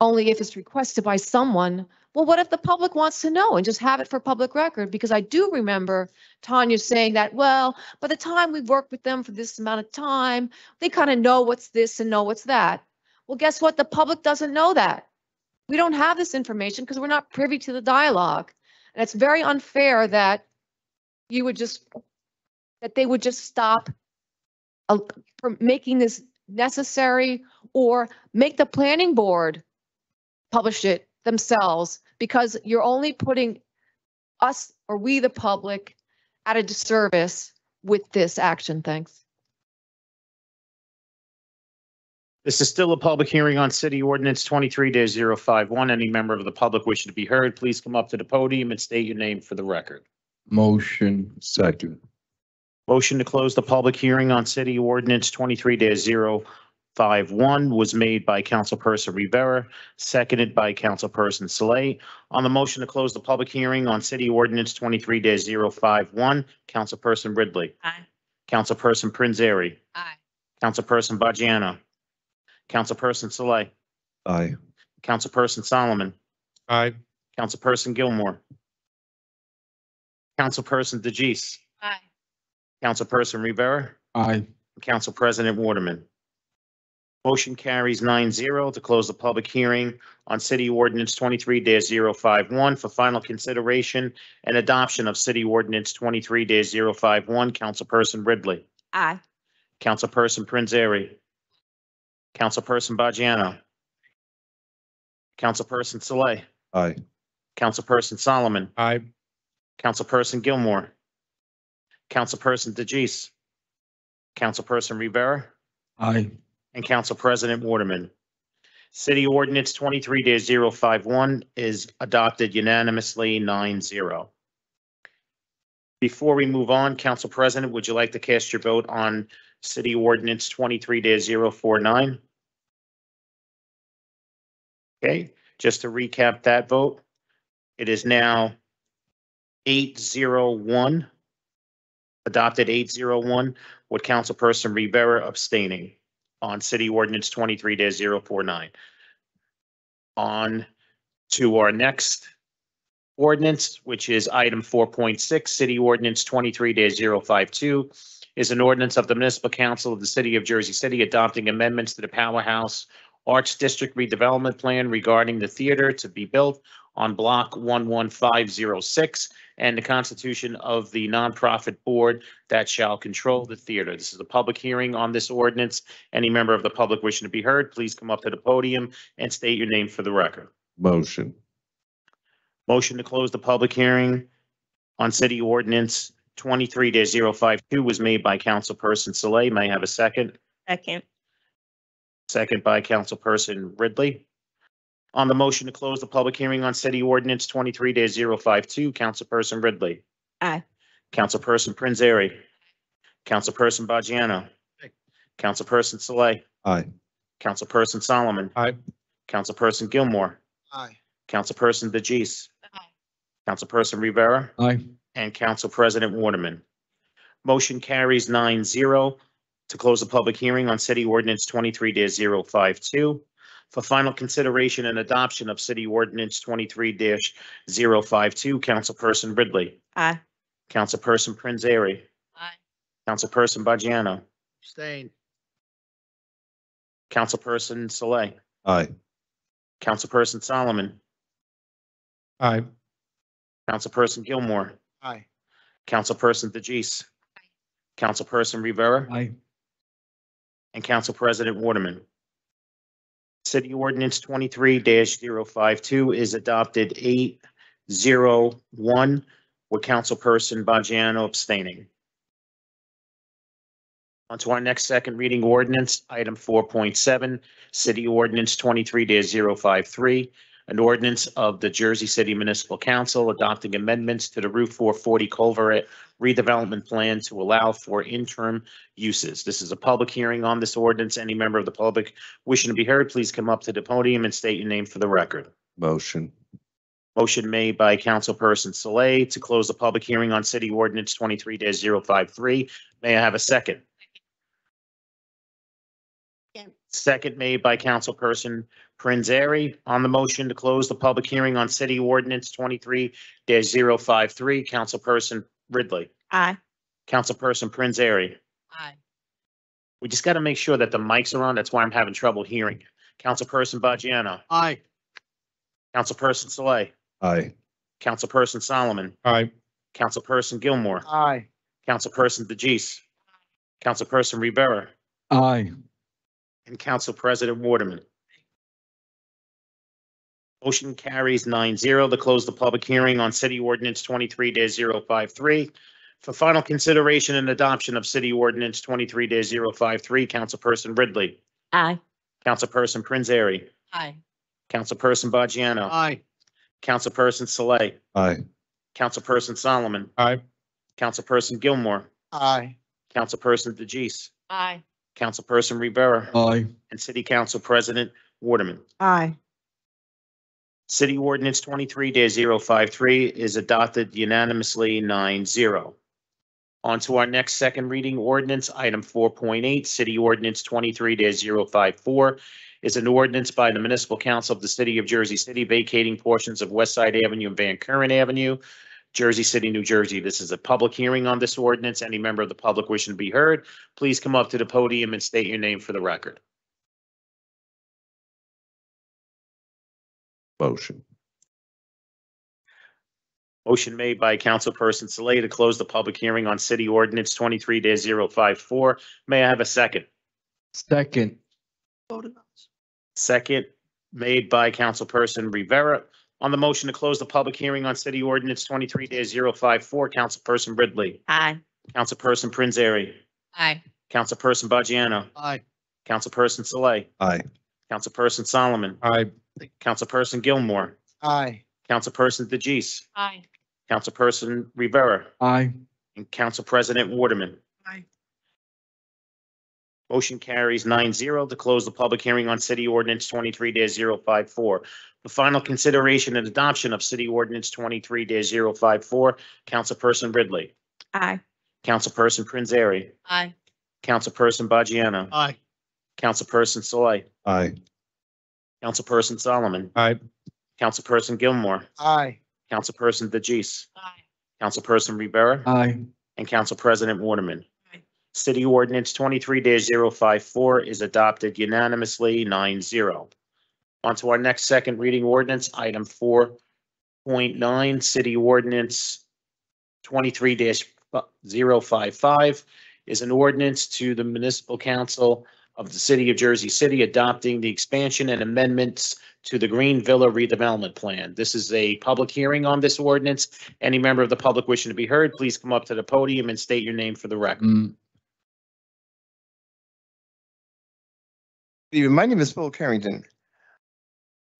only if it's requested by someone, well, what if the public wants to know and just have it for public record? Because I do remember Tanya saying that, well, by the time we've worked with them for this amount of time, they kind of know what's this and know what's that. Well, guess what? The public doesn't know that. We don't have this information because we're not privy to the dialogue. And it's very unfair that they would just stop from making this necessary, or make the planning board publish it themselves, because you're only putting us, or we the public, at a disservice with this action. Thanks. This is still a public hearing on City Ordinance 23-051. Any member of the public wishing to be heard, please come up to the podium and state your name for the record. Motion. Second. Motion to close the public hearing on City Ordinance 23-051 was made by Councilperson Rivera, seconded by Councilperson Saleh. On the motion to close the public hearing on City Ordinance 23-051, Councilperson Ridley. Aye. Councilperson Prinzary. Aye. Councilperson Bajano. Councilperson Saleh. Aye. Councilperson Solomon. Aye. Councilperson Gilmore. Councilperson DeGise. Aye. Councilperson Rivera. Aye. Council President Waterman. Motion carries 9-0 to close the public hearing on City Ordinance 23-051 for final consideration and adoption of City Ordinance 23-051. Councilperson Ridley. Aye. Councilperson Prinzary. Councilperson Bajano. Councilperson Saleh. Aye. Councilperson Solomon. Aye. Councilperson Gilmore. Councilperson DeGise. Councilperson Rivera. Aye. And Council President Waterman. City Ordinance 23-051 is adopted unanimously 9-0. Before we move on, Council President, would you like to cast your vote on City Ordinance 23-049? Okay, just to recap that vote, it is now 8-0-1, adopted 8-0-1, with Councilperson Rivera abstaining on City Ordinance 23-049. On to our next ordinance, which is item 4.6, City Ordinance 23-052, is an ordinance of the Municipal Council of the City of Jersey City adopting amendments to the Powerhouse Arts District redevelopment plan regarding the theater to be built on Block 11506 and the constitution of the nonprofit board that shall control the theater. This is a public hearing on this ordinance. Any member of the public wishing to be heard, please come up to the podium and state your name for the record. Motion. Motion to close the public hearing on City Ordinance 23-052 was made by Councilperson Saleh. May I have a second? Second. Second by Councilperson Ridley. On the motion to close the public hearing on City Ordinance 23-052, Councilperson Ridley. Aye. Councilperson Prinzary. Councilperson Bajano. Councilperson Saleh. Aye. Councilperson Solomon. Aye. Councilperson Gilmore. Aye. Councilperson DeJeece. Councilperson Rivera. Aye. And Council President Waterman. Motion carries 9-0 to close the public hearing on City Ordinance 23-052. For final consideration and adoption of City Ordinance 23-052, Councilperson Ridley. Aye. Councilperson Prinzary. Aye. Councilperson Bajano. Abstain. Councilperson Saleh. Aye. Councilperson Solomon. Aye. Councilperson Gilmore. Aye. Councilperson DeJeece. Councilperson Rivera. Aye. And Council President Waterman. City Ordinance 23-052 is adopted 8-0-1 with Councilperson Bajano abstaining. On to our next second reading ordinance, item 4.7, City Ordinance 23-053, an ordinance of the Jersey City Municipal Council adopting amendments to the Route 440 Culvert redevelopment plan to allow for interim uses. This is a public hearing on this ordinance. Any member of the public wishing to be heard, please come up to the podium and state your name for the record. Motion. Motion made by Councilperson Saleh to close the public hearing on City Ordinance 23-053. May I have a second? Second made by Councilperson Prinzary. On the motion to close the public hearing on City Ordinance 23-053, Councilperson Ridley. Aye. Councilperson Prinzary. Aye. We just got to make sure that the mics are on. That's why I'm having trouble hearing. Councilperson Bajano. Aye. Councilperson Saleh. Aye. Councilperson Solomon. Aye. Councilperson Gilmore. Aye. Councilperson DeJeece. Councilperson Rivera. Aye. And Council President Waterman. Motion carries 9-0 to close the public hearing on City Ordinance 23-053. For final consideration and adoption of City Ordinance 23-053, Councilperson Ridley. Aye. Councilperson Prinzary. Aye. Councilperson Bajano. Aye. Councilperson Saleh. Aye. Councilperson Solomon. Aye. Councilperson Gilmore. Aye. Councilperson DeJeece. Aye. Councilperson Rivera. Aye. And City Council President Waterman. Aye. City Ordinance 23-053 is adopted unanimously 9-0. On to our next second reading ordinance, item 4.8, City Ordinance 23-054 is an ordinance by the Municipal Council of the City of Jersey City vacating portions of West Side Avenue and Van Curren Avenue, Jersey City, New Jersey. This is a public hearing on this ordinance. Any member of the public wishing to be heard, please come up to the podium and state your name for the record. Motion. Motion made by Councilperson Saleh to close the public hearing on City Ordinance 23-054. May I have a second? Second. Second made by Councilperson Rivera. On the motion to close the public hearing on City Ordinance 23-054, Councilperson Ridley. Aye. Councilperson Prinzary. Aye. Councilperson Bajano. Aye. Councilperson Saleh. Aye. Councilperson Solomon. Aye. Councilperson Gilmore. Aye. Councilperson DeJeece. Aye. Councilperson Rivera. Aye. And Council President Waterman. Aye. Motion carries 9-0 to close the public hearing on City Ordinance 23-054. The final consideration and adoption of City Ordinance 23-054, Councilperson Ridley. Aye. Councilperson Prinzary. Aye. Councilperson Bajano. Aye. Councilperson Saleh. Aye. Councilperson Solomon. Aye. Councilperson Gilmore. Aye. Councilperson DeJeece. Aye. Councilperson Rivera. Aye. And Council President Waterman. Aye. City Ordinance 23-054 is adopted unanimously 9-0. On to our next second reading ordinance, item 4.9, City Ordinance 23-055 is an ordinance to the Municipal Council of the City of Jersey City adopting the expansion and amendments to the Green Villa redevelopment plan. This is a public hearing on this ordinance. Any member of the public wishing to be heard, please come up to the podium and state your name for the record. My name is Phil Carrington.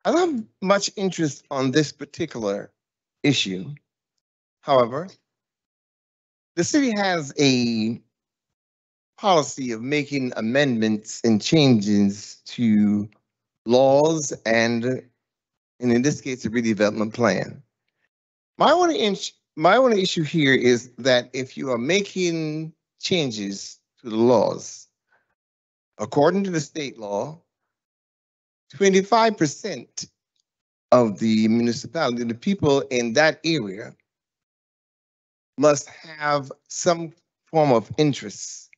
I don't have much interest on this particular issue. However, the city has a policy of making amendments and changes to laws and in this case, a redevelopment plan. My only issue here is that if you are making changes to the laws, according to the state law, 25% of the municipality, the people in that area, must have some form of interest.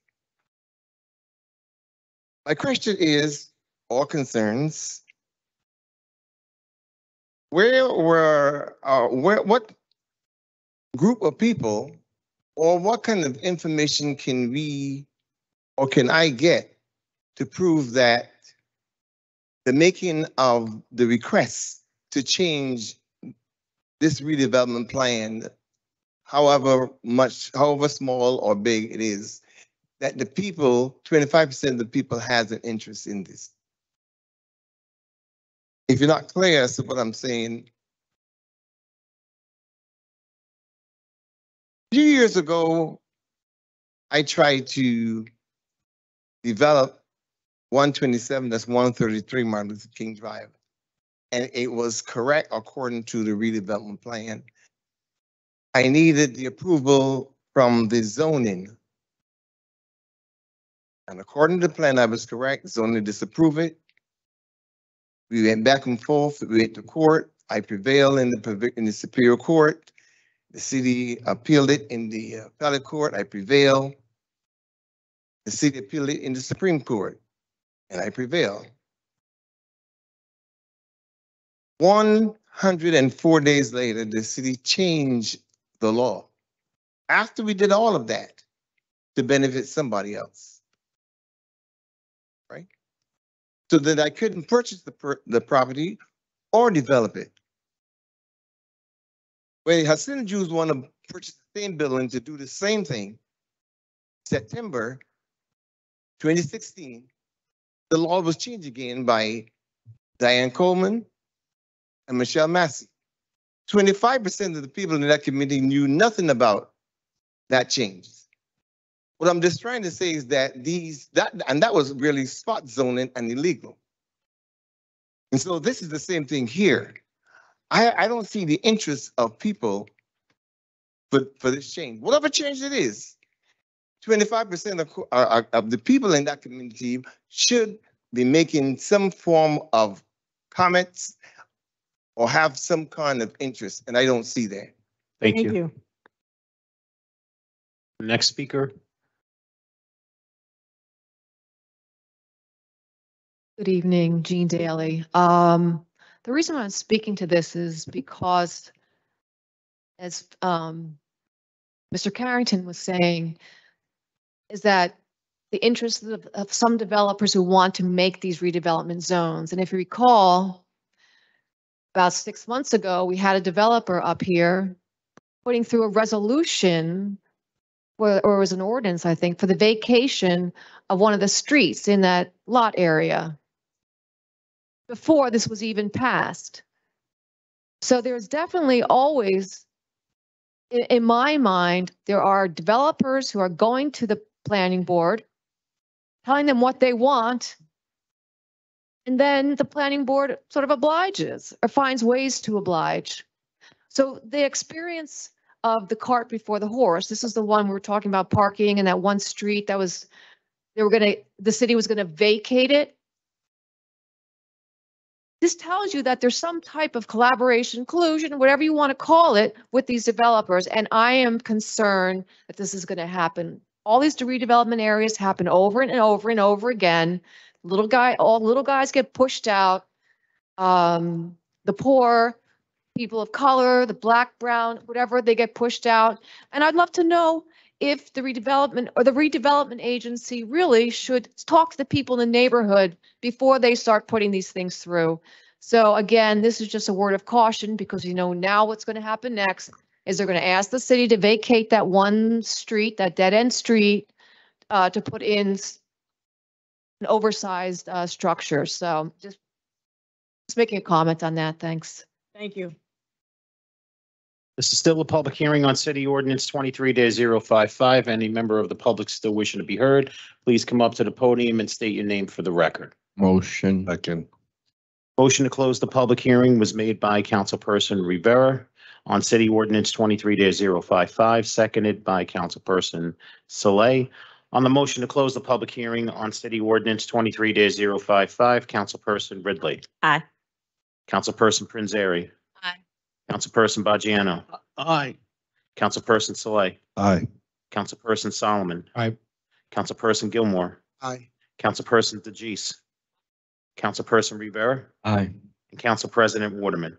My question is, or concerns, what group of people or what kind of information can we or can I get to prove that the making of the request to change this redevelopment plan, however small or big it is, that the people, 25% of the people has an interest in this? If you're not clear as to what I'm saying, a few years ago, I tried to develop 127, that's 133 Martin Luther King Drive. And it was correct according to the redevelopment plan. I needed the approval from the zoning. And according to the plan, I was correct. Zoning disapproved it. We went back and forth. We went to court. I prevailed in the Superior Court. The city appealed it in the appellate court. I prevailed. The city appealed it in the Supreme Court, and I prevailed. 104 days later, the city changed the law after we did all of that to benefit somebody else, right? So that I couldn't purchase the property or develop it. When Hasidic Jews want to purchase the same building to do the same thing, September 2016, the law was changed again by Diane Coleman and Michelle Massey. 25% of the people in that committee knew nothing about that change. What I'm just trying to say is that that was really spot zoning and illegal. And so this is the same thing here. I don't see the interest of people for this change. Whatever change it is, 25% of the people in that community should be making some form of comments or have some kind of interest, and I don't see that. Thank you. Next speaker. Good evening, Jean Daly. The reason why I'm speaking to this is because, as Mr. Carrington was saying, is that the interest of some developers who want to make these redevelopment zones. And if you recall, about 6 months ago, we had a developer up here putting through a resolution, or it was an ordinance, I think, for the vacation of one of the streets in that lot area before this was even passed. So there's definitely always, in my mind, there are developers who are going to the planning board, telling them what they want, and then the planning board sort of obliges or finds ways to oblige. So the experience of the cart before the horse, this is the one we were talking about, parking in that one street that was, the city was gonna vacate it. This tells you that there's some type of collaboration, collusion, whatever you want to call it, with these developers. And I am concerned that this is going to happen. All these redevelopment areas happen over and over and over again. All little guys get pushed out. The poor, people of color, the black, brown, whatever, they get pushed out. And I'd love to know if the redevelopment agency really should talk to the people in the neighborhood before they start putting these things through. So again, this is just a word of caution, because you know now what's going to happen next is they're going to ask the city to vacate that one street, that dead end street, to put in an oversized structure. So just making a comment on that. Thanks. Thank you. This is still a public hearing on City Ordinance 23-055. Any member of the public still wishing to be heard, please come up to the podium and state your name for the record. Motion. Second. Motion to close the public hearing was made by Councilperson Rivera on City Ordinance 23-055, seconded by Councilperson Saleh. On the motion to close the public hearing on City Ordinance 23-055, Councilperson Ridley. Aye. Councilperson Prinzary. Aye. Councilperson Bajiano. Aye. Councilperson Saleh. Aye. Councilperson Solomon. Aye. Councilperson Gilmore. Aye. Councilperson DeGise. Councilperson Rivera. Aye. And Council President Waterman.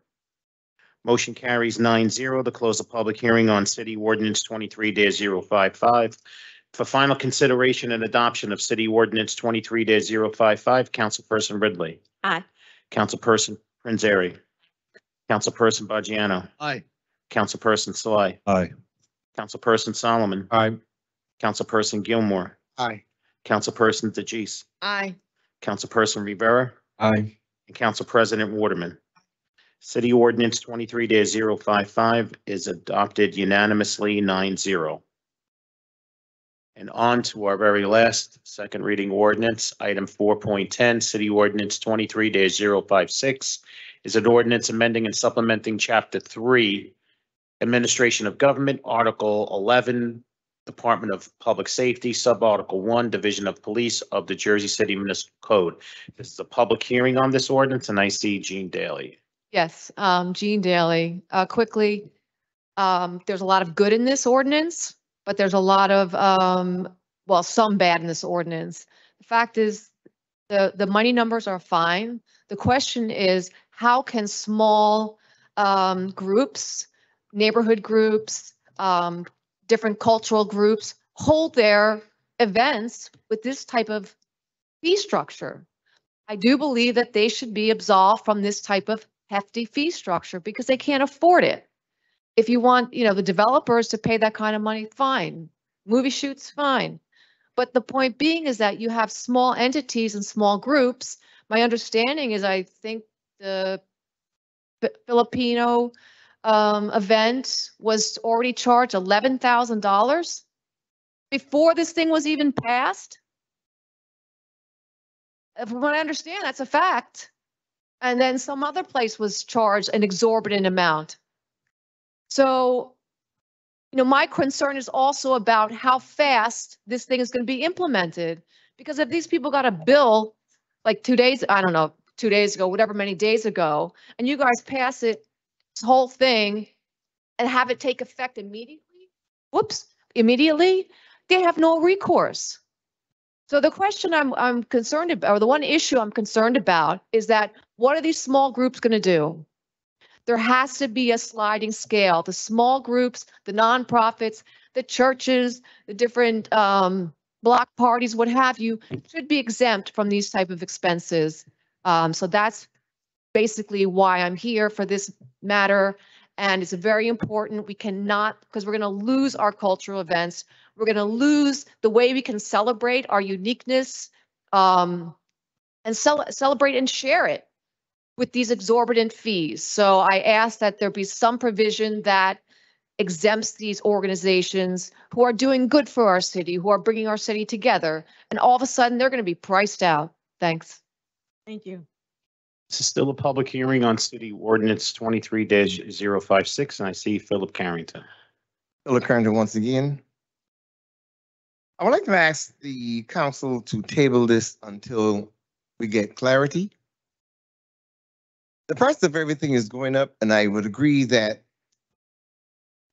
Motion carries 9-0 to close the public hearing on City Ordinance 23-055. For final consideration and adoption of City Ordinance 23-055, Councilperson Ridley. Aye. Councilperson Prinzary. Councilperson Bajiano. Aye. Councilperson Saleh. Aye. Councilperson Solomon. Aye. Councilperson Gilmore. Aye. Councilperson DeGise. Aye. Councilperson Rivera. Aye. And Council President Waterman. City Ordinance 23-055 is adopted unanimously 9-0. And on to our very last second reading ordinance, item 4.10, City Ordinance 23-056 is an ordinance amending and supplementing Chapter 3, Administration of Government, Article 11, Department of Public Safety, Sub-Article 1, Division of Police of the Jersey City Municipal Code. This is a public hearing on this ordinance, and I see Jean Daly. Yes, Jean Daly. Quickly, there's a lot of good in this ordinance, but there's a lot of, well, some bad in this ordinance. The fact is, the money numbers are fine. The question is, how can small groups, neighborhood groups, different cultural groups hold their events with this type of fee structure? I do believe that they should be absolved from this type of hefty fee structure because they can't afford it. If you want, the developers to pay that kind of money, fine. Movie shoots, fine. But the point being is that you have small entities and small groups. My understanding is I think the Filipino event was already charged $11,000 before this thing was even passed. From what I understand, that's a fact. And then some other place was charged an exorbitant amount. So, my concern is also about how fast this thing is going to be implemented. Because if these people got a bill like 2 days, I don't know, 2 days ago, whatever many days ago, and you guys pass it, this whole thing, and have it take effect immediately, they have no recourse. So the question I'm concerned about, or the one issue I'm concerned about, is that what are these small groups going to do? There has to be a sliding scale. The small groups, the nonprofits, the churches, the different block parties, what have you, should be exempt from these type of expenses. So that's basically why I'm here for this matter. And it's very important. We cannot, because we're going to lose our cultural events. We're going to lose the way we can celebrate our uniqueness and celebrate and share it with these exorbitant fees. So I ask that there be some provision that exempts these organizations who are doing good for our city, who are bringing our city together, and all of a sudden they're going to be priced out. Thanks. Thank you. This is still a public hearing on City Ordinance 23-056, and I see Philip Carrington. Philip Carrington once again. I would like to ask the council to table this until we get clarity. The price of everything is going up, and I would agree that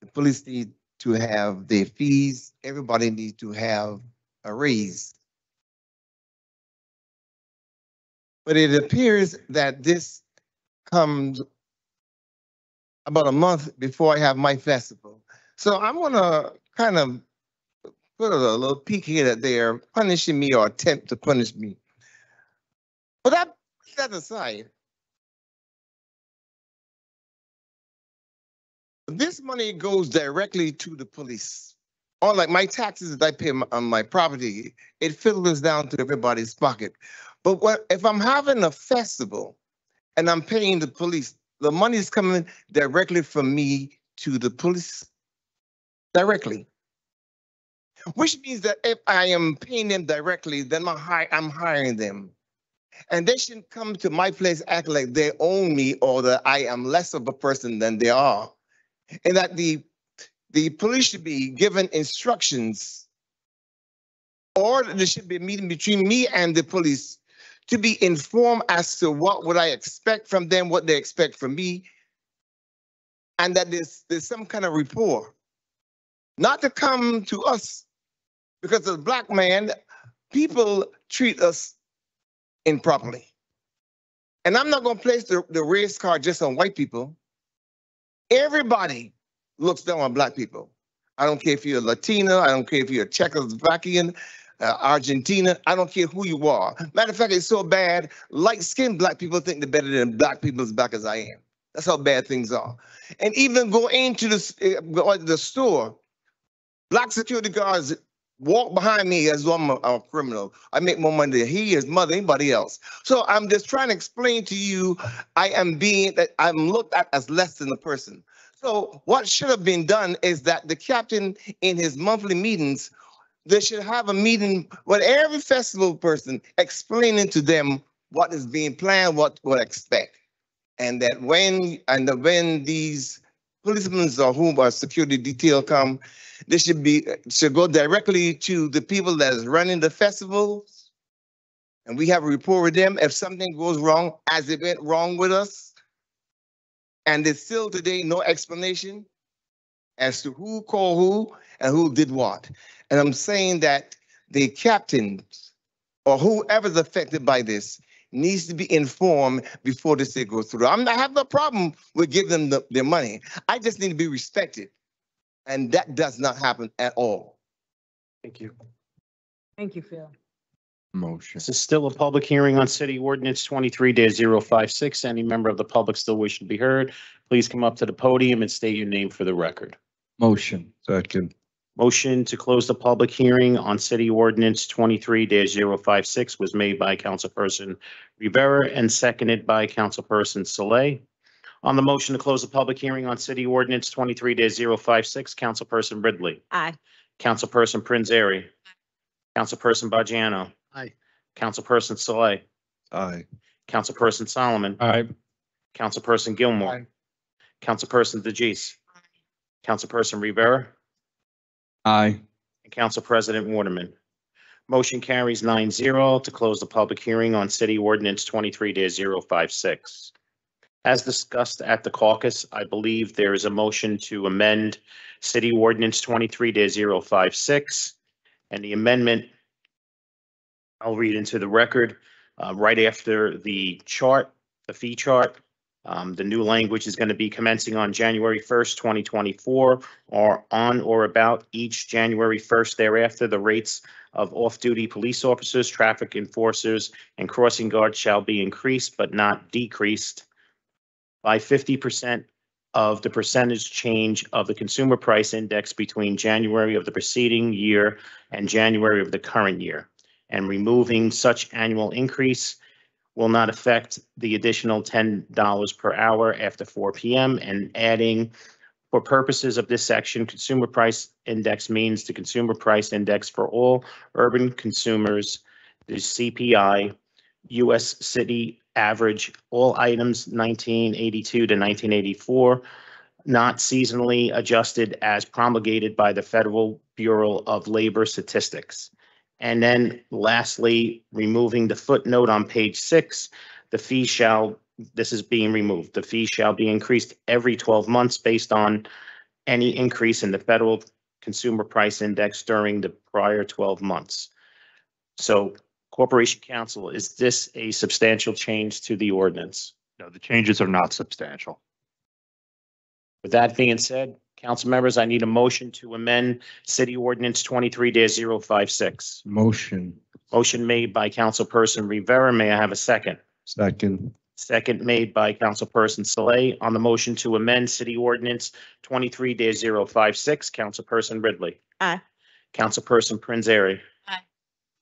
the police need to have their fees. Everybody needs to have a raise. But it appears that this comes about a month before I have my festival. So I'm gonna kind of put a little peek here that they're punishing me or attempt to punish me. But that aside, this money goes directly to the police. Unlike my taxes that I pay on my property, it filters down to everybody's pocket. But if I'm having a festival and I'm paying the police, the money is coming directly from me to the police directly. Which means that if I am paying them directly, then I'm hiring them. And they shouldn't come to my place act like they own me or that I am less of a person than they are. And that the police should be given instructions, or there should be a meeting between me and the police to be informed as to what would I expect from them, what they expect from me, and that there's some kind of rapport. Not to come to us, because as a black man, people treat us improperly. And I'm not going to place the race card just on white people. Everybody looks down on black people. I don't care if you're Latino, I don't care if you're Czechoslovakian, Argentina, I don't care who you are. Matter of fact, it's so bad, light-skinned black people think they're better than black people as black as I am. That's how bad things are. And even go into the store, black security guards walk behind me as though I'm a criminal. I make more money than he, his mother, anybody else. So I'm just trying to explain to you, I'm looked at as less than a person. So what should have been done is that the captain in his monthly meetings, they should have a meeting with every festival person explaining to them what is being planned, what to expect. And that when these policemen or whom our security detail come, they should go directly to the people that is running the festival, and we have a rapport with them. If something goes wrong, as it went wrong with us, and there's still today no explanation as to who called who and who did what. And I'm saying that the captains or whoever's affected by this needs to be informed before this thing goes through. I have no problem with giving them their money. I just need to be respected. And that does not happen at all. Thank you. Thank you, Phil. Motion. This is still a public hearing on City Ordinance 23-056. Any member of the public still wishing to be heard, please come up to the podium and state your name for the record. Motion. Second. Motion to close the public hearing on City Ordinance 23-056 was made by Councilperson Rivera and seconded by Councilperson Saleh. On the motion to close the public hearing on City Ordinance 23-056, Councilperson Ridley. Aye. Councilperson Prinzary. Councilperson Bajano. Aye. Councilperson Saleh. Aye. Councilperson Solomon. Aye. Councilperson Gilmore. Aye. Councilperson DeGise. Councilperson Rivera. Aye. And Council President Waterman. Motion carries 9-0 to close the public hearing on City Ordinance 23-056. As discussed at the caucus, I believe there is a motion to amend City Ordinance 23-056. And the amendment, I'll read into the record, right after the chart, the fee chart. The new language is going to be commencing on January 1st, 2024, or on or about each January 1st thereafter. The rates of off-duty police officers, traffic enforcers, and crossing guards shall be increased but not decreased by 50% of the percentage change of the consumer price index between January of the preceding year and January of the current year. And removing such annual increase will not affect the additional $10 per hour after 4 p.m. and adding, for purposes of this section, consumer price index means the consumer price index for all urban consumers, the CPI, U.S. city average, all items 1982 to 1984, not seasonally adjusted as promulgated by the Federal Bureau of Labor Statistics. And then lastly, removing the footnote on page 6, the fee shall, this is being removed, the fee shall be increased every 12 months based on any increase in the federal consumer price index during the prior 12 months. So, Corporation Counsel, is this a substantial change to the ordinance? No, the changes are not substantial. With that being said, council members, I need a motion to amend City Ordinance 23-056. Motion. Motion made by Councilperson Rivera. May I have a second? Second. Second made by Councilperson Saleh. On the motion to amend City Ordinance 23-056, Councilperson Ridley. Aye. Councilperson Prinzary. Aye.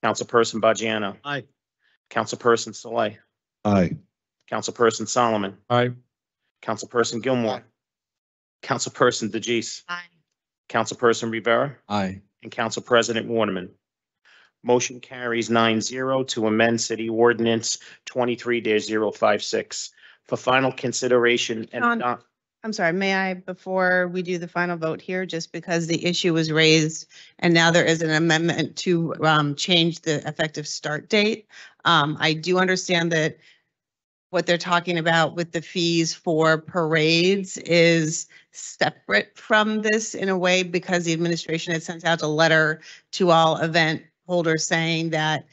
Councilperson Bajano. Aye. Councilperson Saleh. Aye. Councilperson Solomon. Aye. Councilperson Gilmore. Councilperson DeJeece, Aye. Councilperson Rivera, Aye. and Council President Waterman. Motion carries 9-0 to amend City Ordinance 23-056 for final consideration and Sean. adopt. I'm sorry, may I, before we do the final vote here, just because the issue was raised and now there is an amendment to change the effective start date. I do understand that what they're talking about with the fees for parades is separate from this in a way because the administration had sent out a letter to all event holders saying that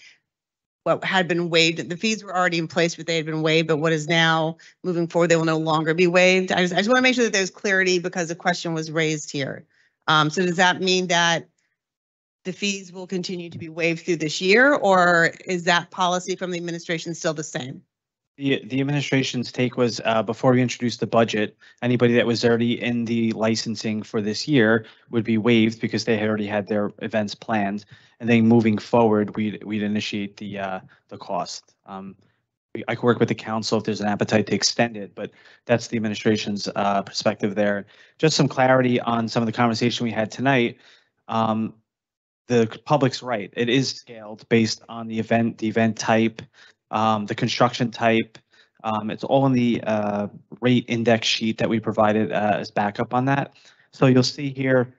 what had been waived, the fees were already in place, but they had been waived, but what is now moving forward, they will no longer be waived. I just want to make sure that there's clarity because the question was raised here. So does that mean that the fees will continue to be waived through this year, or is that policy from the administration still the same? The administration's take was, before we introduced the budget, anybody that was already in the licensing for this year would be waived because they had already had their events planned. And then moving forward, we'd initiate the cost. I could work with the council if there's an appetite to extend it, but that's the administration's perspective there. Just some clarity on some of the conversation we had tonight. The public's right. It is scaled based on the event type, the construction type. It's all in the rate index sheet that we provided as backup on that. So you'll see here,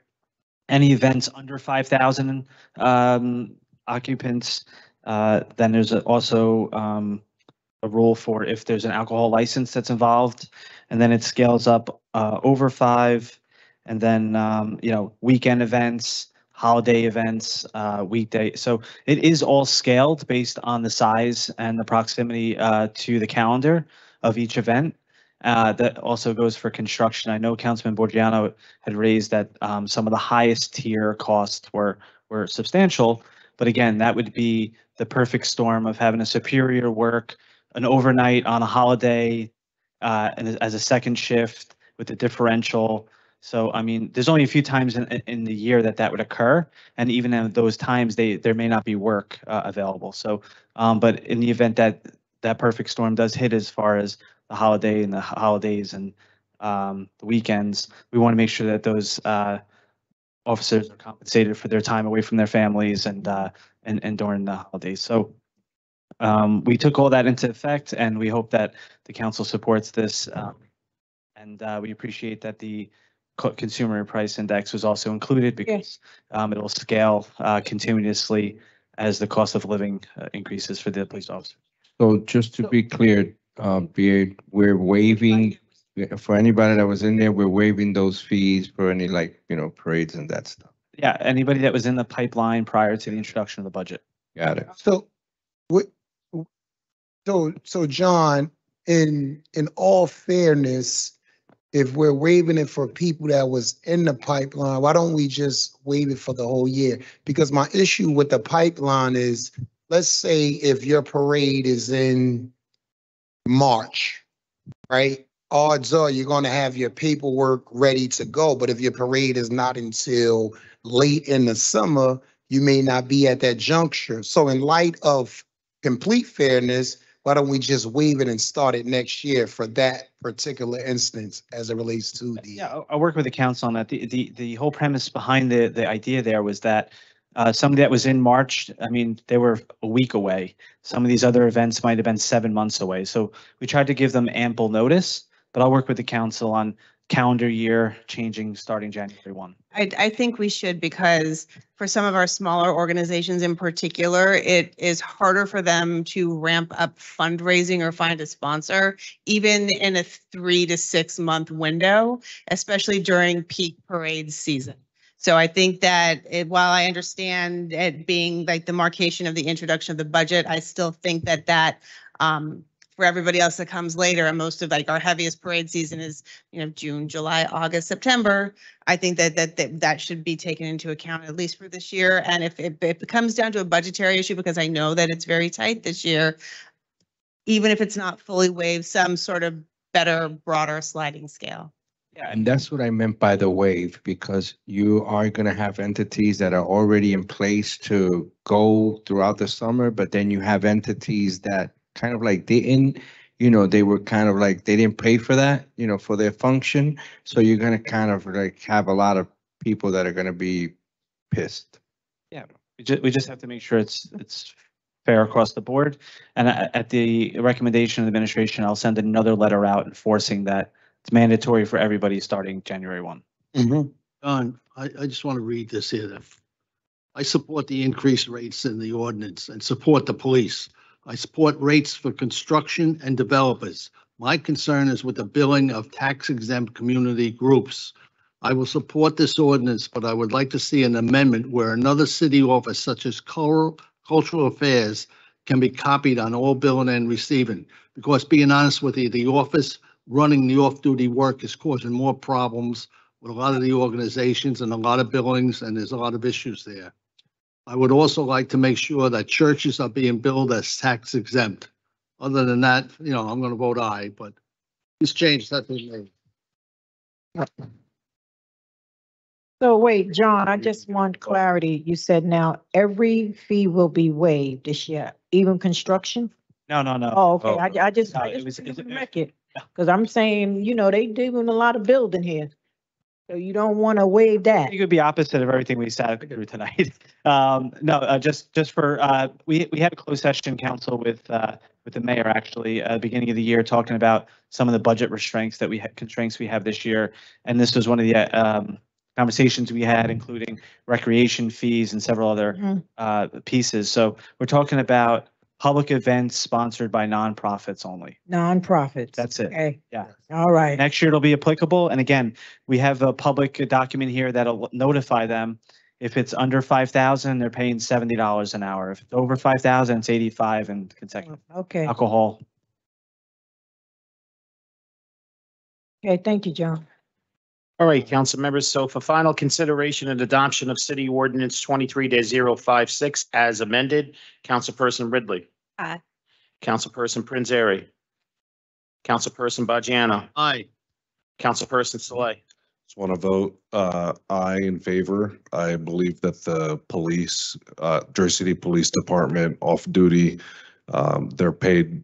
any events under 5,000 occupants, then there's also a rule for if there's an alcohol license that's involved, and then it scales up over 5, and then weekend events, holiday events, weekday. So it is all scaled based on the size and the proximity to the calendar of each event. That also goes for construction. I know Councilman Borgiano had raised that some of the highest tier costs were substantial, but again, that would be the perfect storm of having a superior work, an overnight on a holiday, and as a second shift with the differential. So, I mean, there's only a few times in the year that would occur, and even in those times, there may not be work available. So, but in the event that perfect storm does hit as far as the holiday and the holidays and the weekends, we want to make sure that those officers are compensated for their time away from their families and during the holidays. So, we took all that into effect, and we hope that the council supports this. And we appreciate that the consumer price index was also included because it will scale continuously as the cost of living increases for the police officers. So just to be clear, we're waiving, for anybody that was in there, we're waiving those fees for any parades and that stuff. Yeah, anybody that was in the pipeline prior to the introduction of the budget. Got it. So John, in all fairness, if we're waiving it for people that was in the pipeline, why don't we just waive it for the whole year? Because my issue with the pipeline is, let's say if your parade is in March, right? Odds are you're going to have your paperwork ready to go. But if your parade is not until late in the summer, you may not be at that juncture. So in light of complete fairness, why don't we just waive it and start it next year for that particular instance as it relates to the? Yeah, I'll work with the council on that. The whole premise behind the idea there was that somebody that was in March, I mean, they were a week away. Some of these other events might have been 7 months away. So we tried to give them ample notice, but I'll work with the council on calendar year changing starting January 1. I think we should, because for some of our smaller organizations in particular, it is harder for them to ramp up fundraising or find a sponsor, even in a 3 to 6 month window, especially during peak parade season. So I think that while I understand it being like the marcation of the introduction of the budget, I still think that for everybody else that comes later, and most of like our heaviest parade season is, June, July, August, September. I think that should be taken into account at least for this year. And if it comes down to a budgetary issue, because I know that it's very tight this year, even if it's not fully waived, some sort of better, broader sliding scale. Yeah, and that's what I meant by the wave, because you are going to have entities that are already in place to go throughout the summer, but then you have entities that kind of like didn't, they were kind of like, they didn't pay for that, for their function. So you're gonna kind of like have a lot of people that are gonna be pissed. Yeah, we just have to make sure it's fair across the board. And at the recommendation of the administration, I'll send another letter out enforcing that it's mandatory for everybody starting January 1. John, I just want to read this here. I support the increased rates in the ordinance and support the police. I support rates for construction and developers. My concern is with the billing of tax exempt community groups. I will support this ordinance, but I would like to see an amendment where another city office such as cultural affairs can be copied on all billing and receiving. Because being honest with you, the office running the off-duty work is causing more problems with a lot of the organizations and a lot of billings, and there's a lot of issues there. I would also like to make sure that churches are being billed as tax exempt. Other than that, I'm going to vote aye, but this change has been made. So wait, John, I just want clarity. You said now every fee will be waived this year, even construction? No. Oh, okay. I just No, want to make it, because I'm saying, they doing a lot of building here. So you don't want to waive that. It could be opposite of everything we sat through tonight. Just for, we had a closed session council with the mayor actually, beginning of the year, talking about some of the budget constraints we have this year. And this was one of the conversations we had, including recreation fees and several other pieces. So we're talking about public events sponsored by nonprofits only. Nonprofits. That's it. Okay. Yeah. All right. Next year it'll be applicable. And again, we have a public document here that'll notify them. If it's under 5,000, they're paying $70 an hour. If it's over 5,000, it's 85 and consecutive. Okay. Alcohol. Okay. Thank you, John. All right, council members. So for final consideration and adoption of City Ordinance 23-056 as amended, Councilperson Ridley. Aye. Councilperson Prinzary. Councilperson Bajano. Aye. Councilperson Saleh. Just want to vote aye in favor. I believe that the police, Jersey City Police Department off duty, they're paid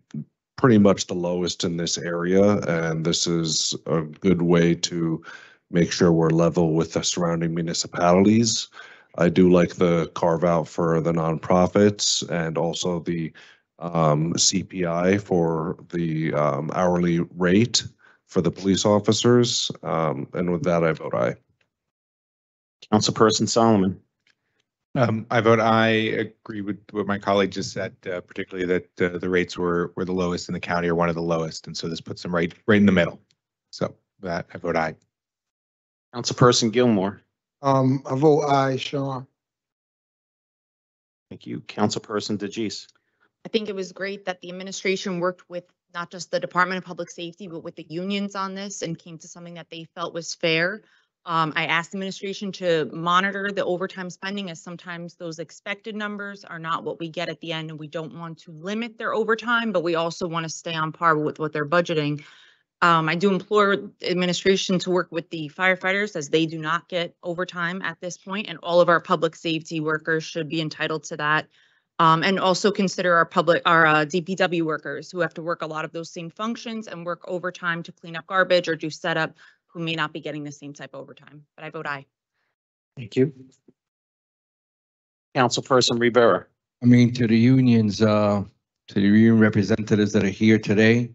pretty much the lowest in this area. And this is a good way to make sure we're level with the surrounding municipalities. I do like the carve out for the nonprofits and also the CPI for the hourly rate for the police officers. And with that, I vote aye. Councilperson Solomon. I vote aye. Agree with what my colleague just said, particularly that the rates were the lowest in the county or one of the lowest. And so this puts them right in the middle. So that I vote aye. Councilperson Gilmore. I vote aye, Sean. Thank you. Councilperson DeGise. I think it was great that the administration worked with not just the Department of Public Safety, but with the unions on this and came to something that they felt was fair. I asked the administration to monitor the overtime spending, as sometimes those expected numbers are not what we get at the end, and we don't want to limit their overtime, but we also want to stay on par with what they're budgeting. I do implore administration to work with the firefighters, as they do not get overtime at this point, and all of our public safety workers should be entitled to that. And also consider our DPW workers who have to work a lot of those same functions and work overtime to clean up garbage or do setup, who may not be getting the same type of overtime. But I vote aye. Thank you. Councilperson Rivera. I mean, to the unions, to the union representatives that are here today,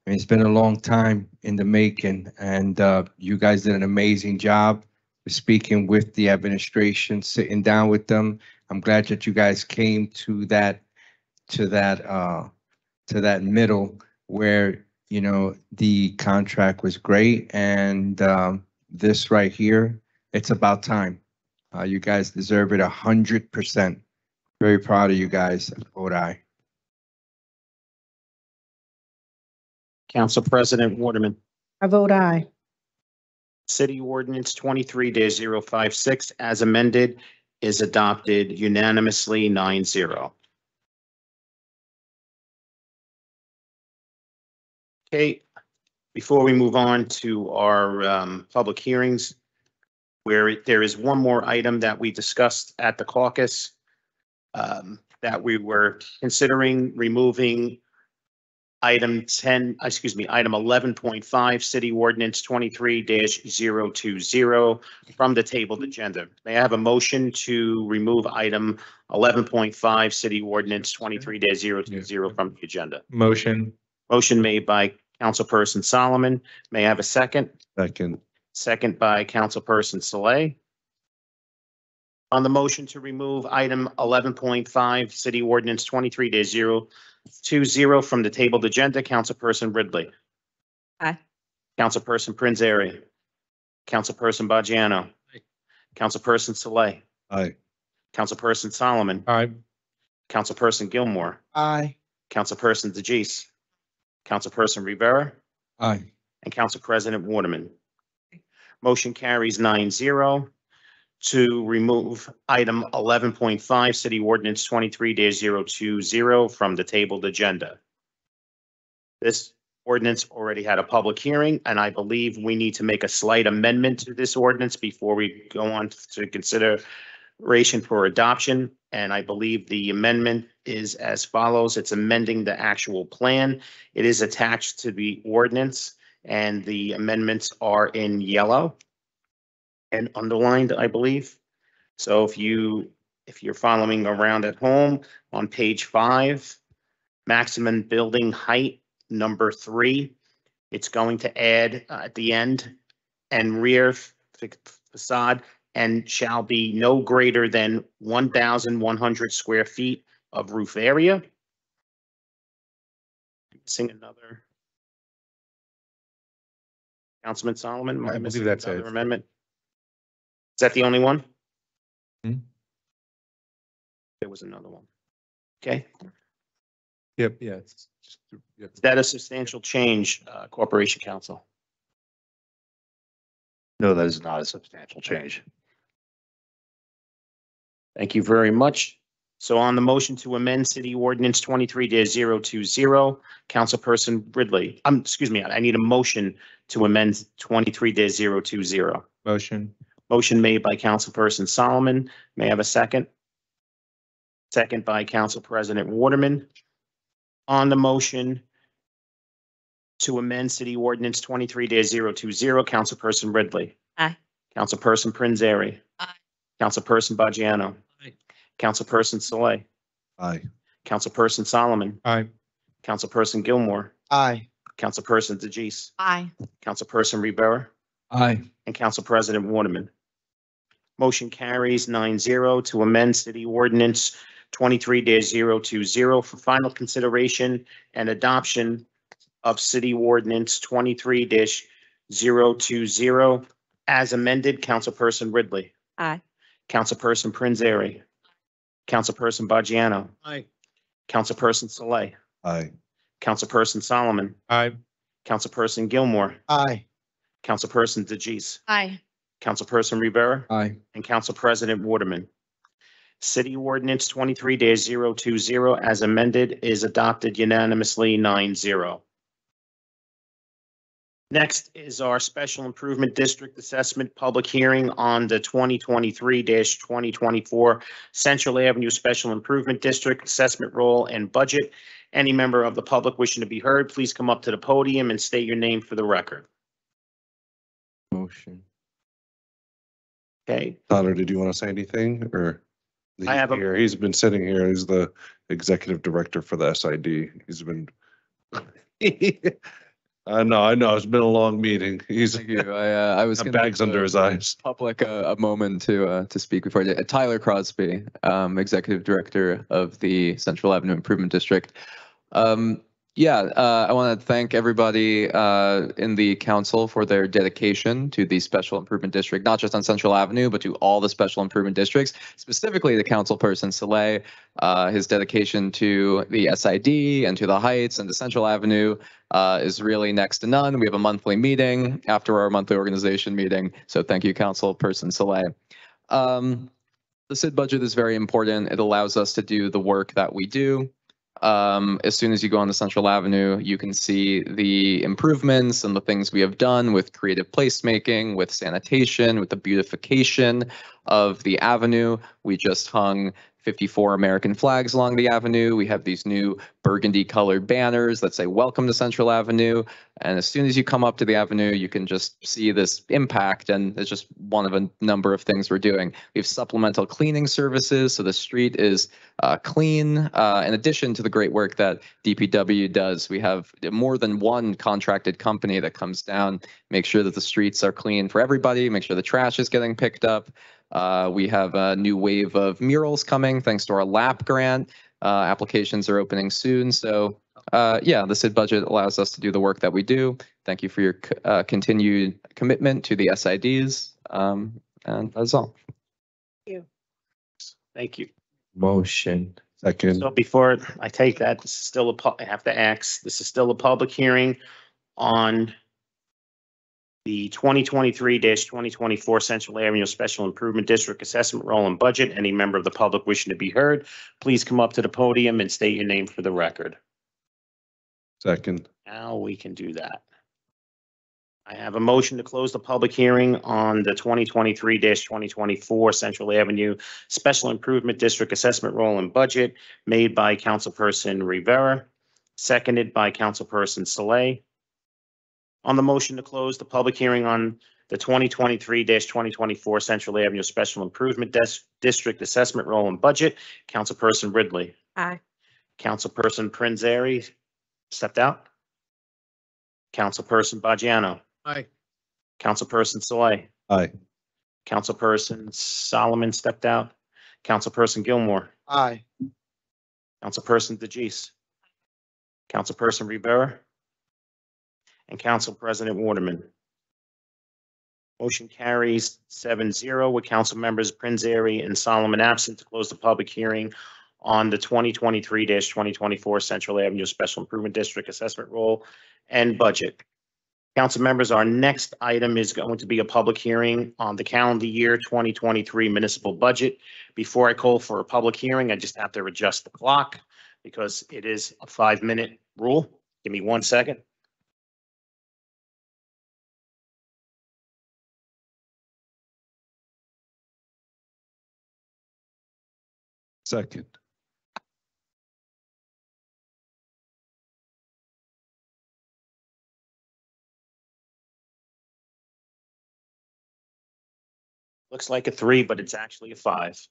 it's been a long time in the making, and you guys did an amazing job speaking with the administration, sitting down with them. I'm glad that you guys came to that middle where, the contract was great, and this right here, it's about time. You guys deserve it 100%. Very proud of you guys. Vote aye. Council President Waterman. I vote aye. City Ordinance 23-056 as amended is adopted unanimously 9-0. Okay, before we move on to our public hearings, where there is one more item that we discussed at the caucus that we were considering removing Item 11.5, City Ordinance 23-020 from the tabled agenda. May I have a motion to remove item 11.5, City Ordinance 23-020 from the agenda? Motion. Motion made by Councilperson Solomon. May I have a second? Second. Second by Councilperson Saleh. On the motion to remove item 11.5, City Ordinance 23-020 from the tabled agenda, Councilperson Ridley. Aye. Councilperson Prince Airy. Councilperson Bajano. Councilperson Saleh. Aye. Councilperson Solomon. Aye. Councilperson Gilmore. Aye. Councilperson DeJeece. Councilperson Rivera. Aye. And Council President Waterman. Motion carries 9-0 to remove item 11.5, City Ordinance 23-020 from the tabled agenda. This ordinance already had a public hearing, and I believe we need to make a slight amendment to this ordinance before we go on to consideration for adoption. And I believe the amendment is as follows. It's amending the actual plan. It is attached to the ordinance, and the amendments are in yellow and underlined, I believe. So if you're following around at home, on page 5, maximum building height, number 3, it's going to add at the end, and rear facade, and shall be no greater than 1,100 square feet of roof area. Missing another. Councilman Solomon, am I I missing believe that's another it. amendment? Is that the only one? Hmm? There was another one. Okay. Yep, yeah. It's just, yep. Is that a substantial change, Corporation Counsel? No, that is not a substantial change. Thank you very much. So on the motion to amend City Ordinance 23-020, Councilperson Ridley, excuse me, I need a motion to amend 23-020. Motion. Motion made by Councilperson Solomon. May I have a second? Second by Council President Waterman. On the motion to amend City Ordinance 23-020, Councilperson Ridley. Aye. Councilperson Prince Airy. Aye. Councilperson Bajano. Aye. Councilperson Saleh. Aye. Councilperson Solomon. Aye. Councilperson Gilmore. Aye. Councilperson DeJeece. Aye. Councilperson Rivera. Aye. And Council President Waterman. Motion carries 9-0 to amend City Ordinance 23-020 for final consideration and adoption of City Ordinance 23-020 as amended. Councilperson Ridley. Aye. Councilperson Prince Airy. Councilperson Bajano. Aye. Councilperson Saleh. Aye. Councilperson Solomon. Aye. Councilperson Gilmore. Aye. Councilperson DeJeece. Aye. Councilperson Rivera. Aye. And Council President Waterman. City Ordinance 23-020 as amended is adopted unanimously 9-0. Next is our Special Improvement District Assessment Public Hearing on the 2023-2024 Central Avenue Special Improvement District Assessment Roll and Budget. Any member of the public wishing to be heard, please come up to the podium and state your name for the record. Motion. Okay, Tyler, did you want to say anything or? I have a- Here, he's been sitting here. He's the executive director for the SID. He's been. I know. It's been a long meeting. He's Thank you. I was got gonna bags give under the his eyes. public a moment to speak before Tyler Crosby, Executive Director of the Central Avenue Improvement District. I want to thank everybody in the council for their dedication to the Special Improvement District, not just on Central Avenue, but to all the Special Improvement Districts, specifically the councilperson Saleh. His dedication to the SID and to the Heights and to Central Avenue is really next to none. We have a monthly meeting after our monthly organization meeting. So thank you, councilperson Saleh. The SID budget is very important. It allows us to do the work that we do. As soon as you go on the Central Avenue, you can see the improvements and the things we have done with creative placemaking, with sanitation, with the beautification of the avenue. We just hung 54 American flags along the avenue. We have these new burgundy colored banners that say welcome to Central Avenue. And as soon as you come up to the avenue, you can just see this impact. And it's just one of a number of things we're doing. We have supplemental cleaning services. So the street is clean. In addition to the great work that DPW does, we have more than one contracted company that comes down, make sure that the streets are clean for everybody, make sure the trash is getting picked up. We have a new wave of murals coming thanks to our LAP grant. Applications are opening soon. So yeah, the SID budget allows us to do the work that we do. Thank you for your continued commitment to the SIDs. And that's all. Thank you. Motion. Second. So before I take that, this is still I have to ask, this is still a public hearing on the 2023-2024 Central Avenue Special Improvement District Assessment Roll and Budget. Any member of the public wishing to be heard, please come up to the podium and state your name for the record. Second. Now we can do that. I have a motion to close the public hearing on the 2023-2024 Central Avenue Special Improvement District Assessment Roll and Budget made by Councilperson Rivera, seconded by Councilperson Saleh. On the motion to close the public hearing on the 2023-2024 Central Avenue Special Improvement District Assessment Roll and Budget, Councilperson Ridley. Aye. Councilperson Prinzary stepped out. Councilperson Baggiano. Aye. Councilperson Saleh. Aye. Councilperson Solomon stepped out. Councilperson Gilmore. Aye. Councilperson DeGise. Councilperson Rivera. And Council President Waterman. Motion carries 7-0 with council members Prinzary and Solomon absent to close the public hearing on the 2023-2024 Central Avenue Special Improvement District Assessment Roll and Budget. Council members, our next item is going to be a public hearing on the calendar year 2023 municipal budget. Before I call for a public hearing, I just have to adjust the clock because it is a 5-minute rule. Give me 1 second. Second. Looks like a 3, but it's actually a 5.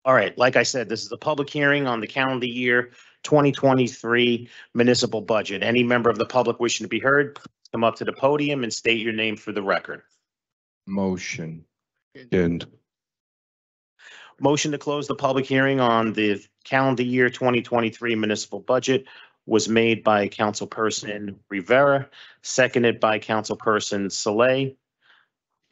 All right, like I said, this is a public hearing on the calendar year 2023 municipal budget. Any member of the public wishing to be heard, come up to the podium and state your name for the record. Motion. End. Motion to close the public hearing on the calendar year 2023 municipal budget was made by Councilperson Rivera, seconded by Councilperson Saleh.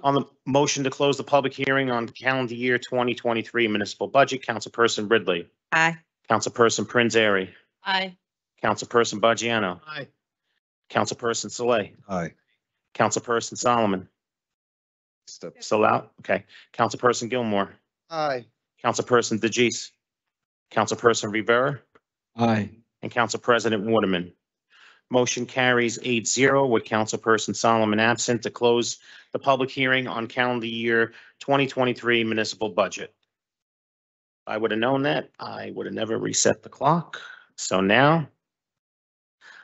On the motion to close the public hearing on the calendar year 2023 municipal budget, Councilperson Ridley. Aye. Councilperson Prinzary. Aye. Councilperson Baggiano. Aye. Councilperson Saleh. Aye. Councilperson Solomon. Still out? Okay. Councilperson Gilmore. Aye. Councilperson DeGise. Councilperson Rivera. Aye. And Council President Waterman. Motion carries 8-0 with Councilperson Solomon absent to close the public hearing on calendar year 2023 municipal budget. If I would have known that, I would have never reset the clock. So now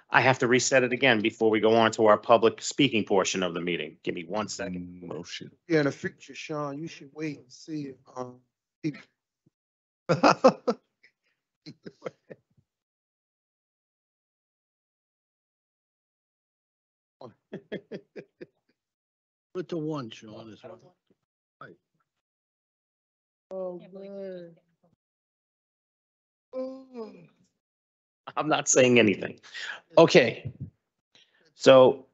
I have to reset it again before we go on to our public speaking portion of the meeting. Give me 1 second. Motion. Yeah, in the future, Sean, you should wait and see if, people- Put the 1, Sean, is what. Oh, man. Oh. I'm not saying anything. Okay. So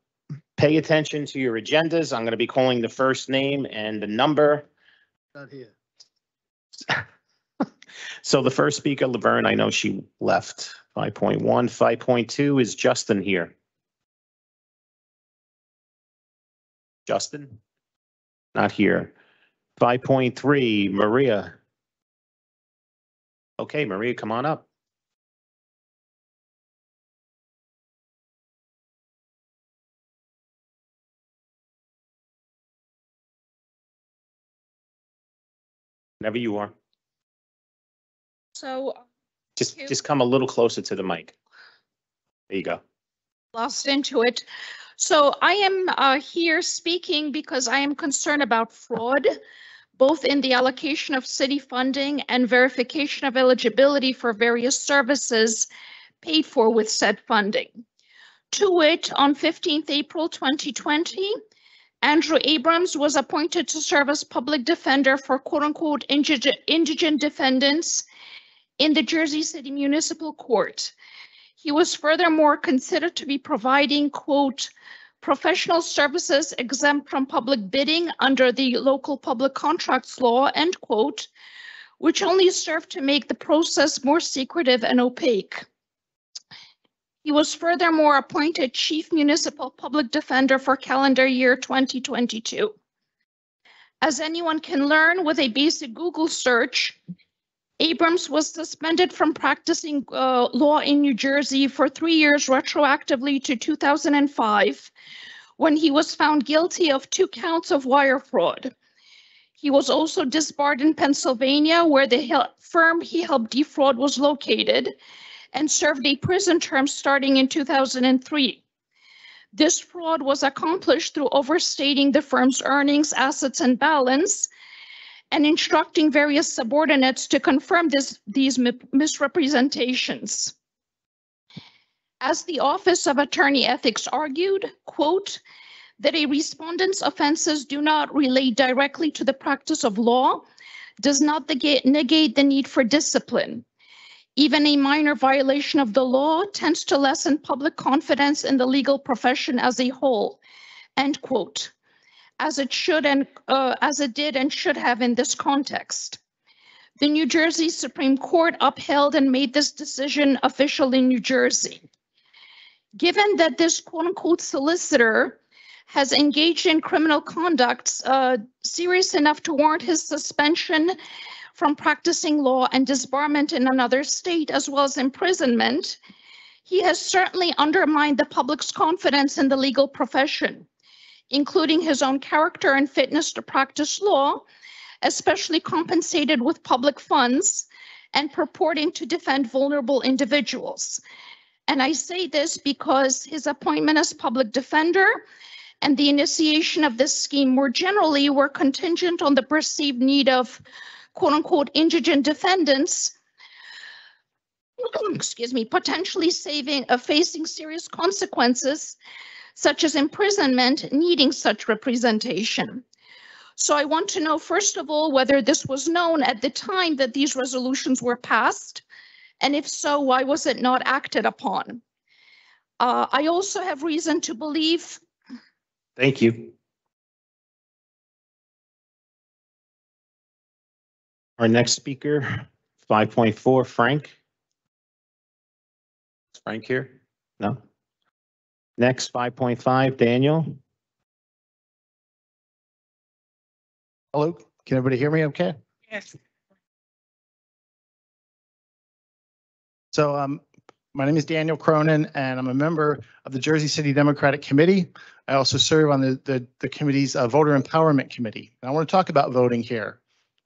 pay attention to your agendas. I'm going to be calling the first name and the number. Not here. So the first speaker, Laverne, I know she left. 5.1, 5.2 is Justin here. Justin? Not here. 5.3, Maria. Okay, Maria, come on up. Whenever you are. So Just come a little closer to the mic. There you go. lost into it. So I am here speaking because I am concerned about fraud, both in the allocation of city funding and verification of eligibility for various services paid for with said funding. To wit, on 15th April 2020, Andrew Abrams was appointed to serve as public defender for quote-unquote indigent defendants in the Jersey City Municipal Court. He was furthermore considered to be providing, quote, professional services exempt from public bidding under the local public contracts law, end quote, which only served to make the process more secretive and opaque. He was furthermore appointed Chief Municipal Public Defender for calendar year 2022. As anyone can learn with a basic Google search, Abrams was suspended from practicing law in New Jersey for 3 years retroactively to 2005, when he was found guilty of 2 counts of wire fraud. He was also disbarred in Pennsylvania, where the firm he helped defraud was located, and served a prison term starting in 2003. This fraud was accomplished through overstating the firm's earnings, assets, and balance, and instructing various subordinates to confirm these misrepresentations. As the Office of Attorney Ethics argued, quote, that a respondent's offenses do not relate directly to the practice of law does not negate the need for discipline. Even a minor violation of the law tends to lessen public confidence in the legal profession as a whole, end quote, as it should and as it did and should have in this context. The New Jersey Supreme Court upheld and made this decision official in New Jersey. Given that this quote-unquote solicitor has engaged in criminal conduct serious enough to warrant his suspension from practicing law and disbarment in another state, as well as imprisonment, he has certainly undermined the public's confidence in the legal profession, including his own character and fitness to practice law, especially compensated with public funds and purporting to defend vulnerable individuals. And I say this because his appointment as public defender and the initiation of this scheme more generally were contingent on the perceived need of quote-unquote indigent defendants, excuse me, potentially facing serious consequences, such as imprisonment, needing such representation. So I want to know, first of all, whether this was known at the time that these resolutions were passed, and if so, why was it not acted upon? I also have reason to believe. Thank you. Our next speaker, 5.4, Frank. Is Frank here? No? Next, 5.5, Daniel. Hello, can everybody hear me okay? Yes. So my name is Daniel Cronin, and I'm a member of the Jersey City Democratic Committee. I also serve on the committee's Voter Empowerment Committee. And I want to talk about voting here.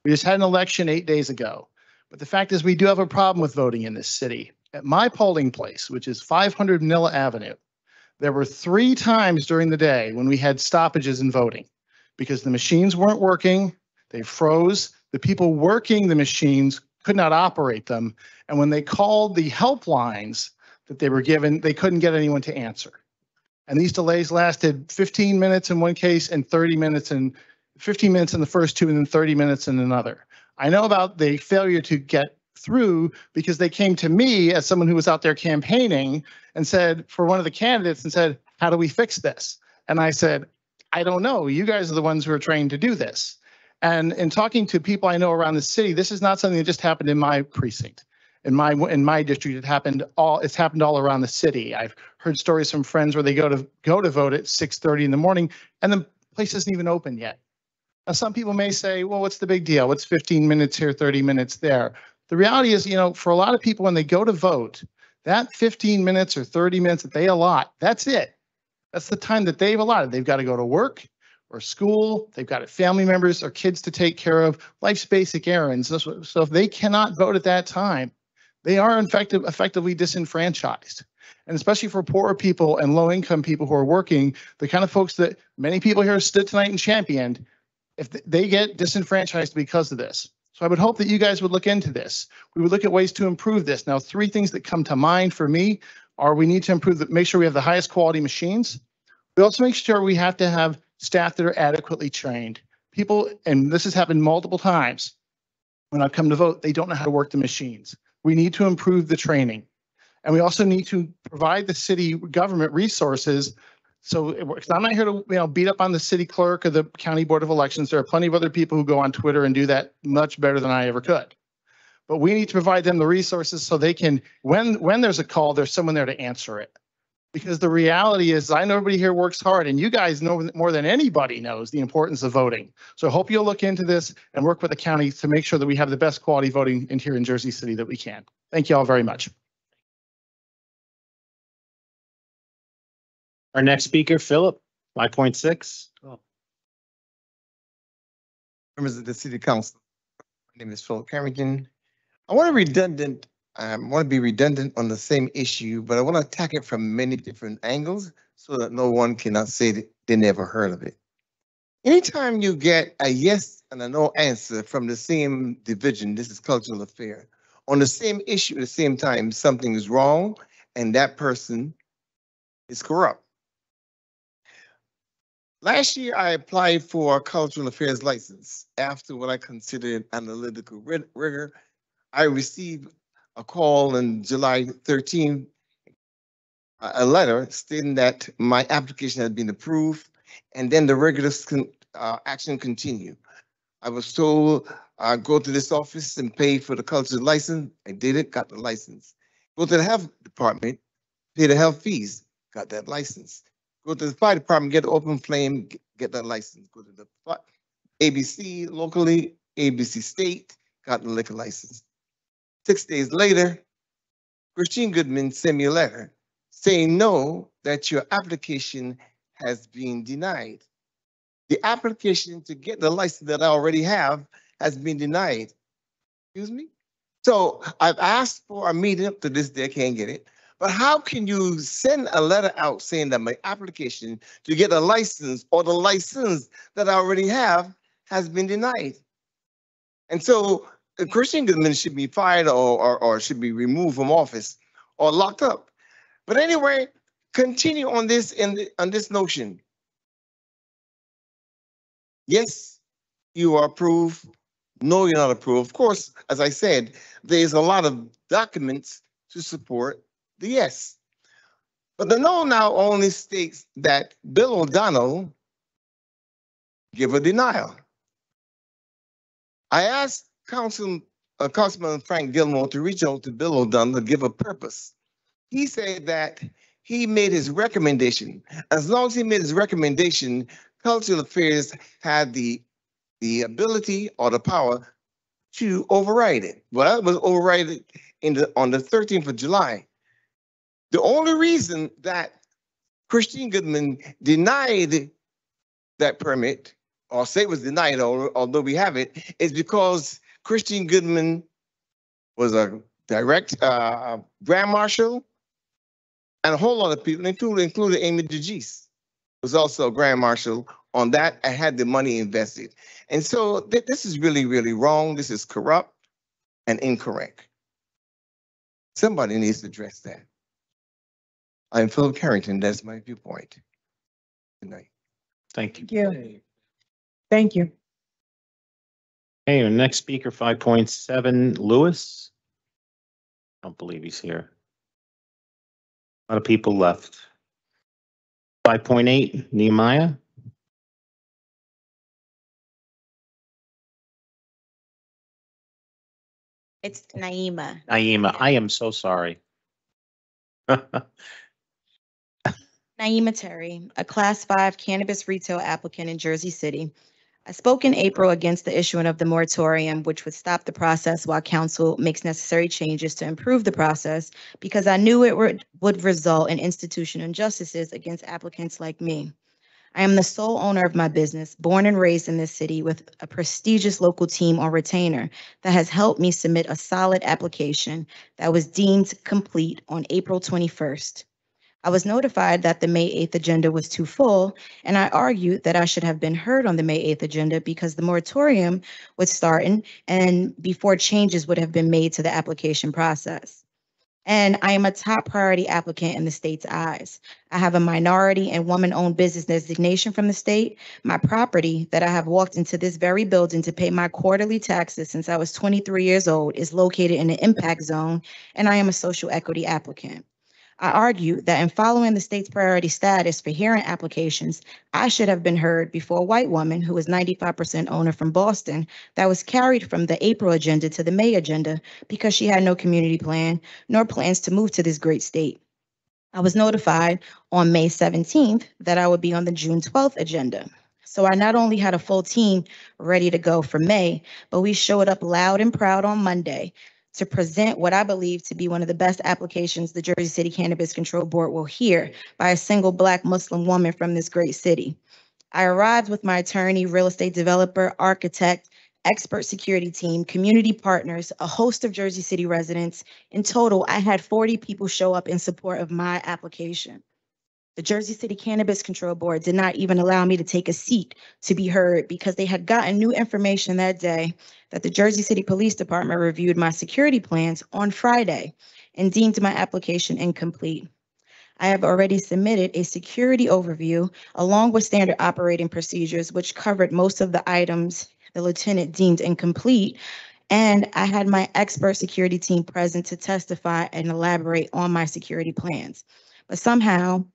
We just had an election 8 days ago, but the fact is we do have a problem with voting in this city. At my polling place, which is 500 Manila Avenue, there were 3 times during the day when we had stoppages in voting because the machines weren't working, they froze, the people working the machines could not operate them, and when they called the helplines that they were given, they couldn't get anyone to answer. And these delays lasted 15 minutes in one case and 30 minutes and 15 minutes in the first 2 and then 30 minutes in another. I know about the failure to get through because they came to me as someone who was out there campaigning and said, for one of the candidates, and said, how do we fix this? And I said, I don't know. You guys are the ones who are trained to do this. And in talking to people I know around the city, this is not something that just happened in my precinct. In my district, it's happened all around the city. I've heard stories from friends where they go to vote at 6:30 in the morning and the place isn't even open yet. Now, some people may say, well, what's the big deal? What's 15 minutes here, 30 minutes there? The reality is, for a lot of people, when they go to vote, that 15 minutes or 30 minutes that they allot, that's it. That's the time that they've allotted. They've got to go to work, or school, they've got family members or kids to take care of, life's basic errands. So if they cannot vote at that time, they are effectively disenfranchised. And especially for poorer people and low-income people who are working, the kind of folks that many people here stood tonight and championed, if they get disenfranchised because of this. So I would hope that you guys would look into this. We would look at ways to improve this. Now, 3 things that come to mind for me are we need to make sure we have the highest quality machines. We also make sure we have to have staff that are adequately trained. People, and this has happened multiple times, when I've come to vote, they don't know how to work the machines. We need to improve the training. And we also need to provide the city government resources. So I'm not here to beat up on the city clerk or the county board of elections. There are plenty of other people who go on Twitter and do that much better than I ever could. But we need to provide them the resources so they can, when there's a call, there's someone there to answer it. Because the reality is, I know everybody here works hard, and you guys know more than anybody knows the importance of voting. So I hope you'll look into this and work with the county to make sure that we have the best quality voting in here in Jersey City that we can. Thank you all very much. Our next speaker, Philip, 5.6. Members of the City Council. My name is Philip Carrington. I want to be redundant on the same issue, but I want to attack it from many different angles so that no one cannot say that they never heard of it. Anytime you get a yes and a no answer from the same division, this is cultural affair, on the same issue at the same time, something is wrong and that person is corrupt. Last year, I applied for a cultural affairs license. After what I considered analytical rigor, I received a call on July 13th, a letter stating that my application had been approved, and then the regular action continued. I was told, go to this office and pay for the cultural license. I did it, got the license. Go to the health department, pay the health fees, got that license. Go to the fire department, get the open flame, get that license. Go to the ABC locally, ABC state, got the liquor license. 6 days later, Christine Goodman sent me a letter saying no, that your application has been denied. The application to get the license that I already have has been denied. Excuse me? So I've asked for a meeting up to this day, I can't get it. But how can you send a letter out saying that my application to get a license or the license that I already have has been denied? And so Christian Goodman should be fired or should be removed from office or locked up. But anyway, continue on this on this notion. Yes, you are approved. No, you're not approved. Of course, as I said, there's a lot of documents to support the yes. But the no now only states that Bill O'Donnell give a denial. I asked Councilman Frank Gilmore to reach out to Bill O'Donnell to give a purpose. He said that he made his recommendation. As long as he made his recommendation, Cultural Affairs had the ability or the power to override it. Well, it was overridden on the 13th of July. The only reason that Christine Goodman denied that permit, or say it was denied, although we have it, is because Christine Goodman was a direct Grand Marshal, and a whole lot of people, including Amy DeGise, was also a Grand Marshal on that and had the money invested. And so this is really, really wrong. This is corrupt and incorrect. Somebody needs to address that. I'm Philip Carrington. That's my viewpoint. Good night. Thank you. Yeah. Thank you. Hey, our next speaker, 5.7, Lewis. I don't believe he's here. A lot of people left. 5.8, Nehemiah. It's Naima. Naima, I am so sorry. Naima Terry, a Class 5 cannabis retail applicant in Jersey City. I spoke in April against the issuing of the moratorium, which would stop the process while council makes necessary changes to improve the process, because I knew it would result in institutional injustices against applicants like me. I am the sole owner of my business, born and raised in this city with a prestigious local team on retainer that has helped me submit a solid application that was deemed complete on April 21st. I was notified that the May 8th agenda was too full, and I argued that I should have been heard on the May 8th agenda because the moratorium was starting and before changes would have been made to the application process. And I am a top priority applicant in the state's eyes. I have a minority and woman-owned business designation from the state. My property that I have walked into this very building to pay my quarterly taxes since I was 23 years old is located in an impact zone, and I am a social equity applicant. I argue that in following the state's priority status for hearing applications, I should have been heard before a white woman who is 95% owner from Boston that was carried from the April agenda to the May agenda because she had no community plan nor plans to move to this great state. I was notified on May 17th that I would be on the June 12th agenda. So I not only had a full team ready to go for May, but we showed up loud and proud on Monday to present what I believe to be one of the best applications the Jersey City Cannabis Control Board will hear by a single Black Muslim woman from this great city. I arrived with my attorney, real estate developer, architect, expert security team, community partners, a host of Jersey City residents. In total, I had 40 people show up in support of my application. The Jersey City Cannabis Control Board did not even allow me to take a seat to be heard because they had gotten new information that day that the Jersey City Police Department reviewed my security plans on Friday and deemed my application incomplete. I have already submitted a security overview along with standard operating procedures, which covered most of the items the lieutenant deemed incomplete. And I had my expert security team present to testify and elaborate on my security plans. But somehow,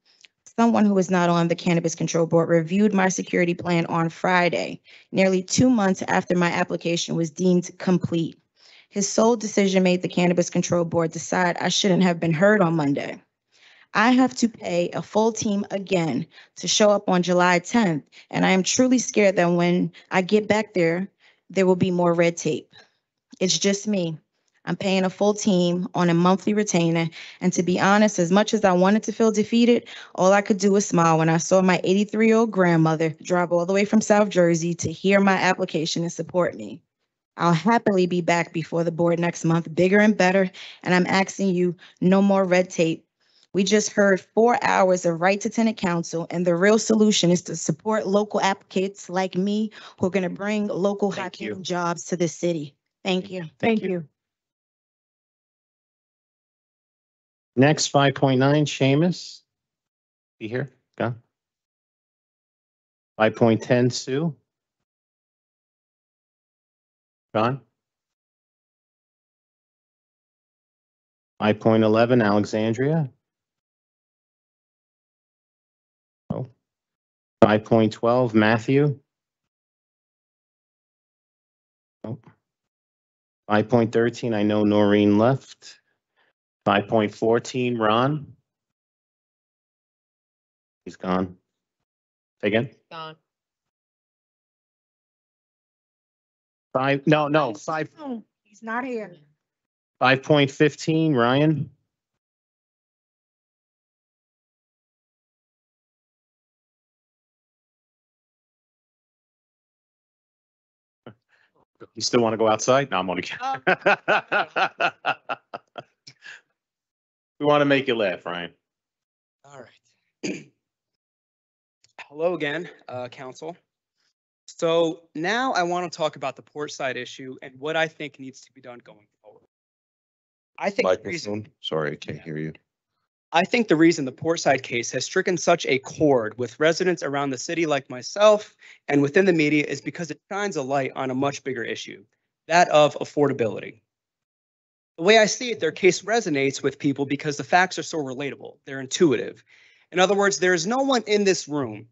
someone who was not on the Cannabis Control Board reviewed my security plan on Friday, nearly 2 months after my application was deemed complete. His sole decision made the Cannabis Control Board decide I shouldn't have been heard on Monday. I have to pay a full team again to show up on July 10th, and I am truly scared that when I get back there will be more red tape. It's just me. I'm paying a full team on a monthly retainer. And to be honest, as much as I wanted to feel defeated, all I could do was smile when I saw my 83-year-old grandmother drive all the way from South Jersey to hear my application and support me. I'll happily be back before the board next month, bigger and better. And I'm asking you, no more red tape. We just heard 4 hours of right to tenant counsel, and the real solution is to support local applicants like me who are going to bring local high-paying jobs to this city. Thank you. Thank you. Next, 5.9, Seamus. Be here, go. 5.10, Sue. Gone. 5.11, Alexandria. Oh. 5.12, Matthew. Oh. 5.13, I know Noreen left. 5.14, Ron. He's gone. Say again? Gone. Five, no, 5. He's not here. 5.15, Ryan. You still want to go outside? No, I'm only kidding. We want to make you laugh, Ryan. All right. Hello again, council. So now I want to talk about the port side issue and what I think needs to be done going forward. I think the reason, Microphone, sorry, I can't hear you. I think the reason the Portside case has stricken such a chord with residents around the city like myself and within the media is because it shines a light on a much bigger issue, that of affordability. The way I see it, their case resonates with people because the facts are so relatable. They're intuitive. In other words, there is no one in this room,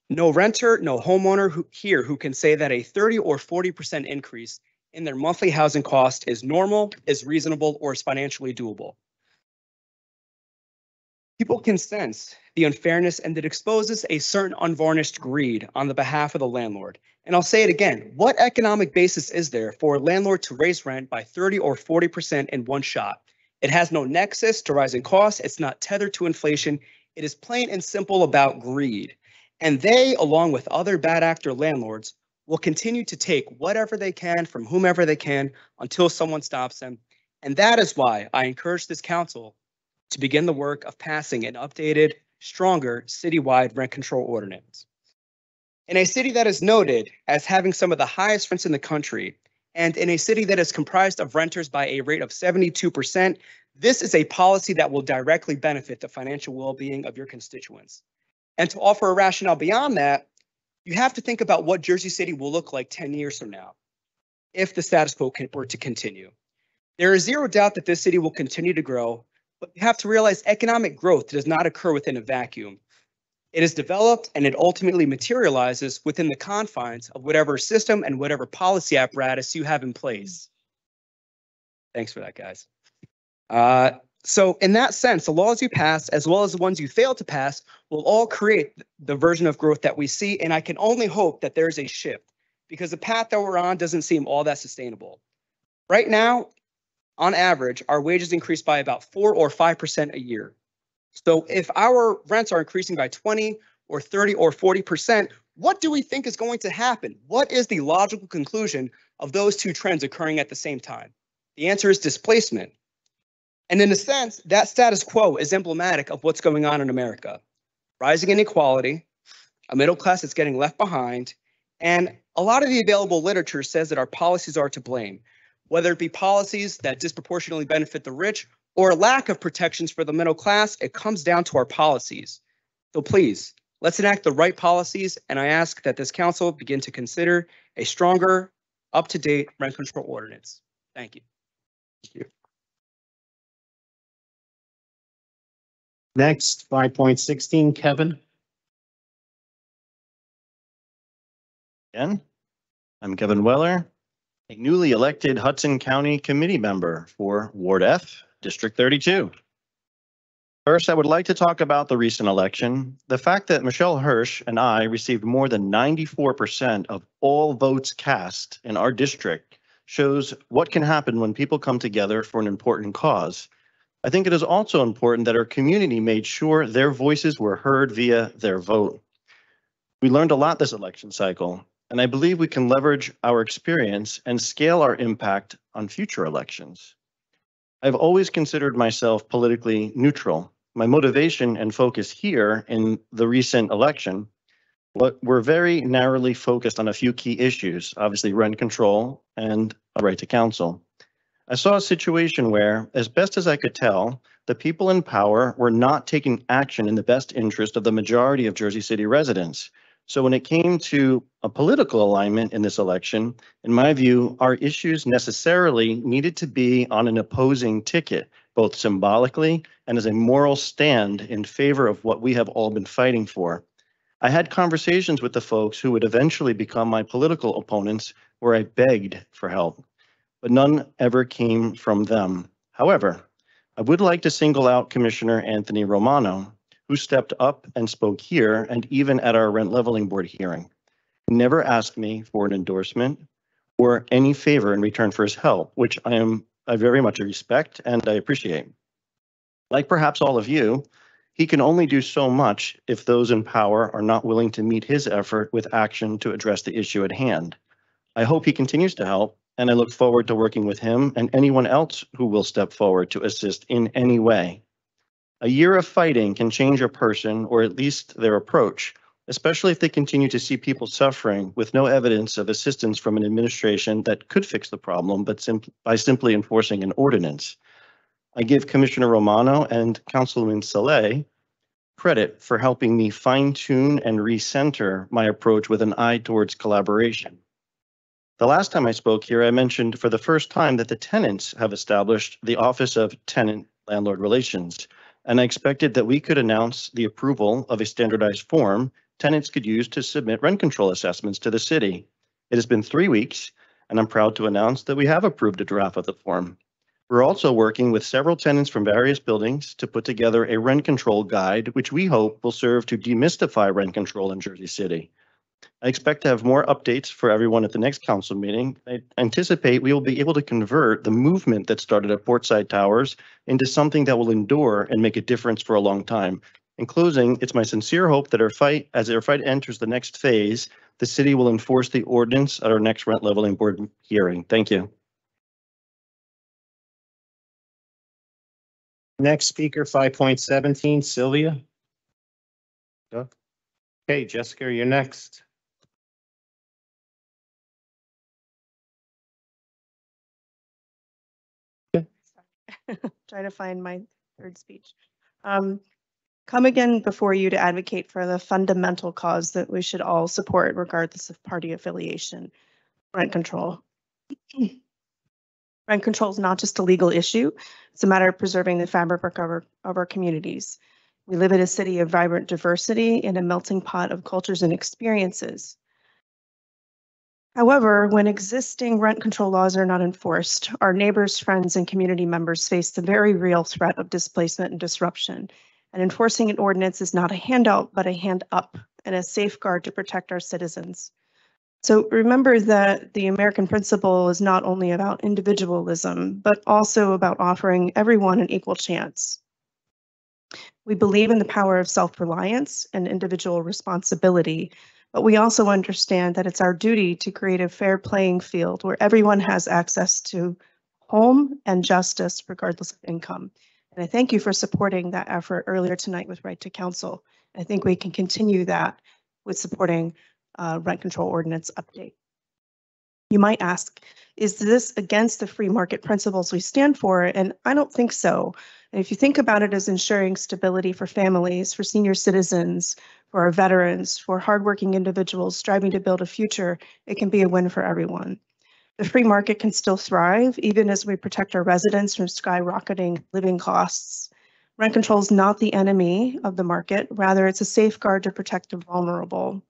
no renter, no homeowner who can say that a 30 or 40% increase in their monthly housing cost is normal, is reasonable, or is financially doable. People can sense the unfairness, and it exposes a certain unvarnished greed on the behalf of the landlord. And I'll say it again, what economic basis is there for a landlord to raise rent by 30 or 40% in one shot? It has no nexus to rising costs. It's not tethered to inflation. It is plain and simple about greed. And they, along with other bad actor landlords, will continue to take whatever they can from whomever they can until someone stops them. And that is why I encourage this council to begin the work of passing an updated, stronger citywide rent control ordinance. In a city that is noted as having some of the highest rents in the country, and in a city that is comprised of renters by a rate of 72%, this is a policy that will directly benefit the financial well-being of your constituents. And to offer a rationale beyond that, you have to think about what Jersey City will look like 10 years from now if the status quo were to continue. There is zero doubt that this city will continue to grow, but you have to realize economic growth does not occur within a vacuum. It is developed and it ultimately materializes within the confines of whatever system and whatever policy apparatus you have in place. Thanks for that, guys. So in that sense, the laws you pass, as well as the ones you fail to pass, will all create the version of growth that we see. And I can only hope that there's a shift because the path that we're on doesn't seem all that sustainable. Right now, on average, our wages increase by about 4 or 5% a year. So if our rents are increasing by 20 or 30 or 40%, what do we think is going to happen? What is the logical conclusion of those two trends occurring at the same time? The answer is displacement. And in a sense, that status quo is emblematic of what's going on in America. Rising inequality, a middle class that's getting left behind, and a lot of the available literature says that our policies are to blame, whether it be policies that disproportionately benefit the rich or a lack of protections for the middle class. It comes down to our policies. So please, let's enact the right policies, and I ask that this council begin to consider a stronger, up-to-date rent control ordinance. Thank you. Thank you. Next, 5.16, Kevin. Again, I'm Kevin Weller, a newly elected Hudson County Committee member for Ward F, District 32. First, I would like to talk about the recent election. The fact that Michelle Hirsch and I received more than 94% of all votes cast in our district shows what can happen when people come together for an important cause. I think it is also important that our community made sure their voices were heard via their vote. We learned a lot this election cycle, and I believe we can leverage our experience and scale our impact on future elections. I've always considered myself politically neutral. My motivation and focus here in the recent election, but we're very narrowly focused on a few key issues, obviously rent control and a right to counsel. I saw a situation where, as best as I could tell, the people in power were not taking action in the best interest of the majority of Jersey City residents. So when it came to a political alignment in this election, in my view, our issues necessarily needed to be on an opposing ticket, both symbolically and as a moral stand in favor of what we have all been fighting for. I had conversations with the folks who would eventually become my political opponents where I begged for help, but none ever came from them. However, I would like to single out Commissioner Anthony Romano, who stepped up and spoke here and even at our rent leveling board hearing. He never asked me for an endorsement or any favor in return for his help, which I very much respect and I appreciate. Like perhaps all of you, he can only do so much if those in power are not willing to meet his effort with action to address the issue at hand. I hope he continues to help, and I look forward to working with him and anyone else who will step forward to assist in any way. A year of fighting can change a person, or at least their approach, especially if they continue to see people suffering with no evidence of assistance from an administration that could fix the problem, but by simply enforcing an ordinance. I give Commissioner Romano and Councilman Saleh credit for helping me fine-tune and recenter my approach with an eye towards collaboration. The last time I spoke here, I mentioned for the first time that the tenants have established the Office of Tenant-Landlord Relations, and I expected that we could announce the approval of a standardized form tenants could use to submit rent control assessments to the city. It has been 3 weeks, and I'm proud to announce that we have approved a draft of the form. We're also working with several tenants from various buildings to put together a rent control guide, which we hope will serve to demystify rent control in Jersey City. I expect to have more updates for everyone at the next council meeting. I anticipate we will be able to convert the movement that started at Portside Towers into something that will endure and make a difference for a long time. In closing, it's my sincere hope that as our fight enters the next phase, the city will enforce the ordinance at our next rent leveling board hearing. Thank you. Next speaker, 5.17, Sylvia. Okay, Jessica, you're next. Trying to find my third speech. Come again before you to advocate for the fundamental cause that we should all support regardless of party affiliation, rent control. Rent control is not just a legal issue, it's a matter of preserving the fabric of our communities. We live in a city of vibrant diversity in a melting pot of cultures and experiences. However, when existing rent control laws are not enforced, our neighbors, friends, and community members face the very real threat of displacement and disruption. And enforcing an ordinance is not a handout, but a hand up and a safeguard to protect our citizens. So remember that the American principle is not only about individualism, but also about offering everyone an equal chance. We believe in the power of self-reliance and individual responsibility, but we also understand that it's our duty to create a fair playing field where everyone has access to home and justice regardless of income. And I thank you for supporting that effort earlier tonight with Right to Counsel. I think we can continue that with supporting rent control ordinance update. You might ask, is this against the free market principles we stand for? And I don't think so. And if you think about it as ensuring stability for families, for senior citizens, for our veterans, for hardworking individuals striving to build a future, it can be a win for everyone. The free market can still thrive, even as we protect our residents from skyrocketing living costs. Rent control is not the enemy of the market. Rather, it's a safeguard to protect the vulnerable.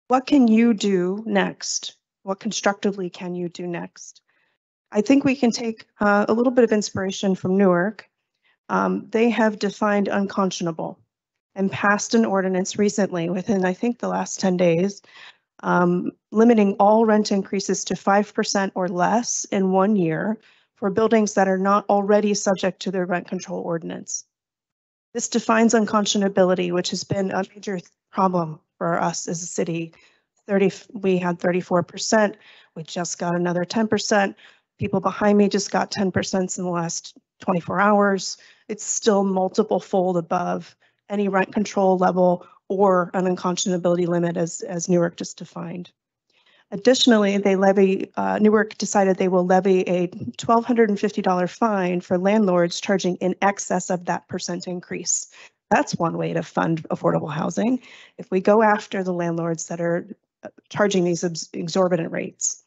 What can you do next? What constructively can you do next? I think we can take a little bit of inspiration from Newark. They have defined unconscionable and passed an ordinance recently within, I think, the last 10 days, limiting all rent increases to 5% or less in 1 year for buildings that are not already subject to their rent control ordinance. This defines unconscionability, which has been a major problem for us as a city. We had 34%. We just got another 10%. People behind me just got 10% in the last 24 hours. It's still multiple fold above any rent control level or an unconscionability limit as Newark just defined. Additionally, Newark decided they will levy a $1,250 fine for landlords charging in excess of that percent increase. That's one way to fund affordable housing. If we go after the landlords that are charging these exorbitant rates.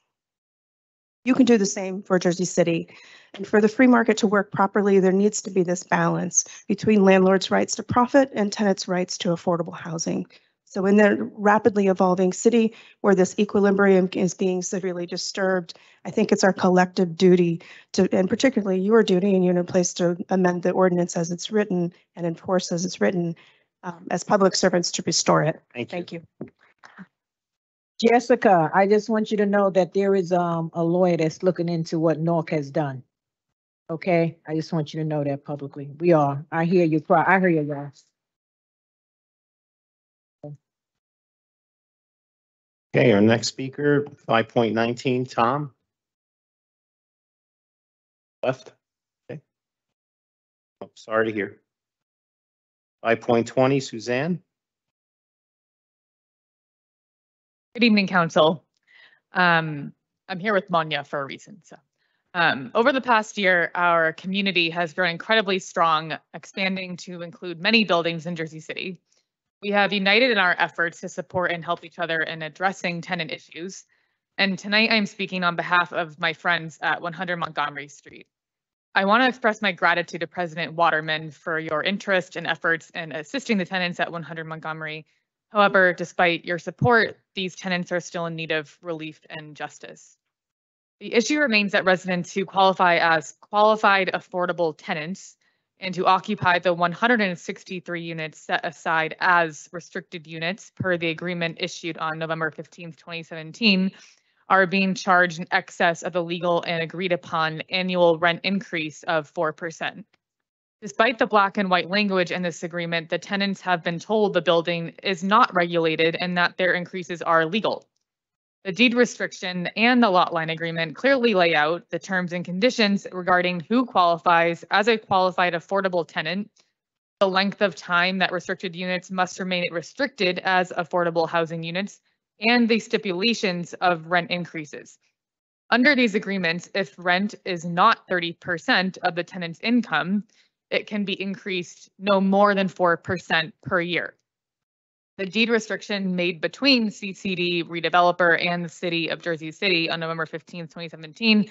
You can do the same for Jersey City. And for the free market to work properly, there needs to be this balance between landlords' rights to profit and tenants' rights to affordable housing. So in the rapidly evolving city where this equilibrium is being severely disturbed, I think it's our collective duty to, and particularly your duty, and you're in a place to amend the ordinance as it's written and enforce as it's written as public servants to restore it. Thank you. Jessica, I just want you to know that there is a lawyer that's looking into what Nork has done. Okay, I just want you to know that publicly. We are. I hear you cry. I hear you, guys. Okay, our next speaker, 5.19, Tom. Left. Okay. Oh, sorry to hear. 5.20, Suzanne. Good evening, Council. I'm here with Monya for a reason. So, over the past year, our community has grown incredibly strong, expanding to include many buildings in Jersey City. We have united in our efforts to support and help each other in addressing tenant issues. And tonight I'm speaking on behalf of my friends at 100 Montgomery Street. I want to express my gratitude to President Waterman for your interest and efforts in assisting the tenants at 100 Montgomery. However, despite your support, these tenants are still in need of relief and justice. The issue remains that residents who qualify as qualified affordable tenants and who occupy the 163 units set aside as restricted units per the agreement issued on November 15th, 2017, are being charged in excess of the legal and agreed upon annual rent increase of 4%. Despite the black and white language in this agreement, the tenants have been told the building is not regulated and that their increases are legal. The deed restriction and the lot line agreement clearly lay out the terms and conditions regarding who qualifies as a qualified affordable tenant, the length of time that restricted units must remain restricted as affordable housing units, and the stipulations of rent increases. Under these agreements, if rent is not 30% of the tenant's income, it can be increased no more than 4% per year. The deed restriction made between CCD redeveloper and the city of Jersey City on November 15, 2017,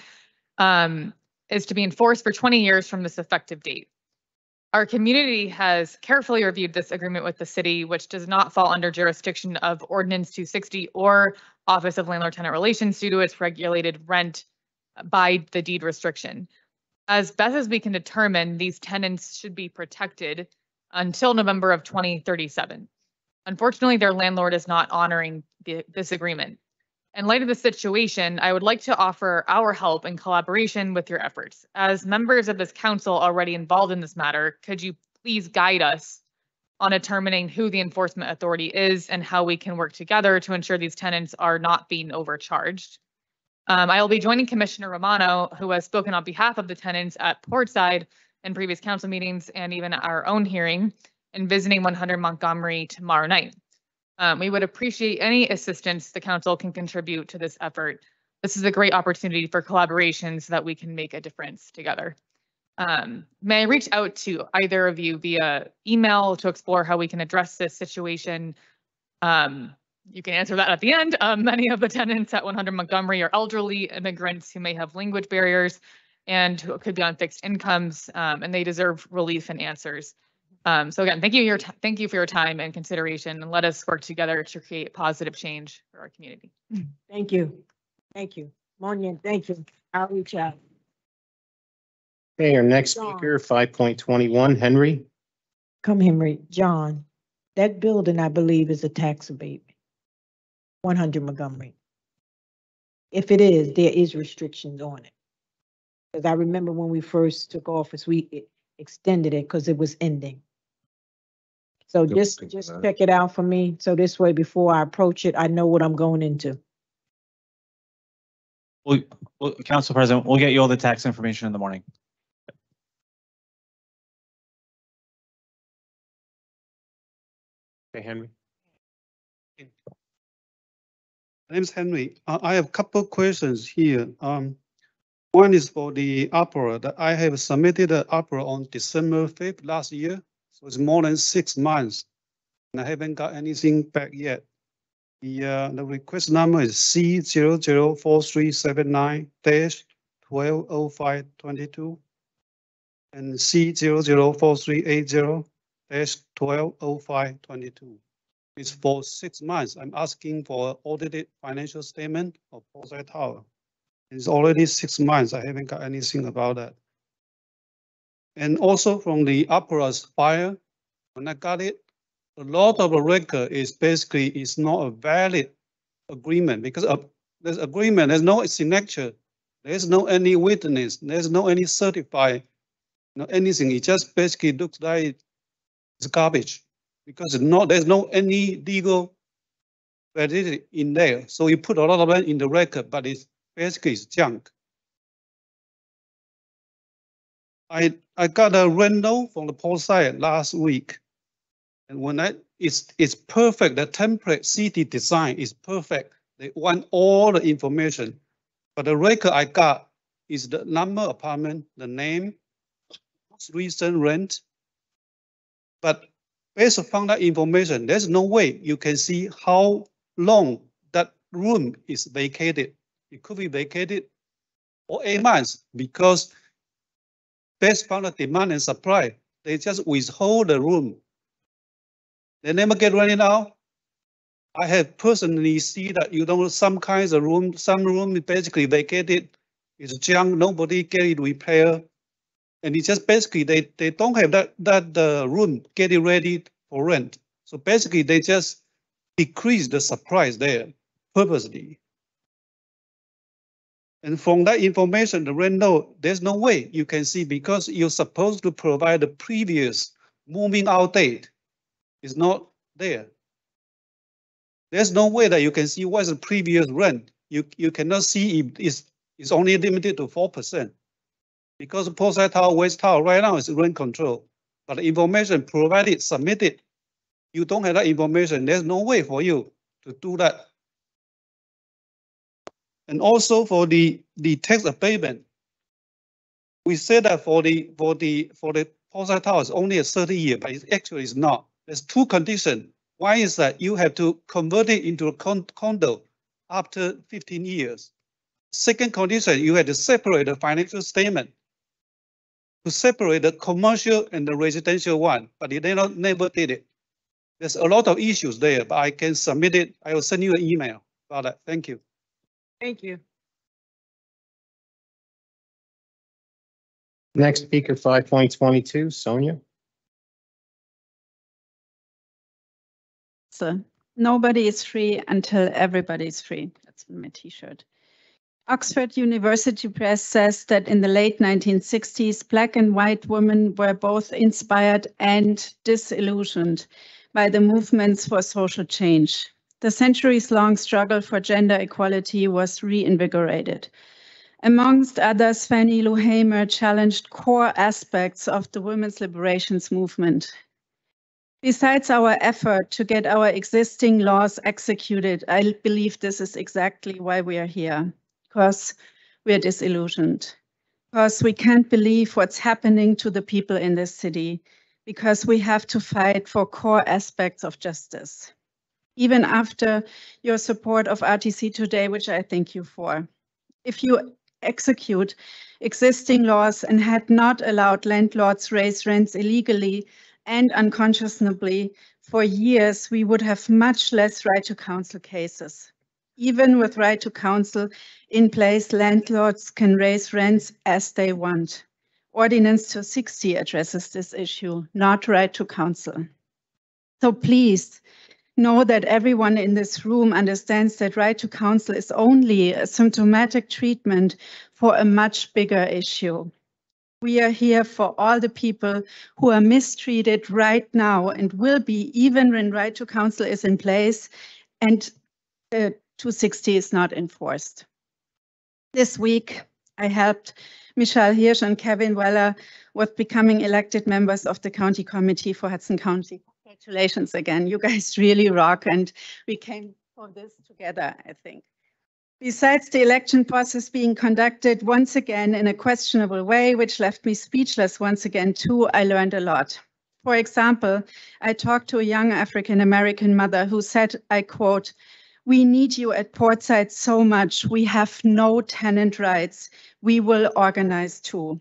is to be enforced for 20 years from this effective date. Our community has carefully reviewed this agreement with the city, which does not fall under jurisdiction of Ordinance 260 or Office of Landlord-Tenant Relations due to its regulated rent by the deed restriction. As best as we can determine, these tenants should be protected until November of 2037. Unfortunately, their landlord is not honoring this agreement. In light of the situation, I would like to offer our help and collaboration with your efforts. As members of this council already involved in this matter, could you please guide us on determining who the enforcement authority is and how we can work together to ensure these tenants are not being overcharged? I will be joining Commissioner Romano, who has spoken on behalf of the tenants at Portside in previous council meetings and even our own hearing, and visiting 100 Montgomery tomorrow night. We would appreciate any assistance the council can contribute to this effort. This is a great opportunity for collaboration so that we can make a difference together. May I reach out to either of you via email to explore how we can address this situation? You can answer that at the end. Many of the tenants at 100 Montgomery are elderly immigrants who may have language barriers and who could be on fixed incomes, and they deserve relief and answers. So again, thank you for your time and consideration, and let us work together to create positive change for our community. Thank you. Thank you. Monia, thank you. I'll reach out. Okay, our next speaker, 5.21, Henry. Come, Henry. John, that building, I believe, is a tax abatement. 100 Montgomery. If it is, there is restrictions on it. Because I remember when we first took office, we extended it because it was ending. So just check it out for me. So this way, before I approach it, I know what I'm going into. Well, Council President, we'll get you all the tax information in the morning. Okay, Henry. My name is Henry. I have a couple of questions here. One is for the opera that I have submitted the opera on December 5th last year. So it's more than 6 months and I haven't got anything back yet. The request number is C004379-120522 and C004380-120522. It's for 6 months. I'm asking for audited financial statement of Portside Tower. It's already 6 months. I haven't got anything about that. And also from the opera's file, when I got it, a lot of the record is basically is not a valid agreement because of this agreement, there's no signature, there's no any witness, there's no any certified, no anything. It just basically looks like it's garbage because there's no any legal validity in there. So you put a lot of it in the record, but it's basically it's junk. I got a rental from the Portside last week, and when it's perfect. The template city design is perfect. They want all the information, but the record I got is the number of apartment, the name, recent rent. But based upon that information, there's no way you can see how long that room is vacated. It could be vacated for 8 months because based upon the demand and supply, they just withhold the room. They never get rented out. I have personally seen that some kinds of room, some room is basically vacated, it's junk, nobody get it repaired. And it's just basically they don't have that room getting ready for rent. So basically they just decrease the supply there purposely. And from that information, the random, there's no way you can see because you're supposed to provide the previous moving out date. It's not there. There's no way that you can see what's the previous rent. You cannot see if it's only limited to 4%. Because Portside Tower, West Tower right now is rent control. But the information provided, submitted, you don't have that information. There's no way for you to do that. And also for the tax abatement, we said that for the Portside Tower is only a 30-year, but it actually is not. There's two conditions. One is that you have to convert it into a condo after 15 years. Second condition, you have to separate the financial statement to separate the commercial and the residential one, but they never did it. There's a lot of issues there, but I can submit it. I will send you an email about that. Thank you. Thank you. Next speaker, 5.22, Sonia. So nobody is free until everybody is free. That's my t-shirt. Oxford University Press says that in the late 1960s, Black and white women were both inspired and disillusioned by the movements for social change. The centuries-long struggle for gender equality was reinvigorated. Amongst others, Fannie Lou Hamer challenged core aspects of the women's liberations movement. Besides our effort to get our existing laws executed, I believe this is exactly why we are here, because we are disillusioned, because we can't believe what's happening to the people in this city, because we have to fight for core aspects of justice. Even after your support of RTC today, which I thank you for. If you execute existing laws and had not allowed landlords raise rents illegally and unconscionably for years, we would have much less right to counsel cases. Even with right to counsel in place, landlords can raise rents as they want. Ordinance 260 addresses this issue, not right to counsel. So please, know that everyone in this room understands that right to counsel is only a symptomatic treatment for a much bigger issue. We are here for all the people who are mistreated right now and will be even when right to counsel is in place and 260 is not enforced. This week, I helped Michelle Hirsch and Kevin Weller with becoming elected members of the County Committee for Hudson County. Congratulations again. You guys really rock, and we came for this together, I think. Besides the election process being conducted once again in a questionable way, which left me speechless once again too, I learned a lot. For example, I talked to a young African-American mother who said, I quote, "We need you at Portside so much. We have no tenant rights. We will organize too."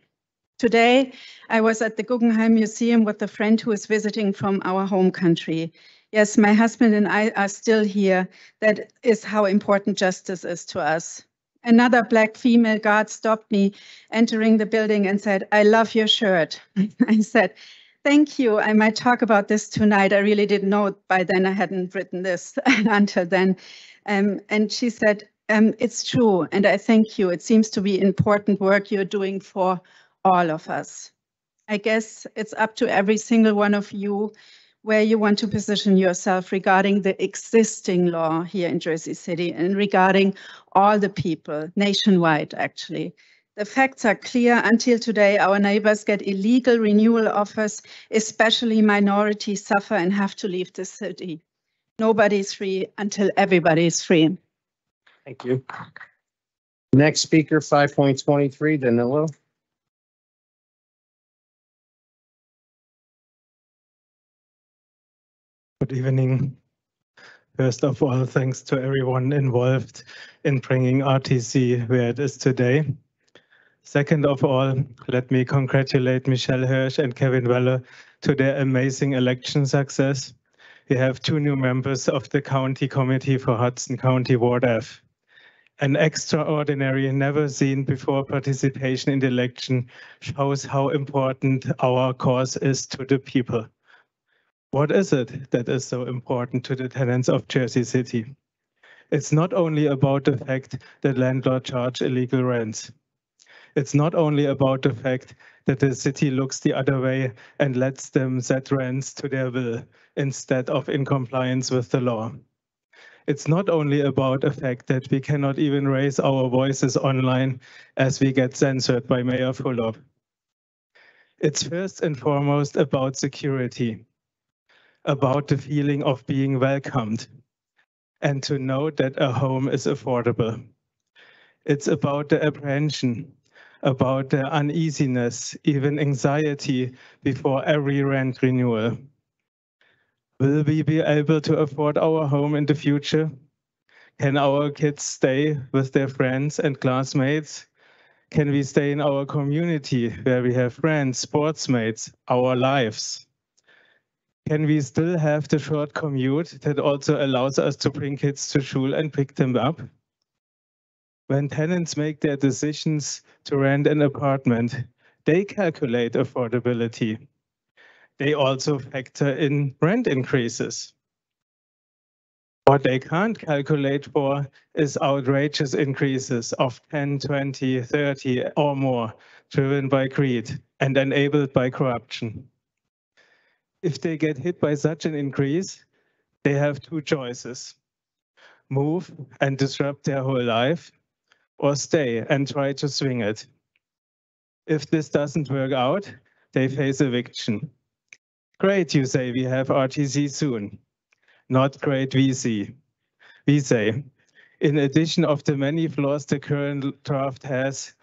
Today, I was at the Guggenheim Museum with a friend who is visiting from our home country. Yes, my husband and I are still here. That is how important justice is to us. Another Black female guard stopped me entering the building and said, "I love your shirt." I said, "Thank you. I might talk about this tonight." I really didn't know by then. I hadn't written this until then. And she said, "It's true. And I thank you. It seems to be important work you're doing for all of us." I guess it's up to every single one of you where you want to position yourself regarding the existing law here in Jersey City and regarding all the people nationwide, actually. The facts are clear. Until today, our neighbors get illegal renewal offers, especially minorities suffer and have to leave the city. Nobody's free until everybody is free. Thank you. Next speaker, 5.23, Danilo. Good evening. First of all, thanks to everyone involved in bringing RTC where it is today. Second of all, let me congratulate Michelle Hirsch and Kevin Weller to their amazing election success. We have 2 new members of the County Committee for Hudson County Ward F. An extraordinary, never seen before participation in the election shows how important our cause is to the people. What is it that is so important to the tenants of Jersey City? It's not only about the fact that landlords charge illegal rents. It's not only about the fact that the city looks the other way and lets them set rents to their will instead of in compliance with the law. It's not only about the fact that we cannot even raise our voices online as we get censored by Mayor Fulop. It's first and foremost about security, about the feeling of being welcomed, and to know that a home is affordable. It's about the apprehension, about the uneasiness, even anxiety before every rent renewal. Will we be able to afford our home in the future? Can our kids stay with their friends and classmates? Can we stay in our community where we have friends, sports mates, our lives? Can we still have the short commute that also allows us to bring kids to school and pick them up? When tenants make their decisions to rent an apartment, they calculate affordability. They also factor in rent increases. What they can't calculate for is outrageous increases of 10, 20, 30 or more, driven by greed and enabled by corruption. If they get hit by such an increase, they have two choices: move and disrupt their whole life, or stay and try to swing it. If this doesn't work out, they face eviction. Great, you say, we have RTC soon. Not great, we say, in addition of the many flaws the current draft has,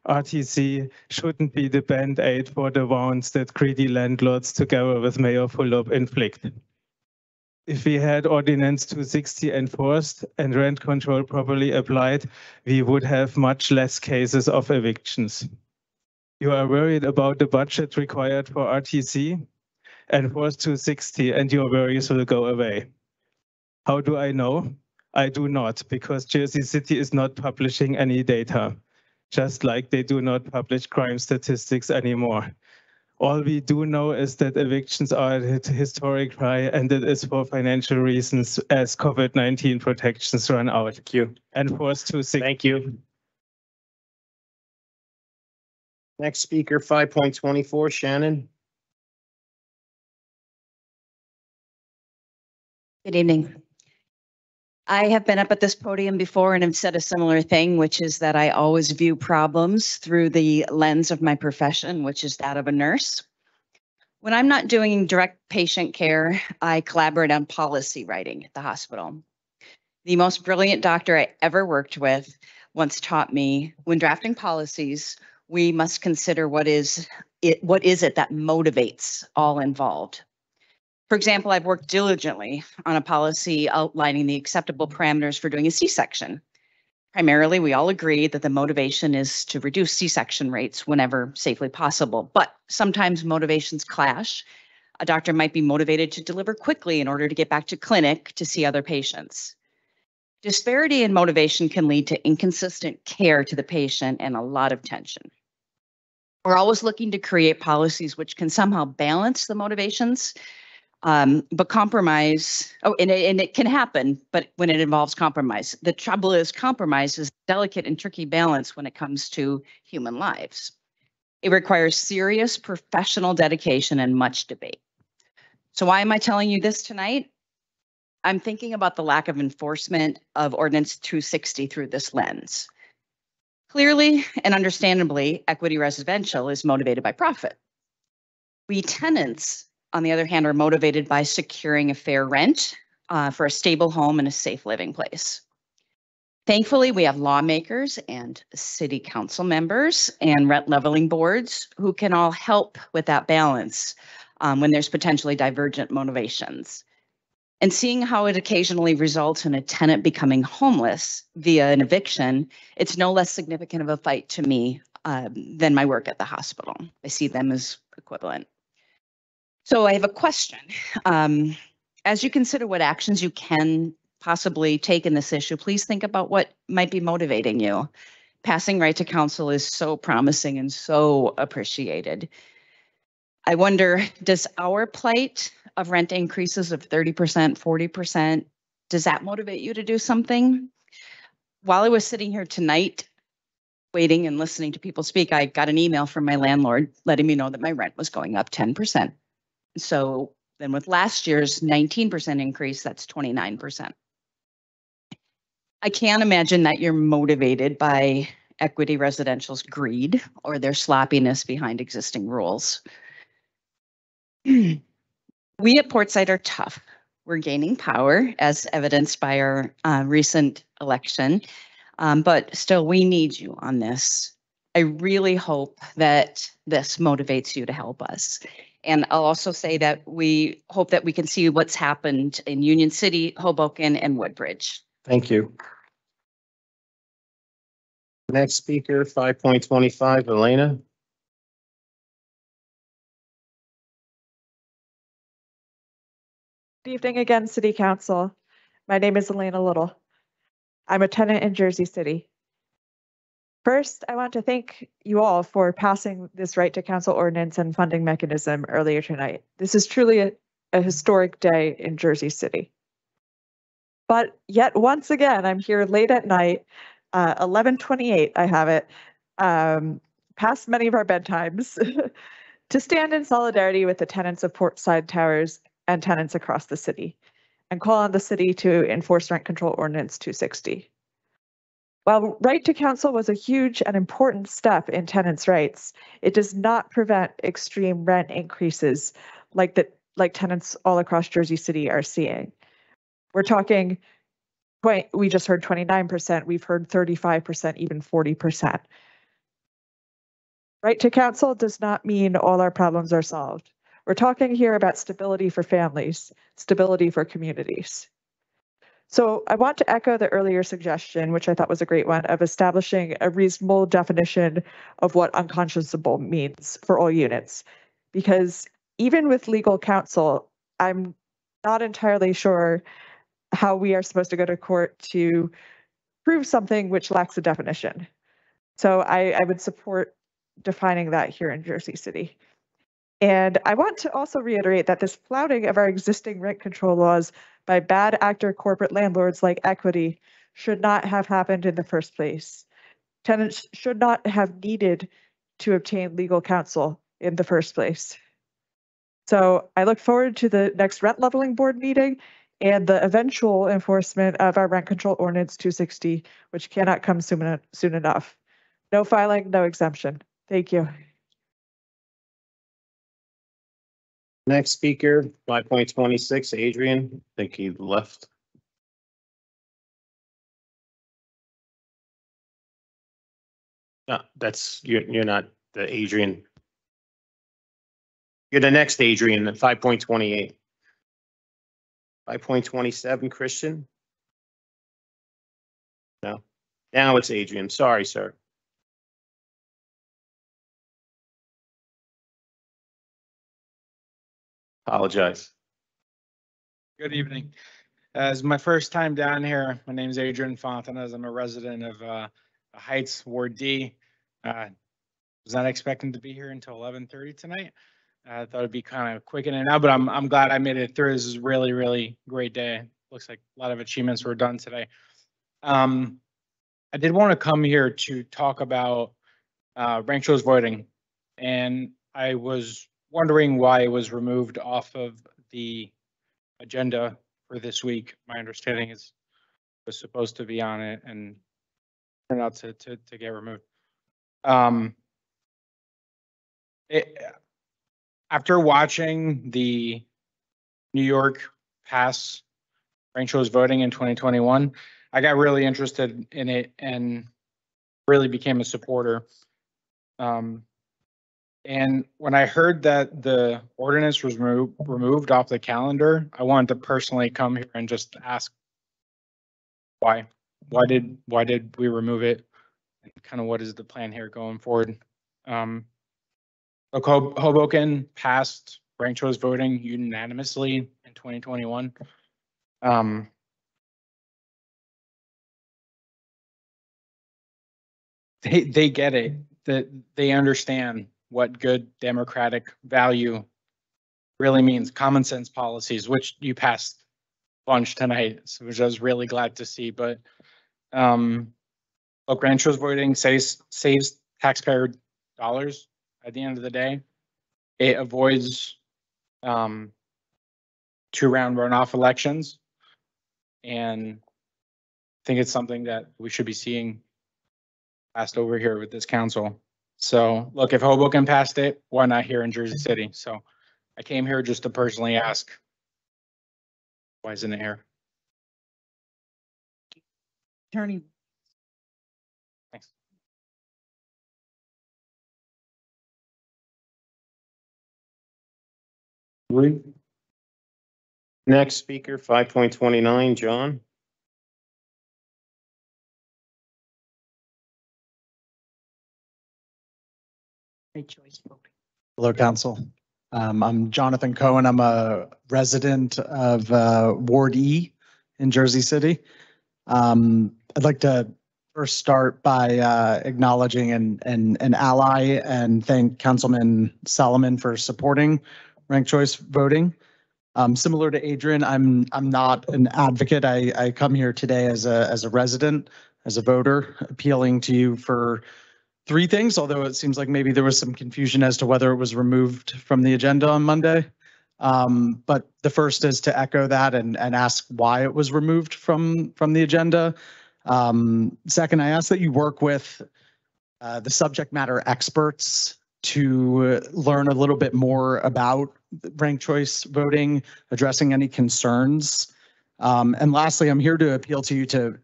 RTC shouldn't be the band-aid for the wounds that greedy landlords together with Mayor Fulop inflict. If we had Ordinance 260 enforced and rent control properly applied, we would have much less cases of evictions. You are worried about the budget required for RTC? Enforce 260 and your worries will go away. How do I know? I do not, because Jersey City is not publishing any data, just like they do not publish crime statistics anymore. All we do know is that evictions are at a historic high, and it is for financial reasons as COVID-19 protections run out. Thank you. Enforce 260. Thank you. Next speaker, 5.24, Shannon. Good evening. I have been up at this podium before and have said a similar thing, which is that I always view problems through the lens of my profession, which is that of a nurse. When I'm not doing direct patient care, I collaborate on policy writing at the hospital. The most brilliant doctor I ever worked with once taught me, when drafting policies, we must consider what is it that motivates all involved. For example, I've worked diligently on a policy outlining the acceptable parameters for doing a C-section. Primarily, we all agree that the motivation is to reduce C-section rates whenever safely possible, but sometimes motivations clash. A doctor might be motivated to deliver quickly in order to get back to clinic to see other patients. Disparity in motivation can lead to inconsistent care to the patient and a lot of tension. We're always looking to create policies which can somehow balance the motivations, but compromise, and it can happen, but when it involves compromise. The trouble is compromise is a delicate and tricky balance when it comes to human lives. It requires serious professional dedication and much debate. So why am I telling you this tonight? I'm thinking about the lack of enforcement of Ordinance 260 through this lens. Clearly and understandably, Equity Residential is motivated by profit. We tenants, on the other hand, are motivated by securing a fair rent for a stable home and a safe living place. Thankfully, we have lawmakers and city council members and rent leveling boards who can all help with that balance when there's potentially divergent motivations. And seeing how it occasionally results in a tenant becoming homeless via an eviction, it's no less significant of a fight to me than my work at the hospital. I see them as equivalent. So I have a question. As you consider what actions you can possibly take in this issue, please think about what might be motivating you. Passing right to counsel is so promising and so appreciated. I wonder, does our plight of rent increases of 30%, 40% Does that motivate you to do something? While I was sitting here tonight, waiting and listening to people speak, I got an email from my landlord letting me know that my rent was going up 10%. So then with last year's 19% increase, that's 29%. I can't imagine that you're motivated by Equity Residential's greed or their sloppiness behind existing rules. We at Portside are tough. We're gaining power as evidenced by our recent election, but still we need you on this. I really hope that this motivates you to help us. And I'll also say that we hope that we can see what's happened in Union City, Hoboken, and Woodbridge. Thank you. Next speaker, 5.25, Elena. Good evening again, City Council. My name is Elena Little. I'm a tenant in Jersey City. First, I want to thank you all for passing this right to council ordinance and funding mechanism earlier tonight. This is truly a historic day in Jersey City. But yet once again, I'm here late at night, 11:28, I have it, past many of our bedtimes, to stand in solidarity with the tenants of Portside Towers and tenants across the city, and call on the city to enforce Rent Control Ordinance 260. While right to counsel was a huge and important step in tenants' rights, it does not prevent extreme rent increases like tenants all across Jersey City are seeing. We're talking, we just heard 29%, we've heard 35%, even 40%. Right to counsel does not mean all our problems are solved. We're talking here about stability for families, stability for communities. So I want to echo the earlier suggestion, which I thought was a great one, of establishing a reasonable definition of what unconscionable means for all units. Because even with legal counsel, I'm not entirely sure how we are supposed to go to court to prove something which lacks a definition. So I would support defining that here in Jersey City. And I want to also reiterate that this flouting of our existing rent control laws by bad actor corporate landlords like Equity should not have happened in the first place. Tenants should not have needed to obtain legal counsel in the first place. So I look forward to the next rent leveling board meeting and the eventual enforcement of our Rent Control Ordinance 260, which cannot come soon enough. No filing, no exemption. Thank you. Next speaker, 5.26, Adrian. I think he left. No, you're not the Adrian. You're the next Adrian at 5.28. 5.27, Christian. No, now it's Adrian. Sorry, sir. Apologize. Good evening. As my first time down here, my name is Adrian Fontanes. I'm a resident of Heights, Ward D. Was not expecting to be here until 11:30 tonight. I thought it'd be kind of quick in and out, but I'm glad I made it through. This is a really, really great day. Looks like a lot of achievements were done today. I did want to come here to talk about ranked choice voting, and I was wondering why it was removed off of the agenda for this week. My understanding is it was supposed to be on it and turned out to get removed. After watching the New York pass ranked choice voting in 2021, I got really interested in it and really became a supporter. And when I heard that the ordinance was removed off the calendar, I wanted to personally come here and just ask why. Why did we remove it? And kind of what is the plan here going forward? Hoboken passed ranked choice voting unanimously in 2021. They get it, that they understand what good democratic value really means, common sense policies, which you passed bunch tonight, which I was really glad to see. But look, ranked choice voting saves taxpayer dollars at the end of the day. It avoids 2-round runoff elections. And I think it's something that we should be seeing passed over here with this council. So look, if Hoboken passed it, why not here in Jersey City? So I came here just to personally ask, why isn't it here? Attorney. Thanks. Next speaker, 5.29, John. Hello, Council. I'm Jonathan Cohen. I'm a resident of Ward E in Jersey City. I'd like to first start by acknowledging an ally and thank Councilman Solomon for supporting ranked choice voting. Similar to Adrian, I'm not an advocate. I come here today as a resident, as a voter, appealing to you for 3 things, although it seems like maybe there was some confusion as to whether it was removed from the agenda on Monday. But the first is to echo that and ask why it was removed from the agenda. Second, I ask that you work with the subject matter experts to learn a little bit more about ranked choice voting, addressing any concerns. And lastly, I'm here to appeal to you to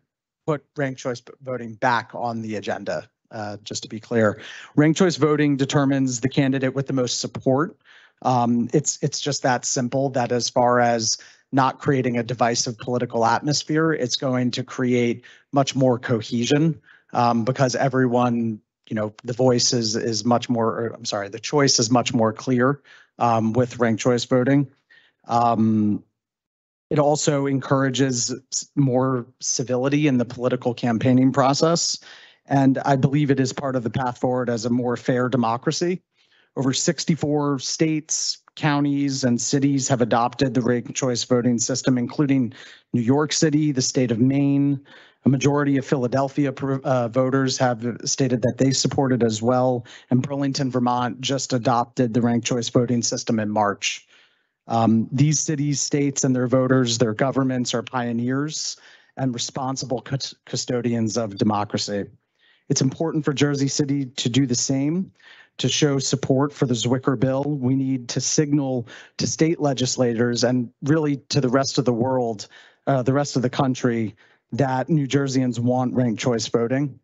put ranked choice voting back on the agenda. Just to be clear, ranked choice voting determines the candidate with the most support. It's just that simple, that as far as not creating a divisive political atmosphere, it's going to create much more cohesion because everyone, the voice is much more, or, I'm sorry, the choice is much more clear with ranked choice voting. It also encourages more civility in the political campaigning process. And I believe it is part of the path forward as a more fair democracy. Over 64 states, counties, and cities have adopted the ranked choice voting system, including New York City, the state of Maine. A majority of Philadelphia voters have stated that they support it as well. And Burlington, Vermont just adopted the ranked choice voting system in March. These cities, states, and their voters, their governments are pioneers and responsible custodians of democracy. It's important for Jersey City to do the same, to show support for the Zwicker bill. We need to signal to state legislators and really to the rest of the world, the rest of the country, that New Jerseyans want ranked choice voting.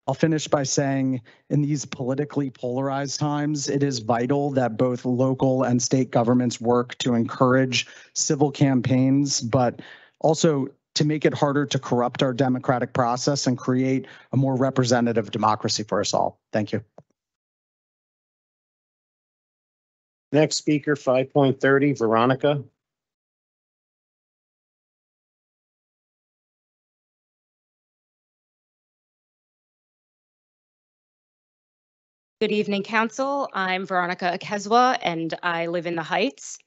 I'll finish by saying in these politically polarized times, it is vital that both local and state governments work to encourage civil campaigns, but also to make it harder to corrupt our democratic process and create a more representative democracy for us all. Thank you. Next speaker, 5.30, Veronica. Good evening, Council. I'm Veronica Akezwa, and I live in the Heights.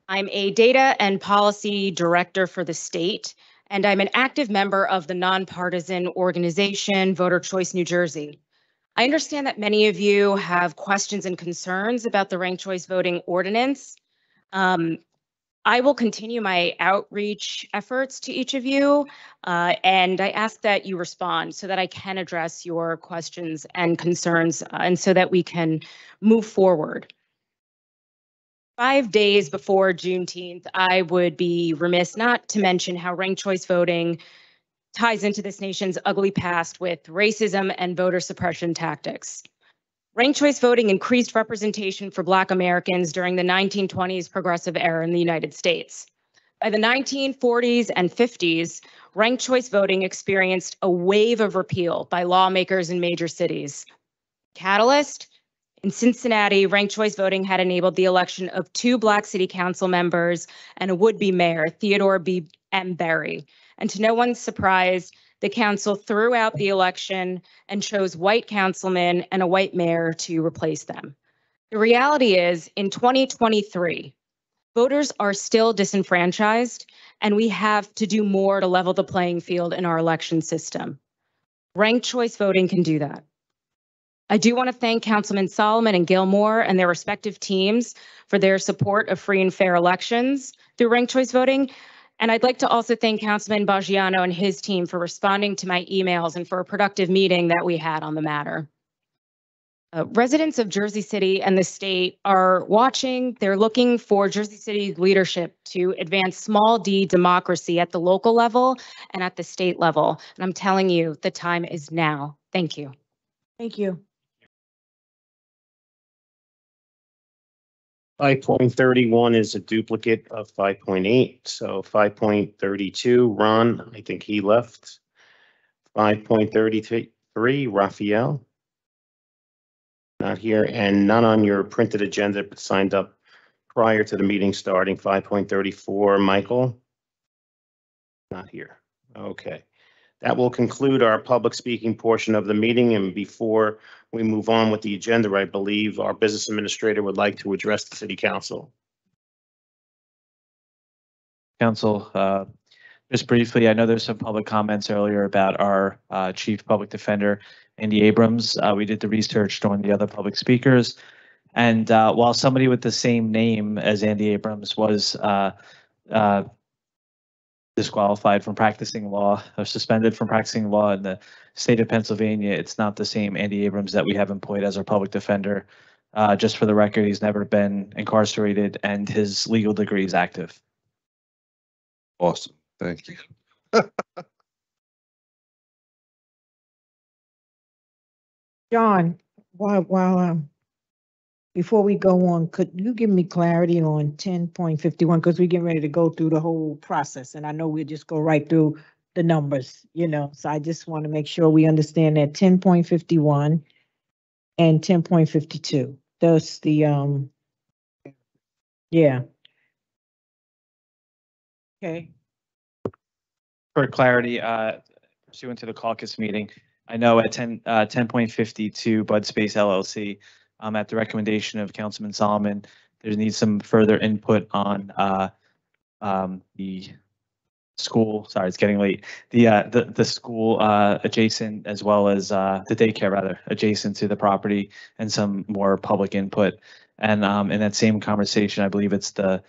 I'm a data and policy director for the state, and I'm an active member of the nonpartisan organization Voter Choice New Jersey. I understand that many of you have questions and concerns about the ranked choice voting ordinance. I will continue my outreach efforts to each of you, and I ask that you respond so that I can address your questions and concerns and so that we can move forward. 5 days before Juneteenth, I would be remiss not to mention how ranked choice voting ties into this nation's ugly past with racism and voter suppression tactics. Ranked choice voting increased representation for Black Americans during the 1920s progressive era in the United States. By the 1940s and 50s, ranked choice voting experienced a wave of repeal by lawmakers in major cities. Catalyst? In Cincinnati, ranked choice voting had enabled the election of 2 Black city council members and a would-be mayor, Theodore B. M. Berry. And to no one's surprise, the council threw out the election and chose white councilmen and a white mayor to replace them. The reality is, in 2023, Voters are still disenfranchised, and we have to do more to level the playing field in our election system. Ranked choice voting can do that. I do want to thank Councilman Solomon and Gilmore and their respective teams for their support of free and fair elections through ranked choice voting. And I'd like to also thank Councilman Baggiano and his team for responding to my emails and for a productive meeting that we had on the matter. Residents of Jersey City and the state are watching. They're looking for Jersey City's leadership to advance small d democracy at the local level and at the state level. And I'm telling you, the time is now. Thank you. Thank you. 5.31 is a duplicate of 5.8. So 5.32, Ron, I think he left. 5.33, Raphael. Not here, and none on your printed agenda, but signed up prior to the meeting starting. 5.34, Michael. Not here. Okay. That will conclude our public speaking portion of the meeting. And before we move on with the agenda, I believe our business administrator would like to address the city council. Council, just briefly, I know there's some public comments earlier about our chief public defender, Andy Abrams. We did the research during the other public speakers. And while somebody with the same name as Andy Abrams was disqualified from practicing law or suspended from practicing law in the state of Pennsylvania, it's not the same Andy Abrams that we have employed as our public defender. Just for the record, he's never been incarcerated and his legal degree is active. Awesome. Thank you. John, before we go on, could you give me clarity on 10.51? Because we're getting ready to go through the whole process, and I know we'll just go right through the numbers, so I just want to make sure we understand that 10.51 and 10.52. That's the, yeah. Okay. For clarity, pursuant to the caucus meeting, I know at 10.52 Bud Space LLC, at the recommendation of Councilman Solomon, there needs some further input on the school. Sorry, it's getting late. The school adjacent, as well as the daycare rather adjacent to the property, and some more public input. And in that same conversation, I believe it's the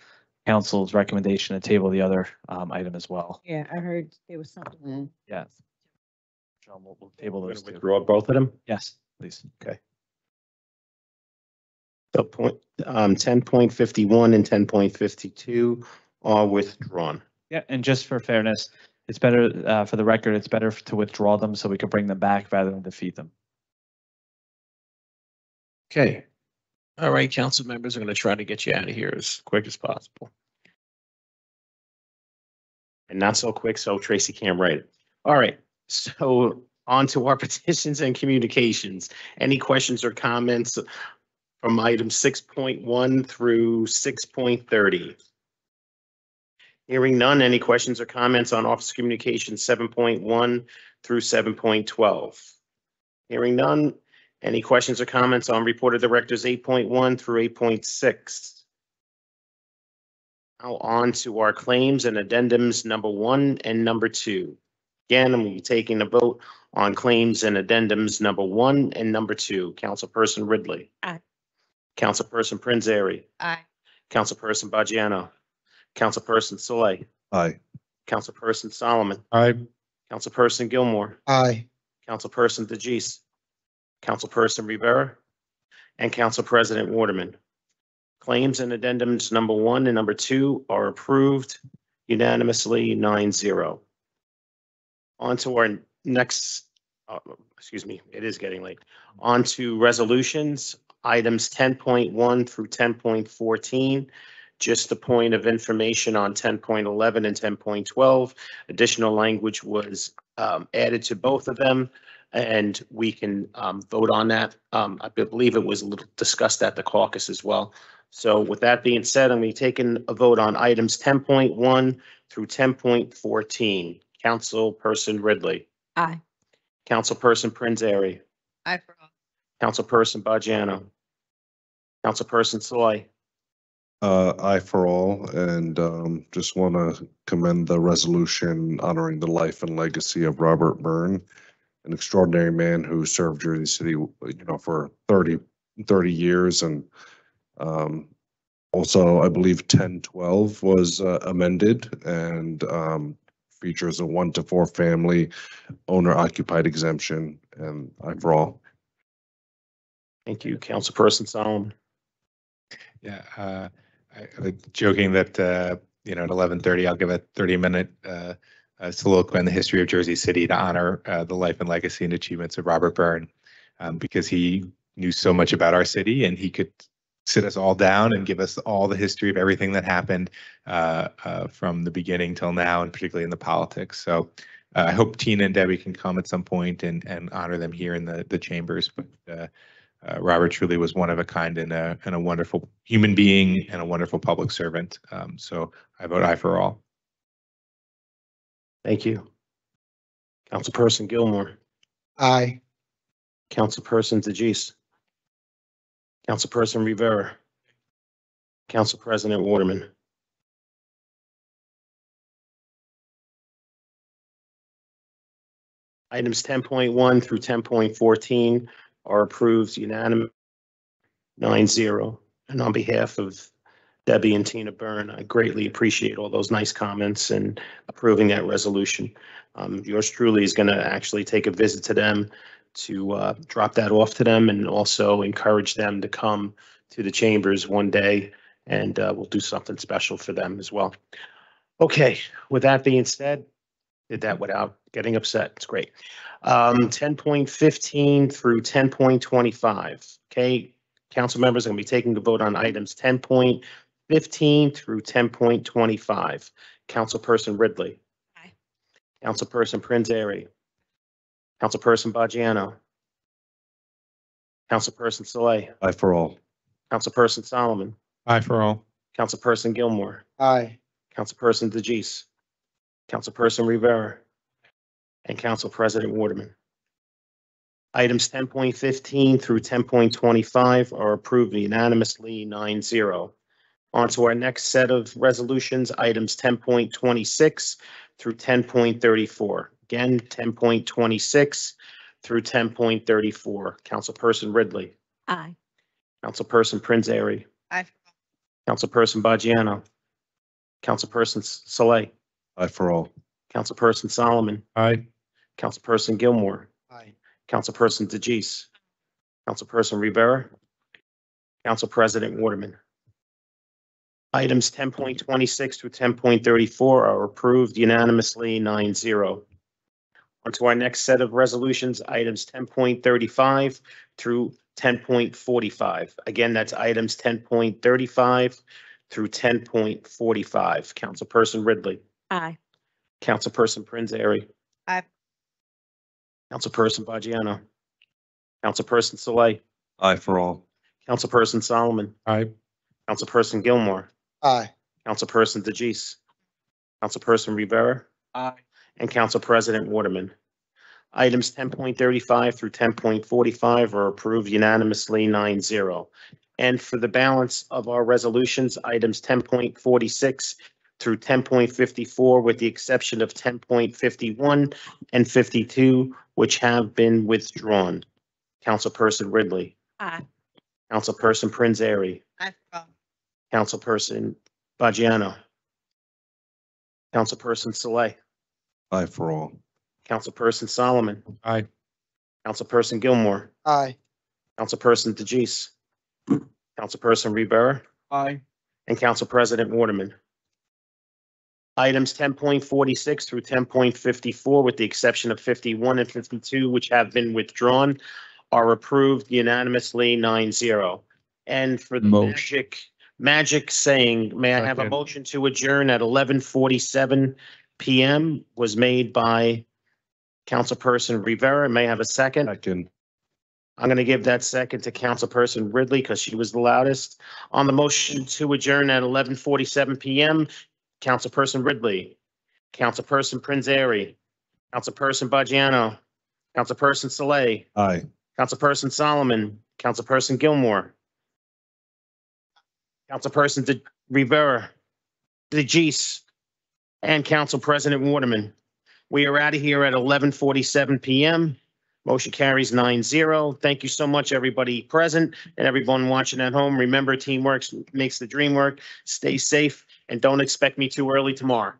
council's recommendation to table the other item as well. Yeah, I heard there was something. Yes. John, we'll table those two. Withdraw both of them? Yes, please. Okay. So 10.51 and 10.52 are withdrawn. Yeah, and just for fairness, it's better, for the record, it's better to withdraw them so we can bring them back rather than defeat them. Okay. All right, council members, I'm going to try to get you out of here as quick as possible. And not so quick, so Tracy can't write it. All right, so on to our petitions and communications. Any questions or comments from items 6.1 through 6.30? Hearing none, any questions or comments on office communications 7.1 through 7.12? Hearing none, any questions or comments on report of directors 8.1 through 8.6? Now on to our claims and addendums number 1 and number 2. Again, I'm going to be taking a vote on claims and addendums number 1 and number 2. Councilperson Ridley. Aye. Councilperson Prinzary. Aye. Councilperson Baggiano. Councilperson Soy. Aye. Councilperson Solomon. Aye. Councilperson Gilmore. Aye. Councilperson DeGise. Councilperson Rivera. And Council President Waterman. Claims and addendums number 1 and number 2 are approved unanimously 9-0. On to our next, excuse me, it is getting late. On to resolutions, items 10.1 through 10.14. Just a point of information on 10.11 and 10.12. Additional language was added to both of them, and we can vote on that. I believe it was a little discussed at the caucus as well. So with that being said, I'm going to be taking a vote on items 10.1 through 10.14. Councilperson Ridley. Aye. Councilperson Prinzary. Aye for all. Councilperson Baggiano. Councilperson Soy. Aye for all, and just want to commend the resolution honoring the life and legacy of Robert Byrne, an extraordinary man who served Jersey City, for 30 years. And also, I believe 1012 was amended and features a 1 to 4 family owner occupied exemption, and aye for all. Thank you, Councilperson Solomon. Yeah, joking that, at 11:30, I'll give a 30-minute soliloquy on the history of Jersey City to honor the life and legacy and achievements of Robert Byrne, because he knew so much about our city and he could sit us all down and give us all the history of everything that happened from the beginning till now, and particularly in the politics. So I hope Tina and Debbie can come at some point and honor them here in the chambers. But Robert truly was one of a kind and a wonderful human being and a wonderful public servant. So I vote aye for all. Thank you. Councilperson Gilmore. Aye. Councilperson DeGise. Councilperson Rivera. Council President Waterman. Items 10.1 through 10.14 are approved unanimous 9-0. And on behalf of Debbie and Tina Byrne, I greatly appreciate all those nice comments and approving that resolution. Yours truly is going to actually take a visit to them to drop that off to them, and also encourage them to come to the chambers one day, and we'll do something special for them as well. Okay, with that being said, did that without getting upset. It's great. 10.15 through 10.25. Okay, council members are going to be taking the vote on items 10.15 through 10.25. Councilperson Ridley. Aye. Councilperson Prinzary. Councilperson Baggiano. Councilperson Saleh. Aye for all. Councilperson Solomon. Aye for all. Councilperson Gilmore. Aye. Councilperson DeGise. Councilperson Rivera. And Council President Waterman. Items 10.15 through 10.25 are approved unanimously 9-0. On to our next set of resolutions, items 10.26 through 10.34. Again, 10.26 through 10.34. Councilperson Ridley. Aye. Councilperson Prinzary. Aye. Councilperson Baggiano. Councilperson Saleh. Aye for all. Councilperson Solomon. Aye. Councilperson Gilmore. Aye. Councilperson DeGise. Councilperson Rivera. Council President Waterman. Items 10.26 through 10.34 are approved unanimously 9-0. On to our next set of resolutions, items 10.35 through 10.45. Again, that's items 10.35 through 10.45. Councilperson Ridley. Aye. Councilperson Prinzary. Aye. Councilperson Baggiano. Councilperson Saleh. Aye for all. Councilperson Solomon. Aye. Councilperson Gilmore. Aye. Councilperson DeGise. Councilperson Rivera. Aye. And Council President Waterman. Items 10.35 through 10.45 are approved unanimously 9-0. And for the balance of our resolutions, items 10.46 through 10.54, with the exception of 10.51 and 52, which have been withdrawn. Councilperson Ridley. Aye. Councilperson Prinzary. Aye. Councilperson Baggiano. Councilperson Saleh. Aye for all. Councilperson Solomon. Aye. Councilperson Gilmore. Aye. Councilperson DeGise. Councilperson Rivera. Aye. And Council President Waterman. Items 10.46 through 10.54, with the exception of 51 and 52, which have been withdrawn, are approved unanimously 9-0. And for the magic saying, may I have a Second. motion to adjourn at 11:47 p.m. was made by Councilperson Rivera. May I have a second? Second. I'm going to give that second to Councilperson Ridley because she was the loudest. On the motion to adjourn at 11:47 p.m., Councilperson Ridley, Councilperson Prinzary, Councilperson Baggiano, Councilperson Saleh, Aye. Councilperson Solomon, Councilperson Gilmore, Councilperson Rivera, DeGise, and Council President Waterman. We are out of here at 11:47 PM. Motion carries 9-0. Thank you so much, everybody present and everyone watching at home. Remember, teamwork makes the dream work. Stay safe and don't expect me too early tomorrow.